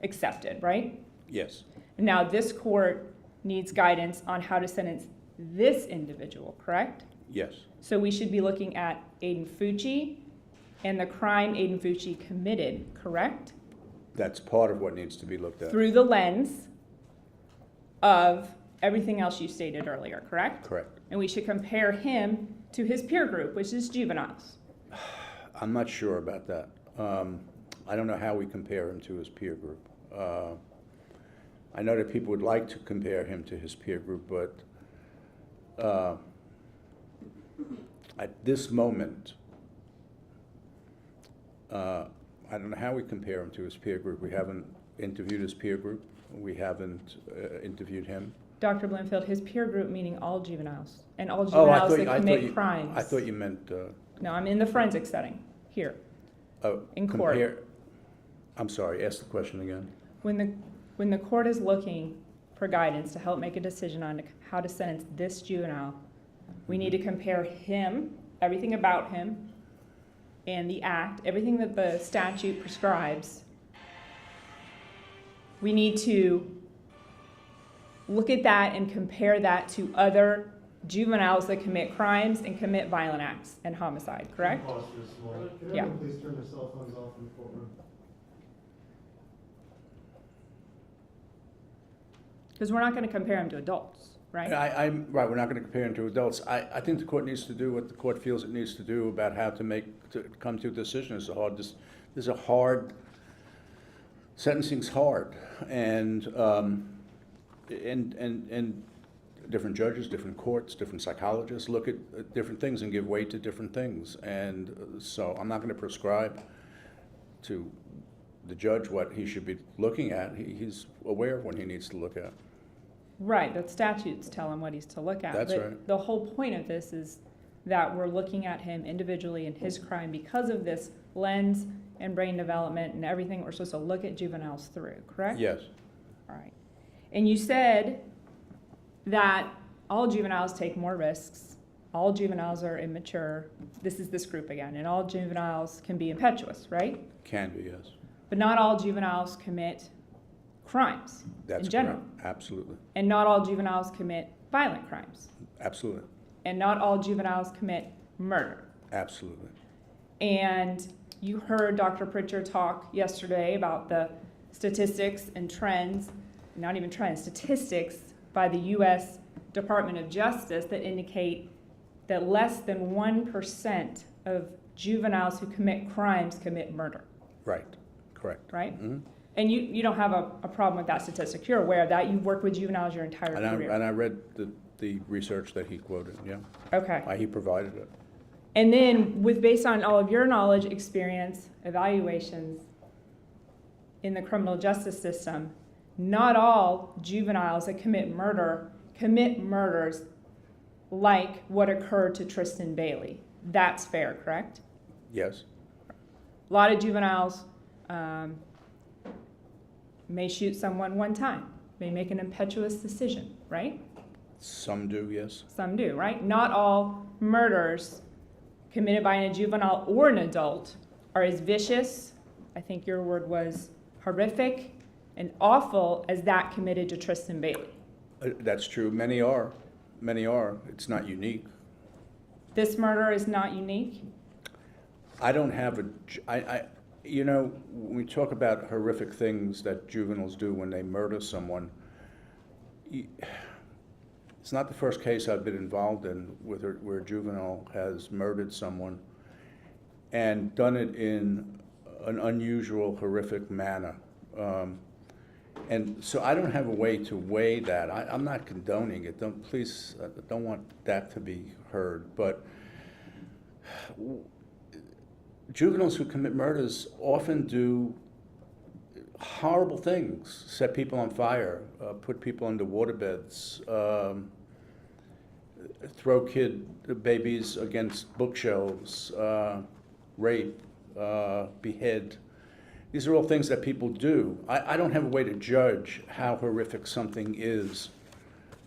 accepted, right? Yes. Now this court needs guidance on how to sentence this individual, correct? Yes, So we should be looking at Aiden Fucci and the crime Aiden Fucci committed, correct? that's part of what needs to be looked at. Through the lens of everything else you stated earlier, correct? Correct. And we should compare him to his peer group, which is juveniles. I'm not sure about that. I don't know how we compare him to his peer group. I know that people would like to compare him to his peer group, but at this moment, I don't know how we compare him to his peer group. We haven't interviewed his peer group. We haven't interviewed him. Dr. Blinfield, his peer group meaning all juveniles and all Oh, juveniles that commit crimes. I thought you meant. No, I'm in the forensic setting here. In court. I'm sorry, ask the question again. When the court is looking for guidance to help make a decision on how to sentence this juvenile, we need to compare him, everything about him, and the act, everything that the statute prescribes. We need to look at that and compare that to other juveniles that commit crimes and commit violent acts and homicide, correct? Can Yeah. everyone please turn their cell phones off in the courtroom? Because we're not going to compare him to adults, right? Right, we're not going to compare him to adults. I think the court needs to do what the court feels it needs to do about how to come to a decision. This is a hard, sentencing's hard, and different judges, different courts, different psychologists look at different things and give weight to different things. And so I'm not going to prescribe to the judge what he should be looking at. He's aware of what he needs to look at. Right, the statutes tell him what he's to look at. That's but right. The whole point of this is that we're looking at him individually in his crime because of this lens and brain development and everything we're supposed to look at juveniles through, correct? Yes. All right. And you said that all juveniles take more risks. All juveniles are immature. This is this group again. And all juveniles can be impetuous, right? Can be, yes. But not all juveniles commit crimes That's in general. correct. Absolutely. And not all juveniles commit violent crimes. Absolutely. And not all juveniles commit murder. Absolutely. And you heard Dr. Pritchard talk yesterday about the statistics and trends, not even trends, statistics by the U.S. Department of Justice that indicate that less than 1% of juveniles who commit crimes commit murder. Right. Correct. Right? Mm-hmm. And you don't have a problem with that statistic. You're aware of that. You've worked with juveniles your entire career. And I read the research that he quoted, yeah. Okay. He provided it. And then based on all of your knowledge, experience, evaluations in the criminal justice system, not all juveniles that commit murders like what occurred to Tristyn Bailey. That's fair, correct? Yes. A lot of juveniles may shoot someone one time, may make an impetuous decision, right? Some do, yes. Some do, right? Not all murders committed by a juvenile or an adult are as vicious, I think your word was horrific, and awful as that committed to Tristyn Bailey. That's true. Many are. Many are. It's not unique. This murder is not unique? I don't have when we talk about horrific things that juveniles do when they murder someone, it's not the first case I've been involved in where a juvenile has murdered someone and done it in an unusual, horrific manner. And so I don't have a way to weigh that. I'm not condoning it. Please, I don't want that to be heard. But juveniles who commit murders often do horrible things, set people on fire, put people into waterbeds, throw babies against bookshelves, rape, behead. These are all things that people do. I don't have a way to judge how horrific something is.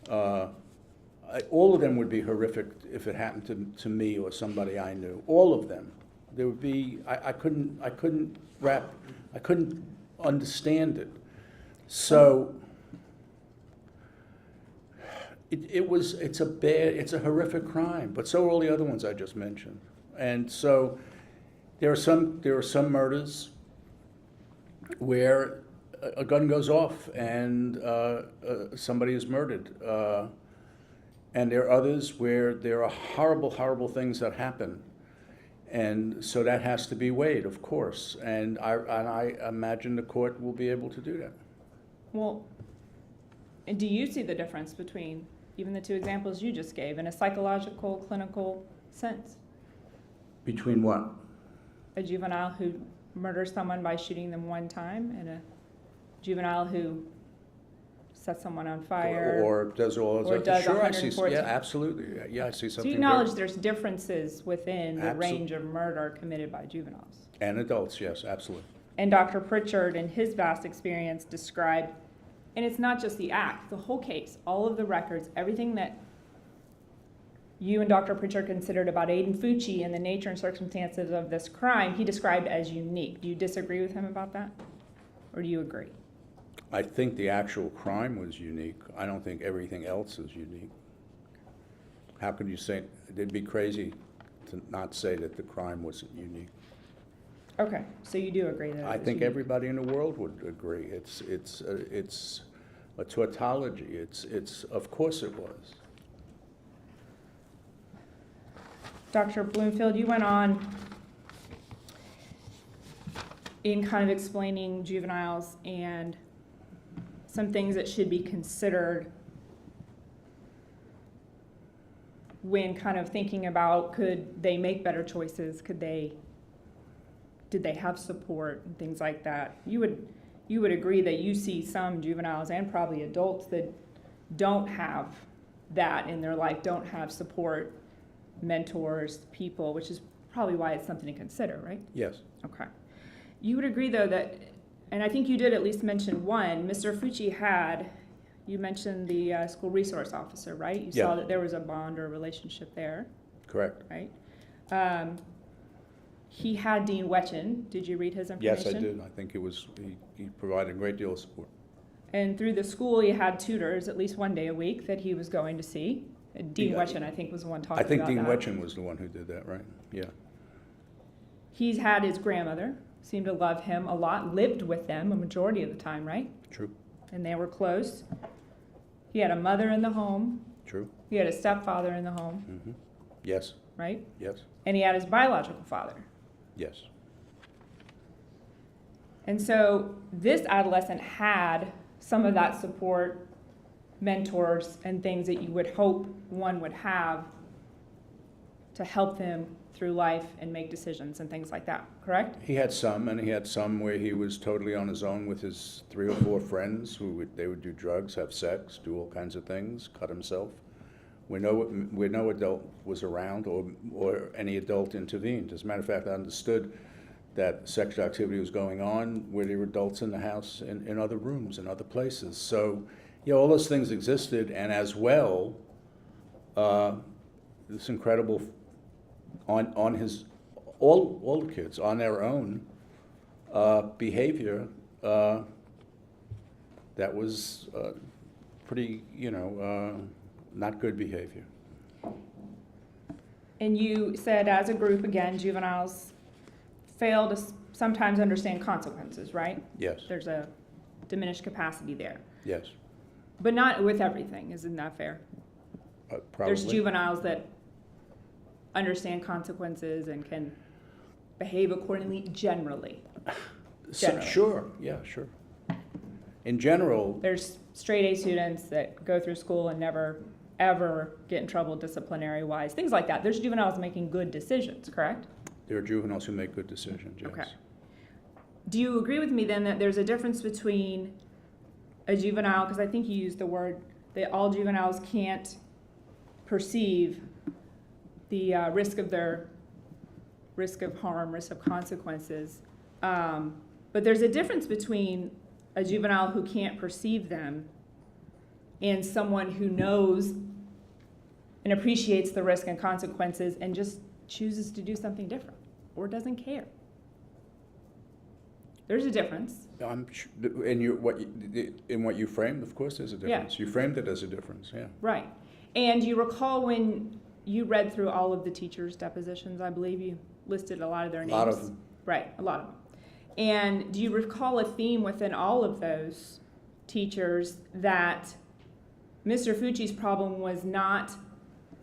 All of them would be horrific if it happened to me or somebody I knew. All of them. There would be. I couldn't understand it. So It's a horrific crime, but so are all the other ones I just mentioned. And so there are some murders where a gun goes off and somebody is murdered. And there are others where there are horrible, horrible things that happen. And so that has to be weighed, of course. And I imagine the court will be able to do that. Well, and do you see the difference between even the two examples you just gave in a psychological, clinical sense? Between what? A juvenile who murders someone by shooting them one time and a juvenile who sets someone on fire Or does all or those. does Sure, I see. 114. Yeah, absolutely. Yeah, I see So something. you acknowledge there's differences within the Absol- range of murder committed by juveniles. And adults, yes, absolutely. And Dr. Pritchard, in his vast experience, described, and it's not just the act, the whole case, all of the records, everything that you and Dr. Pritchard considered about Aiden Fucci and the nature and circumstances of this crime, he described as unique. Do you disagree with him about that? Or do you agree? I think the actual crime was unique. I don't think everything else is unique. How could you say, it'd be crazy to not say that the crime wasn't unique. Okay, so you do agree that it I was think unique. everybody in the world would agree. It's a tautology. It's of course it was. Dr. Bloomfield, you went on in kind of explaining juveniles and some things that should be considered when kind of thinking about, could they make better choices? Did they have support and things like that? You would agree that you see some juveniles and probably adults that don't have that in their life, don't have support, mentors, people, which is probably why it's something to consider, right? Yes. Okay. You would agree, though, that, and I think you did at least mention one, Mr. Fucci had, you mentioned the school resource officer, right? You saw Yeah. that there was a bond or relationship there, Correct. right? He had Dean Wetchen. Did you read his information? Yes, I did. I think he provided a great deal of support. And through the school, he had tutors at least one day a week that he was going to see. Dean Yeah. Wetchen, I think, was the one talking I about think that. Dean Wetchen was the one who did that, right? Yeah. He's had his grandmother, seemed to love him a lot, lived with them a majority of the time, right? True. And they were close. He had a mother in the home. True. He had a stepfather in the home, Mm-hmm. Yes. right? Yes. And he had his biological father. Yes. And so this adolescent had some of that support, mentors, and things that you would hope one would have to help them through life and make decisions and things like that, correct? He had some, and he had some where he was totally on his own with his 3 or 4 friends they would do drugs, have sex, do all kinds of things, cut himself. Where no adult was around or any adult intervened. As a matter of fact, I understood that sexual activity was going on where there were adults in the house, in other rooms, in other places. So, all those things existed, and as well, this incredible, on his, all the kids, on their own behavior, that was pretty, not good behavior. And you said, as a group, again, juveniles fail to sometimes understand consequences, right? Yes. There's a diminished capacity there. Yes. But not with everything, isn't that fair? Probably. There's juveniles that understand consequences and can behave accordingly generally. Generally. Sure, yeah, sure. In general, There's straight A students that go through school and never, ever get in trouble disciplinary-wise, things like that. There's juveniles making good decisions, correct? there are juveniles who make good decisions, yes. Okay. Do you agree with me then that there's a difference between a juvenile, because I think you used the word that all juveniles can't perceive the risk of harm, risk of consequences, but there's a difference between a juvenile who can't perceive them and someone who knows and appreciates the risk and consequences and just chooses to do something different or doesn't care. There's a difference. I'm sure, in what you framed, of course, there's a difference. You framed it as a difference, yeah. Right. And you recall when you read through all of the teachers' depositions, I believe you listed a lot of their names. A lot of them. Right, a lot of them. And do you recall a theme within all of those teachers that Mr. Fucci's problem was not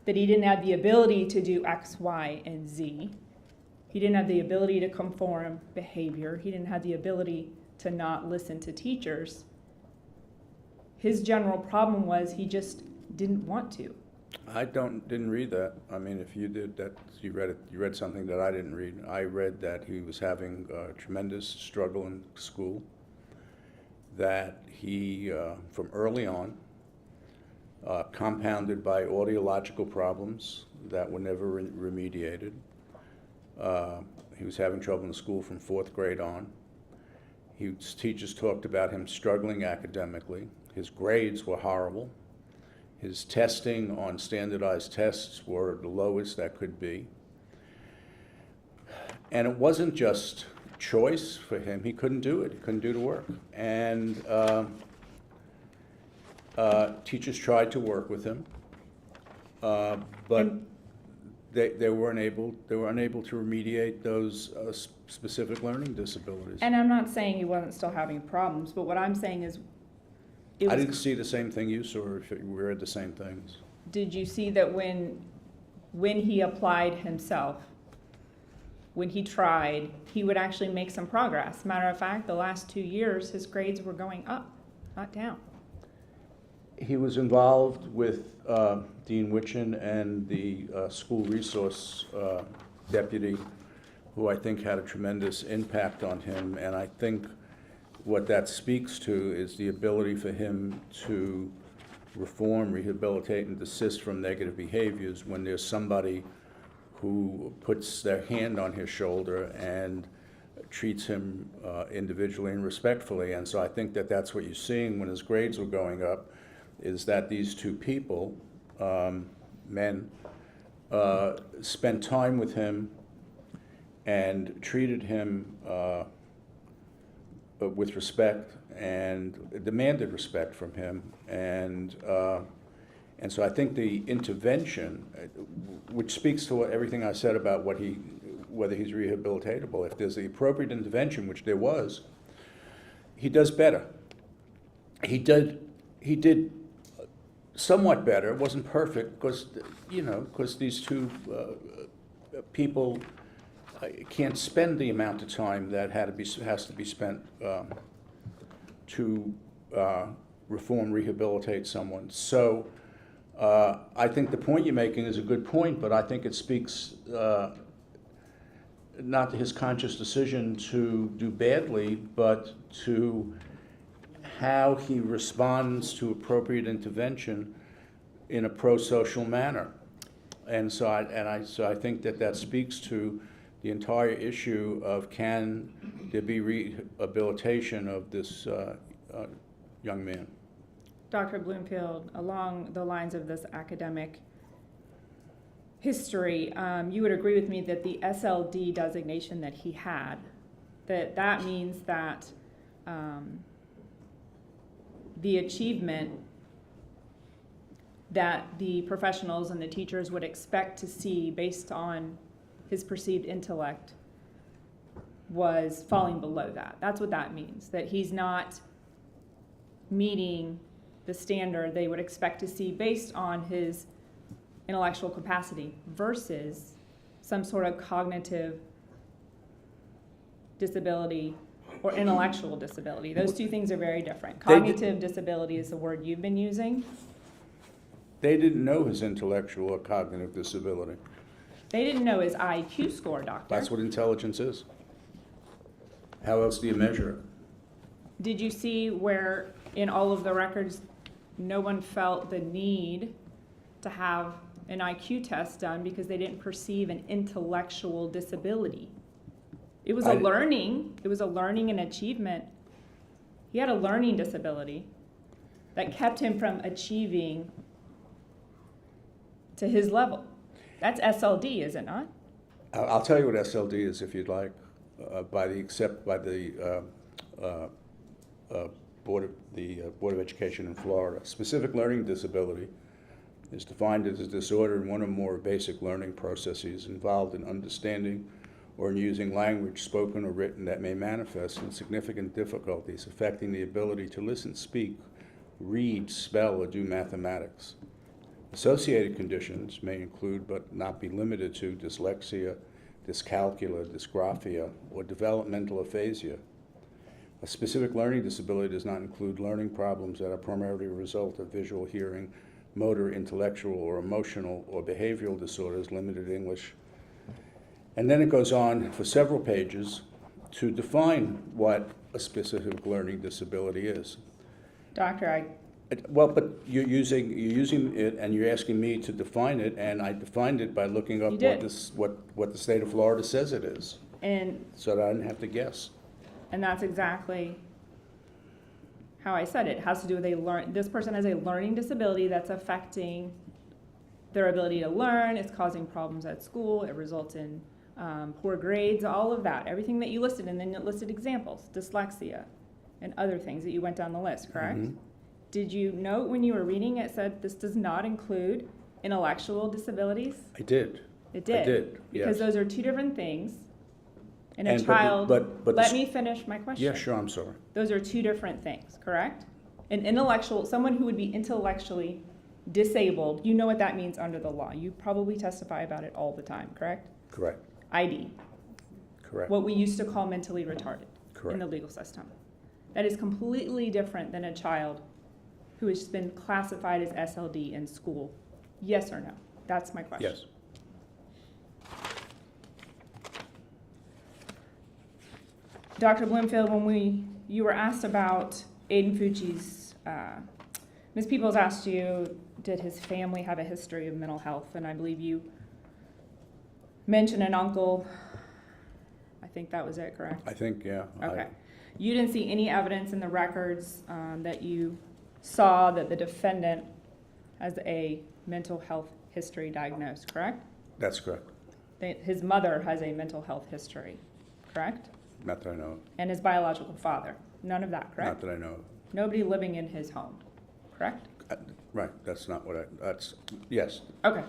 that he didn't have the ability to do X, Y, and Z. He didn't have the ability to conform behavior. He didn't have the ability to not listen to teachers. His general problem was he just didn't want to. I didn't read that. I mean, if you did that, you read something that I didn't read. I read that he was having a tremendous struggle in school, that he, from early on, compounded by audiological problems that were never remediated. He was having trouble in school from 4th grade on. His teachers talked about him struggling academically. His grades were horrible. His testing on standardized tests were the lowest that could be. And it wasn't just choice for him. He couldn't do it. He couldn't do the work. And teachers tried to work with him, but they were unable to remediate those specific learning disabilities. And I'm not saying he wasn't still having problems, but what I'm saying is I didn't see the same thing you saw, if we read the same things. Did you see that when he applied himself, when he tried, he would actually make some progress? Matter of fact, the last 2 years, his grades were going up, not down. He was involved with Dean Witchen and the school resource deputy, who I think had a tremendous impact on him. And I think what that speaks to is the ability for him to reform, rehabilitate, and desist from negative behaviors when there's somebody who puts their hand on his shoulder and treats him individually and respectfully. And so I think that that's what you're seeing when his grades were going up, is that these two people, men, spent time with him and treated him with respect and demanded respect from him. And so I think the intervention, which speaks to everything I said about whether he's rehabilitatable, if there's the appropriate intervention, which there was, he does better. He did somewhat better. It wasn't perfect because these two people can't spend the amount of time that has to be spent to reform, rehabilitate someone. So I think the point you're making is a good point, but I think it speaks not to his conscious decision to do badly, but to how he responds to appropriate intervention in a pro-social manner. And so I think that speaks to the entire issue of can there be rehabilitation of this young man. Dr. Bloomfield, along the lines of this academic history, you would agree with me that the SLD designation that he had, that means that the achievement that the professionals and the teachers would expect to see based on his perceived intellect was falling below that. That's what that means, that he's not meeting the standard they would expect to see based on his intellectual capacity versus some sort of cognitive disability or intellectual disability. Those two things are very different. Cognitive disability is the word you've been using. They didn't know his intellectual or cognitive disability. They didn't know his IQ score, doctor. That's what intelligence is. How else do you measure it? Did you see where in all of the records no one felt the need to have an IQ test done because they didn't perceive an intellectual disability? It was a learning and achievement. He had a learning disability that kept him from achieving to his level. That's SLD, is it not? I'll tell you what SLD is if you'd like. by the Board of Education in Florida. Specific learning disability is defined as a disorder in one or more basic learning processes involved in understanding or in using language, spoken or written, that may manifest in significant difficulties affecting the ability to listen, speak, read, spell, or do mathematics. Associated conditions may include, but not be limited to, dyslexia, dyscalculia, dysgraphia, or developmental aphasia. A specific learning disability does not include learning problems that are primarily a result of visual, hearing, motor, intellectual, or emotional, or behavioral disorders, limited English. And then it goes on for several pages to define what a specific learning disability is. Doctor, Well, but you're using it, and you're asking me to define it, and I defined it by looking up what the state of Florida says it is, and so that I didn't have to guess. that's exactly how I said it. It has to do with this person has a learning disability that's affecting their ability to learn. It's causing problems at school. It results in poor grades, all of that, everything that you listed, and then it listed examples, dyslexia, and other things that you went down the list, correct? Mm-hmm. Did you note when you were reading it said this does not include intellectual disabilities? I did. It did. I did, yes. Because those are two different things. And a child, let me finish my question. Yeah, sure, I'm sorry. Those are two different things, correct? An intellectual, someone who would be intellectually disabled, you know what that means under the law. You probably testify about it all the time, correct? Correct. ID. Correct. What we used to call mentally retarded Correct. In the legal system. That is completely different than a child who has been classified as SLD in school. Yes or no? That's my question. Yes. Dr. Bloomfield, when you were asked about Aiden Fucci's, Ms. Peoples asked you, did his family have a history of mental health? And I believe you mentioned an uncle. I think that was it, correct? I think, yeah. Okay. You didn't see any evidence in the records that you saw that the defendant has a mental health history diagnosed, correct? That's correct. His mother has a mental health history, correct? Not that I know of. And his biological father. None of that, correct? Not that I know of. Nobody living in his home, correct? Right, that's not what yes. Okay.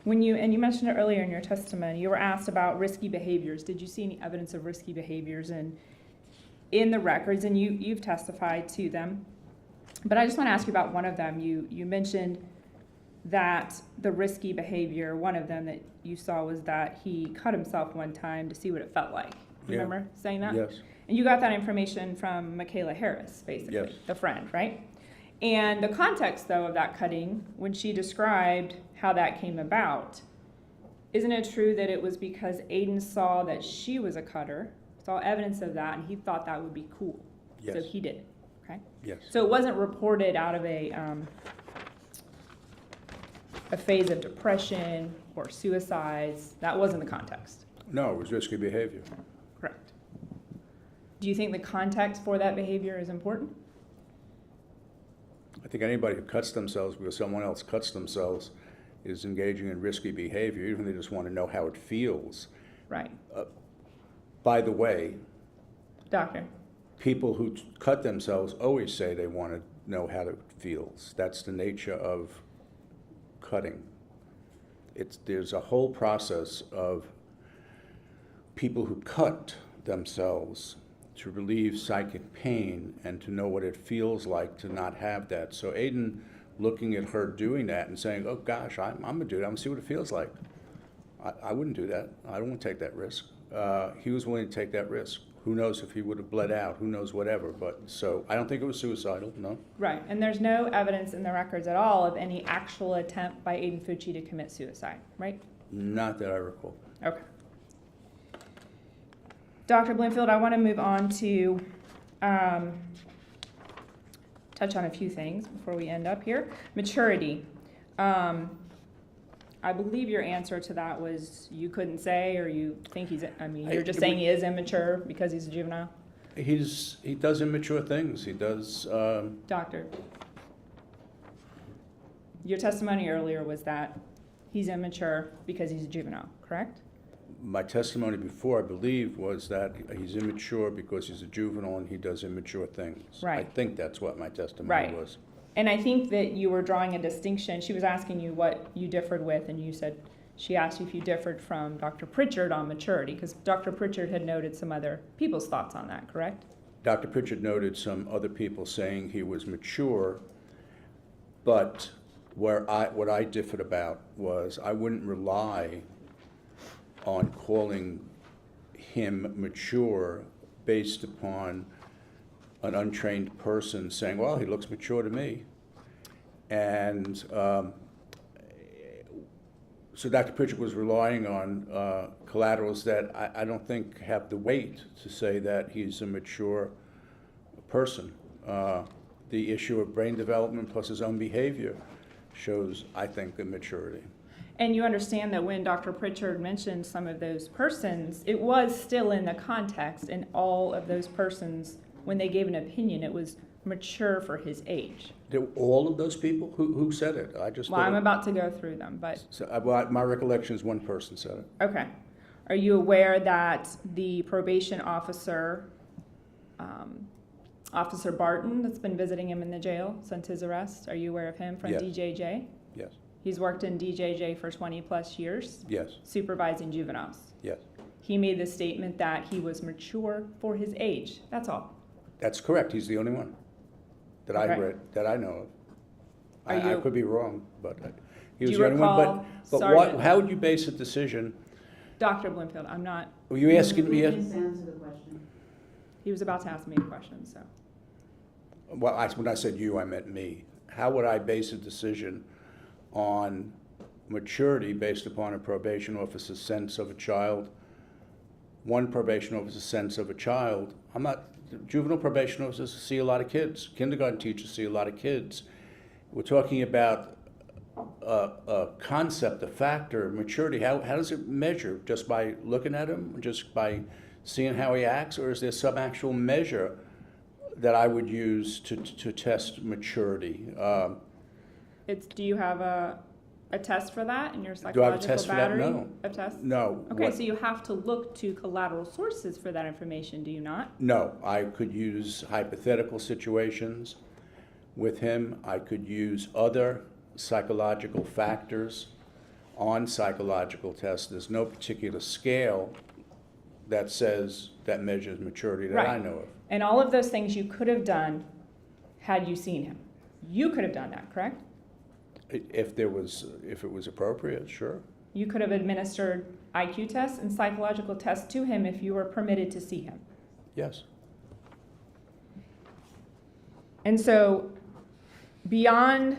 And you mentioned it earlier in your testimony, you were asked about risky behaviors. Did you see any evidence of risky behaviors in the records? And you've testified to them. But I just want to ask you about one of them. You mentioned that the risky behavior, one of them that you saw was that he cut himself one time to see what it felt like. You remember saying that? Yes. And you got that information from Michaela Harris, basically, yes. The friend, right? And the context, though, of that cutting, when she described how that came about, isn't it true that it was because Aiden saw that she was a cutter, saw evidence of that, and he thought that would be cool? Yes. So he did it, okay? Yes. So it wasn't reported out of a phase of depression or suicides. That wasn't the context. No, it was risky behavior. Correct. Do you think the context for that behavior is important? I think anybody who cuts themselves because someone else cuts themselves is engaging in risky behavior, even if they just want to know how it feels. Right. By the way, Doctor. People who cut themselves always say they want to know how it feels. That's the nature of cutting. There's a whole process of people who cut themselves to relieve psychic pain and to know what it feels like to not have that. So Aiden looking at her doing that and saying, oh gosh, I'm gonna do that, I'm gonna see what it feels like. I wouldn't do that. I don't want to take that risk. He was willing to take that risk. Who knows if he would have bled out, who knows whatever, but so I don't think it was suicidal, no. Right, and there's no evidence in the records at all of any actual attempt by Aiden Fucci to commit suicide, right? Not that I recall. Okay. Dr. Bloomfield, I want to move on to touch on a few things before we end up here. Maturity. I believe your answer to that was you couldn't say, or you think you're just saying he is immature because he's a juvenile? He does immature things. He does. Doctor, your testimony earlier was that he's immature because he's a juvenile, correct? My testimony before, I believe, was that he's immature because he's a juvenile and he does immature things. Right. I think that's what my testimony Right. was. And I think that you were drawing a distinction. She was asking you what you differed with, and you said she asked you if you differed from Dr. Pritchard on maturity, because Dr. Pritchard had noted some other people's thoughts on that, correct? Dr. Pritchard noted some other people saying he was mature, but what I differed about was I wouldn't rely on calling him mature based upon an untrained person saying, well, he looks mature to me. And so Dr. Pritchard was relying on collaterals that I don't think have the weight to say that he's a mature person. The issue of brain development plus his own behavior shows, I think, the maturity. And you understand that when Dr. Pritchard mentioned some of those persons, it was still in the context, and all of those persons, when they gave an opinion, it was mature for his age. All of those people? Who said it? I just. Well, I'm about to go through them, but. So, my recollection is one person said it. Okay. Are you aware that the probation officer, Officer Barton, that's been visiting him in the jail since his arrest, are you aware of him from Yes. DJJ? Yes. He's worked in DJJ for 20 plus years. Yes. Supervising juveniles. Yes. He made the statement that he was mature for his age. That's all. That's correct. He's the only one that I Okay. read, that I know of. Are I you- could be wrong, but he Do was you the only one. recall But Sergeant- how would you base a decision? Dr. Bloomfield, I'm not. Were you asking me? He was about to ask me a question, so. Well, when I said you, I meant me. How would I base a decision on maturity based upon a probation officer's sense of a child? One probation officer's sense of a child. Juvenile probation officers see a lot of kids. Kindergarten teachers see a lot of kids. We're talking about a concept, a factor, maturity. How does it measure? Just by looking at him? Just by seeing how he acts? Or is there some actual measure that I would use to test maturity? Do you have a test for that in your Do I have a psychological test for that? battery? No. A test? No. Okay, so you have to look to collateral sources for that information, do you not? No, I could use hypothetical situations with him. I could use other psychological factors on psychological tests. There's no particular scale that measures maturity that I Right. know of. And all of those things you could have done had you seen him. You could have done that, correct? If it was appropriate, sure. You could have administered IQ tests and psychological tests to him if you were permitted to see him. Yes. And so beyond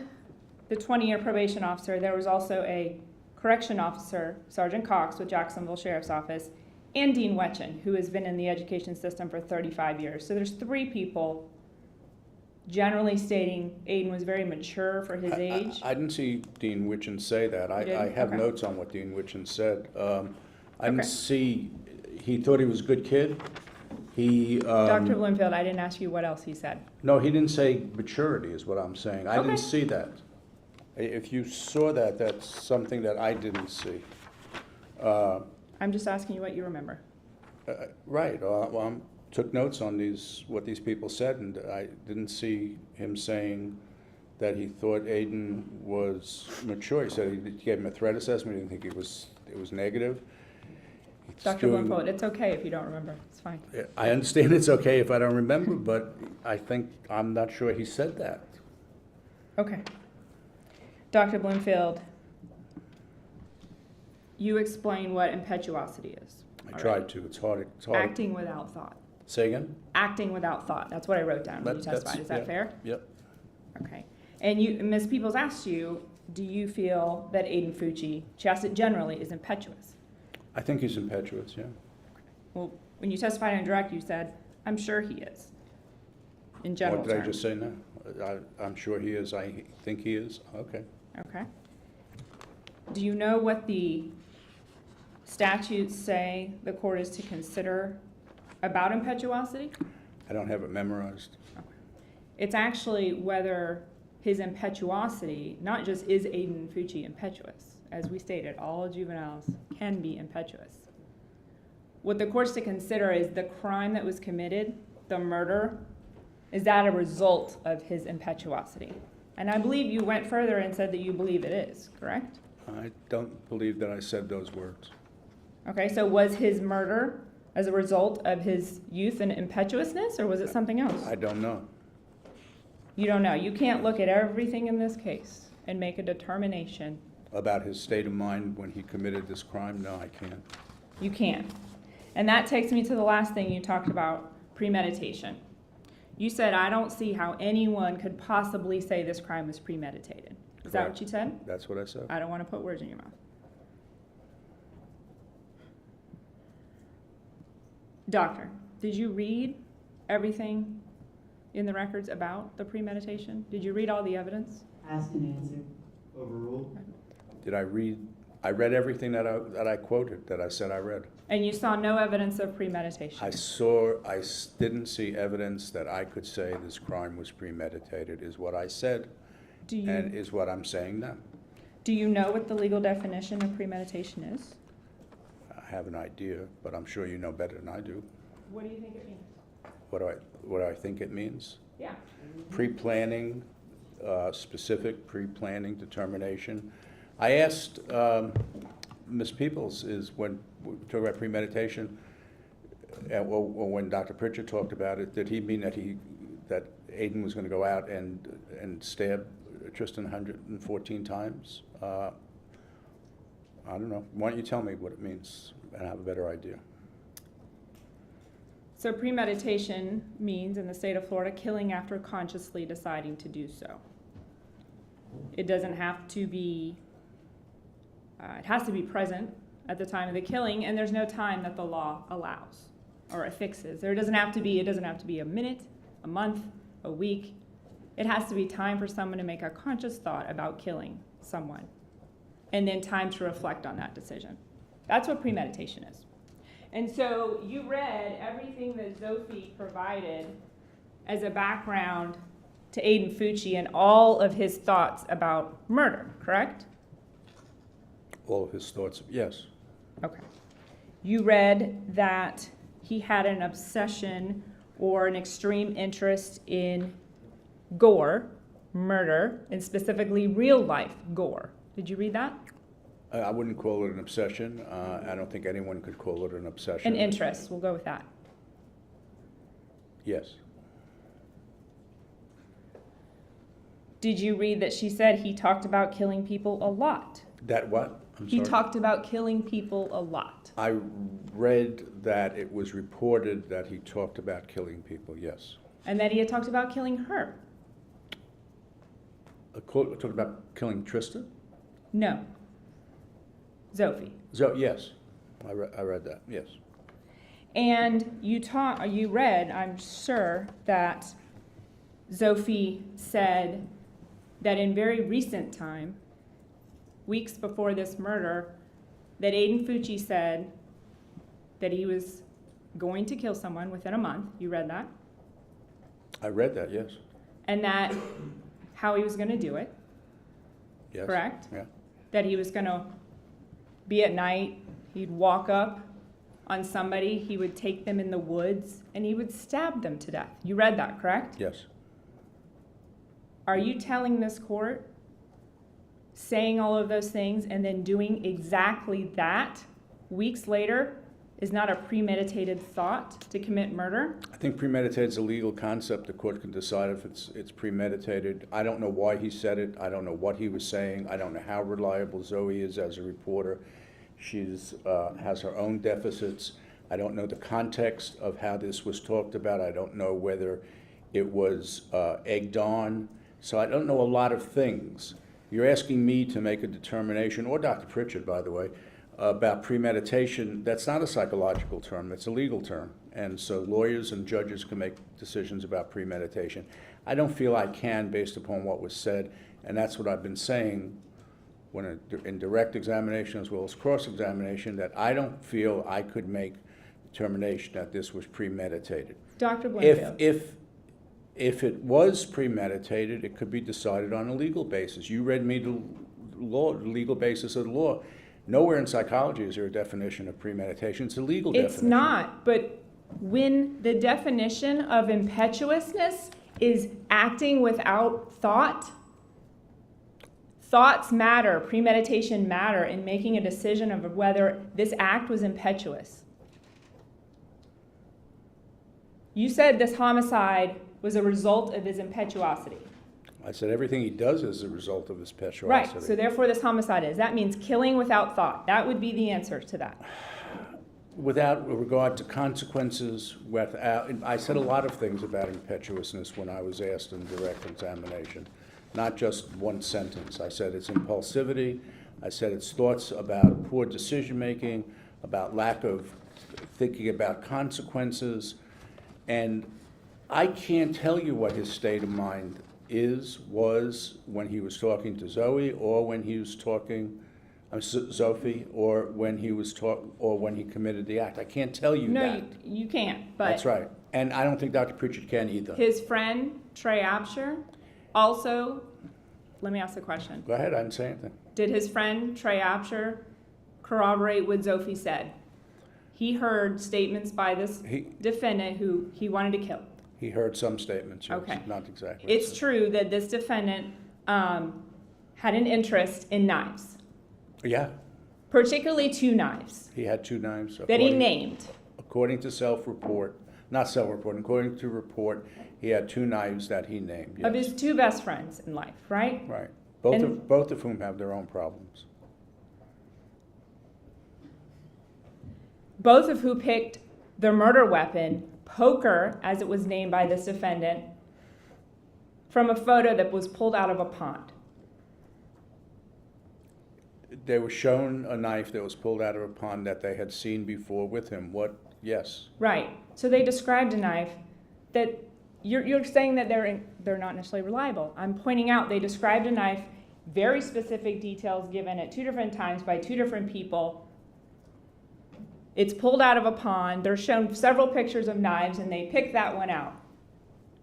the 20-year probation officer, there was also a correction officer, Sergeant Cox with Jacksonville Sheriff's Office, and Dean Wetchen, who has been in the education system for 35 years. So there's 3 people generally stating Aiden was very mature for his age. I didn't see Dean Witchen say that. You I didn't? have Okay. notes on what Dean Witchen said. I didn't Okay. see, he thought he was a good kid. He, Dr. Bloomfield, I didn't ask you what else he said. no, he didn't say maturity is what I'm saying. I Okay. didn't see that. If you saw that, that's something that I didn't see. I'm just asking you what you remember. Right, well, took notes on what these people said, and I didn't see him saying that he thought Aiden was mature. He said he gave him a threat assessment, he didn't think it was negative. He's Dr. doing- Bloomfield, it's okay if you don't remember. It's fine. I understand it's okay if I don't remember, but I'm not sure he said that. Okay. Dr. Bloomfield, you explain what impetuosity is. I All tried right. to, it's hard. Acting without thought. Say again? Acting without thought. That's what I wrote down when you That's- testified. Is that yeah, fair? Yep. Okay. And Ms. Peoples asked you, do you feel that Aiden Fucci, she asked it generally, is impetuous? I think he's impetuous, yeah. Well, when you testified on direct, you said, I'm sure he is, in general What did I terms. just say now? I'm sure he is, I think he is, okay. Okay. Do you know what the statutes say the court is to consider about impetuosity? I don't have it memorized. It's actually whether his impetuosity, not just is Aiden Fucci impetuous, as we stated, all juveniles can be impetuous. What the court's to consider is the crime that was committed, the murder, is that a result of his impetuosity? And I believe you went further and said that you believe it is, correct? I don't believe that I said those words. Okay, so was his murder as a result of his youth and impetuousness, or was it something else? I don't know. You don't know. You can't look at everything in this case and make a determination. About his state of mind when he committed this crime? No, I can't. You can't. And that takes me to the last thing you talked about, premeditation. You said, I don't see how anyone could possibly say this crime was premeditated. Is that what you said? That's what I said. I don't want to put words in your mouth. Doctor, did you read everything in the records about the premeditation? Did you read all the evidence? Ask and answer. Overruled. Did I read? I read everything that I quoted, that I said I read. And you saw no evidence of premeditation? I didn't see evidence that I could say this crime was premeditated, is what I said, and is what I'm saying now. Do you know what the legal definition of premeditation is? I have an idea, but I'm sure you know better than I do. What do you think it means? What do I think it means? Yeah. Pre-planning, specific pre-planning determination. I asked Ms. Peoples, is when we talk about premeditation, or when Dr. Pritchard talked about it, did he mean that Aiden was going to go out and stab Tristyn 114 times? I don't know. Why don't you tell me what it means, and I have a better idea. So premeditation means, in the state of Florida, killing after consciously deciding to do so. It doesn't have to be, it has to be present at the time of the killing, and there's no time that the law allows or affixes. It doesn't have to be a minute, a month, a week. It has to be time for someone to make a conscious thought about killing someone, and then time to reflect on that decision. That's what premeditation is. And so you read everything that Zophie provided as a background to Aiden Fucci and all of his thoughts about murder, correct? All of his thoughts, yes. Okay. You read that he had an obsession or an extreme interest in gore, murder, and specifically real life gore. Did you read that? I wouldn't call it an obsession. I don't think anyone could call it an obsession. An interest, we'll go with that. Yes. Did you read that she said he talked about killing people a lot? That what? I'm He sorry? talked about killing people a lot. I read that it was reported that he talked about killing people, yes. And that he had talked about killing her. Talked about killing Tristyn? No. Zophie. Yes, I read that, yes. And you read, I'm sure, that Zophie said that in very recent time, weeks before this murder, that Aiden Fucci said that he was going to kill someone within a month. You read that? I read that, yes. And that how he was going to do it. Yes. Correct? Yeah. That he was going to be at night, he'd walk up on somebody, he would take them in the woods, and he would stab them to death. You read that, correct? Yes. Are you telling this court, saying all of those things and then doing exactly that weeks later is not a premeditated thought to commit murder? I think premeditated is a legal concept. The court can decide if it's premeditated. I don't know why he said it. I don't know what he was saying. I don't know how reliable Zoe is as a reporter. She's has her own deficits. I don't know the context of how this was talked about. I don't know whether it was egged on. So I don't know a lot of things. You're asking me to make a determination, or Dr. Pritchard, by the way, about premeditation. That's not a psychological term, it's a legal term. And so lawyers and judges can make decisions about premeditation. I don't feel I can based upon what was said, and that's what I've been saying when in direct examination as well as cross-examination, that I don't feel I could make determination that this was premeditated. Dr. Blanfield. If it was premeditated, it could be decided on a legal basis. You read me the law, legal basis of the law. Nowhere in psychology is there a definition of premeditation. It's a legal It's definition. not, but when the definition of impetuousness is acting without thought, thoughts matter, premeditation matter in making a decision of whether this act was impetuous. You said this homicide was a result of his impetuosity. I said everything he does is a result of his impetuosity. Right, so therefore this homicide is. That means killing without thought. That would be the answer to that. Without regard to consequences, I said a lot of things about impetuousness when I was asked in direct examination, not just one sentence. I said it's impulsivity, I said it's thoughts about poor decision-making, about lack of thinking about consequences, and I can't tell you what his state of mind was when he was talking to Zoe, or when he was talking Sophie, or when he was or when he committed the act. I can't tell you that. No, you can't. But that's right, and I don't think Dr. Pritchard can either. His friend Trey Absher also. Let me ask the question. Go ahead. I didn't say anything. Did his friend Trey Absher corroborate what Sophie said? He heard statements by this defendant who he wanted to kill. He heard some statements. Yes, okay. Not exactly. It's true that this defendant had an interest in knives. Yeah. Particularly 2 knives. He had 2 knives. That he named. According to self-report, not self-report, according to report, he had 2 knives that he named. Yes. Of his 2 best friends in life, right? Right. Both of whom have their own problems. Both of who picked the murder weapon, poker, as it was named by this defendant, from a photo that was pulled out of a pond. They were shown a knife that was pulled out of a pond that they had seen before with him. What? Yes. Right. So they described a knife that you're saying that they're not necessarily reliable. I'm pointing out they described a knife, very specific details given at 2 different times by 2 different people. It's pulled out of a pond. They're shown several pictures of knives, and they picked that one out.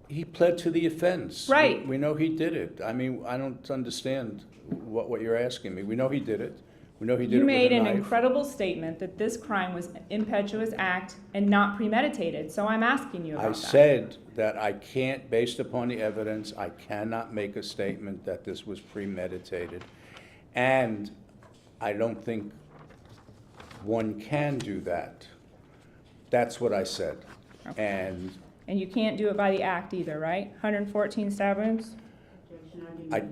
He pled to the offense. Right. We know he did it. I mean, I don't understand what you're asking me. We know he did it. We know he did it with a knife. You made an incredible statement that this crime was an impetuous act and not premeditated. So I'm asking you about that. I said that I can't, based upon the evidence, I cannot make a statement that this was premeditated. And I don't think one can do that. That's what I said. Okay. And you can't do it by the act either, right? 114 stab wounds? I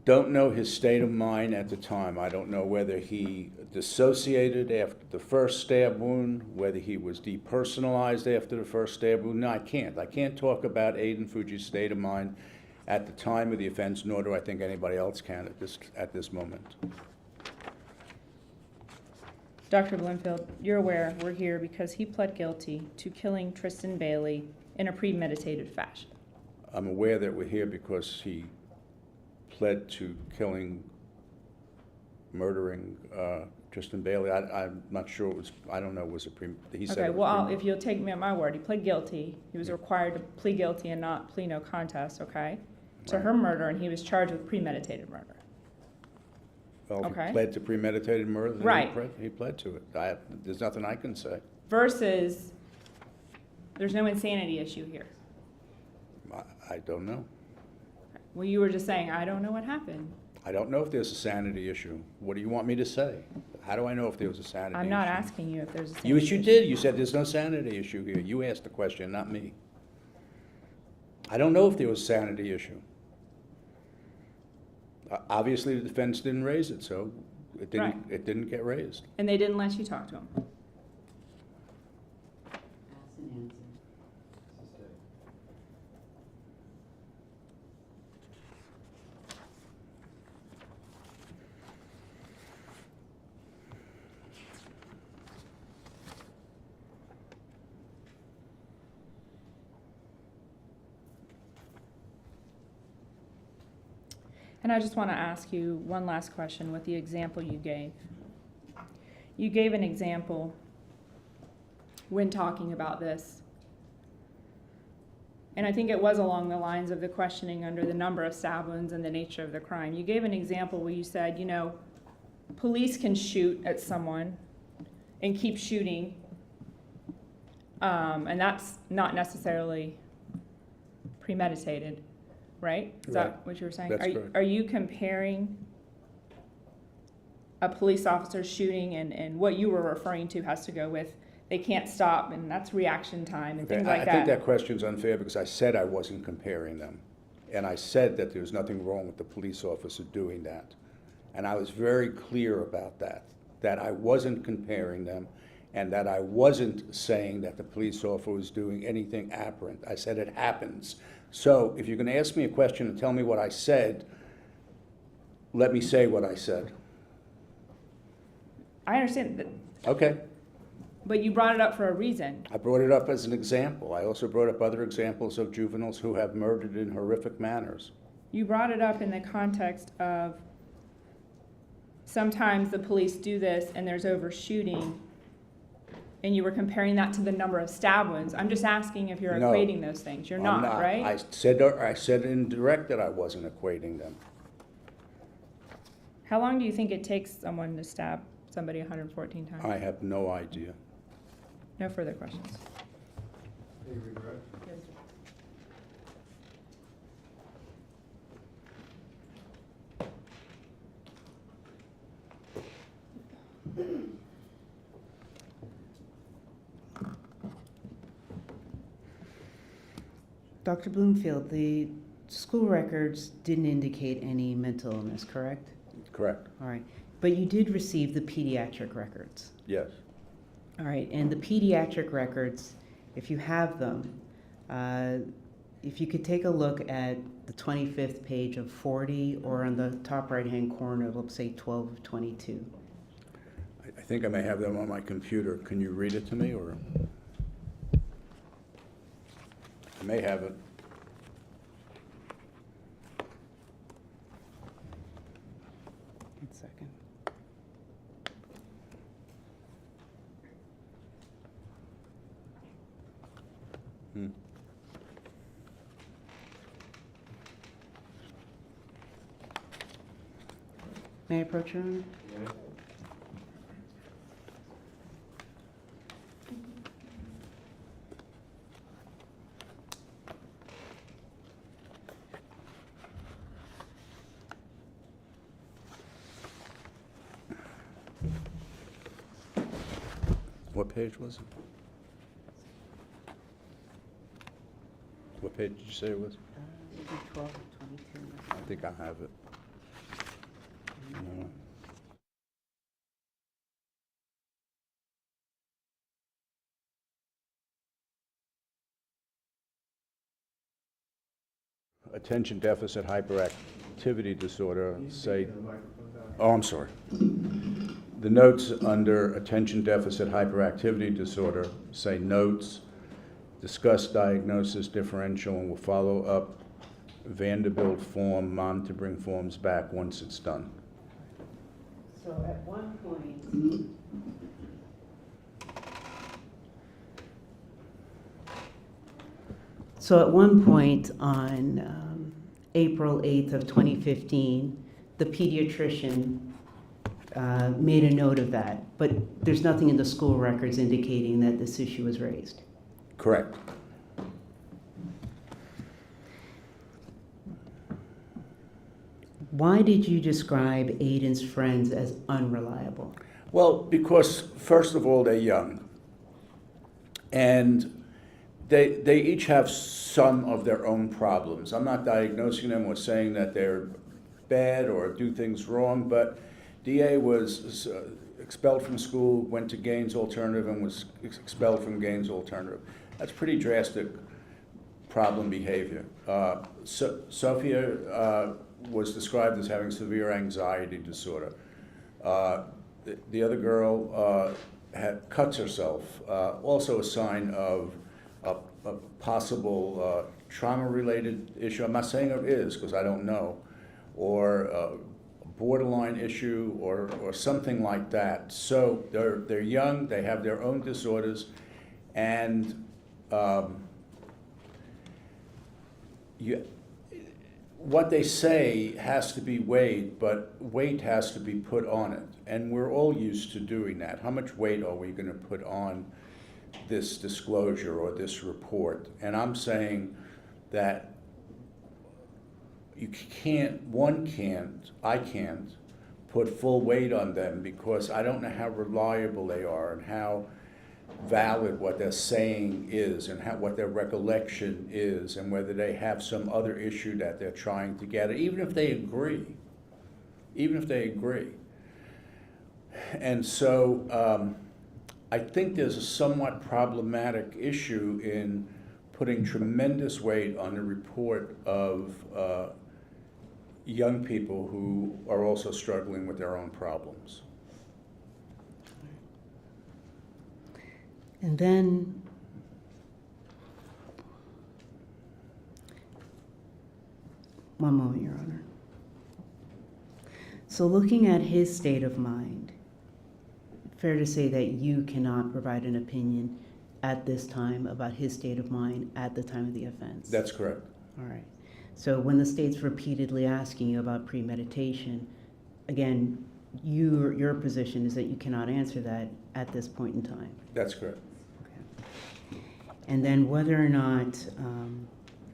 don't know his state of mind at the time. I don't know whether he dissociated after the first stab wound, whether he was depersonalized after the first stab wound. No, I can't. I can't talk about Aiden Fucci's state of mind at the time of the offense, nor do I think anybody else can at this moment. Dr. Bloomfield, you're aware we're here because he pled guilty to killing Tristyn Bailey in a premeditated fashion. I'm aware that we're here because he pled to murdering Tristyn Bailey. I'm not sure it was, I don't know, was it he said Okay, it was well, if you'll take me at my word, he pled guilty. He was required to plead guilty and not plea no contest, okay, to her murder, and he was charged with premeditated murder. Well, if okay. he pled to premeditated murder, then right. he pled to it. There's nothing I can say. Versus, there's no insanity issue here. I don't know. Well, you were just saying, I don't know what happened. I don't know if there's a sanity issue. What do you want me to say? How do I know if there was a sanity issue? I'm not asking you if there's a sanity issue. issue. You did. You said there's no sanity issue here. You asked the question, not me. I don't know if there was a sanity issue. Obviously, the defense didn't raise it, so it didn't get raised. And they didn't let you talk to him. And I just want to ask you one last question with the example you gave. You gave an example when talking about this. And I think it was along the lines of the questioning under the number of stab wounds and the nature of the crime. You gave an example where you said, you know, police can shoot at someone and keep shooting, and that's not necessarily premeditated, right? Is that what you were saying? That's correct. Are you comparing a police officer shooting and what you were referring to has to go with they can't stop and that's reaction time and things like that? I think that question's unfair because I said I wasn't comparing them. And I said that there was nothing wrong with the police officer doing that. And I was very clear about that I wasn't comparing them and that I wasn't saying that the police officer was doing anything aberrant. I said it happens. So if you're going to ask me a question and tell me what I said, let me say what I said. I understand that, Okay. but you brought it up for a reason. I brought it up as an example. I also brought up other examples of juveniles who have murdered in horrific manners. You brought it up in the context of sometimes the police do this and there's overshooting, and you were comparing that to the number of stab wounds. I'm just asking if you're No, equating those things. You're I'm not, right? I said in direct that I wasn't equating them. How long do you think it takes someone to stab somebody 114 times? I have no idea. No further questions. Any regret? Dr. Bloomfield, the school records didn't indicate any mental illness, correct? Correct. All right. But you did receive the pediatric records. Yes. All right. And the pediatric records, if you have them, if you could take a look at the 25th page of 40 or on the top right-hand corner of, let's say, 12 of 22. I think I may have them on my computer. Can you read it to me, or? I may have it. One second. May I approach your Honor? What page was it? What page did you say it was? Maybe 12 or 22. I think I have it. Attention deficit hyperactivity disorder, say, oh, I'm sorry. The notes under attention deficit hyperactivity disorder say notes, discuss diagnosis differential, and will follow up Vanderbilt form, mom to bring forms back once it's done. So at one point, on April 8th of 2015, the pediatrician made a note of that, but there's nothing in the school records indicating that this issue was raised. Correct. Why did you describe Aiden's friends as unreliable? Well, because first of all, they're young. And they each have some of their own problems. I'm not diagnosing them or saying that they're bad or do things wrong, but DA was expelled from school, went to Gaines Alternative, and was expelled from Gaines Alternative. That's pretty drastic problem behavior. Sophia was described as having severe anxiety disorder. The other girl had cuts herself, also a sign of a possible trauma-related issue. I'm not saying it is, because I don't know, or a borderline issue, or something like that. So they're young, they have their own disorders, and what they say has to be weighed, but weight has to be put on it. And we're all used to doing that. How much weight are we going to put on this disclosure or this report? And I'm saying that I can't put full weight on them because I don't know how reliable they are and how valid what they're saying is and what their recollection is and whether they have some other issue that they're trying to get at, even if they agree. And so I think there's a somewhat problematic issue in putting tremendous weight on the report of young people who are also struggling with their own problems. And then one moment, Your Honor. So looking at his state of mind, fair to say that you cannot provide an opinion at this time about his state of mind at the time of the offense? That's correct. All right. So when the state's repeatedly asking you about premeditation, again, your position is that you cannot answer that at this point in time. That's correct. Okay. And then whether or not,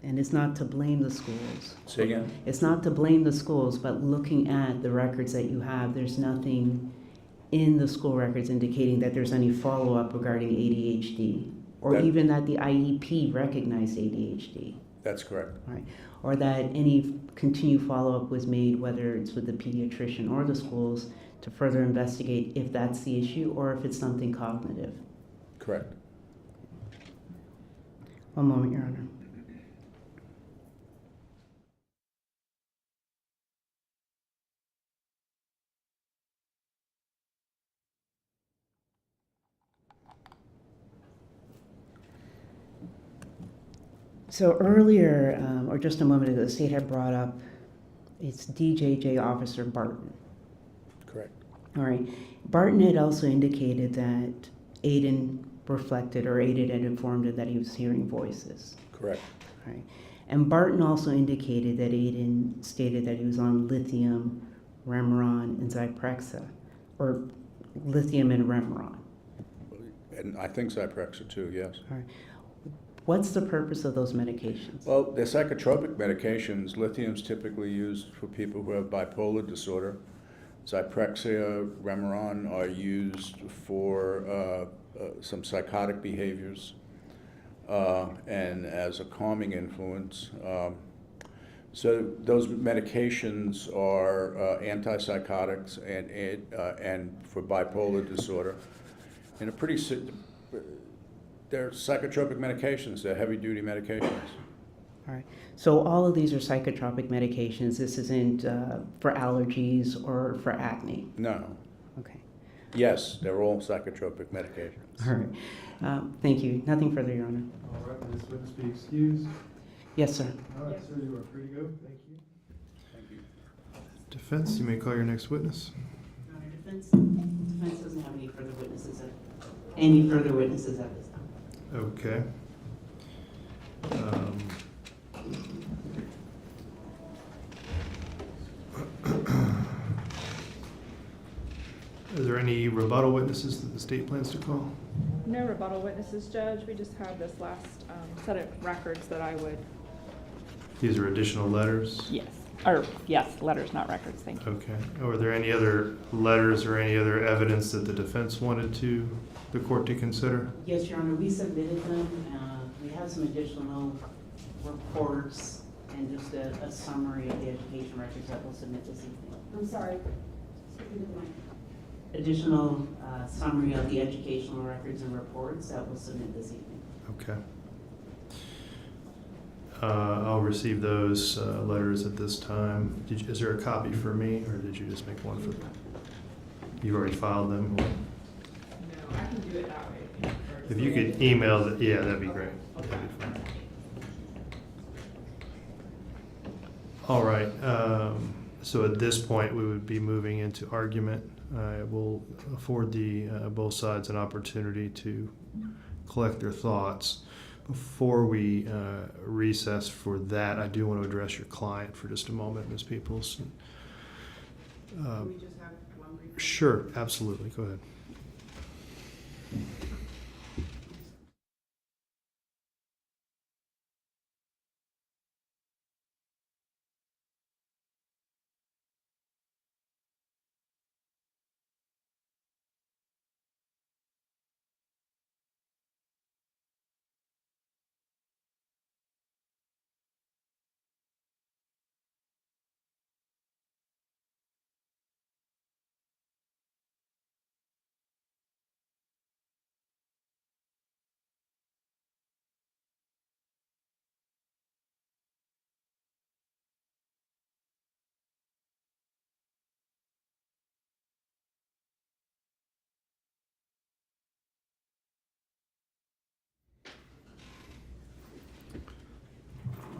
and it's not to blame the schools. Say again? It's not to blame the schools, but looking at the records that you have, there's nothing in the school records indicating that there's any follow-up regarding ADHD, or even that the IEP recognized ADHD. That's correct. All right. Or that any continued follow-up was made, whether it's with the pediatrician or the schools, to further investigate if that's the issue or if it's something cognitive. Correct. One moment, Your Honor. So earlier, or just a moment ago, the state had brought up it's DJJ Officer Barton. Correct. All right. Barton had also indicated that Aiden reflected, or Aiden had informed him that he was hearing voices. Correct. All right. And Barton also indicated that Aiden stated that he was on lithium, Remeron, and Zyprexa, or lithium and Remeron. And I think Zyprexa too, yes. All right. What's the purpose of those medications? Well, they're psychotropic medications. Lithium's typically used for people who have bipolar disorder. Zyprexa, Remeron are used for some psychotic behaviors and as a calming influence. So those medications are antipsychotics and for bipolar disorder, and a pretty they're psychotropic medications. They're heavy-duty medications. All right. So all of these are psychotropic medications. This isn't for allergies or for acne? No. Okay. Yes, they're all psychotropic medications. All right. Thank you. Nothing further, Your Honor. All right, will this witness be excused? Yes, sir. All right, sir, you are free to go. Thank you. Thank you. Defense, you may call your next witness. Your Honor, defense doesn't have any further witnesses at this time. Okay. Are there any rebuttal witnesses that the state plans to call? No rebuttal witnesses, Judge. We just have this last set of records that I would. These are additional letters? Yes. Or, yes, letters, not records. Thank you. Okay. Are there any other letters or any other evidence that the defense wanted the court to consider? Yes, Your Honor, we submitted them. We have some additional reports and just a summary of the education records that we'll submit this evening. I'm sorry. Additional summary of the educational records and reports that we'll submit this evening. Okay. I'll receive those letters at this time. Is there a copy for me, or did you just make one for them? You already filed them? No, I can do it that way. If you could email that, yeah, that'd be great. That'd be fine. All right. So at this point, we would be moving into argument. I will afford both sides an opportunity to collect their thoughts. Before we recess for that, I do want to address your client for just a moment, Ms. Peoples. Sure, absolutely. Go ahead.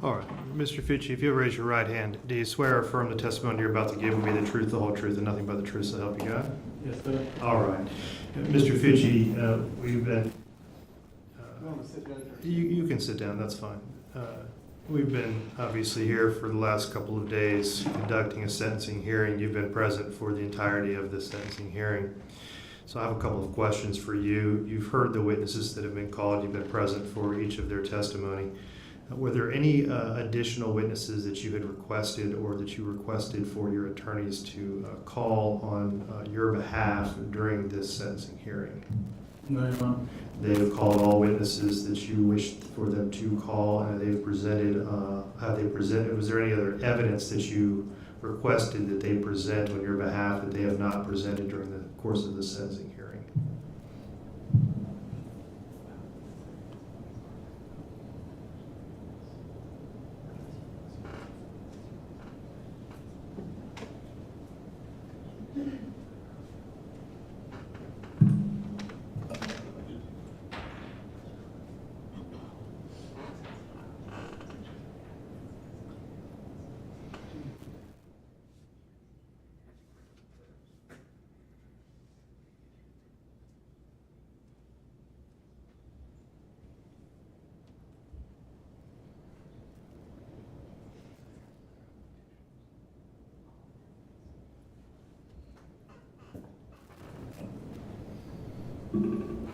All right, Mr. Fucci, if you'll raise your right hand, do you swear or affirm the testimony you're about to give will be the truth, the whole truth, and nothing but the truth, so help you God? Yes, sir. All right. Mr. Fucci, we've been... You can sit down, that's fine. We've been obviously here for the last couple of days conducting a sentencing hearing. You've been present for the entirety of the sentencing hearing. So I have a couple of questions for you. You've heard the witnesses that have been called. You've been present for each of their testimony. Were there any additional witnesses that you had requested or that you requested for your attorneys to call on your behalf during this sentencing hearing? No, Your Honor. They have called all witnesses that you wished for them to call, and they've presented, have they presented, was there any other evidence that you requested that they present on your behalf that they have not presented during the course of the sentencing hearing?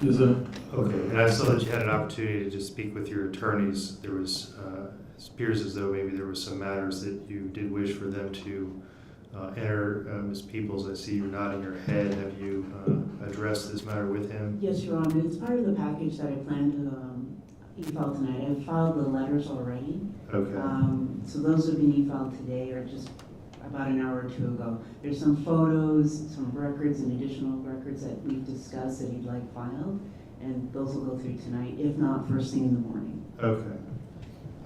Yes, sir. Okay, and I saw that you had an opportunity to speak with your attorneys. There was, it appears as though maybe there were some matters that you did wish for them to enter. Ms. Peoples, I see you're nodding your head. Have you addressed this matter with him? Yes, Your Honor, it's part of the package that I plan to e-file tonight. I've filed the letters already. Okay. So those have been e-filed today or just about an hour or two ago. There's some photos, some records and additional records that we've discussed that he'd like filed, and those will go through tonight, if not first thing in the morning. Okay.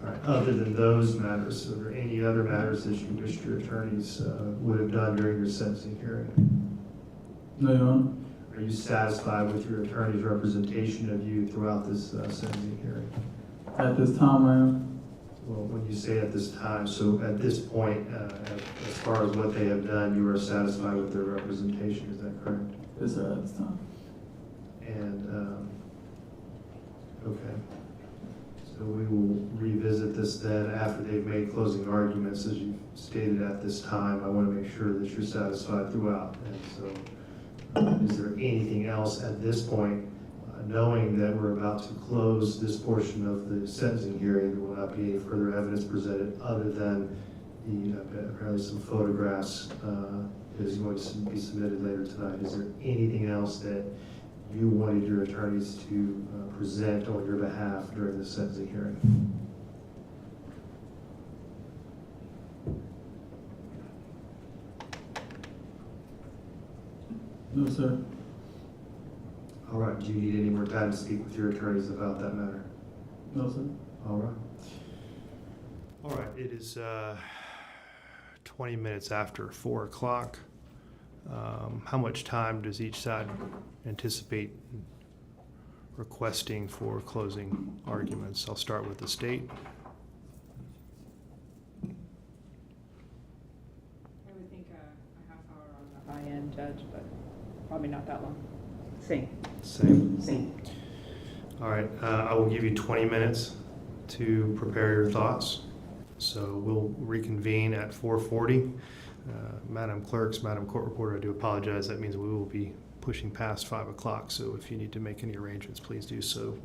All right. Other than those matters, are there any other matters that you wished your attorneys would have done during your sentencing hearing? No, Your Honor. Are you satisfied with your attorney's representation of you throughout this sentencing hearing? At this time, I am. Well, when you say at this time, so at this point, as far as what they have done, you are satisfied with their representation, is that correct? Yes, sir, at this time. And, okay. So we will revisit this then after they've made closing arguments, as you stated at this time. I want to make sure that you're satisfied throughout. And so, is there anything else at this point, knowing that we're about to close this portion of the sentencing hearing, there will not be any further evidence presented other than the apparently some photographs is going to be submitted later tonight. Is there anything else that you wanted your attorneys to present on your behalf during the sentencing hearing? No, sir. All right, do you need any more time to speak with your attorneys about that matter? No, sir. All right. All right, it is 20 minutes after 4 o'clock. How much time does each side anticipate requesting for closing arguments? I'll start with the state. I would think a half hour on the high end, Judge, but probably not that long. Same. Same. Same. All right, I will give you 20 minutes to prepare your thoughts. So we'll reconvene at 4:40. Madam Clerks, Madam Court Reporter, I do apologize. That means we will be pushing past 5 o'clock. So if you need to make any arrangements, please do so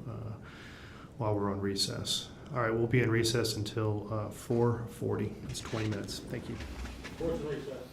while we're on recess. All right, we'll be in recess until 4:40. It's 20 minutes. Thank you. Recess.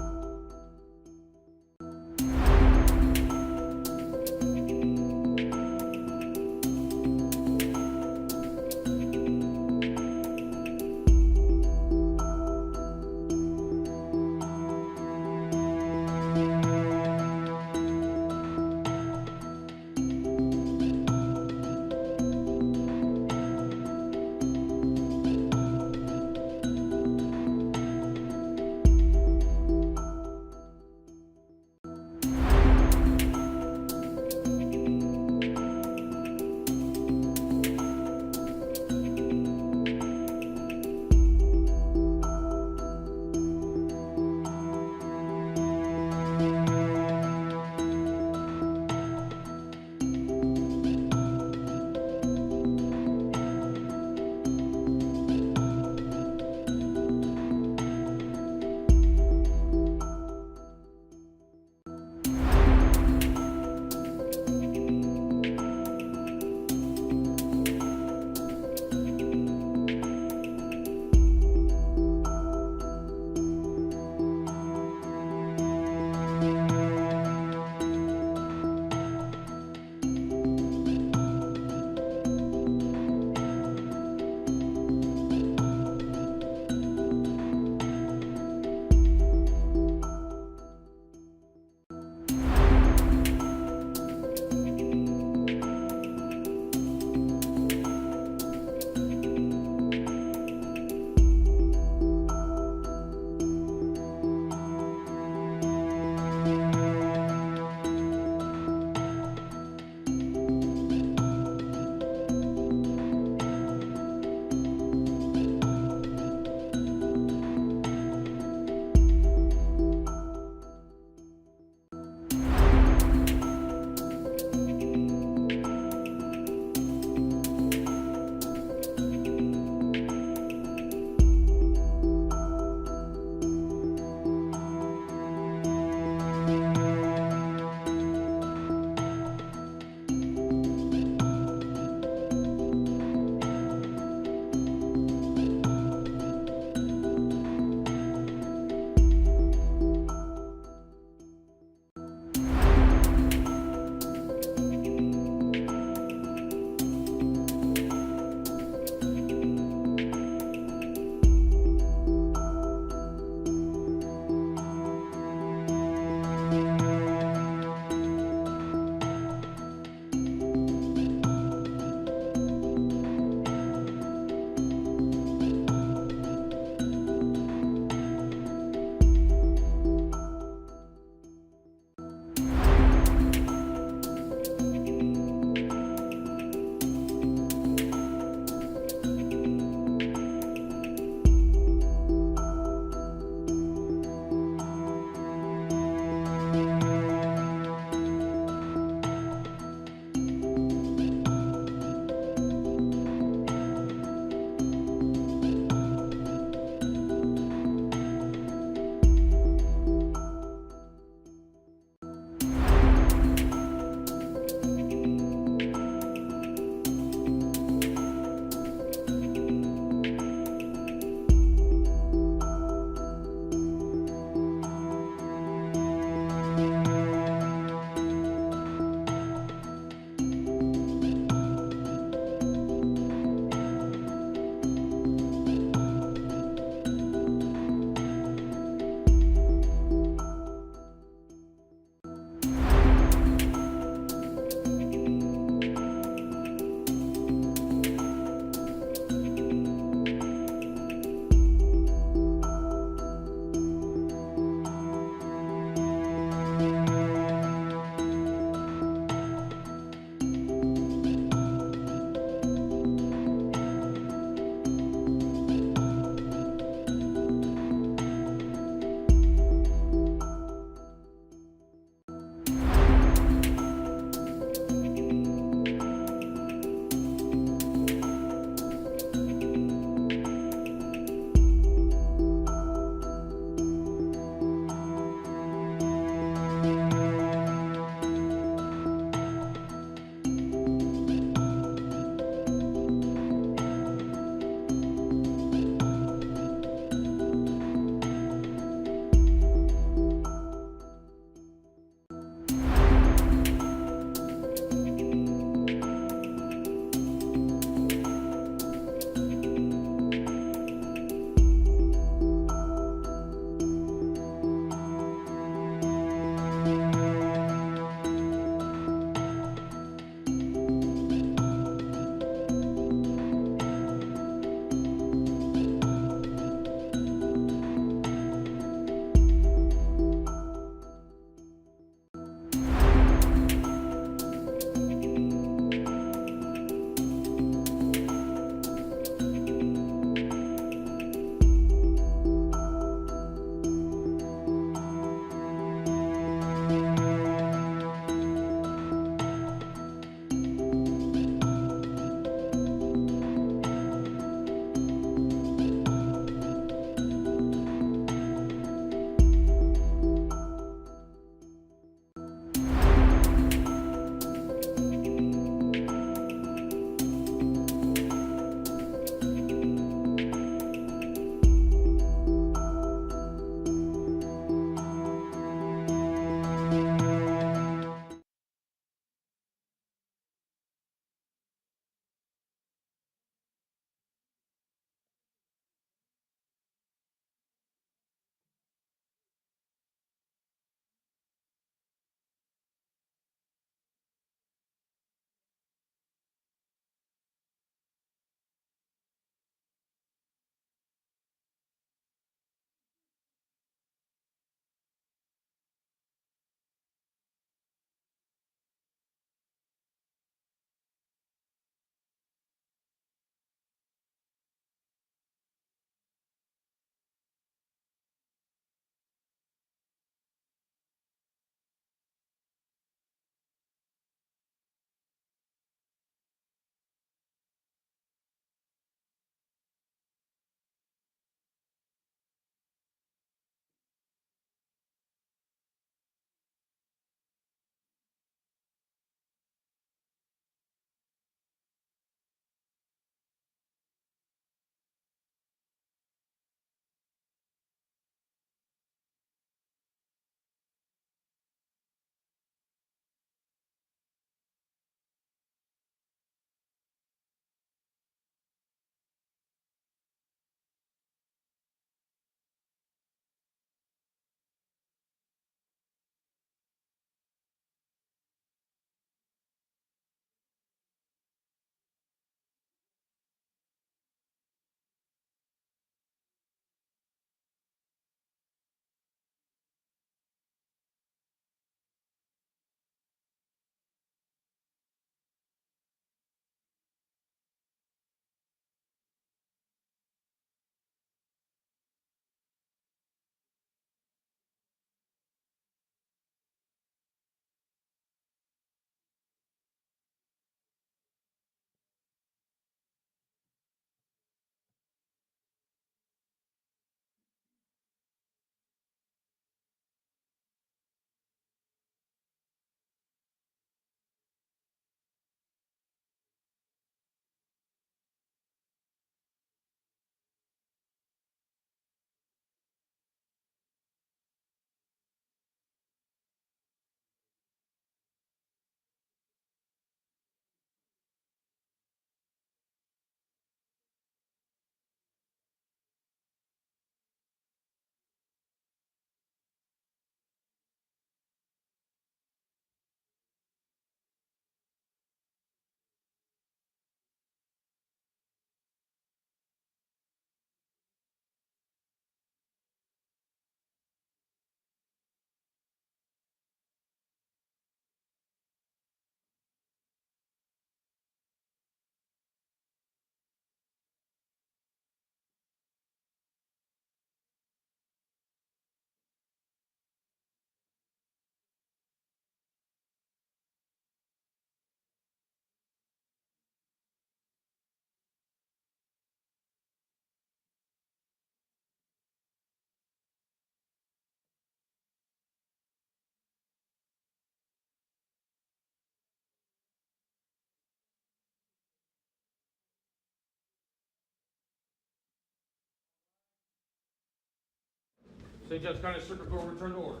St. Johns County Circuit Court will return to order.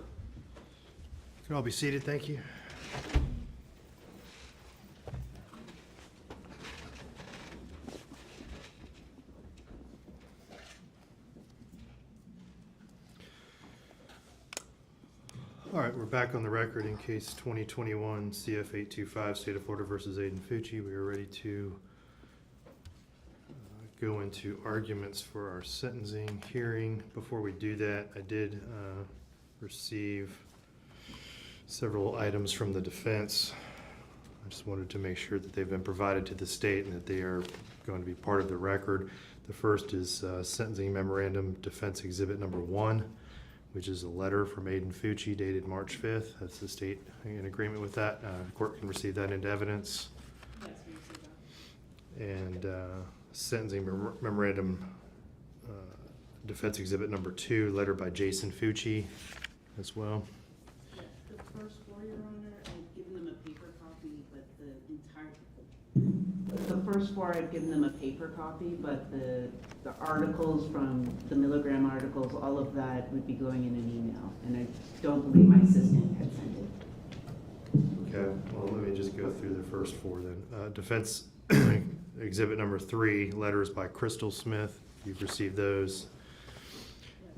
You can all be seated, thank you. All right, we're back on the record in case 2021 CF 825, State of Florida versus Aiden Fucci. We are ready to go into arguments for our sentencing hearing. Before we do that, I did receive several items from the defense. I just wanted to make sure that they've been provided to the state and that they are going to be part of the record. The first is sentencing memorandum defense exhibit number 1, which is a letter from Aiden Fucci dated March 5th. That's the state in agreement with that. The court can receive that into evidence. Yes, we received that. And sentencing memorandum defense exhibit number 2, letter by Jason Fucci as well. The first 4, Your Honor, I've given them a paper copy, but the first 4, I've given them a paper copy, but the articles from the milligram articles, all of that would be going in an email, and I don't believe my assistant had sent it. Okay, well, let me just go through the first 4 then. Defense exhibit number 3, letters by Crystal Smith. You've received those.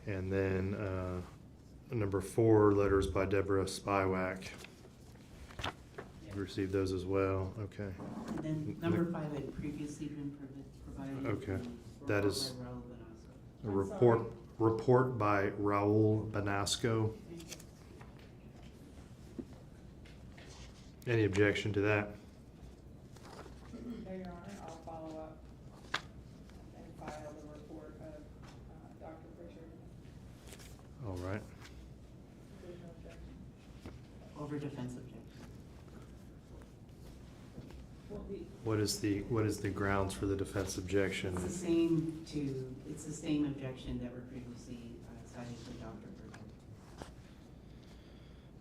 And then number 4, letters by Deborah Spywak. You've received those as well. Okay. And then number 5 had previously been provided. Okay. That is a Raul report by Raul Banasco. Any objection to that? No, Your Honor, I'll follow up and file the report of Dr. Fisher. All right. There's no objection. Over defense objection. What is the grounds for the defense objection? It's the same objection that were previously cited for Dr. Fisher.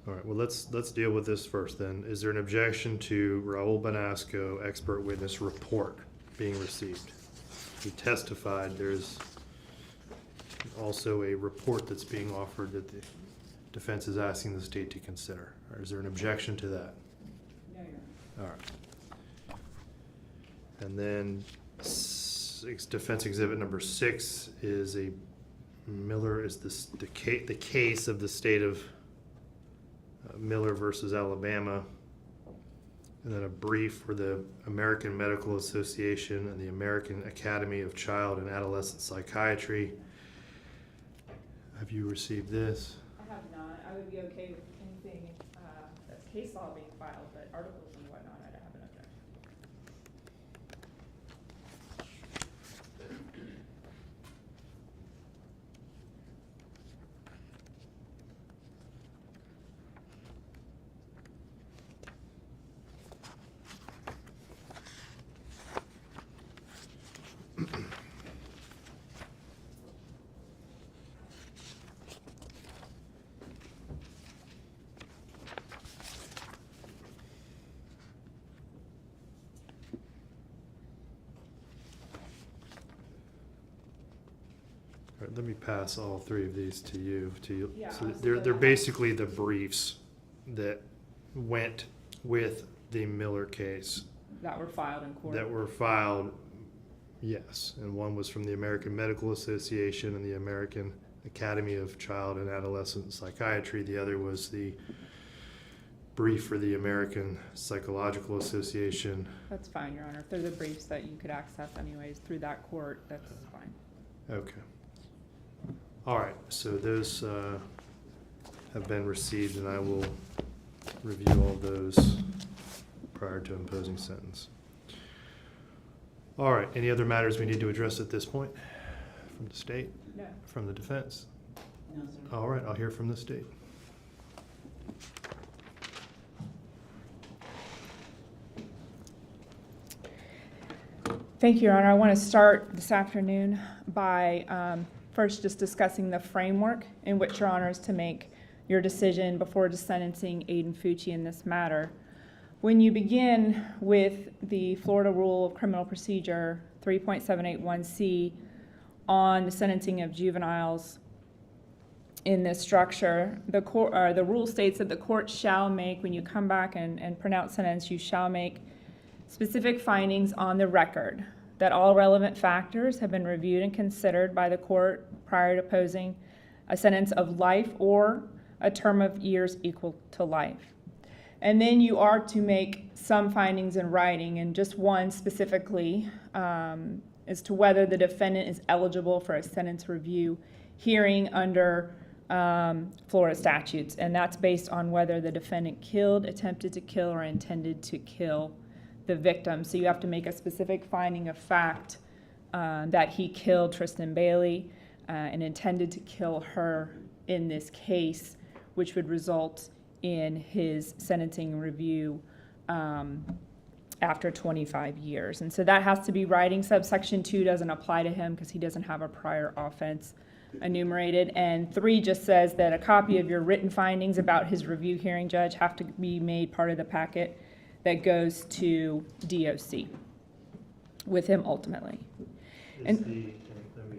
All right, well, let's deal with this first then. Is there an objection to Raul Banasco expert witness report being received? He testified. There's also a report that's being offered that the defense is asking the state to consider. Or is there an objection to that? No, Your Honor. All right. And then defense exhibit number 6 is the case of the state of Miller versus Alabama, and then a brief for the American Medical Association and the American Academy of Child and Adolescent Psychiatry. Have you received this? I have not. I would be okay with anything that's case law being filed, but articles and whatnot, I don't have an objection. All right, let me pass all 3 of these to you. Yeah, So I'll see they're that. basically the briefs that went with the Miller case. That were filed in court. That were filed, yes. And one was from the American Medical Association and the American Academy of Child and Adolescent Psychiatry. The other was the brief for the American Psychological Association. That's fine, Your Honor. If they're the briefs that you could access anyways through that court, that's fine. Okay. All right, so those have been received, and I will review all those prior to imposing sentence. All right, any other matters we need to address at this point from the state? No. From the defense? No, sir. All right, I'll hear from the state. Thank you, Your Honor. I want to start this afternoon by first just discussing the framework in which Your Honor is to make your decision before sentencing Aiden Fucci in this matter. When you begin with the Florida Rule of Criminal Procedure 3.781C on the sentencing of juveniles, in this structure, the rule states that the court shall make, when you come back and pronounce sentence, you shall make specific findings on the record that all relevant factors have been reviewed and considered by the court prior to posing a sentence of life or a term of years equal to life. And then you are to make some findings in writing, and just one specifically as to whether the defendant is eligible for a sentence review hearing under Florida statutes. And that's based on whether the defendant killed, attempted to kill, or intended to kill the victim. So you have to make a specific finding of fact that he killed Tristyn Bailey and intended to kill her in this case, which would result in his sentencing review after 25 years. And so that has to be writing. Subsection 2 doesn't apply to him because he doesn't have a prior offense enumerated. And 3 just says that a copy of your written findings about his review hearing, judge, have to be made part of the packet that goes to DOC with him ultimately. Let me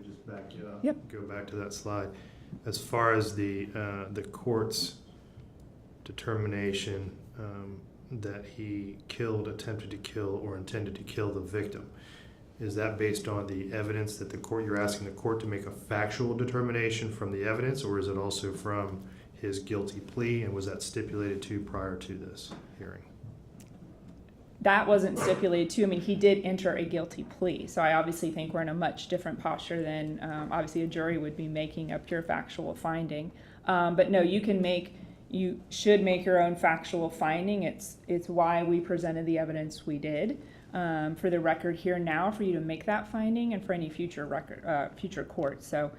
just back you up. Yep. Go back to that slide. As far as the court's determination that he killed, attempted to kill, or intended to kill the victim, is that based on the evidence that you're asking the court to make a factual determination from the evidence, or is it also from his guilty plea, and was that stipulated to prior to this hearing? That wasn't stipulated to. I mean, he did enter a guilty plea. So I obviously think we're in a much different posture than obviously a jury would be making a pure factual finding. But no, you should make your own factual finding. It's why we presented the evidence we did for the record here now, for you to make that finding and for any future court. So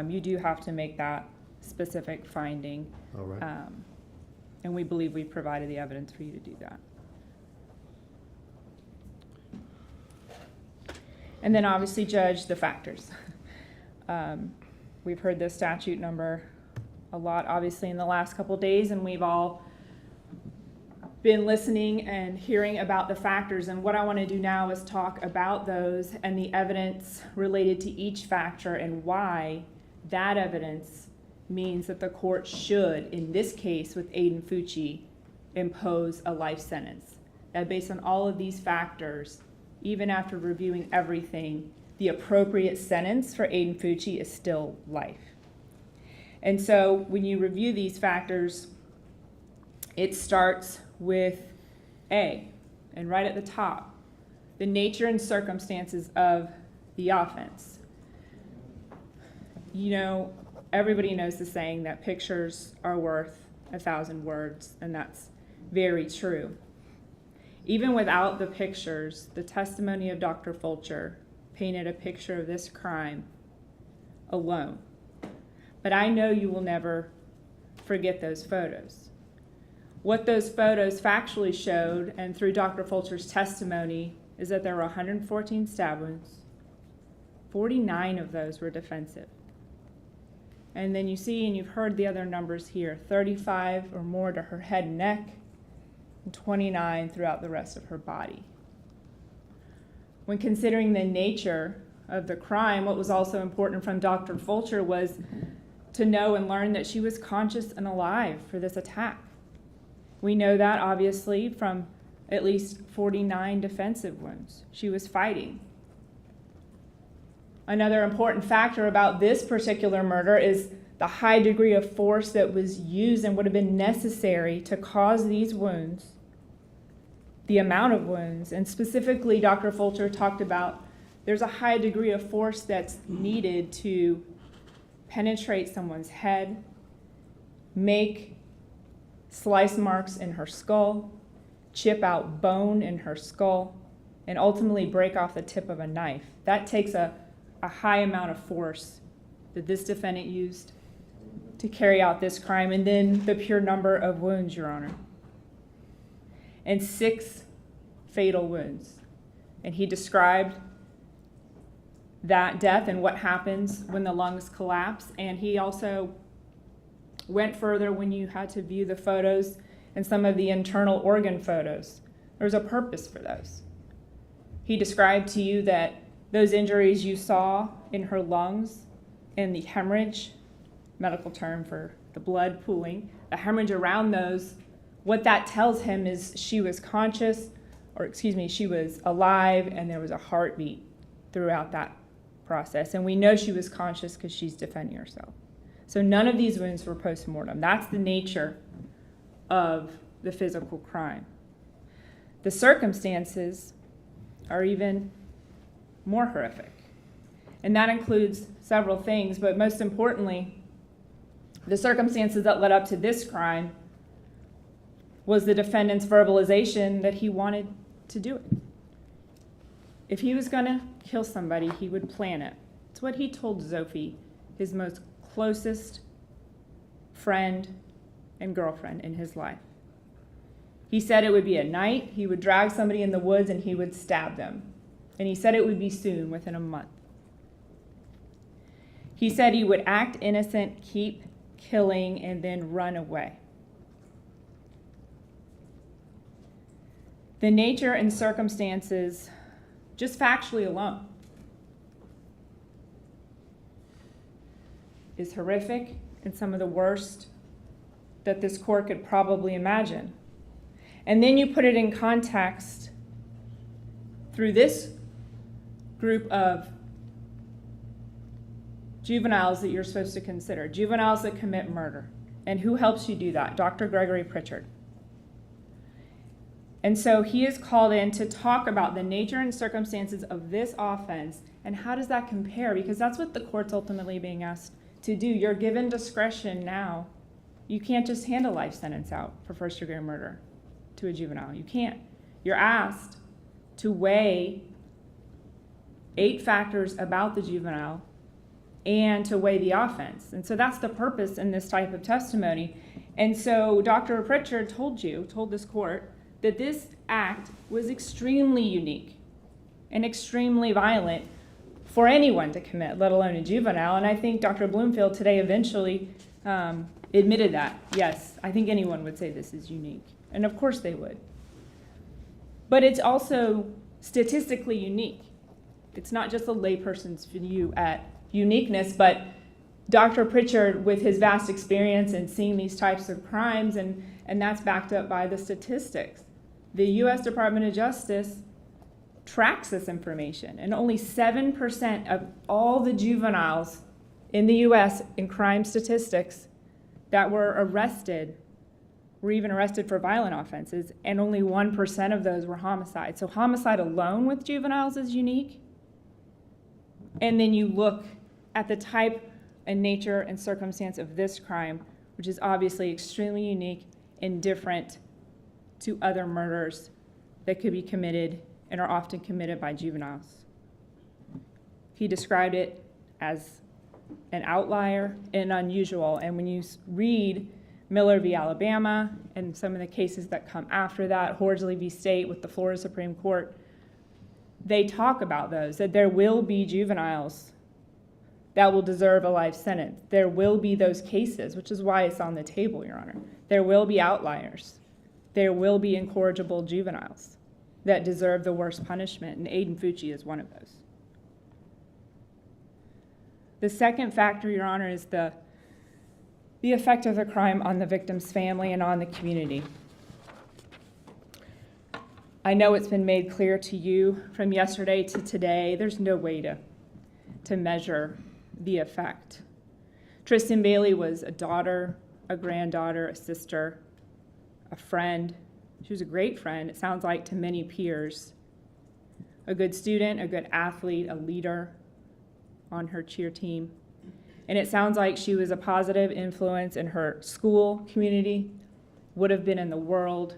you do have to make that specific finding. All right. And we believe we provided the evidence for you to do that. And then obviously, judge, the factors. We've heard this statute number a lot, obviously, in the last couple of days, and we've all been listening and hearing about the factors. And what I want to do now is talk about those and the evidence related to each factor and why that evidence means that the court should, in this case with Aiden Fucci, impose a life sentence. That based on all of these factors, even after reviewing everything, the appropriate sentence for Aiden Fucci is still life. And so when you review these factors, it starts with A, and right at the top, the nature and circumstances of the offense. You know, everybody knows the saying that pictures are worth 1,000 words, and that's very true. Even without the pictures, the testimony of Dr. Fulcher painted a picture of this crime alone. But I know you will never forget those photos. What those photos factually showed, and through Dr. Fulcher's testimony, is that there were 114 stab wounds. 49 of those were defensive. And then you see, and you've heard the other numbers here, 35 or more to her head and neck, and 29 throughout the rest of her body. When considering the nature of the crime, what was also important from Dr. Fulcher was to know and learn that she was conscious and alive for this attack. We know that obviously from at least 49 defensive wounds. She was fighting. Another important factor about this particular murder is the high degree of force that was used and would have been necessary to cause these wounds, the amount of wounds, and specifically Dr. Fulcher talked about there's a high degree of force that's needed to penetrate someone's head, make slice marks in her skull, chip out bone in her skull, and ultimately break off the tip of a knife. That takes a high amount of force that this defendant used to carry out this crime, and then the pure number of wounds, Your Honor. And 6 fatal wounds. And he described that death and what happens when the lungs collapse. And he also went further when you had to view the photos and some of the internal organ photos. There's a purpose for those. He described to you that those injuries you saw in her lungs and the hemorrhage medical term for the blood pooling, a hemorrhage around those. What that tells him is she was conscious, she was alive, and there was a heartbeat throughout that process. And we know she was conscious because she's defending herself. So none of these wounds were post-mortem. That's the nature of the physical crime. The circumstances are even more horrific. And that includes several things, but most importantly, the circumstances that led up to this crime was the defendant's verbalization that he wanted to do it. If he was going to kill somebody, he would plan it. It's what he told Sophie, his most closest friend and girlfriend in his life. He said it would be at night, he would drag somebody in the woods, and he would stab them. And he said it would be soon, within a month. He said he would act innocent, keep killing, and then run away. The nature and circumstances, just factually alone, is horrific and some of the worst that this court could probably imagine. And then you put it in context through this group of juveniles that you're supposed to consider, juveniles that commit murder. And who helps you do that? Dr. Gregory Pritchard. And so he is called in to talk about the nature and circumstances of this offense and how does that compare? Because that's what the court's ultimately being asked to do. You're given discretion now. You can't just hand a life sentence out for first-degree murder to a juvenile. You can't. You're asked to weigh 8 factors about the juvenile and to weigh the offense. And so that's the purpose in this type of testimony. And so Dr. Pritchard told this court, that this act was extremely unique and extremely violent for anyone to commit, let alone a juvenile. And I think Dr. Bloomfield today eventually admitted that. Yes, I think anyone would say this is unique. And of course they would. But it's also statistically unique. It's not just a layperson's view at uniqueness, but Dr. Pritchard, with his vast experience in seeing these types of crimes, and that's backed up by the statistics. The U.S. Department of Justice tracks this information, and only 7% of all the juveniles in the U.S. in crime statistics that were arrested were even arrested for violent offenses, and only 1% of those were homicide. So homicide alone with juveniles is unique. And then you look at the type and nature and circumstance of this crime, which is obviously extremely unique and different to other murders that could be committed and are often committed by juveniles. He described it as an outlier and unusual. And when you read Miller v. Alabama and some of the cases that come after that, Horsley v. State with the Florida Supreme Court, they talk about those, that there will be juveniles that will deserve a life sentence. There will be those cases, which is why it's on the table, Your Honor. There will be outliers. There will be incorrigible juveniles that deserve the worst punishment, and Aiden Fucci is one of those. The second factor, Your Honor, is the effect of the crime on the victim's family and on the community. I know it's been made clear to you from yesterday to today, there's no way to measure the effect. Tristyn Bailey was a daughter, a granddaughter, a sister, a friend. She was a great friend, it sounds like, to many peers. A good student, a good athlete, a leader on her cheer team. And it sounds like she was a positive influence in her school community, would have been in the world.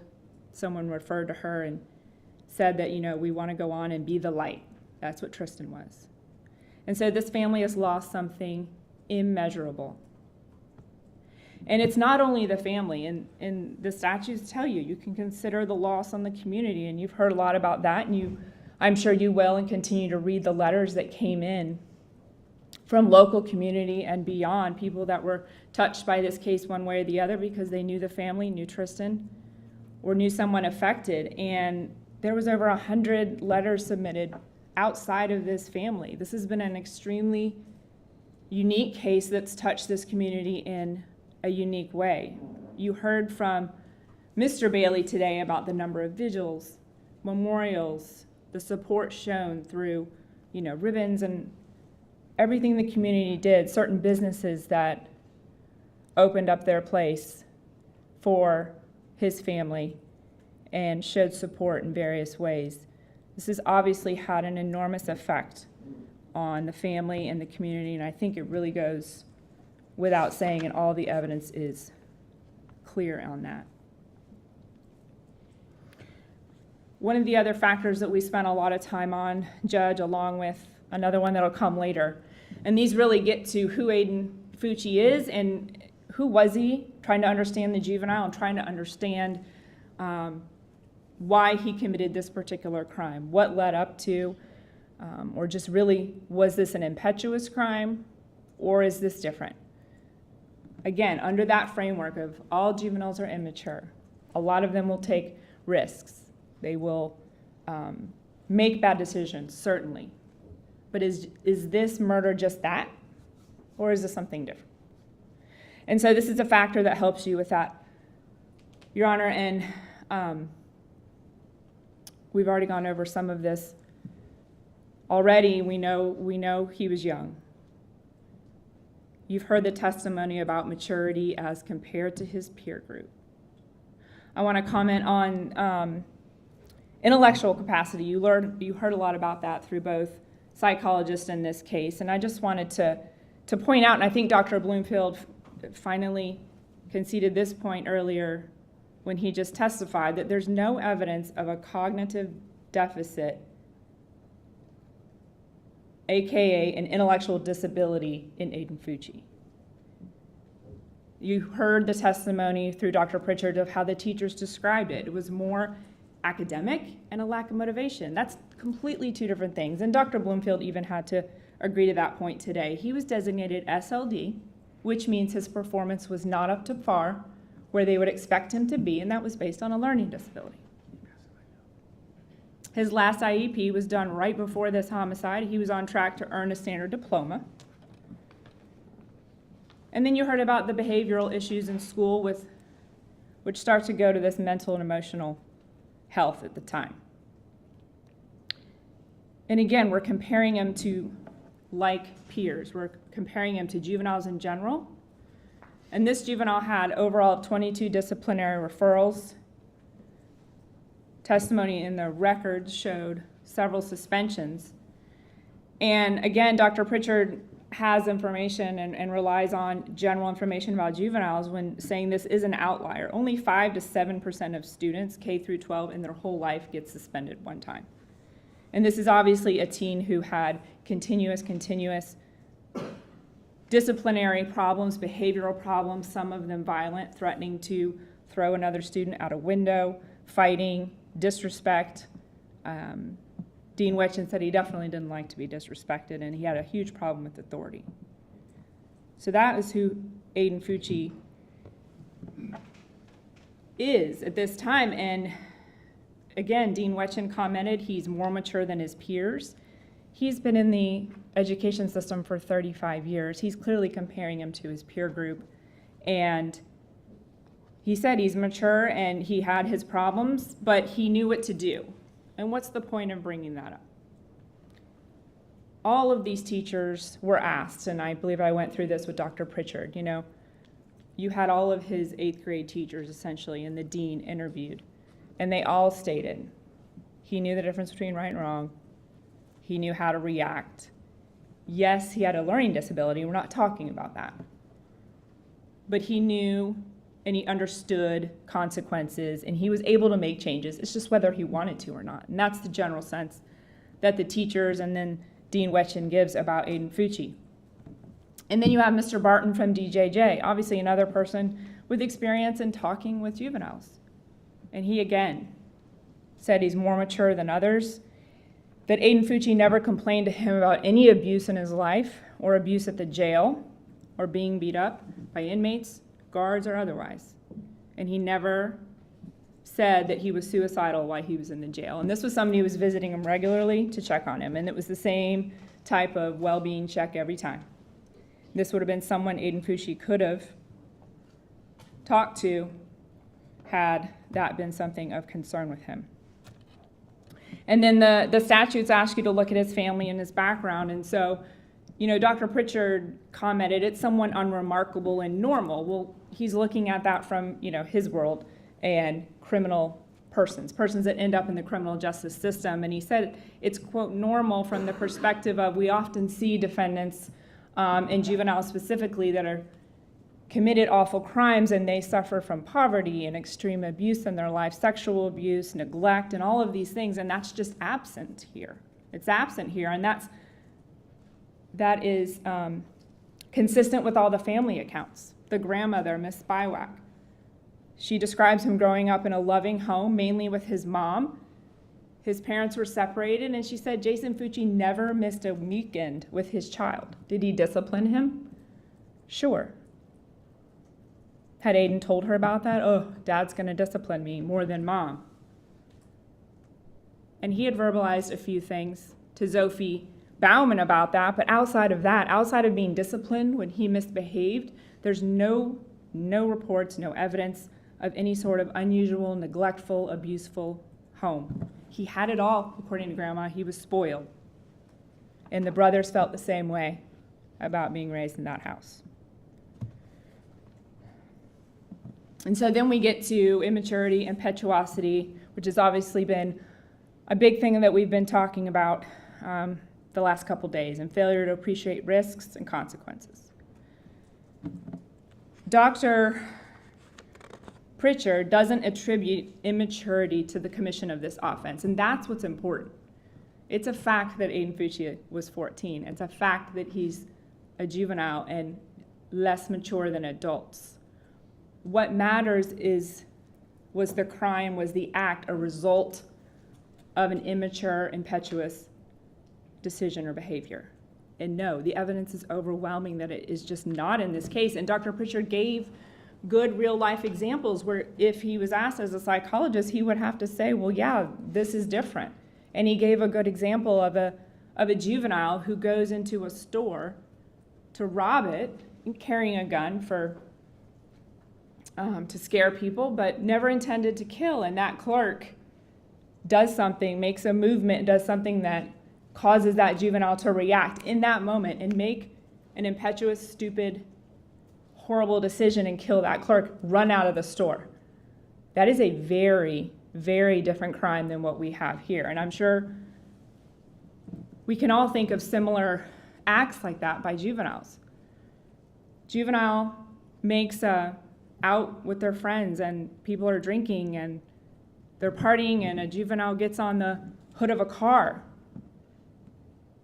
Someone referred to her and said that, we want to go on and be the light. That's what Tristyn was. And so this family has lost something immeasurable. And it's not only the family, and the statutes tell you can consider the loss on the community, and you've heard a lot about that, and I'm sure you will and continue to read the letters that came in from local community and beyond, people that were touched by this case one way or the other because they knew the family, knew Tristyn, or knew someone affected. And there was over 100 letters submitted outside of this family. This has been an extremely unique case that's touched this community in a unique way. You heard from Mr. Bailey today about the number of vigils, memorials, the support shown through, ribbons and everything the community did, certain businesses that opened up their place for his family and showed support in various ways. This has obviously had an enormous effect on the family and the community, and I think it really goes without saying, and all the evidence is clear on that. One of the other factors that we spent a lot of time on, Judge, along with another one that'll come later, and these really get to who Aiden Fucci is and who was he, trying to understand the juvenile and trying to understand why he committed this particular crime, what led up to, or just really, was this an impetuous crime, or is this different? Again, under that framework of all juveniles are immature, a lot of them will take risks. They will make bad decisions, certainly. But is this murder just that, or is this something different? And so this is a factor that helps you with that, Your Honor, and we've already gone over some of this already. We know he was young. You've heard the testimony about maturity as compared to his peer group. I want to comment on intellectual capacity. You heard a lot about that through both Psychologist in this case, and I just wanted to point out, and I think Dr. Bloomfield finally conceded this point earlier when he just testified, that there's no evidence of a cognitive deficit, aka an intellectual disability, in Aiden Fucci. You heard the testimony through Dr. Pritchard of how the teachers described it. It was more academic and a lack of motivation. That's completely two different things. And Dr. Bloomfield even had to agree to that point today. He was designated SLD, which means his performance was not up to par where they would expect him to be, and that was based on a learning disability. His last IEP was done right before this homicide. He was on track to earn a standard diploma. And then you heard about the behavioral issues in school which start to go to this mental and emotional health at the time. And again, we're comparing him to like peers. We're comparing him to juveniles in general. And this juvenile had overall 22 disciplinary referrals. Testimony in the records showed several suspensions. And again, Dr. Pritchard has information and relies on general information about juveniles when saying this is an outlier. Only 5 to 7% of students, K through 12, in their whole life get suspended one time. And this is obviously a teen who had continuous disciplinary problems, behavioral problems, some of them violent, threatening to throw another student out a window, fighting, disrespect. Dean Wetchen said he definitely didn't like to be disrespected, and he had a huge problem with authority. So that is who Aiden Fucci is at this time. And again, Dean Wetchen commented he's more mature than his peers. He's been in the education system for 35 years. He's clearly comparing him to his peer group. And he said he's mature and he had his problems, but he knew what to do. And what's the point of bringing that up? All of these teachers were asked, and I believe I went through this with Dr. Pritchard, you had all of his 8th grade teachers essentially and the dean interviewed, and they all stated he knew the difference between right and wrong. He knew how to react. Yes, he had a learning disability. We're not talking about that. But he knew and he understood consequences, and he was able to make changes. It's just whether he wanted to or not. And that's the general sense that the teachers and then Dean Wetchen gives about Aiden Fucci. And then you have Mr. Barton from DJJ, obviously another person with experience in talking with juveniles. And he, again, said he's more mature than others, that Aiden Fucci never complained to him about any abuse in his life or abuse at the jail or being beat up by inmates, guards, or otherwise. And he never said that he was suicidal while he was in the jail. And this was somebody who was visiting him regularly to check on him, and it was the same type of well-being check every time. This would have been someone Aiden Fucci could have talked to had that been something of concern with him. And then the statutes ask you to look at his family and his background. And so, Dr. Pritchard commented, it's someone unremarkable and normal. Well, he's looking at that from, his world and criminal persons that end up in the criminal justice system. And he said it's, quote, normal from the perspective of we often see defendants and juveniles specifically that are committed awful crimes and they suffer from poverty and extreme abuse in their life, sexual abuse, neglect, and all of these things, and that's just absent here. It's absent here, and that is consistent with all the family accounts. The grandmother, Miss Spywak, she describes him growing up in a loving home, mainly with his mom. His parents were separated, and she said Jason Fucci never missed a weekend with his child. Did he discipline him? Sure. Had Aiden told her about that? Oh, Dad's going to discipline me more than Mom. And he had verbalized a few things to Sophie Bauman about that, but outside of that, outside of being disciplined when he misbehaved, there's no reports, no evidence of any sort of unusual, neglectful, abuseful home. He had it all, according to Grandma. He was spoiled. And the brothers felt the same way about being raised in that house. And so then we get to immaturity, impetuosity, which has obviously been a big thing that we've been talking about the last couple days, and failure to appreciate risks and consequences. Dr. Pritchard doesn't attribute immaturity to the commission of this offense, and that's what's important. It's a fact that Aiden Fucci was 14. It's a fact that he's a juvenile and less mature than adults. What matters was the crime, was the act a result of an immature, impetuous decision or behavior? And no, the evidence is overwhelming that it is just not in this case. And Dr. Pritchard gave good real-life examples where if he was asked as a psychologist, he would have to say, well, yeah, this is different. And he gave a good example of a juvenile who goes into a store to rob it, carrying a gun to scare people, but never intended to kill. And that clerk does something, makes a movement, does something that causes that juvenile to react in that moment and make an impetuous, stupid, horrible decision and kill that clerk, run out of the store. That is a very, very different crime than what we have here. And I'm sure we can all think of similar acts like that by juveniles. Juvenile makes out with their friends and people are drinking and they're partying and a juvenile gets on the hood of a car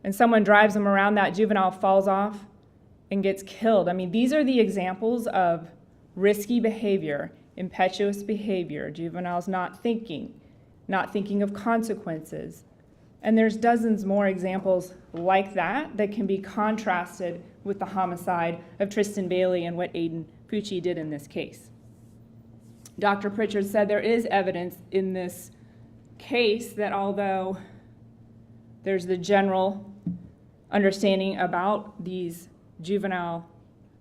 and someone drives them around, that juvenile falls off and gets killed. I mean, these are the examples of risky behavior, impetuous behavior, juveniles not thinking of consequences. And there's dozens more examples like that that can be contrasted with the homicide of Tristyn Bailey and what Aiden Fucci did in this case. Dr. Pritchard said there is evidence in this case that although there's the general understanding about these juvenile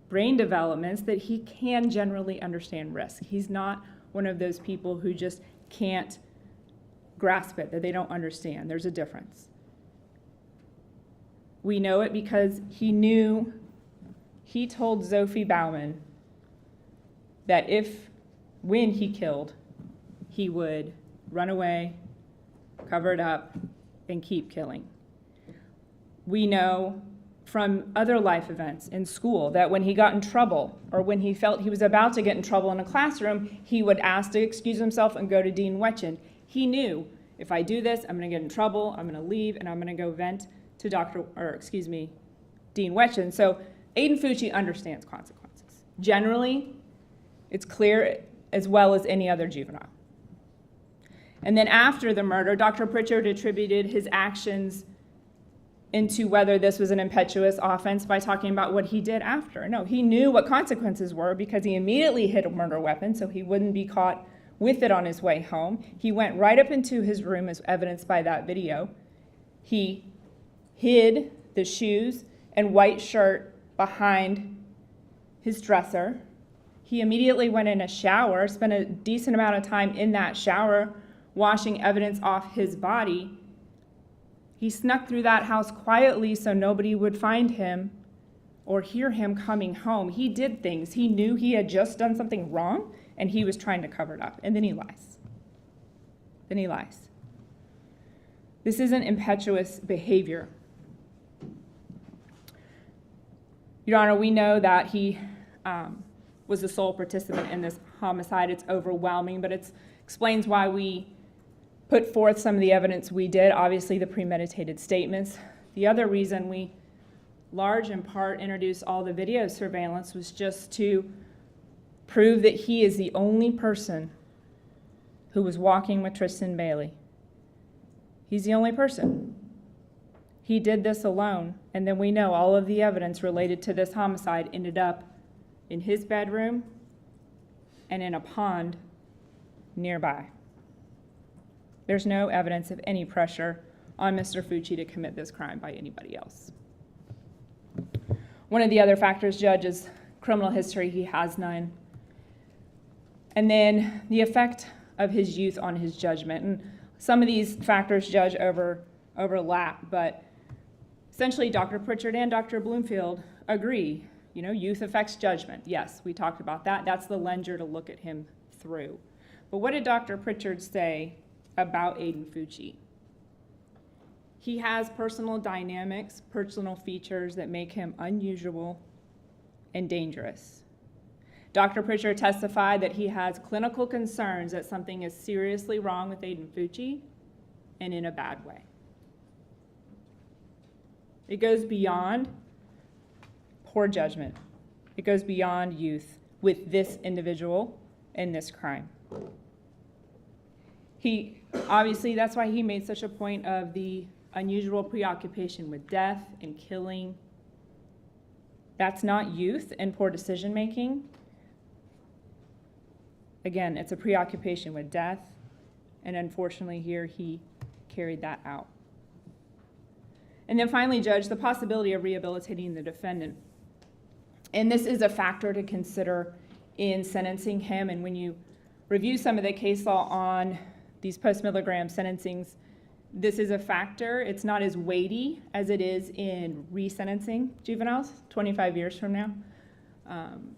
brain developments, that he can generally understand risk. He's not one of those people who just can't grasp it, that they don't understand. There's a difference. We know it because he told Sophie Bauman that when he killed, he would run away, cover it up, and keep killing. We know from other life events in school that when he got in trouble or when he felt he was about to get in trouble in a classroom, he would ask to excuse himself and go to Dean Wetchin. He knew, if I do this, I'm going to get in trouble, I'm going to leave, and I'm going to go vent to Dean Wetchin. So Aiden Fucci understands consequences. Generally, it's clear as well as any other juvenile. And then after the murder, Dr. Pritchard attributed his actions into whether this was an impetuous offense by talking about what he did after. No, he knew what consequences were because he immediately hid a murder weapon so he wouldn't be caught with it on his way home. He went right up into his room, as evidenced by that video. He hid the shoes and white shirt behind his dresser. He immediately went in a shower, spent a decent amount of time in that shower, washing evidence off his body. He snuck through that house quietly so nobody would find him or hear him coming home. He did things. He knew he had just done something wrong, and he was trying to cover it up. And then he lies. This isn't impetuous behavior. Your Honor, we know that he was the sole participant in this homicide. It's overwhelming, but it explains why we put forth some of the evidence we did, obviously the premeditated statements. The other reason we, large in part, introduced all the video surveillance was just to prove that he is the only person who was walking with Tristyn Bailey. He's the only person. He did this alone, and then we know all of the evidence related to this homicide ended up in his bedroom and in a pond nearby. There's no evidence of any pressure on Mr. Fucci to commit this crime by anybody else. One of the other factors, Judge, is criminal history. He has none. And then the effect of his youth on his judgment. And some of these factors, Judge, overlap, but essentially Dr. Pritchard and Dr. Bloomfield agree. Youth affects judgment. Yes, we talked about that. That's the lens you're to look at him through. But what did Dr. Pritchard say about Aiden Fucci? He has personal dynamics, personal features that make him unusual and dangerous. Dr. Pritchard testified that he has clinical concerns that something is seriously wrong with Aiden Fucci, and in a bad way. It goes beyond poor judgment. It goes beyond youth with this individual and this crime. Obviously, that's why he made such a point of the unusual preoccupation with death and killing. That's not youth and poor decision making. Again, it's a preoccupation with death, and unfortunately here he carried that out. And then finally, Judge, the possibility of rehabilitating the defendant. And this is a factor to consider in sentencing him, and when you review some of the case law on these post-milligram sentencings, this is a factor. It's not as weighty as it is in resentencing juveniles 25 years from now.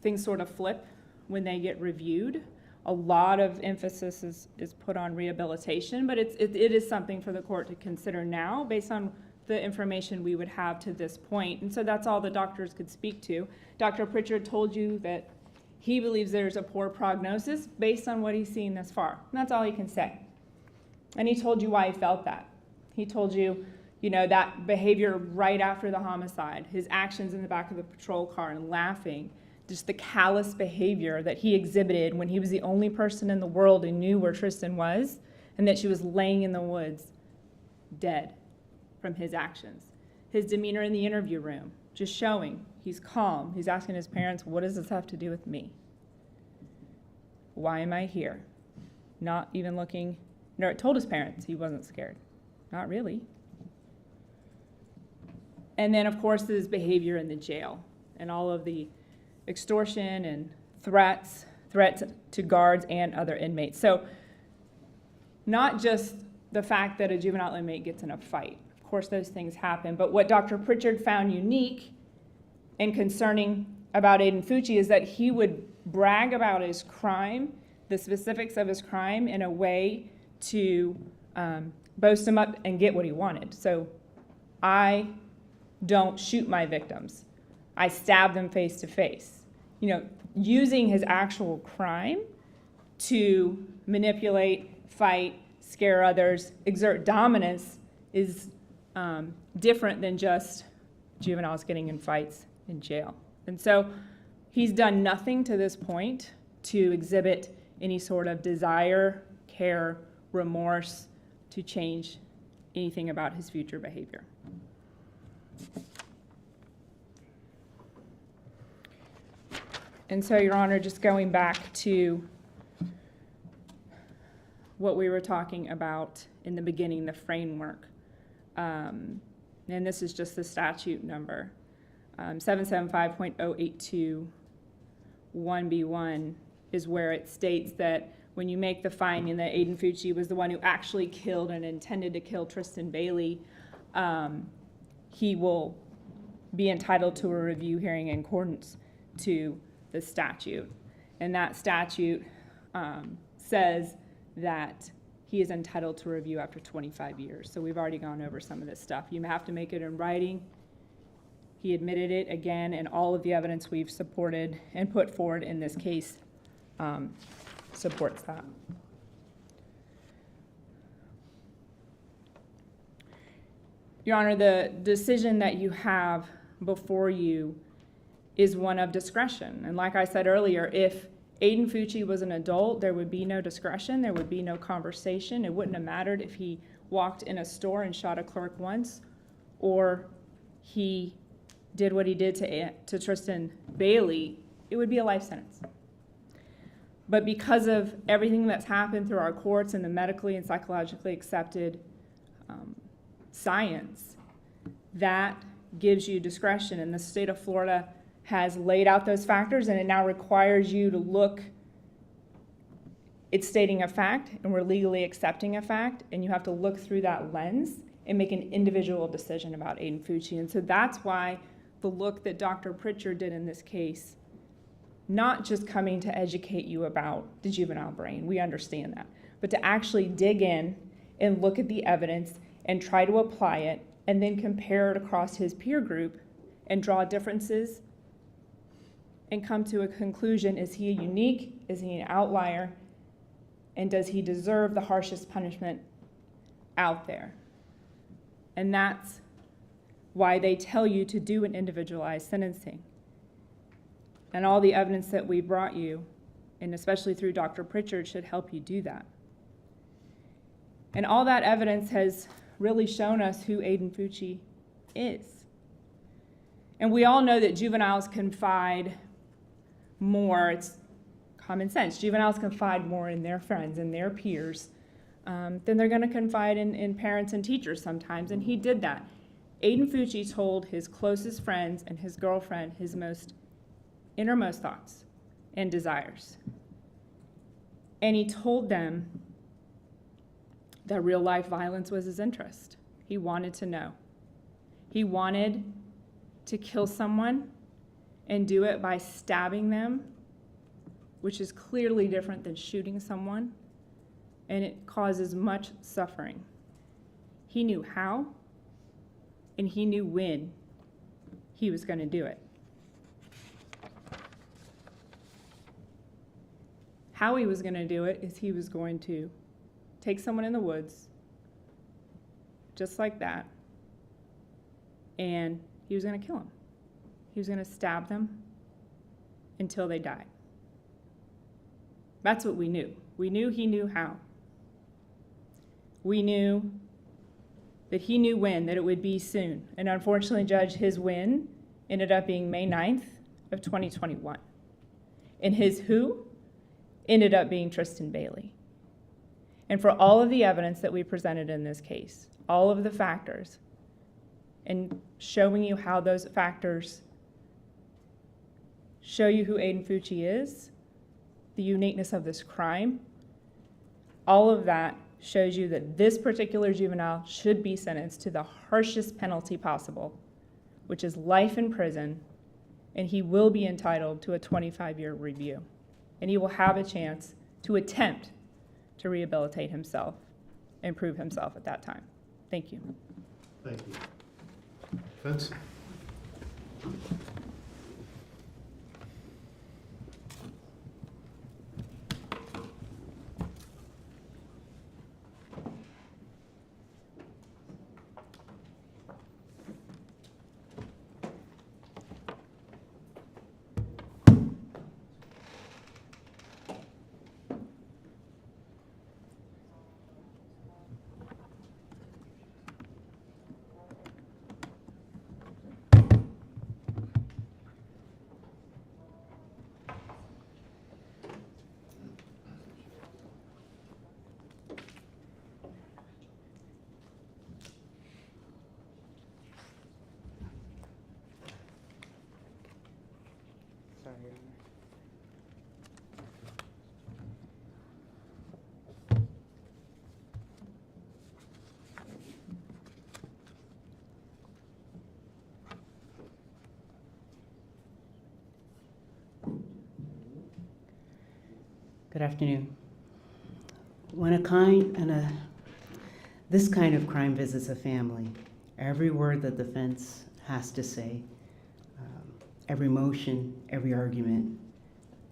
Things sort of flip when they get reviewed. A lot of emphasis is put on rehabilitation, but it is something for the court to consider now based on the information we would have to this point. And so that's all the doctors could speak to. Dr. Pritchard told you that he believes there's a poor prognosis based on what he's seen thus far. And that's all he can say. And he told you why he felt that. He told you, that behavior right after the homicide, his actions in the back of the patrol car and laughing, just the callous behavior that he exhibited when he was the only person in the world who knew where Tristyn was, and that she was laying in the woods, dead from his actions. His demeanor in the interview room, just showing he's calm. He's asking his parents, what does this have to do with me? Why am I here? Not even looking, told his parents he wasn't scared. Not really. And then, of course, his behavior in the jail and all of the extortion and threats to guards and other inmates. So not just the fact that a juvenile inmate gets in a fight. Of course, those things happen. But what Dr. Pritchard found unique and concerning about Aiden Fucci is that he would brag about his crime, the specifics of his crime, in a way to boast him up and get what he wanted. So I don't shoot my victims. I stab them face to face. Using his actual crime to manipulate, fight, scare others, exert dominance is different than just juveniles getting in fights in jail. And so he's done nothing to this point to exhibit any sort of desire, care, remorse to change anything about his future behavior. And so, Your Honor, just going back to what we were talking about in the beginning, the framework, and this is just the statute number. 775.082 1B1 is where it states that when you make the finding that Aiden Fucci was the one who actually killed and intended to kill Tristyn Bailey, he will be entitled to a review hearing in accordance to the statute. And that statute says that he is entitled to review after 25 years. So we've already gone over some of this stuff. You have to make it in writing. He admitted it again, and all of the evidence we've supported and put forward in this case supports that. Your Honor, the decision that you have before you is one of discretion. And like I said earlier, if Aiden Fucci was an adult, there would be no discretion, there would be no conversation. It wouldn't have mattered if he walked in a store and shot a clerk once, or he did what he did to Tristyn Bailey. It would be a life sentence. But because of everything that's happened through our courts and the medically and psychologically accepted science, that gives you discretion. And the state of Florida has laid out those factors, and it now requires you to look. It's stating a fact, and we're legally accepting a fact, and you have to look through that lens and make an individual decision about Aiden Fucci. And so that's why the look that Dr. Pritchard did in this case, not just coming to educate you about the juvenile brain, we understand that, but to actually dig in and look at the evidence and try to apply it and then compare it across his peer group and draw differences and come to a conclusion. Is he unique? Is he an outlier? And does he deserve the harshest punishment out there? And that's why they tell you to do an individualized sentencing. And all the evidence that we brought you, and especially through Dr. Pritchard, should help you do that. And all that evidence has really shown us who Aiden Fucci is. And we all know that juveniles confide more. It's common sense. Juveniles confide more in their friends and their peers than they're going to confide in parents and teachers sometimes, and he did that. Aiden Fucci told his closest friends and his girlfriend his most innermost thoughts and desires. And he told them that real life violence was his interest. He wanted to know. He wanted to kill someone and do it by stabbing them, which is clearly different than shooting someone, and it causes much suffering. He knew how, and he knew when he was going to do it. How he was going to do it is he was going to take someone in the woods, just like that, and he was going to kill him. He was going to stab them until they died. That's what we knew. We knew he knew how. We knew that he knew when, that it would be soon. And unfortunately, Judge, his when ended up being May 9th of 2021. And his who ended up being Tristyn Bailey. And for all of the evidence that we presented in this case, all of the factors, and showing you how those factors show you who Aiden Fucci is, the uniqueness of this crime, all of that shows you that this particular juvenile should be sentenced to the harshest penalty possible, which is life in prison, and he will be entitled to a 25-year review. And he will have a chance to attempt to rehabilitate himself and prove himself at that time. Thank you. Thank you. Defense? Sorry, Your Honor. Good afternoon. When this kind of crime visits a family, every word that the defense has to say, every motion, every argument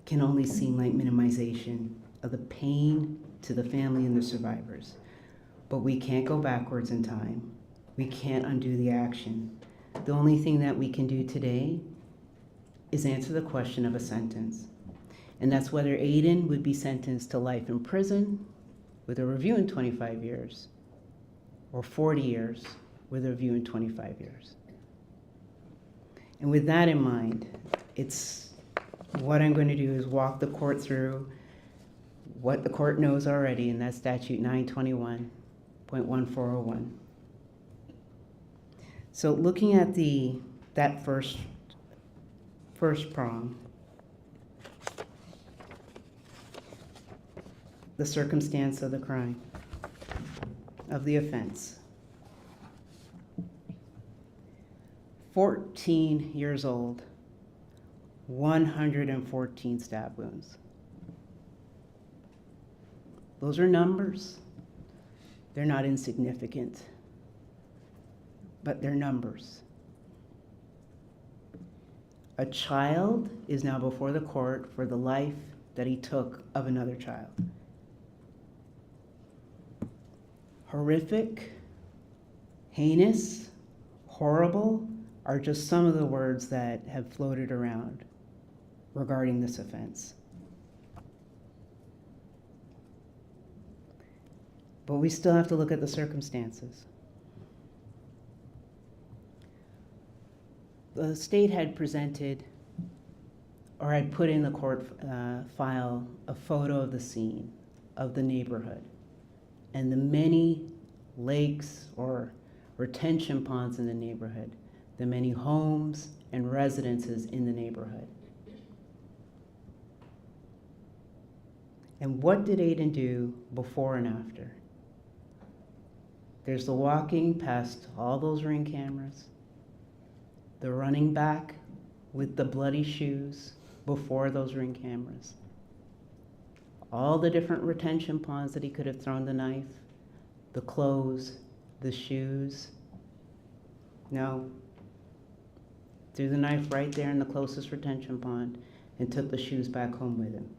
can only seem like minimization of the pain to the family and the survivors. But we can't go backwards in time. We can't undo the action. The only thing that we can do today is answer the question of a sentence. And that's whether Aiden would be sentenced to life in prison with a review in 25 years, or 40 years with a review in 25 years. And with that in mind, what I'm going to do is walk the court through what the court knows already, and that's statute 921.1401. So looking at that first prong, the circumstance of the crime, of the offense. 14 years old, 114 stab wounds. Those are numbers. They're not insignificant, but they're numbers. A child is now before the court for the life that he took of another child. Horrific, heinous, horrible are just some of the words that have floated around regarding this offense. But we still have to look at the circumstances. The state had presented, or had put in the court file, a photo of the scene, of the neighborhood, and the many lakes or retention ponds in the neighborhood, the many homes and residences in the neighborhood. And what did Aiden do before and after? There's the walking past all those Ring cameras, the running back with the bloody shoes before those Ring cameras, all the different retention ponds that he could have thrown the knife, the clothes, the shoes. No. Threw the knife right there in the closest retention pond and took the shoes back home with him.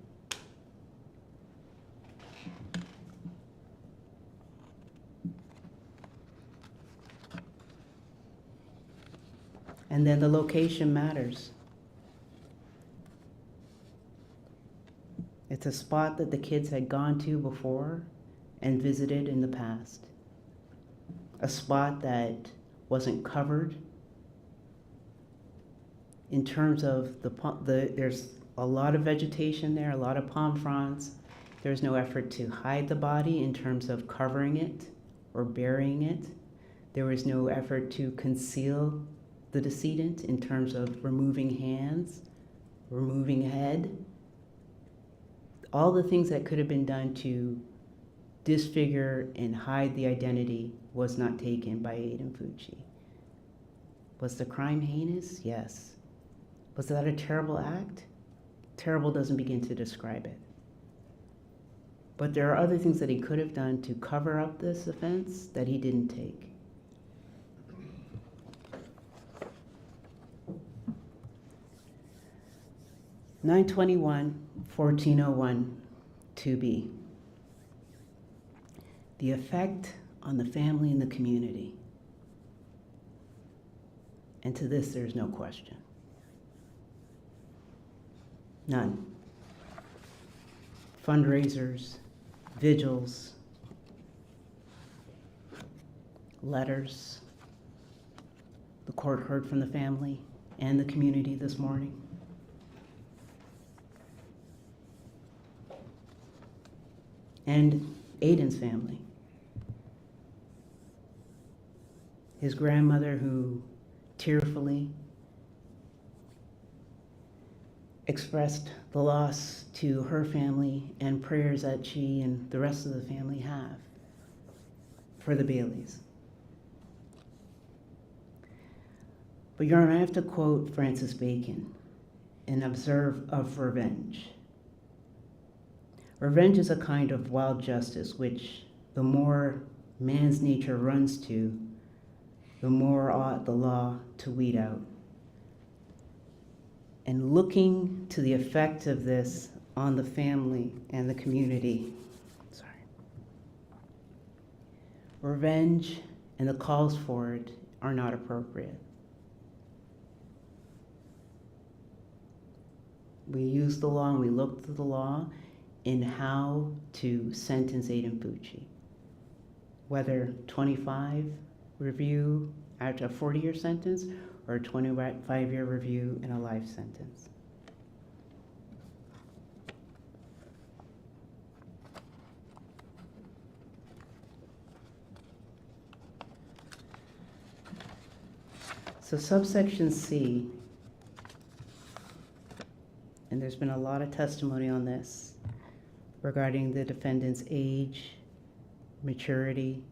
And then the location matters. It's a spot that the kids had gone to before and visited in the past. A spot that wasn't covered in terms of there's a lot of vegetation there, a lot of palm fronds. There's no effort to hide the body in terms of covering it or burying it. There was no effort to conceal the decedent in terms of removing hands, removing head. All the things that could have been done to disfigure and hide the identity was not taken by Aiden Fucci. Was the crime heinous? Yes. Was that a terrible act? Terrible doesn't begin to describe it. But there are other things that he could have done to cover up this offense that he didn't take. (921-1401) 2B. The effect on the family and the community. And to this, there's no question. None. Fundraisers, vigils, letters. The court heard from the family and the community this morning. And Aiden's family. His grandmother, who tearfully expressed the loss to her family and prayers that she and the rest of the family have for the Baileys. But Your Honor, I have to quote Francis Bacon and observe of revenge. Revenge is a kind of wild justice which the more man's nature runs to, the more ought the law to weed out. And looking to the effect of this on the family and the community, revenge and the calls for it are not appropriate. We use the law and we look to the law in how to sentence Aiden Fucci. Whether 25 review after a 40-year sentence or a 25-year review and a life sentence. So subsection C, and there's been a lot of testimony on this regarding the defendant's age, maturity,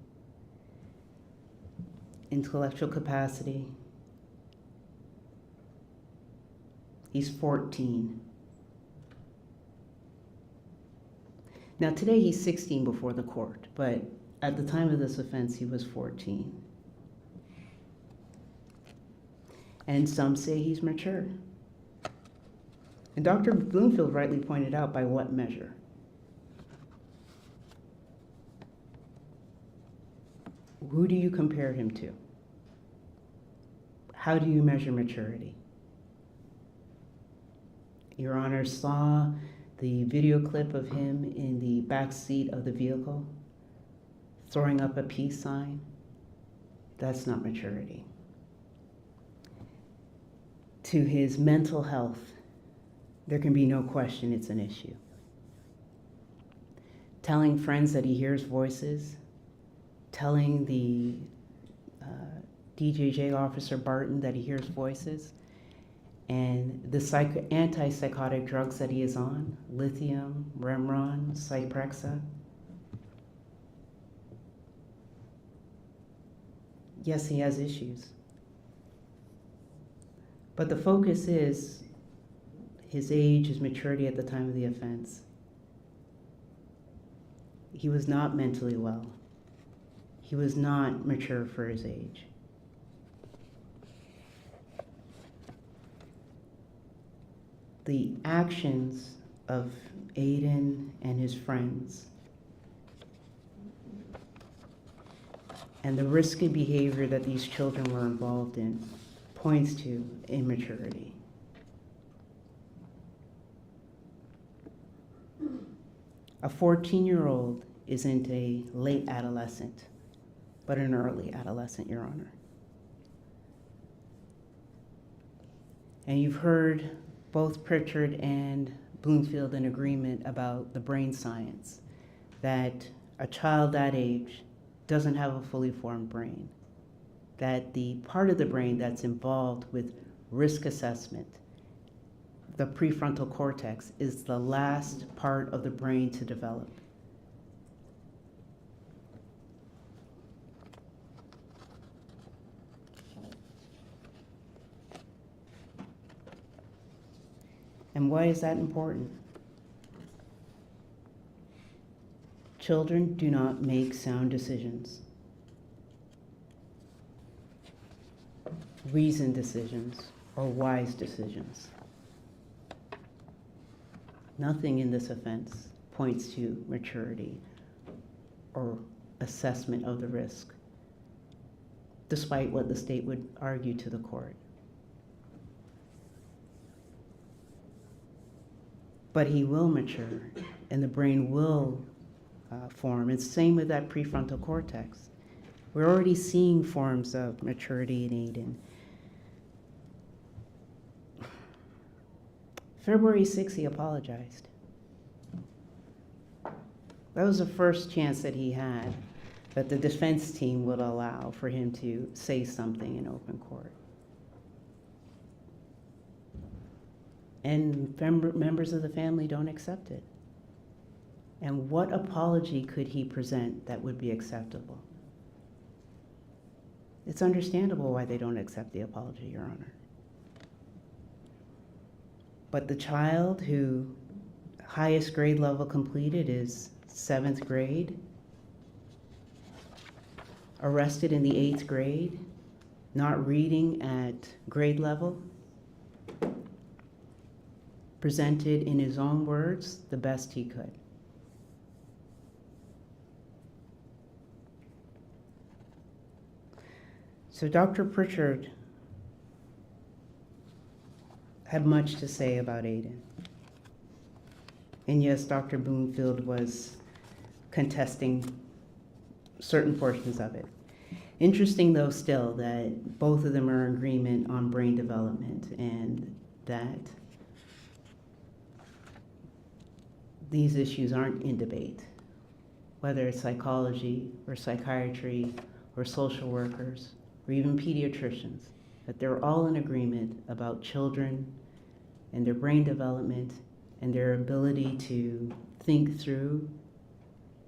intellectual capacity. He's 14. Now today he's 16 before the court, but at the time of this offense he was 14. And some say he's mature. And Dr. Bloomfield rightly pointed out, by what measure? Who do you compare him to? How do you measure maturity? Your Honor saw the video clip of him in the back seat of the vehicle throwing up a peace sign. That's not maturity. To his mental health, there can be no question it's an issue. Telling friends that he hears voices, telling the DJJ officer Barton that he hears voices, and the antipsychotic drugs that he is on, lithium, Remron, Cyprexa. Yes, he has issues. But the focus is his age, his maturity at the time of the offense. He was not mentally well. He was not mature for his age. The actions of Aiden and his friends and the risky behavior that these children were involved in points to immaturity. A 14-year-old isn't a late adolescent, but an early adolescent, Your Honor. And you've heard both Pritchard and Bloomfield in agreement about the brain science, that a child that age doesn't have a fully formed brain, that the part of the brain that's involved with risk assessment, the prefrontal cortex, is the last part of the brain to develop. And why is that important? Children do not make sound decisions, reasoned decisions, or wise decisions. Nothing in this offense points to maturity or assessment of the risk, despite what the state would argue to the court. But he will mature, and the brain will form. It's the same with that prefrontal cortex. We're already seeing forms of maturity in Aiden. February 6th, he apologized. That was the first chance that he had that the defense team would allow for him to say something in open court. and members of the family don't accept it. And what apology could he present that would be acceptable? It's understandable why they don't accept the apology, Your Honor. But the child who highest grade level completed is 7th grade, arrested in the 8th grade, not reading at grade level, presented in his own words the best he could. So Dr. Pritchard had much to say about Aiden. And yes, Dr. Bloomfield was contesting certain portions of it. Interesting though still that both of them are in agreement on brain development and that these issues aren't in debate, whether it's psychology or psychiatry or social workers or even pediatricians, that they're all in agreement about children and their brain development and their ability to think through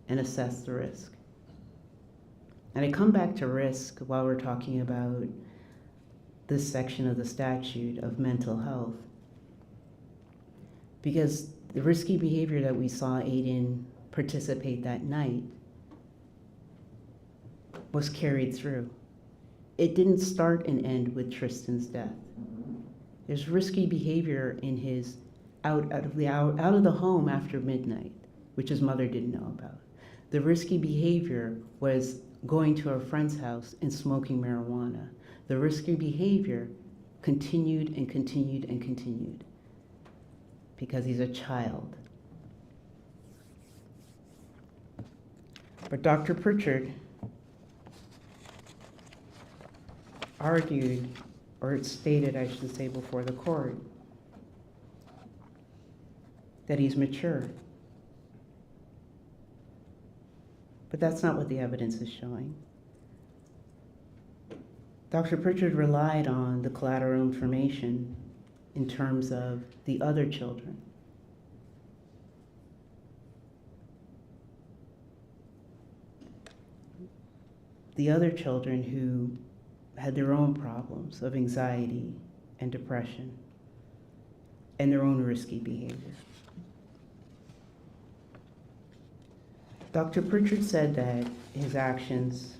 and assess the risk. And I come back to risk while we're talking about this section of the statute of mental health, because the risky behavior that we saw Aiden participate that night was carried through. It didn't start and end with Tristyn's death. There's risky behavior in his out of the home after midnight, which his mother didn't know about. The risky behavior was going to a friend's house and smoking marijuana. The risky behavior continued and continued and continued because he's a child. But Dr. Pritchard argued, or stated, I should say, before the court, that he's mature. But that's not what the evidence is showing. Dr. Pritchard relied on the collateral information in terms of the other children. The other children who had their own problems of anxiety and depression and their own risky behavior. Dr. Pritchard said that his actions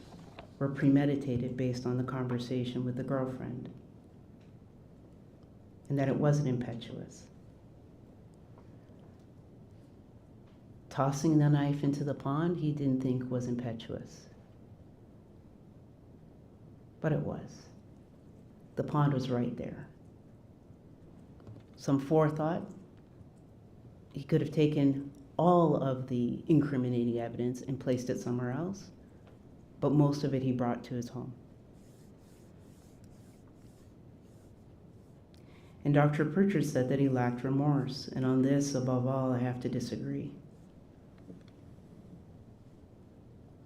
were premeditated based on the conversation with the girlfriend and that it wasn't impetuous. Tossing the knife into the pond, he didn't think was impetuous. But it was. The pond was right there. Some forethought. He could have taken all of the incriminating evidence and placed it somewhere else, but most of it he brought to his home. And Dr. Pritchard said that he lacked remorse, and on this, above all, I have to disagree.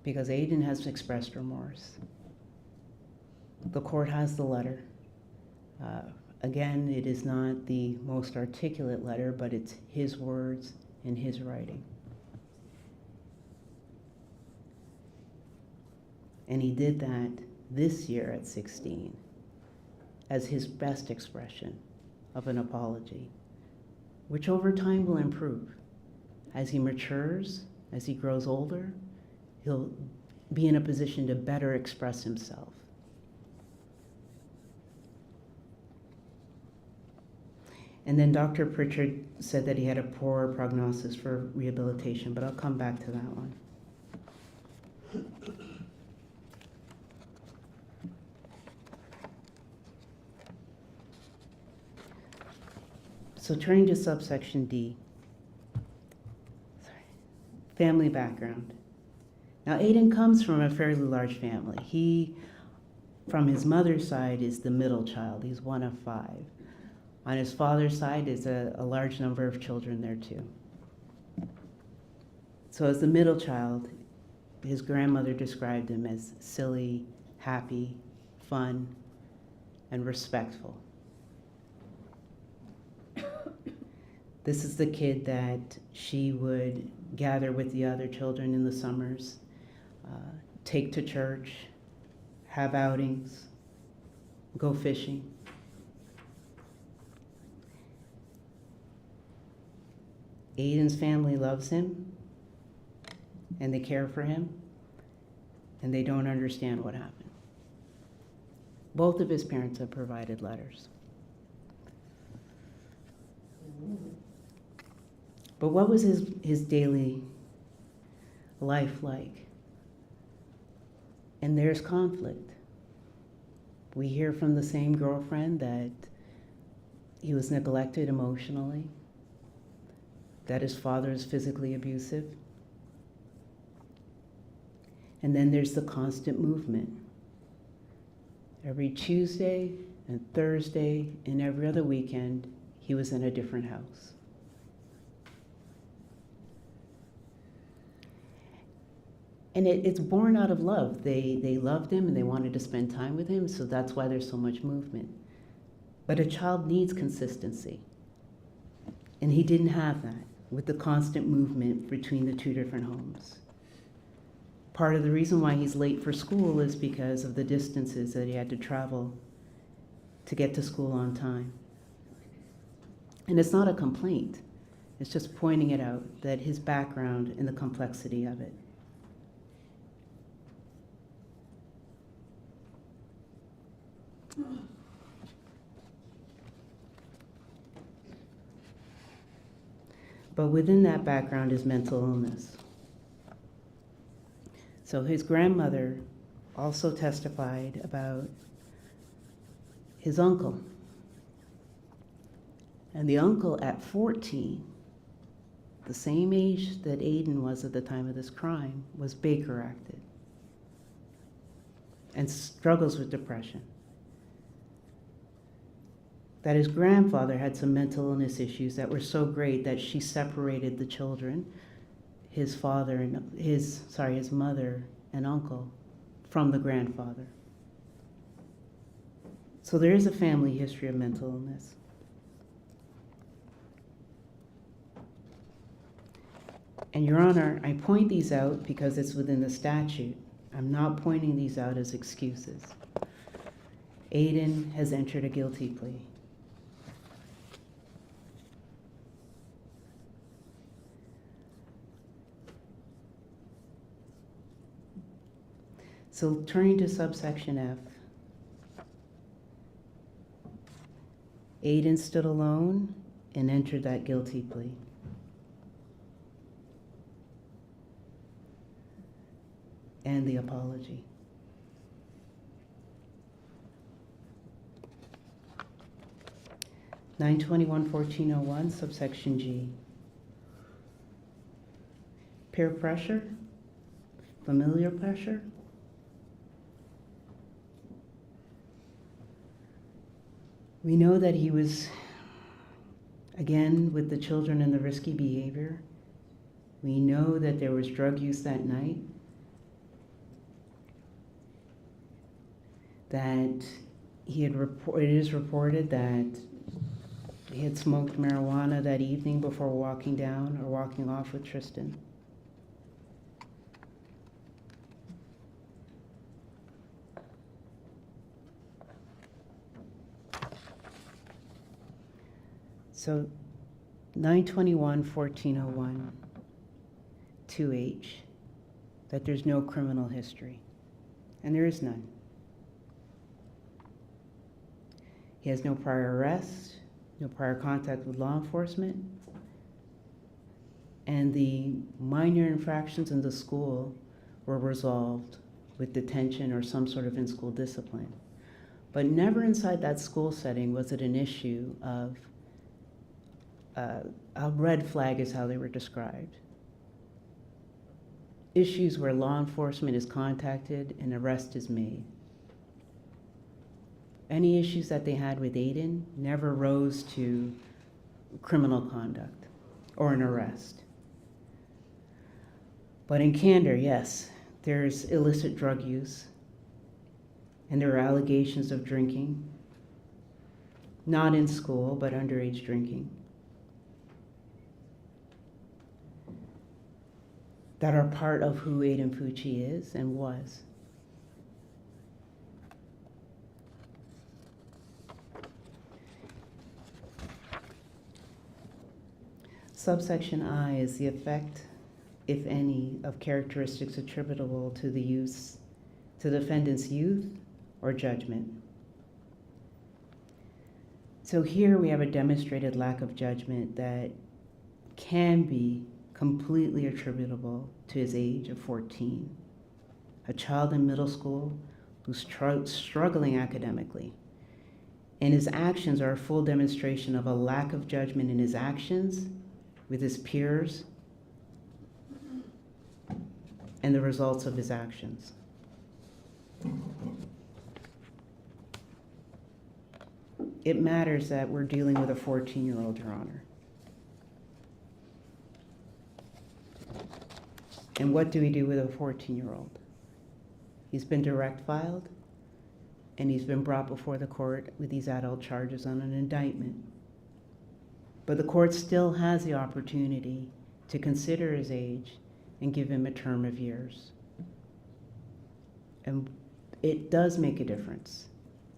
Because Aiden has expressed remorse. The court has the letter. Again, it is not the most articulate letter, but it's his words and his writing. And he did that this year at 16 as his best expression of an apology, which over time will improve. As he matures, as he grows older, he'll be in a position to better express himself. And then Dr. Pritchard said that he had a poor prognosis for rehabilitation, but I'll come back to that one. So turning to subsection D, family background. Now Aiden comes from a fairly large family. He, from his mother's side, is the middle child. He's one of 5. On his father's side is a large number of children there too. So as the middle child, his grandmother described him as silly, happy, fun, and respectful. This is the kid that she would gather with the other children in the summers, take to church, have outings, go fishing. Aiden's family loves him, and they care for him, and they don't understand what happened. Both of his parents have provided letters. But what was his daily life like? And there's conflict. We hear from the same girlfriend that he was neglected emotionally, that his father is physically abusive. And then there's the constant movement. Every Tuesday and Thursday and every other weekend, he was in a different house. And it's born out of love. They loved him and they wanted to spend time with him, so that's why there's so much movement. But a child needs consistency. And he didn't have that with the constant movement between the two different homes. Part of the reason why he's late for school is because of the distances that he had to travel to get to school on time. And it's not a complaint. It's just pointing it out, that his background and the complexity of it. But within that background is mental illness. So his grandmother also testified about his uncle. And the uncle at 14, the same age that Aiden was at the time of this crime, was Baker acted and struggles with depression. That his grandfather had some mental illness issues that were so great that she separated the children, his mother and uncle, from the grandfather. So there is a family history of mental illness. And Your Honor, I point these out because it's within the statute. I'm not pointing these out as excuses. Aiden has entered a guilty plea. So turning to subsection F, Aiden stood alone and entered that guilty plea. And the apology. (921-1401) subsection G. Peer pressure, familiar pressure. We know that he was, again, with the children and the risky behavior. We know that there was drug use that night. That it is reported that he had smoked marijuana that evening before walking down or walking off with Tristyn. So 921-1401, 2H, that there's no criminal history, and there is none. He has no prior arrest, no prior contact with law enforcement, and the minor infractions in the school were resolved with detention or some sort of in-school discipline. But never inside that school setting was it an issue of a red flag is how they were described. Issues where law enforcement is contacted and arrest is made. Any issues that they had with Aiden never rose to criminal conduct or an arrest. But in candor, yes, there's illicit drug use and there are allegations of drinking, not in school, but underage drinking. that are part of who Aiden Fucci is and was. Subsection I is the effect, if any, of characteristics attributable to the defendant's youth or judgment. So here we have a demonstrated lack of judgment that can be completely attributable to his age of 14. A child in middle school who's struggling academically. And his actions are a full demonstration of a lack of judgment in his actions with his peers and the results of his actions. It matters that we're dealing with a 14-year-old, Your Honor. And what do we do with a 14-year-old? He's been direct filed, and he's been brought before the court with these adult charges on an indictment. But the court still has the opportunity to consider his age and give him a term of years. And it does make a difference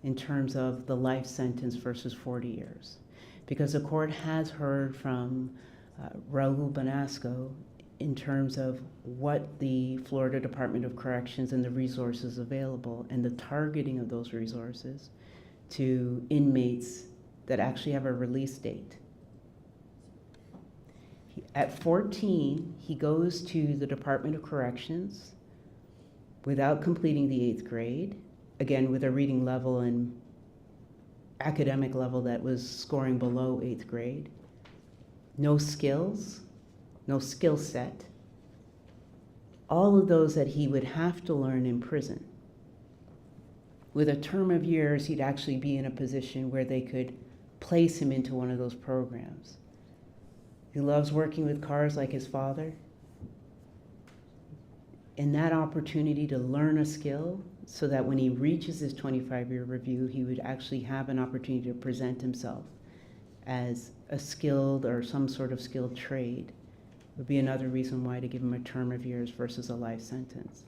in terms of the life sentence versus 40 years. Because the court has heard from Raul Banasco in terms of what the Florida Department of Corrections and the resources available and the targeting of those resources to inmates that actually have a release date. At 14, he goes to the Department of Corrections without completing the 8th grade, again with a reading level and academic level that was scoring below 8th grade. No skills, no skill set. All of those that he would have to learn in prison. With a term of years, he'd actually be in a position where they could place him into one of those programs. He loves working with cars like his father. And that opportunity to learn a skill so that when he reaches his 25-year review, he would actually have an opportunity to present himself as a skilled or some sort of skilled trade would be another reason why to give him a term of years versus a life sentence.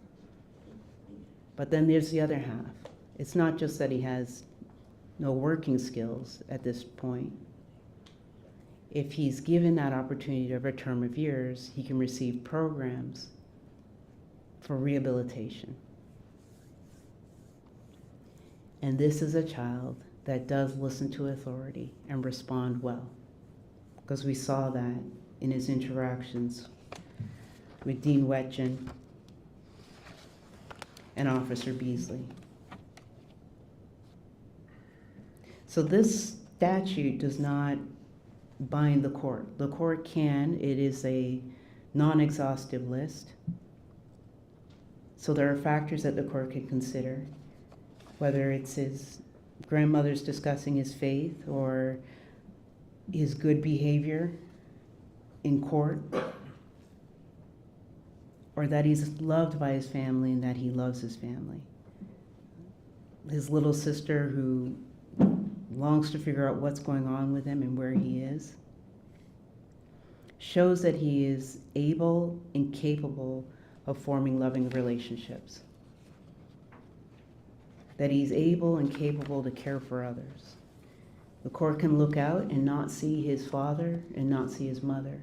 But then there's the other half. It's not just that he has no working skills at this point. If he's given that opportunity of a term of years, he can receive programs for rehabilitation. And this is a child that does listen to authority and respond well, because we saw that in his interactions with Dean Wetjen and Officer Beasley. So this statute does not bind the court. The court can, it is a non-exhaustive list. So there are factors that the court can consider, whether it's his grandmother's discussing his faith or his good behavior in court, or that he's loved by his family and that he loves his family. His little sister who longs to figure out what's going on with him and where he is, shows that he is able and capable of forming loving relationships, that he's able and capable to care for others. The court can look out and not see his father and not see his mother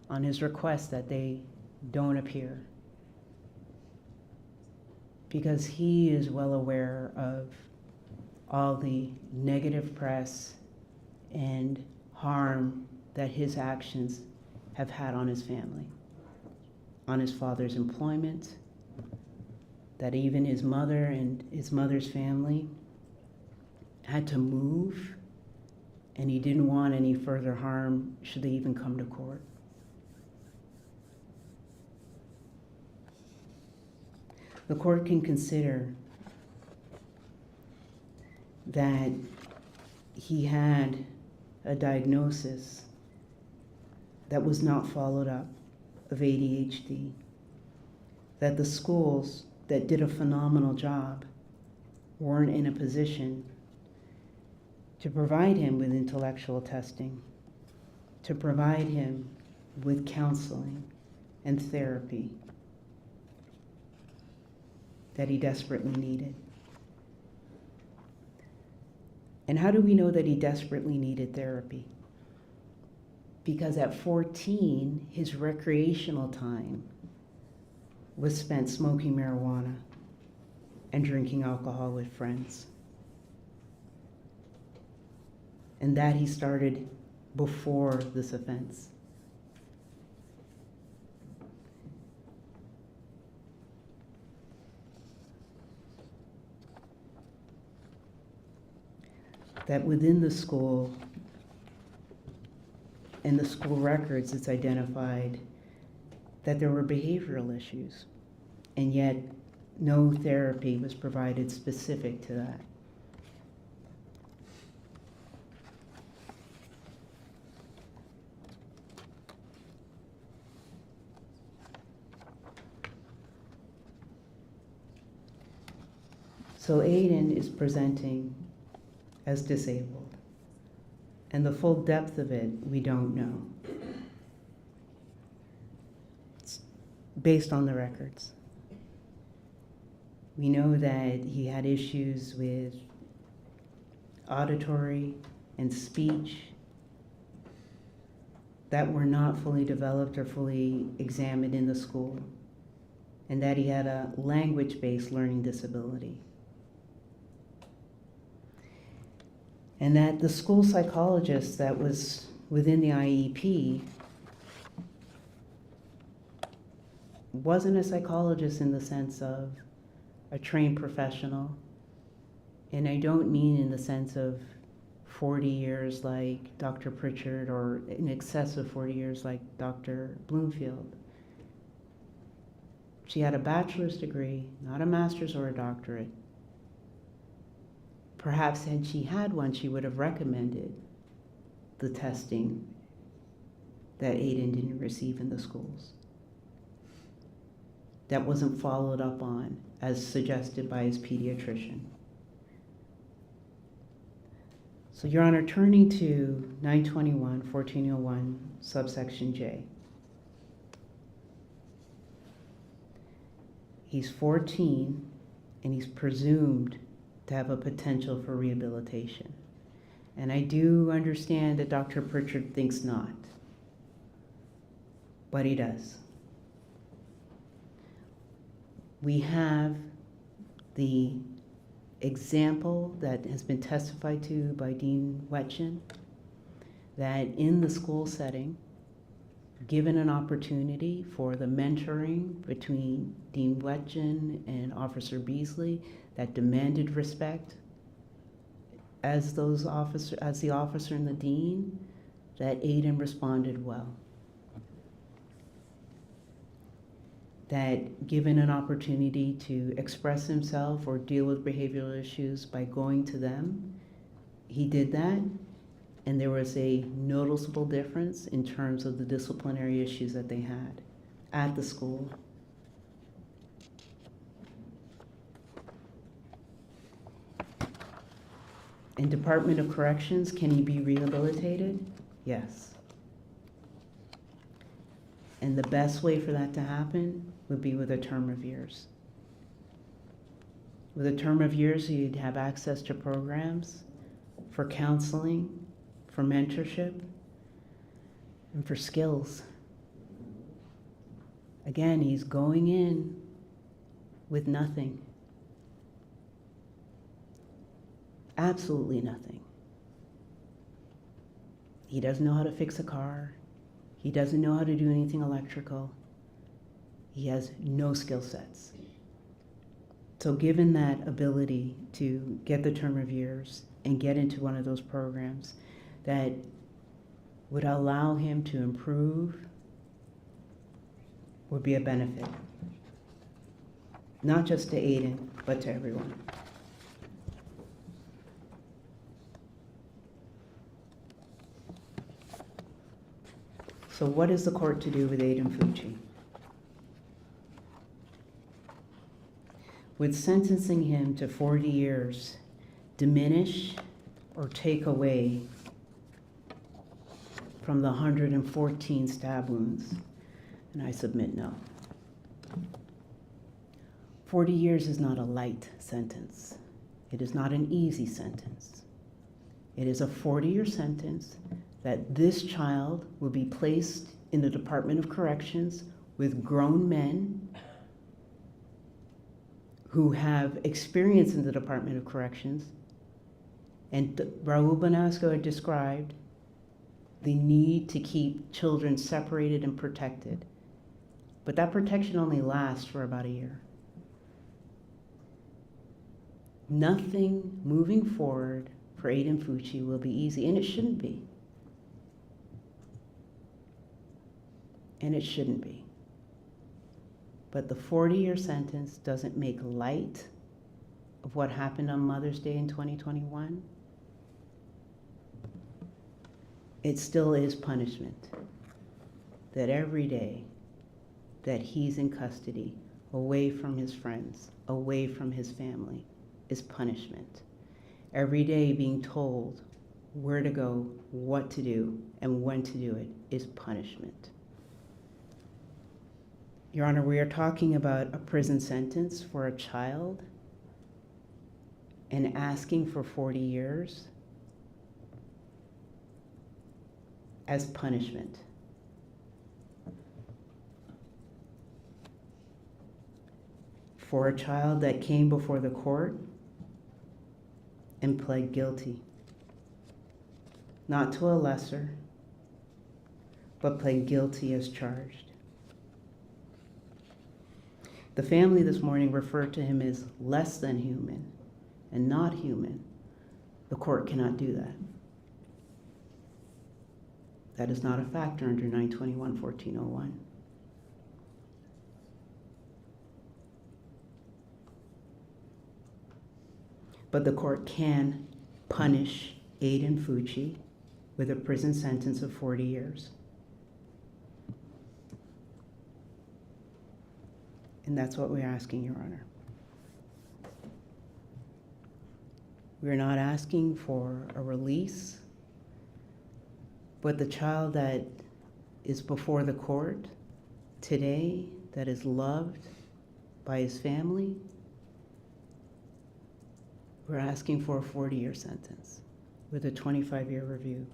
on his request that they don't appear, because he is well aware of all the negative press and harm that his actions have had on his family, on his father's employment, that even his mother and his mother's family had to move, and he didn't want any further harm should they even come to court. The court can consider that he had a diagnosis that was not followed up of ADHD, that the schools that did a phenomenal job weren't in a position to provide him with intellectual testing, to provide him with counseling and therapy that he desperately needed. And how do we know that he desperately needed therapy? Because at 14, his recreational time was spent smoking marijuana and drinking alcohol with friends. And that he started before this offense. That within the school, in the school records, it's identified that there were behavioral issues, and yet no therapy was provided specific to that. So Aiden is presenting as disabled, and the full depth of it, we don't know. It's based on the records. We know that he had issues with auditory and speech that were not fully developed or fully examined in the school, and that he had a language-based learning disability. And that the school psychologist that was within the IEP wasn't a psychologist in the sense of a trained professional. And I don't mean in the sense of 40 years like Dr. Pritchard or in excess of 40 years like Dr. Bloomfield. She had a bachelor's degree, not a master's or a doctorate. Perhaps had she had one, she would have recommended the testing that Aiden didn't receive in the schools. That wasn't followed up on as suggested by his pediatrician. So, Your Honor, turning to 921-1401, subsection J. He's 14 and he's presumed to have a potential for rehabilitation. And I do understand that Dr. Pritchard thinks not, but he does. We have the example that has been testified to by Dean Wetchin, that in the school setting, given an opportunity for the mentoring between Dean Wetchin and Officer Beasley that demanded respect as the officer and the dean, that Aiden responded well. That given an opportunity to express himself or deal with behavioral issues by going to them, he did that, and there was a noticeable difference in terms of the disciplinary issues that they had at the school. In Department of Corrections, can he be rehabilitated? Yes. And the best way for that to happen would be with a term of years. With a term of years, you'd have access to programs for counseling, for mentorship, and for skills. Again, he's going in with nothing. Absolutely nothing. He doesn't know how to fix a car. He doesn't know how to do anything electrical. He has no skill sets. So given that ability to get the term of years and get into one of those programs that would allow him to improve would be a benefit. Not just to Aiden, but to everyone. So what is the court to do with Aiden Fucci? Would sentencing him to 40 years diminish or take away from the 114 stab wounds? And I submit no. 40 years is not a light sentence. It is not an easy sentence. It is a 40-year sentence that this child will be placed in the Department of Corrections with grown men who have experience in the Department of Corrections. And Raul Bonasco had described the need to keep children separated and protected. But that protection only lasts for about a year. Nothing moving forward for Aiden Fucci will be easy, and it shouldn't be. And it shouldn't be. But the 40-year sentence doesn't make light of what happened on Mother's Day in 2021. It still is punishment. That every day that he's in custody, away from his friends, away from his family, is punishment. Every day being told where to go, what to do, and when to do it is punishment. Your Honor, we are talking about a prison sentence for a child and asking for 40 years as punishment. For a child that came before the court and pled guilty, not to a lesser, but pled guilty as charged. The family this morning referred to him as less than human and not human. The court cannot do that. That is not a factor under 921-1401. But the court can punish Aiden Fucci with a prison sentence of 40 years. And that's what we're asking, Your Honor. We're not asking for a release, but the child that is before the court today, that is loved by his family, we're asking for a 40-year sentence with a 25-year review.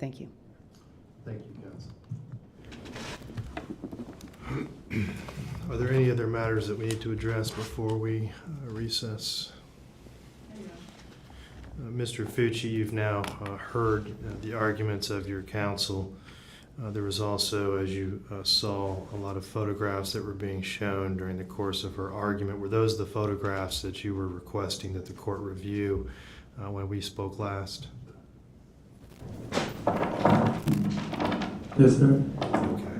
Thank you. Thank you, counsel. Are there any other matters that we need to address before we recess? Mr. Fucci, you've now heard the arguments of your counsel. There was also, as you saw, a lot of photographs that were being shown during the course of her argument. Were those the photographs that you were requesting that the court review when we spoke last? Yes, sir. Okay.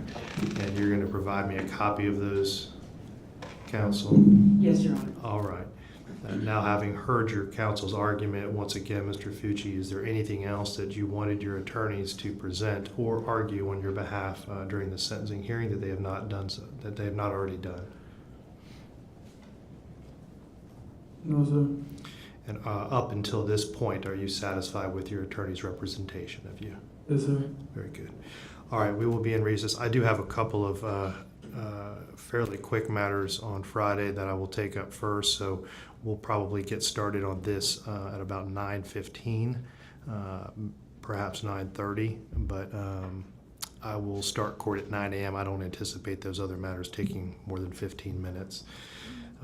And you're going to provide me a copy of those, counsel? Yes, Your Honor. All right. Now, having heard your counsel's argument, once again, Mr. Fucci, is there anything else that you wanted your attorneys to present or argue on your behalf during the sentencing hearing that they have not done so, that they have not already done? No, sir. And up until this point, are you satisfied with your attorney's representation of you? Yes, sir. Very good. All right, we will be in recess. I do have a couple of fairly quick matters on Friday that I will take up first, so we'll probably get started on this at about 9:15, perhaps 9:30, but I will start court at 9 a.m. I don't anticipate those other matters taking more than 15 minutes.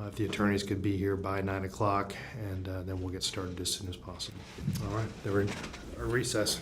If the attorneys could be here by 9 o'clock, and then we'll get started as soon as possible. All right, they were in recess.